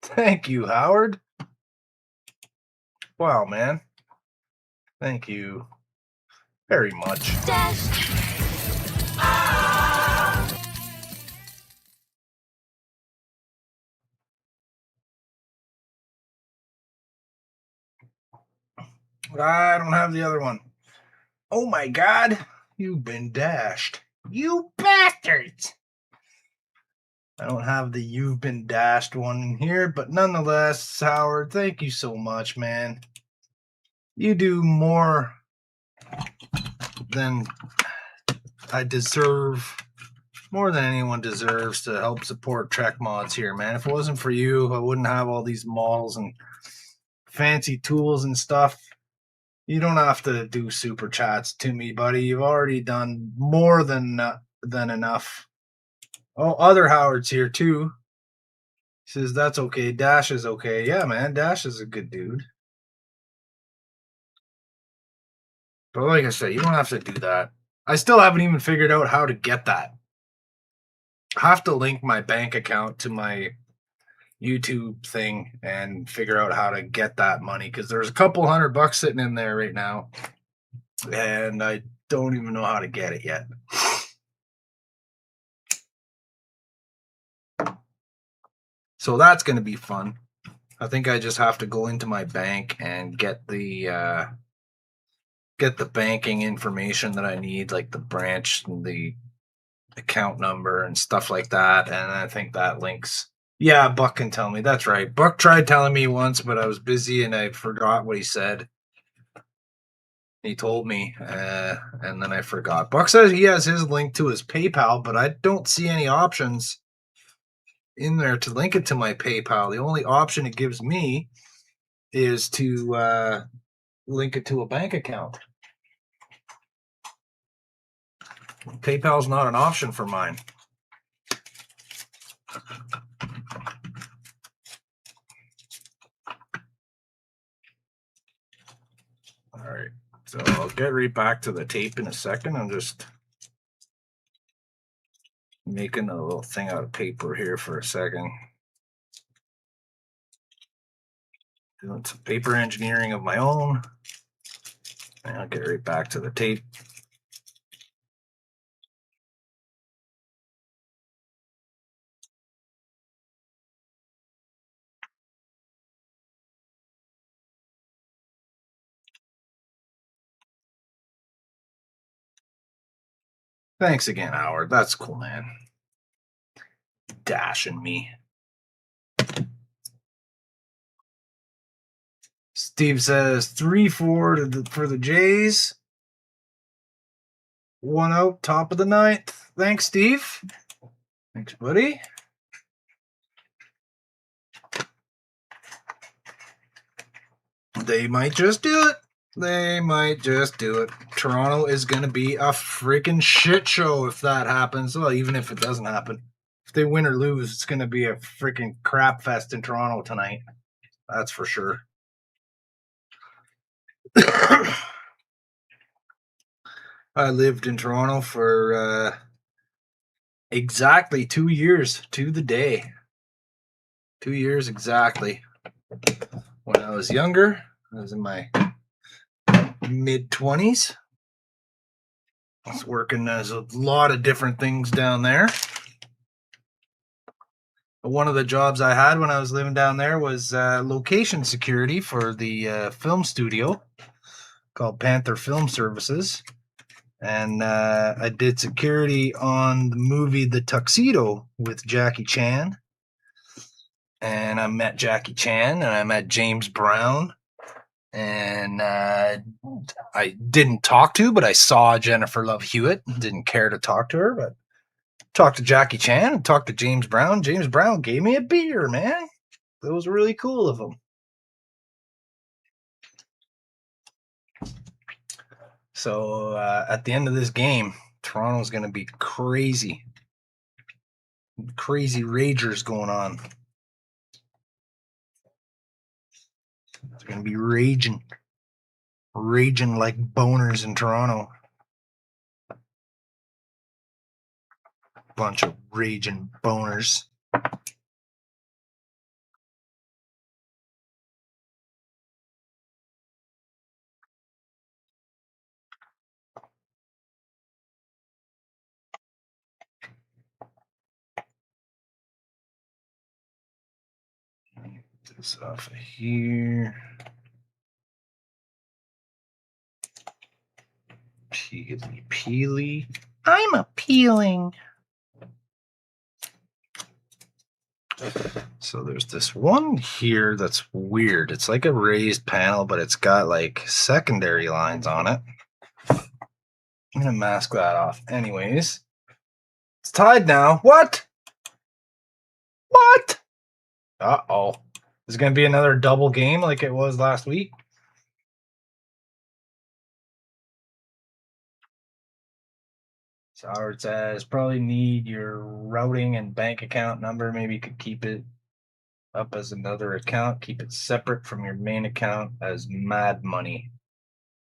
Thank you, Howard. Wow, man. Thank you very much. I don't have the other one. Oh my God, you've been dashed. You bastards! I don't have the you've been dashed one here, but nonetheless, Howard, thank you so much, man. You do more than I deserve more than anyone deserves to help support Trek Mods here, man. If it wasn't for you, I wouldn't have all these models and fancy tools and stuff. You don't have to do super chats to me, buddy. You've already done more than enough. Oh, other Howard's here too. He says that's okay. Dash is okay. Yeah, man. Dash is a good dude. But like I said, you don't have to do that. I still haven't even figured out how to get that. I have to link my bank account to my YouTube thing and figure out how to get that money, because there's a couple $100 sitting in there right now, and I don't even know how to get it yet. So that's going to be fun. I think I just have to go into my bank and get the banking information that I need, like the branch and the account number and stuff like that. And I think that links. Yeah, Buck can tell me. That's right. Buck tried telling me once, but I was busy and I forgot what he said. He told me, and then I forgot. Buck says he has his link to his PayPal, but I don't see any options in there to link it to my PayPal. The only option it gives me is to link it to a bank account. PayPal's not an option for mine. All right, so I'll get right back to the tape in a second. I'm just making a little thing out of paper here for a second. Doing some paper engineering of my own. And I'll get right back to the tape. Thanks again, Howard. That's cool, man. Dashing me. Steve says 3-4 for the Jays. 1 out, top of the ninth. Thanks, Steve. Thanks, buddy. They might just do it. They might just do it. Toronto is going to be a freaking shit show if that happens. Well, even if it doesn't happen. If they win or lose, it's going to be a freaking crap fest in Toronto tonight. That's for sure. I lived in Toronto for exactly 2 years to the day. 2 years exactly. When I was younger, I was in my mid-20s. I was working as a lot of different things down there. One of the jobs I had when I was living down there was location security for the film studio called Panther Film Services. And I did security on the movie The Tuxedo with Jackie Chan. And I met Jackie Chan and I met James Brown. And I didn't talk to, but I saw Jennifer Love Hewitt. Didn't care to talk to her, but talked to Jackie Chan and talked to James Brown. James Brown gave me a beer, man. That was really cool of him. So at the end of this game, Toronto's going to be crazy. Crazy ragers going on. They're going to be raging. Raging like boners in Toronto. Bunch of raging boners. This off of here. Peely. I'm appealing. So there's this one here that's weird. It's like a raised panel, but it's got like secondary lines on it. I'm going to mask that off anyways. It's tied now. What? What? Uh-oh. Is it going to be another double game like it was last week? So Howard says, probably need your routing and bank account number. Maybe you could keep it up as another account. Keep it separate from your main account as Mad Money.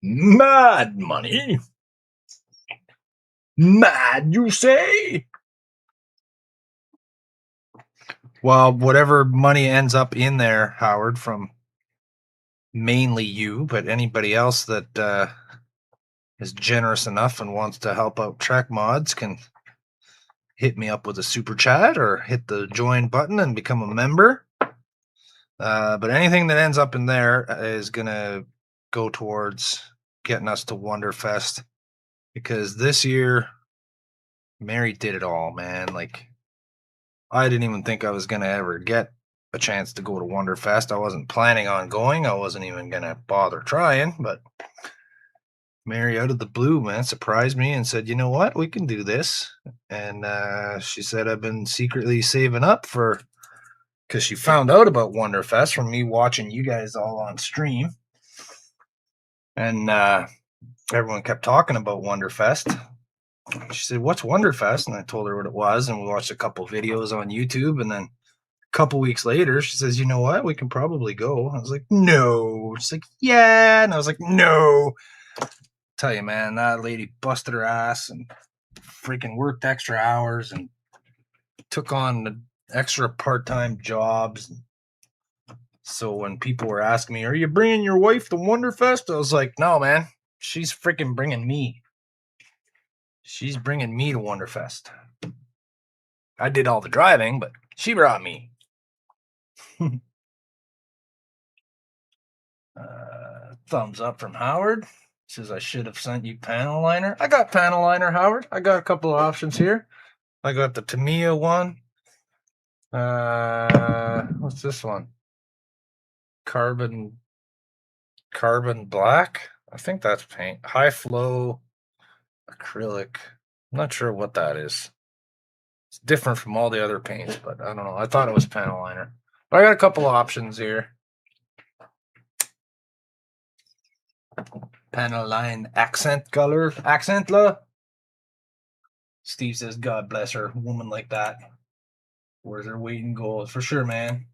Mad Money? Mad, you say? Well, whatever money ends up in there, Howard, from mainly you, but anybody else that is generous enough and wants to help out Trek Mods can hit me up with a super chat or hit the join button and become a member. But anything that ends up in there is going to go towards getting us to Wonderfest, because this year Mary did it all, man. Like, I didn't even think I was going to ever get a chance to go to Wonderfest. I wasn't planning on going. I wasn't even going to bother trying, but Mary, out of the blue, man, surprised me and said, you know what, we can do this. And she said, I've been secretly saving up for, because she found out about Wonderfest from me watching you guys all on stream. And everyone kept talking about Wonderfest. She said, what's Wonderfest? And I told her what it was. And we watched a couple videos on YouTube. And then a couple weeks later, she says, you know what, we can probably go. I was like, no. She's like, yeah. And I was like, no. Tell you, man, that lady busted her ass and freaking worked extra hours and took on extra part-time jobs. So when people were asking me, are you bringing your wife to Wonderfest? I was like, no, man, she's freaking bringing me. She's bringing me to Wonderfest. I did all the driving, but she brought me. Thumbs up from Howard. Says I should have sent you panel liner. I got panel liner, Howard. I got a couple of options here. I got the Tamiya one. What's this one? Carbon black. I think that's paint. High flow acrylic. I'm not sure what that is. It's different from all the other paints, but I don't know. I thought it was panel liner. But I got a couple of options here. Panel line accent color. Accentla. Steve says, God bless her. A woman like that. Where's her weight in gold? For sure, man.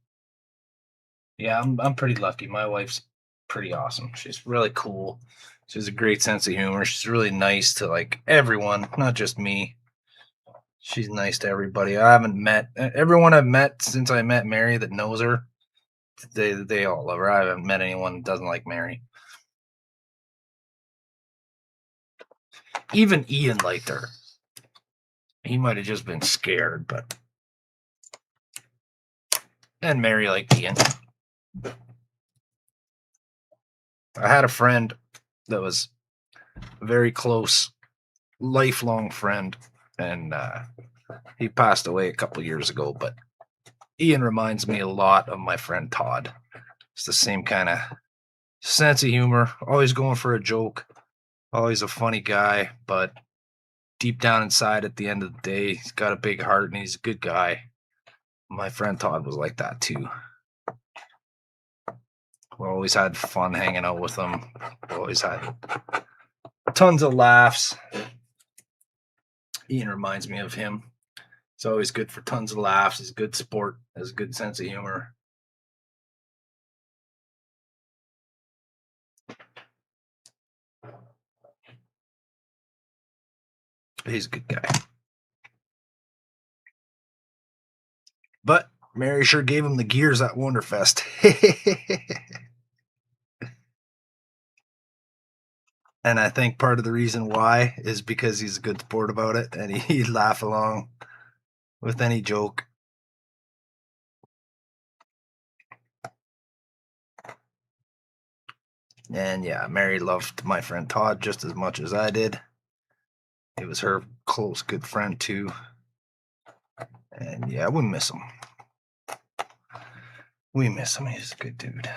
Yeah, I'm pretty lucky. My wife's pretty awesome. She's really cool. She has a great sense of humor. She's really nice to like everyone, not just me. She's nice to everybody. I haven't met everyone I've met since I met Mary that knows her. They all love her. I haven't met anyone that doesn't like Mary. Even Ian liked her. He might have just been scared, but and Mary liked Ian. I had a friend that was a very close, lifelong friend, and he passed away a couple years ago, but Ian reminds me a lot of my friend Todd. It's the same kind of sense of humor, always going for a joke, always a funny guy, but deep down inside at the end of the day, he's got a big heart and he's a good guy. My friend Todd was like that too. We always had fun hanging out with him. We always had tons of laughs. Ian reminds me of him. He's always good for tons of laughs. He's a good sport, has a good sense of humor. He's a good guy. But Mary sure gave him the gears at Wonderfest. And I think part of the reason why is because he's a good sport about it and he'd laugh along with any joke. And yeah, Mary loved my friend Todd just as much as I did. He was her close, good friend too. And yeah, we miss him. We miss him. He's a good dude.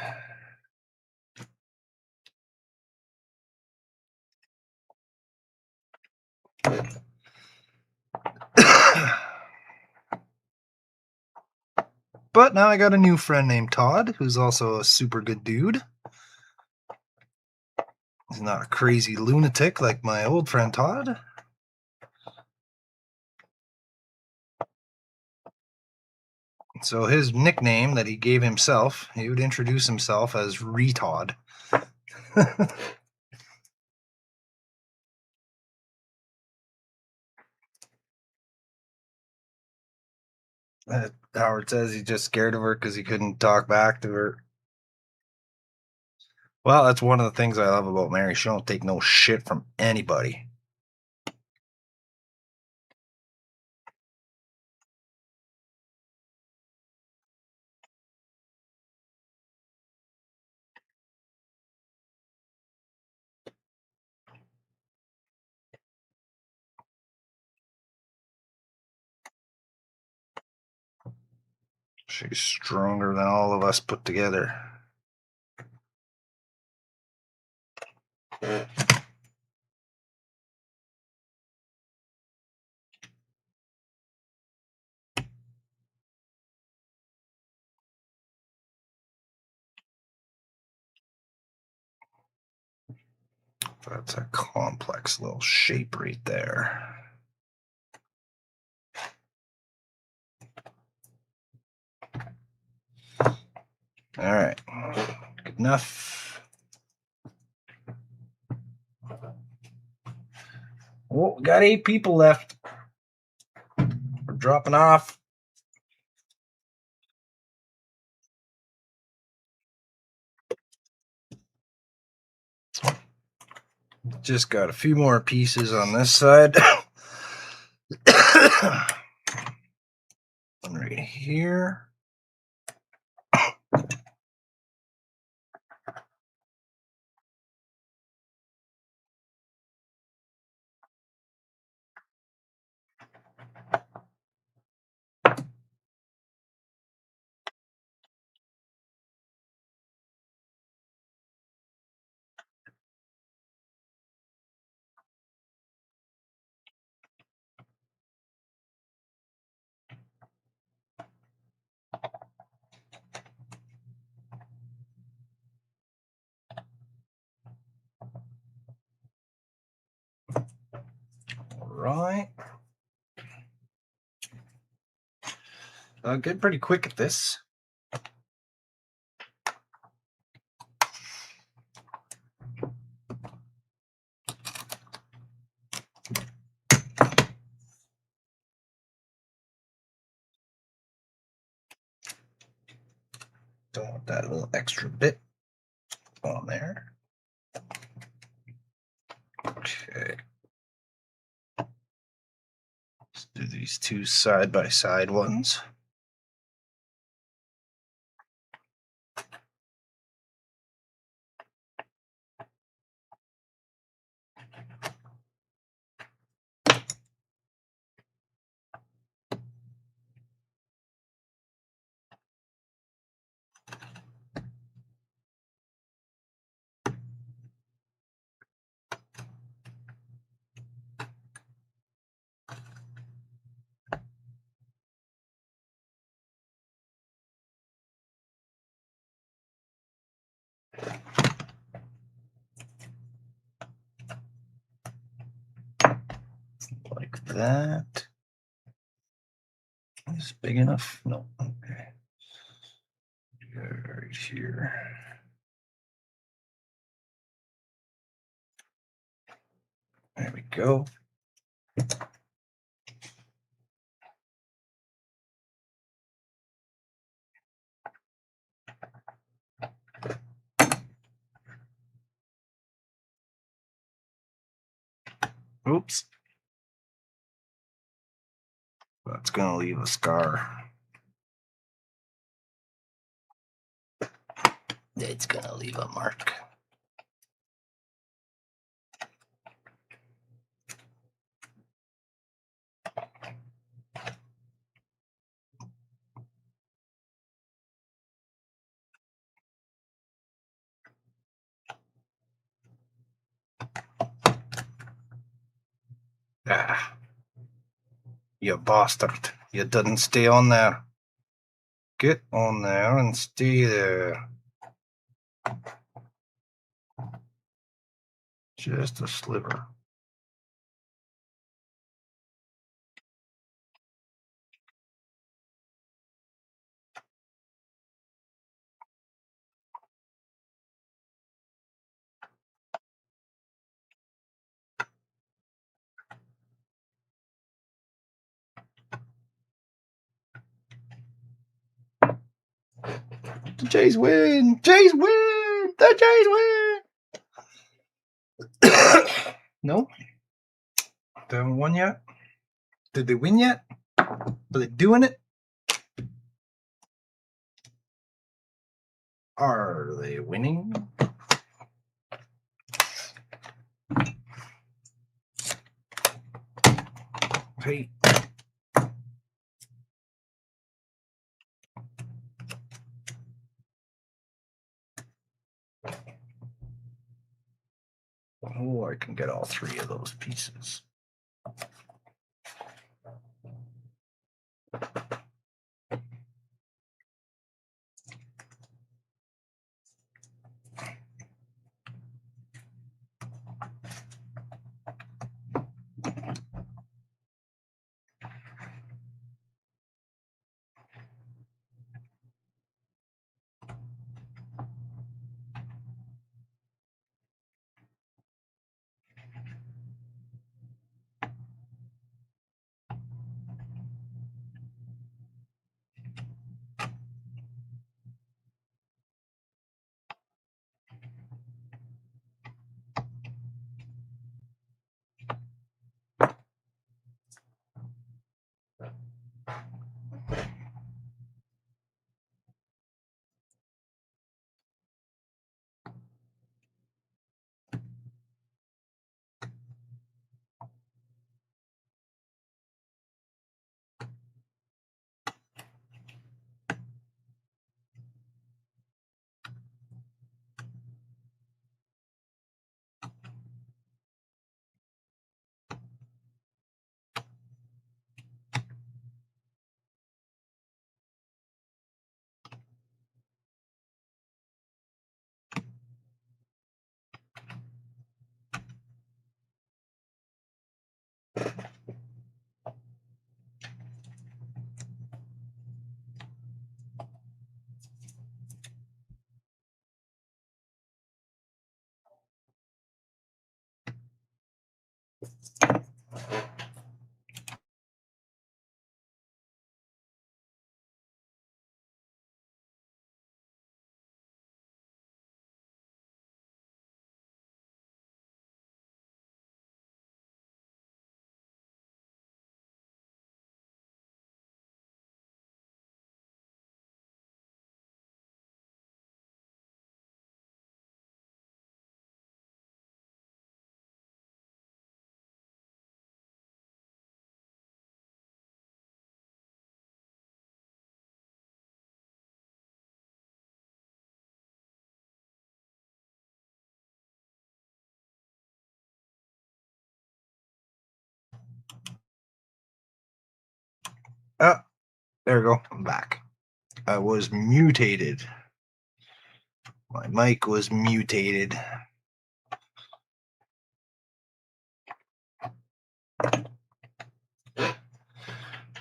But now I got a new friend named Todd, who's also a super good dude. He's not a crazy lunatic like my old friend Todd. So his nickname that he gave himself, he would introduce himself as Retod. Howard says he's just scared of her because he couldn't talk back to her. Well, that's one of the things I love about Mary. She don't take no shit from anybody. She's stronger than all of us put together. That's a complex little shape right there. All right, good enough. Oh, we got 8 people left. We're dropping off. Just got a few more pieces on this side. One right here. All right. I'll get pretty quick at this. Don't want that little extra bit on there. Okay. Let's do these 2 side-by-side ones. Like that. Is this big enough? No. Okay. Right here. There we go. Oops. That's gonna leave a scar. It's gonna leave a mark. Ah, you bastard. You didn't stay on there. Get on there and stay there. Just a sliver. The Jays win! Jays win! The Jays win! No? They haven't won yet? Did they win yet? Are they doing it? Are they winning? Hey. Oh, I can get all three of those pieces. Ah, there we go. I'm back. I was mutated. My mic was mutated.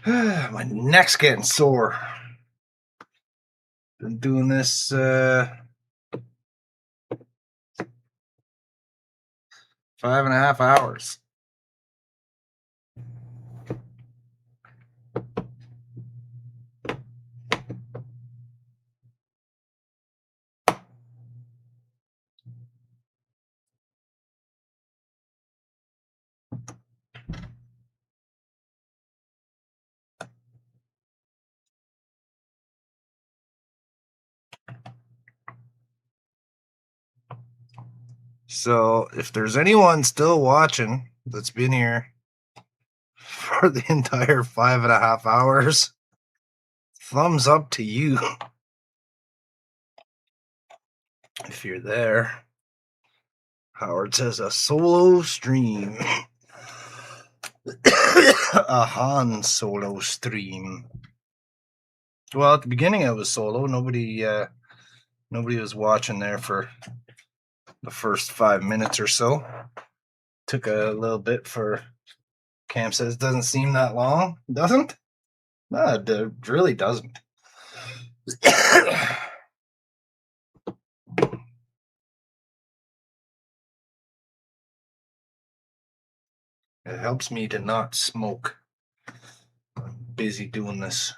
My neck's getting sore. Been doing this 5.5 hours. So if there's anyone still watching that's been here for the entire 5.5 hours, thumbs up to you. If you're there. Howard says a solo stream. A Han Solo stream. Well, at the beginning I was solo. Nobody was watching there for the first 5 minutes or so. Took a little bit for Cam says doesn't seem that long. Doesn't? No, it really doesn't. It helps me to not smoke. I'm busy doing this.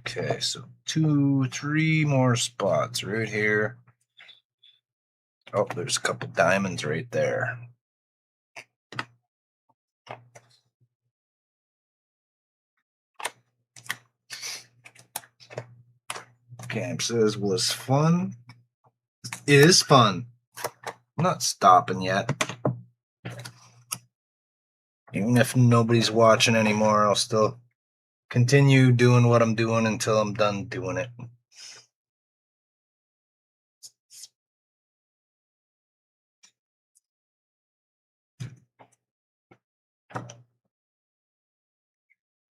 Okay, so 2, 3 more spots right here. Oh, there's a couple diamonds right there. Camp says was fun. It is fun. I'm not stopping yet. Even if nobody's watching anymore, I'll still continue doing what I'm doing until I'm done doing it.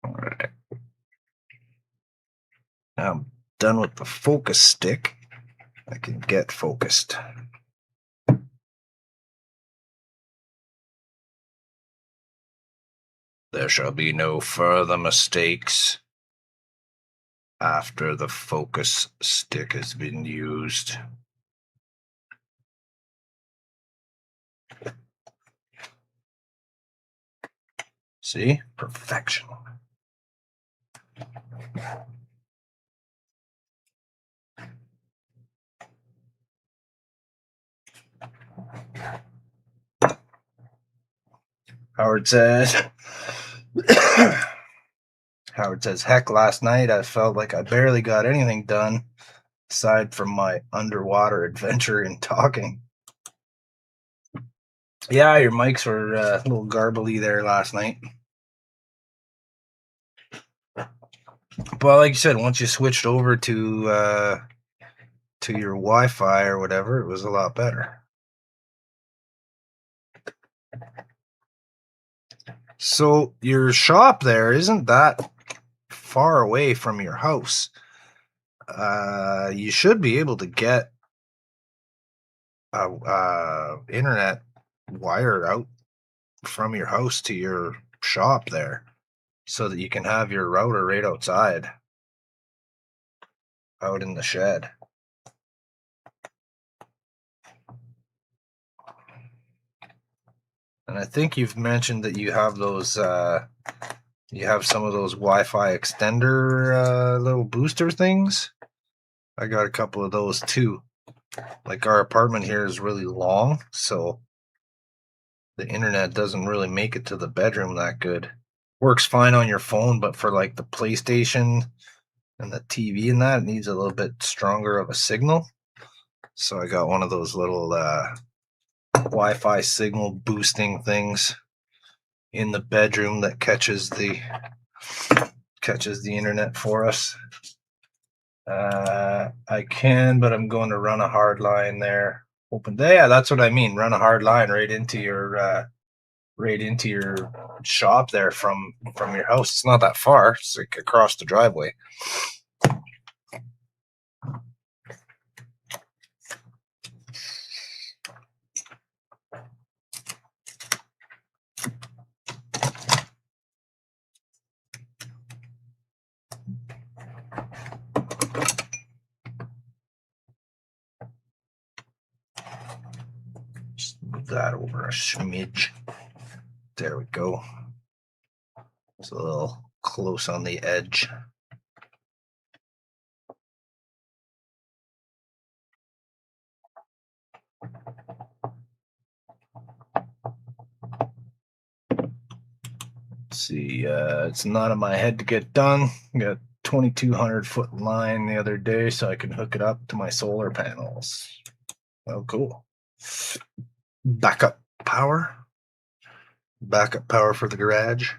All right. Now I'm done with the focus stick. I can get focused. There shall be no further mistakes after the focus stick has been used. See? Perfection. Howard says, heck, last night I felt like I barely got anything done aside from my underwater adventure in talking. Yeah, your mics were a little garbly there last night. But like you said, once you switched over to your Wi-Fi or whatever, it was a lot better. So your shop there isn't that far away from your house. You should be able to get a internet wire out from your house to your shop there, so that you can have your router right outside, out in the shed. And I think you've mentioned that you have those, you have some of those Wi-Fi extender little booster things. I got a couple of those too. Like our apartment here is really long, so the internet doesn't really make it to the bedroom that good. Works fine on your phone, but for like the PlayStation and the TV and that, it needs a little bit stronger of a signal. So I got one of those little Wi-Fi signal boosting things in the bedroom that catches the internet for us. I can, but I'm going to run a hard line there. Yeah, that's what I mean. Run a hard line right into your shop there from your house. It's not that far. It's like across the driveway. Just move that over a smidge. There we go. It's a little close on the edge. See, it's not in my head to get done. I got 2,200-foot line the other day, so I can hook it up to my solar panels. Oh, cool. Backup power for the garage.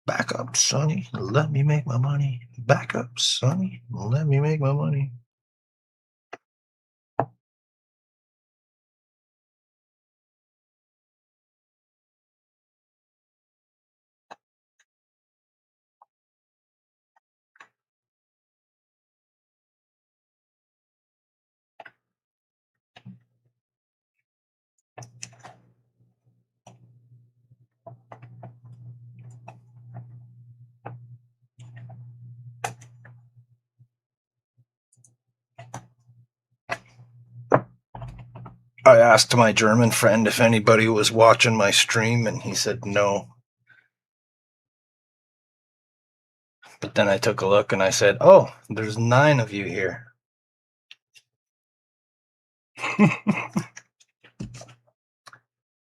Back up, Sonny. Let me make my money. Back up, Sonny. Let me make my money. I asked my German friend if anybody was watching my stream, and he said no. But then I took a look and I said, oh, there's 9 of you here.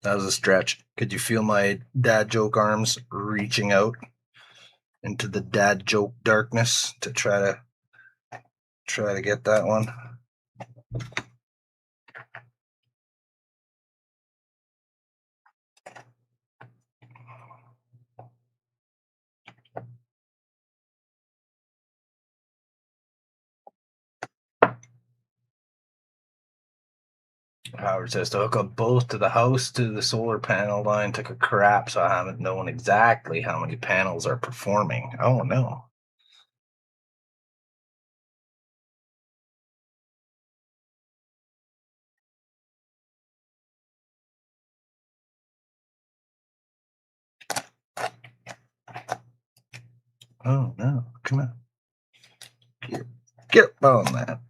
That was a stretch. Could you feel my dad joke arms reaching out into the dad joke darkness to try to get that one? Howard says to hook up both to the house to the solar panel line took a crap, so I haven't known exactly how many panels are performing. Oh no. Oh no. Come on. Get up on that.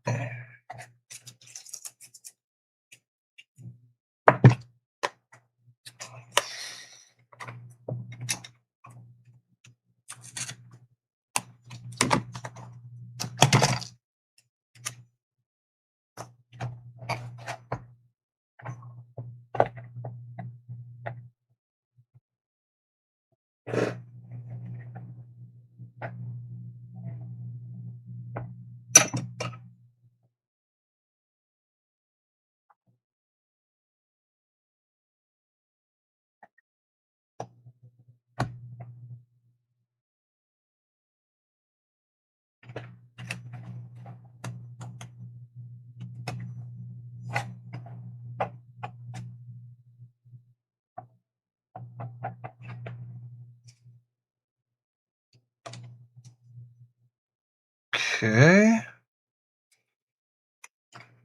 Okay.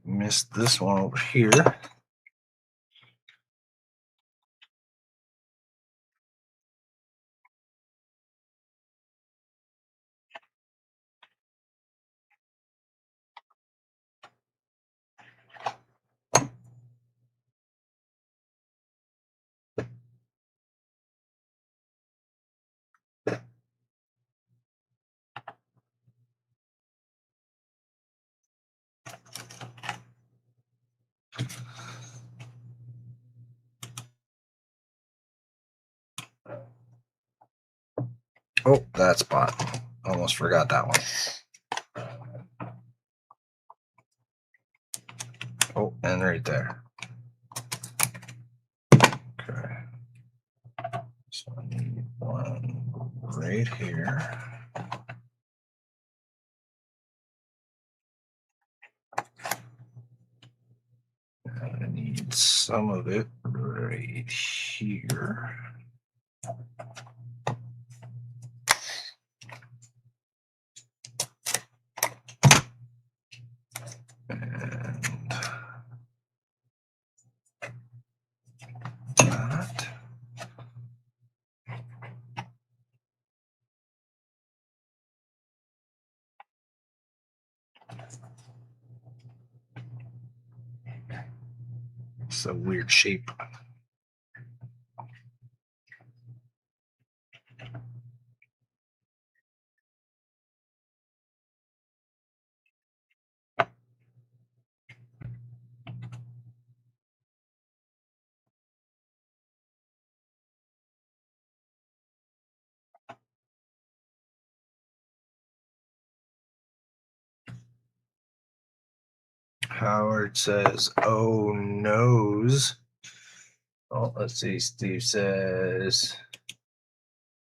Missed this one over here. Oh, that spot. Almost forgot that one. Oh, and right there. Okay. So I need one right here. And I need some of it right here. And that. It's a weird shape. Howard says, oh, noes. Oh, let's see. Steve says,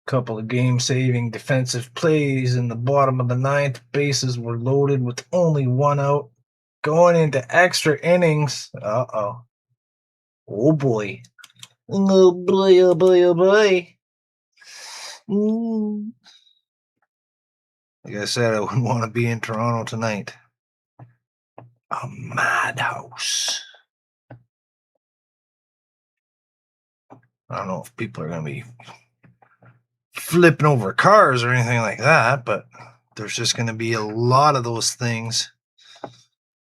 couple of game-saving defensive plays in the bottom of the 9th. Bases were loaded with only 1 out. Going into extra innings. Uh-oh. Oh, boy. Oh, boy, oh, boy, oh, boy. Like I said, I wouldn't want to be in Toronto tonight. A madhouse. I don't know if people are going to be flipping over cars or anything like that, but there's just going to be a lot of those things,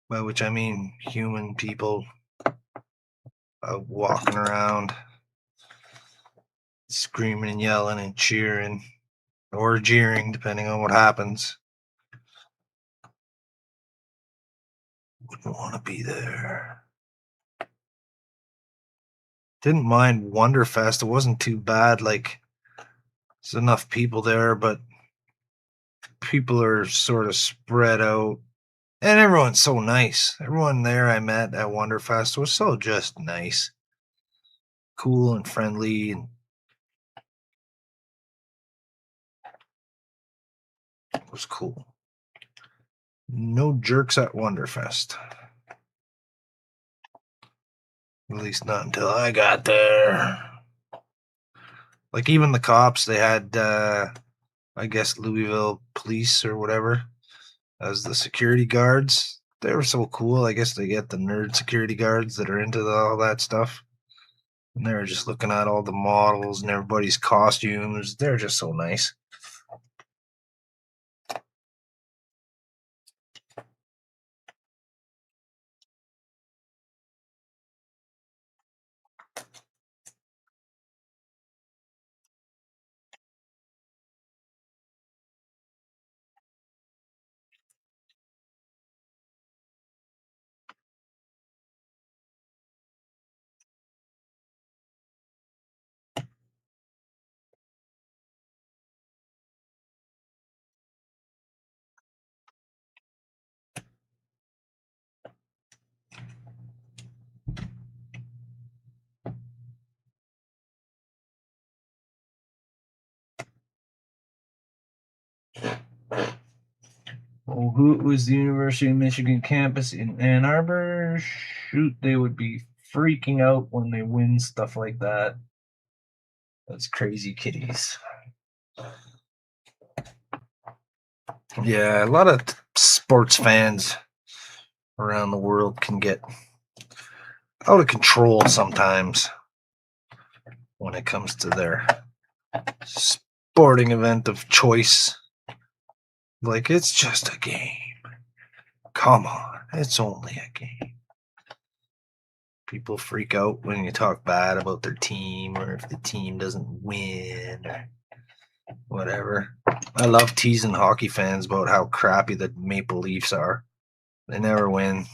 by which I mean human people walking around, screaming and yelling and cheering or jeering, depending on what happens. Wouldn't want to be there. Didn't mind Wonderfest. It wasn't too bad. Like, there's enough people there, but people are sort of spread out. And everyone's so nice. Everyone there I met at Wonderfest was so just nice. Cool and friendly. And it was cool. No jerks at Wonderfest. At least not until I got there. Like, even the cops, they had, I guess, Louisville police or whatever as the security guards. They were so cool. I guess they get the nerd security guards that are into all that stuff. And they were just looking at all the models and everybody's costumes. They're just so nice. Well, who was the University of Michigan campus in Ann Arbor? Shoot, they would be freaking out when they win stuff like that. That's crazy kitties. Yeah, a lot of sports fans around the world can get out of control sometimes when it comes to their sporting event of choice. Like, it's just a game. Come on, it's only a game. People freak out when you talk bad about their team or if the team doesn't win or whatever. I love teasing hockey fans about how crappy the Maple Leafs are. They never win.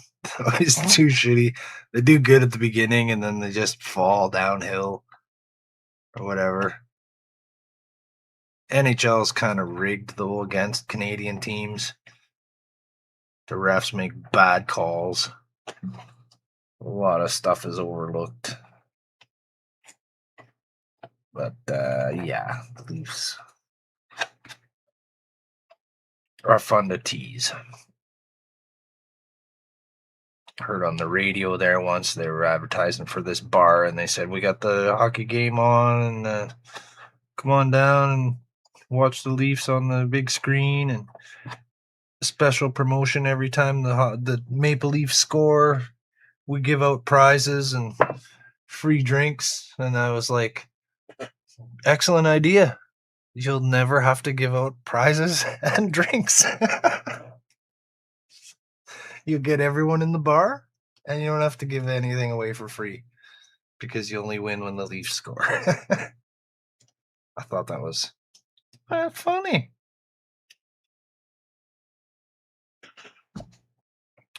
It's too shitty. They do good at the beginning and then they just fall downhill or whatever. NHL's kind of rigged though against Canadian teams. The refs make bad calls. A lot of stuff is overlooked. But yeah, the Leafs are fun to tease. Heard on the radio there once they were advertising for this bar and they said, we got the hockey game on and come on down and watch the Leafs on the big screen, and a special promotion every time the Maple Leafs score, we give out prizes and free drinks. And I was like, excellent idea. You'll never have to give out prizes and drinks. You get everyone in the bar, and you don't have to give anything away for free because you only win when the Leafs score. I thought that was funny.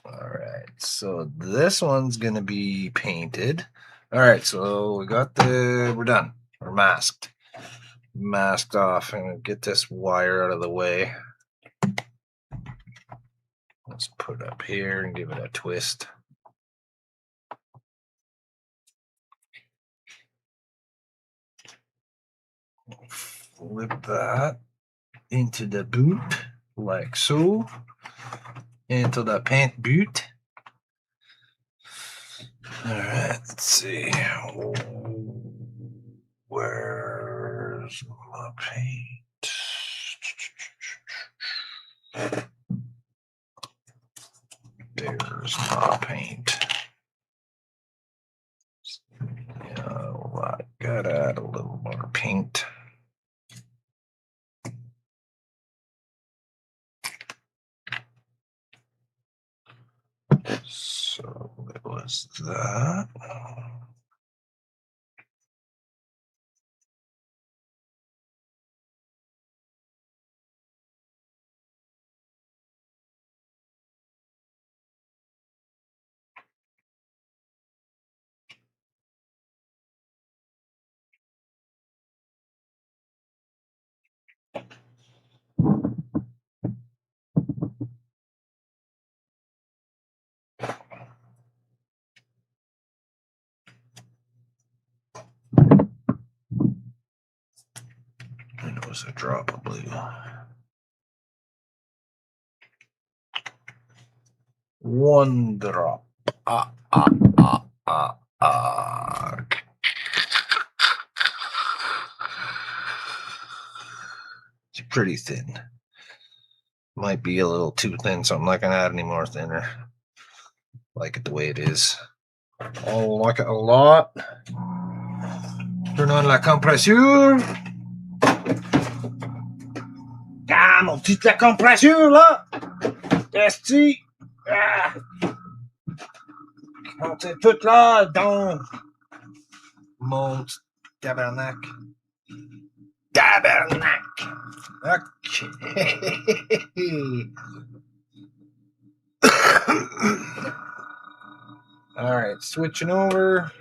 All right, so this one's gonna be painted. All right, so we're done. We're masked. Masked off. I'm gonna get this wire out of the way. Let's put it up here and give it a twist. Flip that into the boot like so. Into the paint boot. All right, let's see. Where's my paint? There's my paint. Yeah, I gotta add a little more paint. So it was that. drop of blue. One drop. It's pretty thin. Might be a little too thin, so I'm not gonna add any more thinner. Like it the way it is. Oh, like it a lot. Turn on la compression. Ah, mon petit la compression là. Esti. Ah. Montez tout là dans mon tabernacle. Tabernacle. Okay. All right, switching over.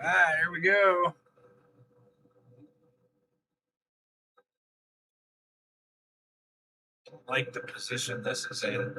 All right, here we go. Like the position this is in.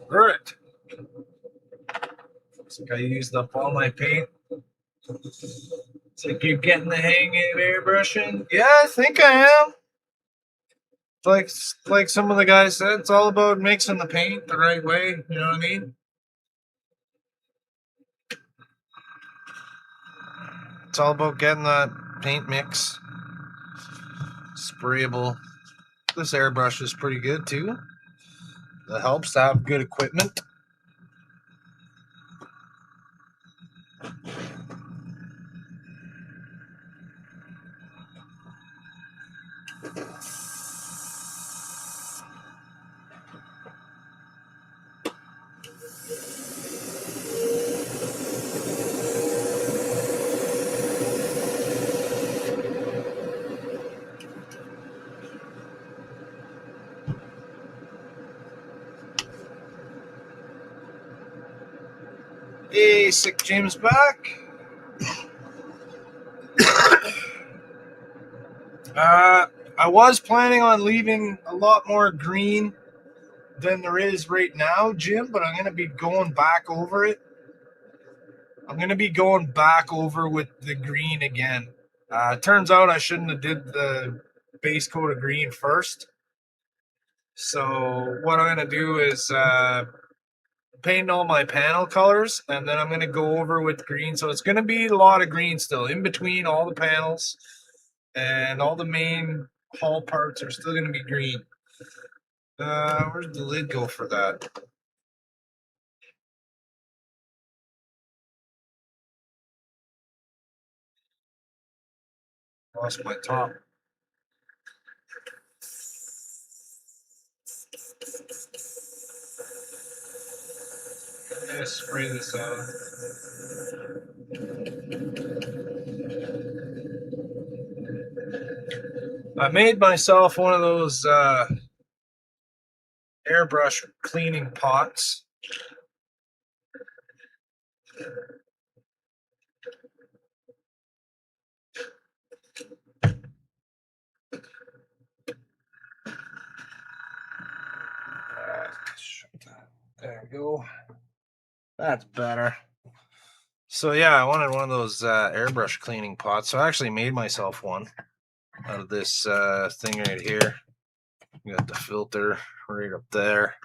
Right. Looks like I used up all my paint. It's like you're getting the hang of airbrushing. Yeah, I think I am. Like some of the guys said, it's all about mixing the paint the right way. You know what I mean? It's all about getting that paint mix sprayable. This airbrush is pretty good too. That helps to have good equipment. Hey, Sick Jim's back. I was planning on leaving a lot more green than there is right now, Jim, but I'm going to be going back over it. I'm going to be going back over with the green again. Turns out I shouldn't have did the base coat of green first. So what I'm going to do is paint all my panel colors, and then I'm going to go over with green. So it's going to be a lot of green still in between all the panels, and all the main hull parts are still going to be green. Where's the lid go for that? Lost my top. I'm gonna spray this out. I made myself one of those airbrush cleaning pots. There we go. That's better. So yeah, I wanted one of those airbrush cleaning pots. So I actually made myself one out of this thing right here. You got the filter right up there.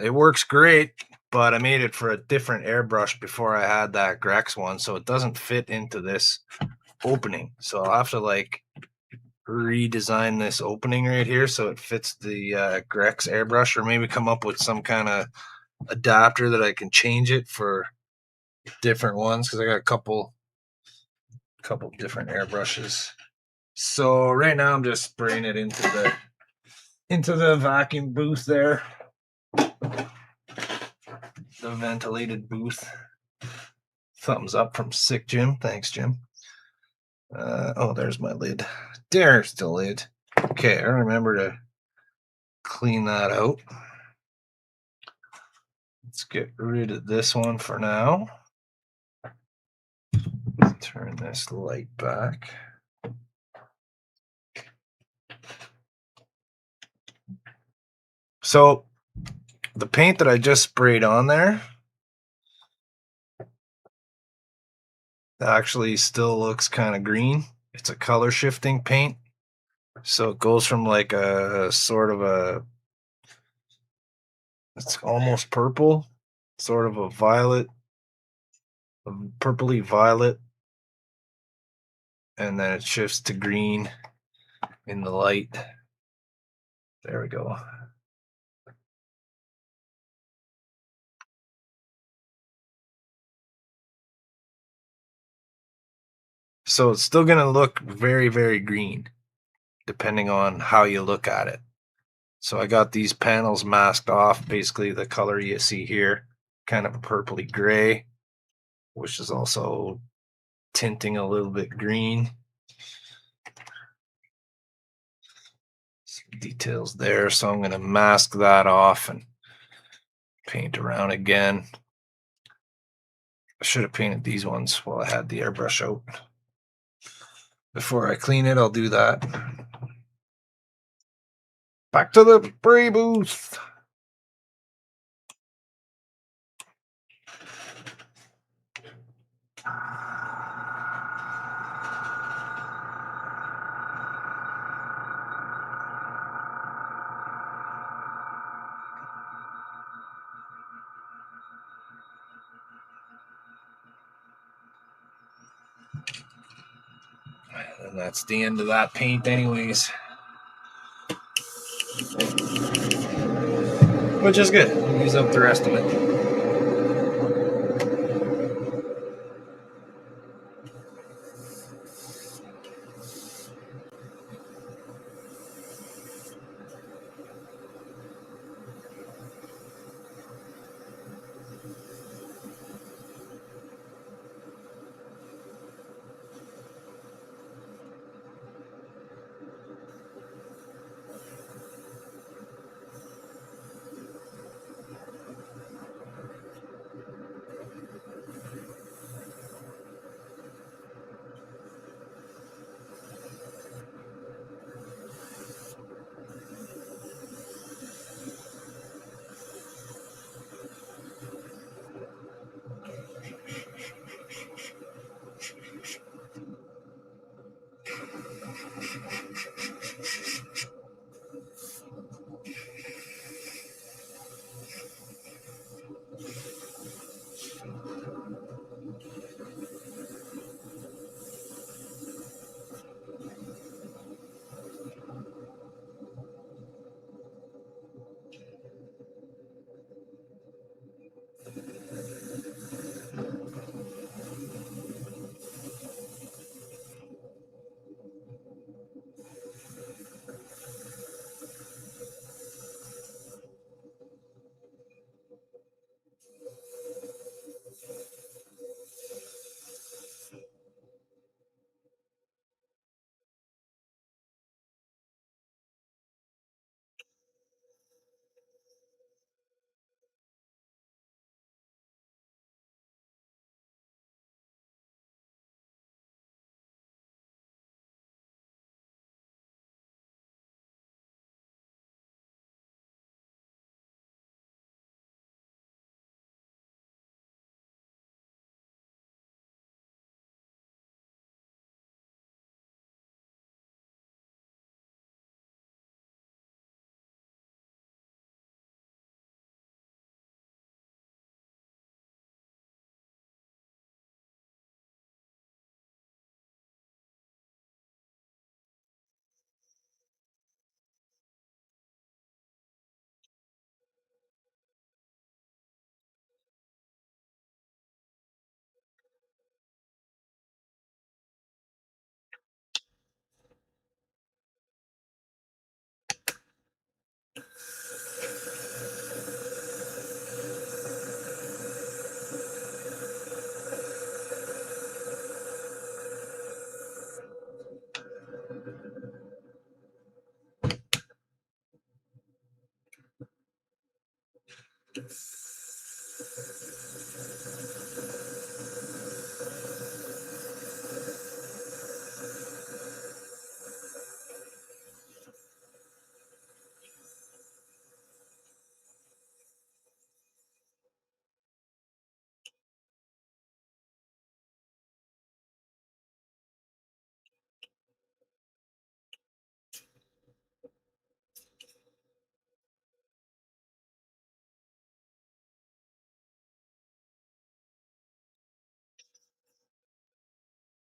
It works great, but I made it for a different airbrush before I had that Grex one, so it doesn't fit into this opening. So I'll have to like redesign this opening right here so it fits the Grex airbrush, or maybe come up with some kind of adapter that I can change it for different ones, because I got a couple different airbrushes. So right now I'm just spraying it into the vacuum booth there, the ventilated booth. Thumbs up from Sick Jim. Thanks, Jim. Oh, there's my lid. There's the lid. Okay, I remember to clean that out. Let's get rid of this one for now. Turn this light back. So the paint that I just sprayed on there actually still looks kind of green. It's a color shifting paint. So it goes from like a sort of it's almost purple, sort of a violet, a purpley violet, and then it shifts to green in the light. There we go. So it's still going to look very, very green, depending on how you look at it. So I got these panels masked off, basically the color you see here. kind of a purpley gray, which is also tinting a little bit green. Some details there, so I'm going to mask that off and paint around again. I should have painted these ones while I had the airbrush out. Before I clean it, I'll do that. Back to the spray booth. And that's the end of that paint anyways. Which is good. We'll use up the rest of it.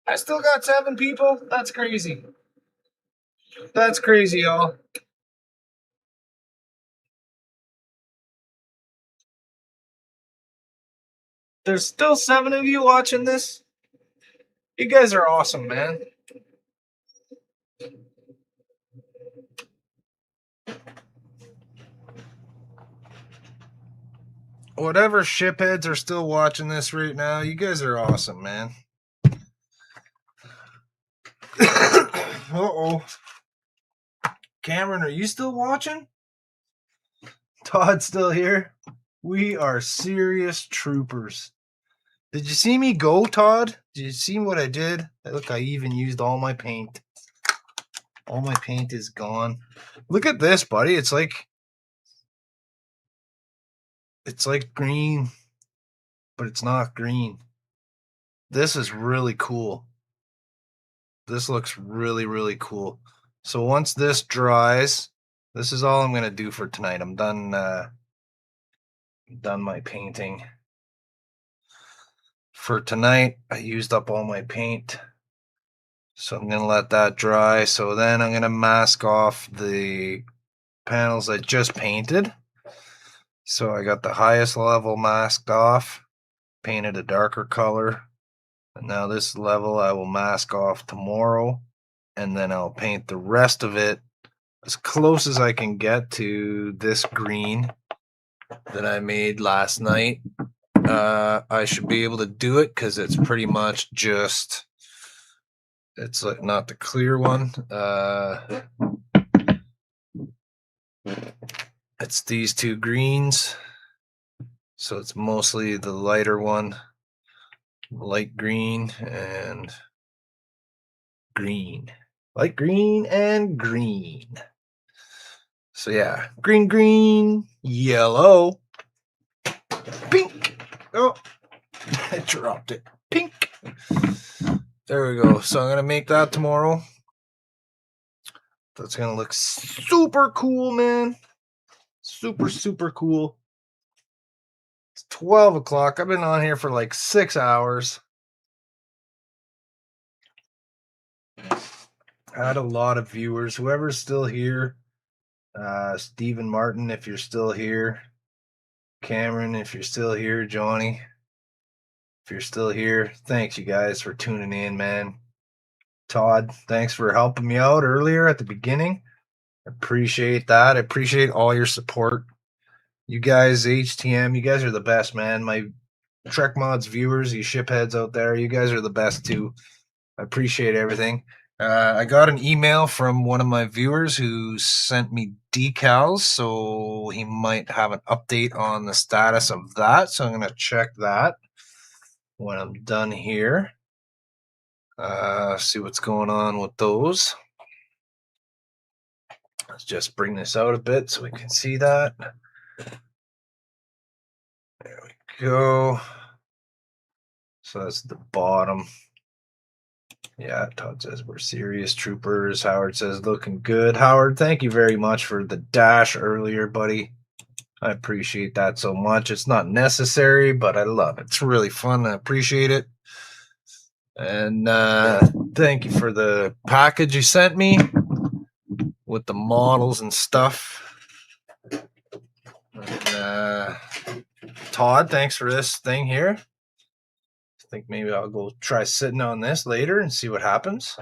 I still got 7 people? That's crazy. That's crazy, y'all. There's still 7 of you watching this? You guys are awesome, man. whatever shipheads are still watching this right now, you guys are awesome, man. Uh-oh. Cameron, are you still watching? Todd's still here. We are serious troopers. Did you see me go, Todd? Did you see what I did? Look, I even used all my paint. All my paint is gone. Look at this, buddy. It's like green, but it's not green. This is really cool. This looks really, really cool. So once this dries, this is all I'm going to do for tonight. I'm done my painting. For tonight, I used up all my paint. So I'm going to let that dry. So then I'm going to mask off the panels I just painted. So I got the highest level masked off, painted a darker color. And now this level I will mask off tomorrow. And then I'll paint the rest of it as close as I can get to this green that I made last night. I should be able to do it because it's pretty much just, it's like not the clear one. It's these two greens. So it's mostly the lighter one, light green and green. Light green and green. So yeah, green, green, yellow, pink. Oh, I dropped it. Pink. There we go. So I'm going to make that tomorrow. That's going to look super cool, man. Super, super cool. It's 12 o'clock. I've been on here for like 6 hours. I had a lot of viewers. Whoever's still here, Stephen Martin, if you're still here. Cameron, if you're still here. Johnny, if you're still here. Thanks, you guys, for tuning in, man. Todd, thanks for helping me out earlier at the beginning. Appreciate that. I appreciate all your support. You guys, HTM, you guys are the best, man. My Trek Mods viewers, you shipheads out there, you guys are the best too. I appreciate everything. I got an email from one of my viewers who sent me decals, so he might have an update on the status of that. So I'm going to check that when I'm done here. See what's going on with those. Let's just bring this out a bit so we can see that. There we go. So that's the bottom. Yeah, Todd says we're serious troopers. Howard says looking good. Howard, thank you very much for the dash earlier, buddy. I appreciate that so much. It's not necessary, but I love it. It's really fun. I appreciate it. And thank you for the package you sent me with the models and stuff. And, Todd, thanks for this thing here. I think maybe I'll go try sitting on this later and see what happens.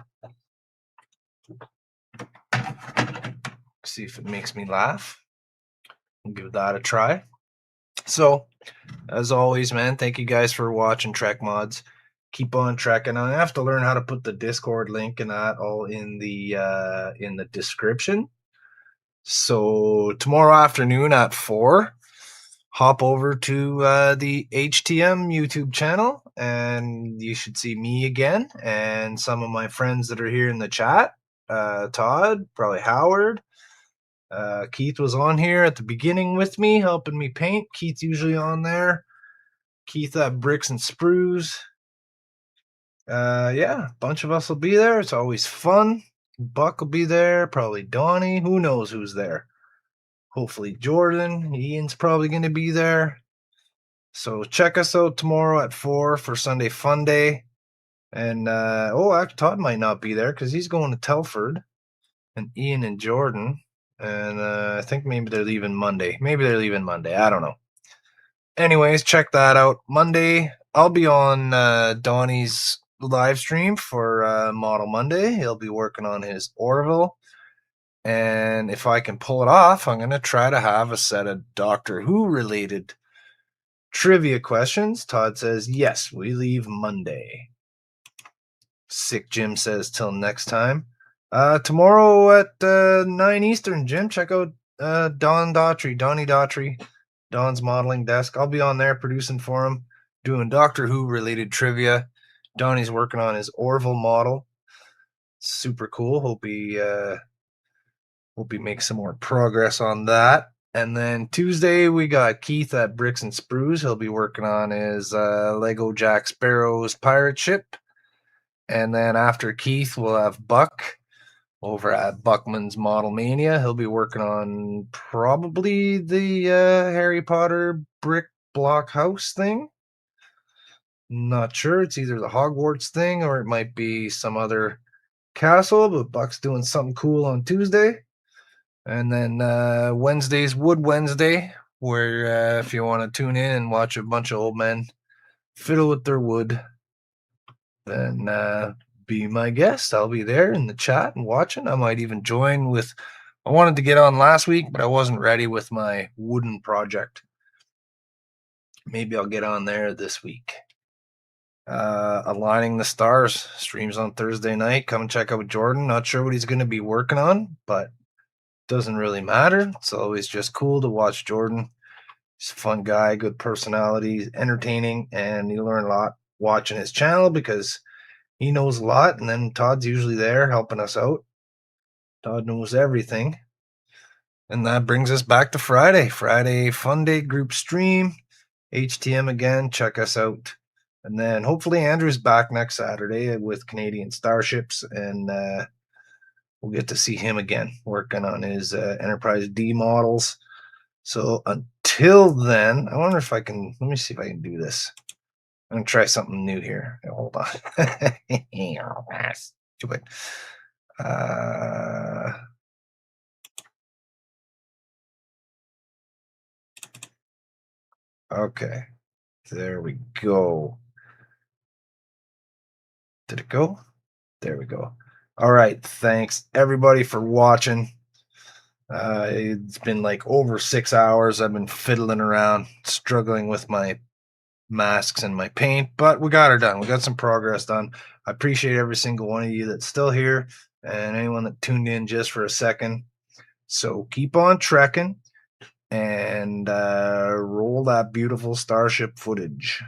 See if it makes me laugh. I'll give that a try. So, as always, man, thank you guys for watching Trek Mods. Keep on trekking. I have to learn how to put the Discord link and that all in the description. So tomorrow afternoon at 4, hop over to the HTM YouTube channel, and you should see me again and some of my friends that are here in the chat. Todd, probably Howard. Keith was on here at the beginning with me, helping me paint. Keith's usually on there. Keith at Bricks and Sprues. Yeah, a bunch of us will be there. It's always fun. Buck will be there. Probably Donnie. Who knows who's there? Hopefully Jordan. Ian's probably going to be there. So check us out tomorrow at 4 for Sunday Fun Day. And, actually, Todd might not be there because he's going to Telford. And Ian and Jordan. And I think maybe they're leaving Monday. I don't know. Anyways, check that out. Monday, I'll be on Donnie's live stream for Model Monday. He'll be working on his Orville. And if I can pull it off, I'm going to try to have a set of Doctor Who related Trivia questions. Todd says, yes, we leave Monday. Sick Jim says, till next time. Tomorrow at 9 Eastern, Jim, check out Donnie Daughtry, Don's modeling desk. I'll be on there producing for him, doing Doctor Who related trivia. Donnie's working on his Orville model. Super cool. Hope he makes some more progress on that. And then Tuesday we got Keith at Bricks and Sprues. He'll be working on his Lego Jack Sparrow's pirate ship. And then after Keith, we'll have Buck over at Buckman's Model Mania. He'll be working on probably the Harry Potter brick block house thing. Not sure. It's either the Hogwarts thing or it might be some other castle, but Buck's doing something cool on Tuesday. And then Wednesday's Wood Wednesday, where if you want to tune in and watch a bunch of old men fiddle with their wood, then be my guest. I'll be there in the chat and watching. I might even join with. I wanted to get on last week, but I wasn't ready with my wooden project. Maybe I'll get on there this week. Aligning the Stars streams on Thursday night. Come and check out Jordan. Not sure what he's going to be working on, but doesn't really matter. It's always just cool to watch Jordan. He's a fun guy, good personality, entertaining, and you learn a lot watching his channel because he knows a lot. And then Todd's usually there helping us out. Todd knows everything. And that brings us back to Friday. Friday Fun Day group stream. HTM again. Check us out. And then hopefully Andrew's back next Saturday with Canadian Starships, and we'll get to see him again working on his Enterprise D models. So until then, I wonder if I can, let me see if I can do this. I'm going to try something new here. Hold on. Stupid. Okay. There we go. Did it go? There we go. All right. Thanks everybody for watching. It's been like over 6 hours. I've been fiddling around, struggling with my masks and my paint, but we got her done. We got some progress done. I appreciate every single one of you that's still here and anyone that tuned in just for a second. So keep on trekking and roll that beautiful starship footage.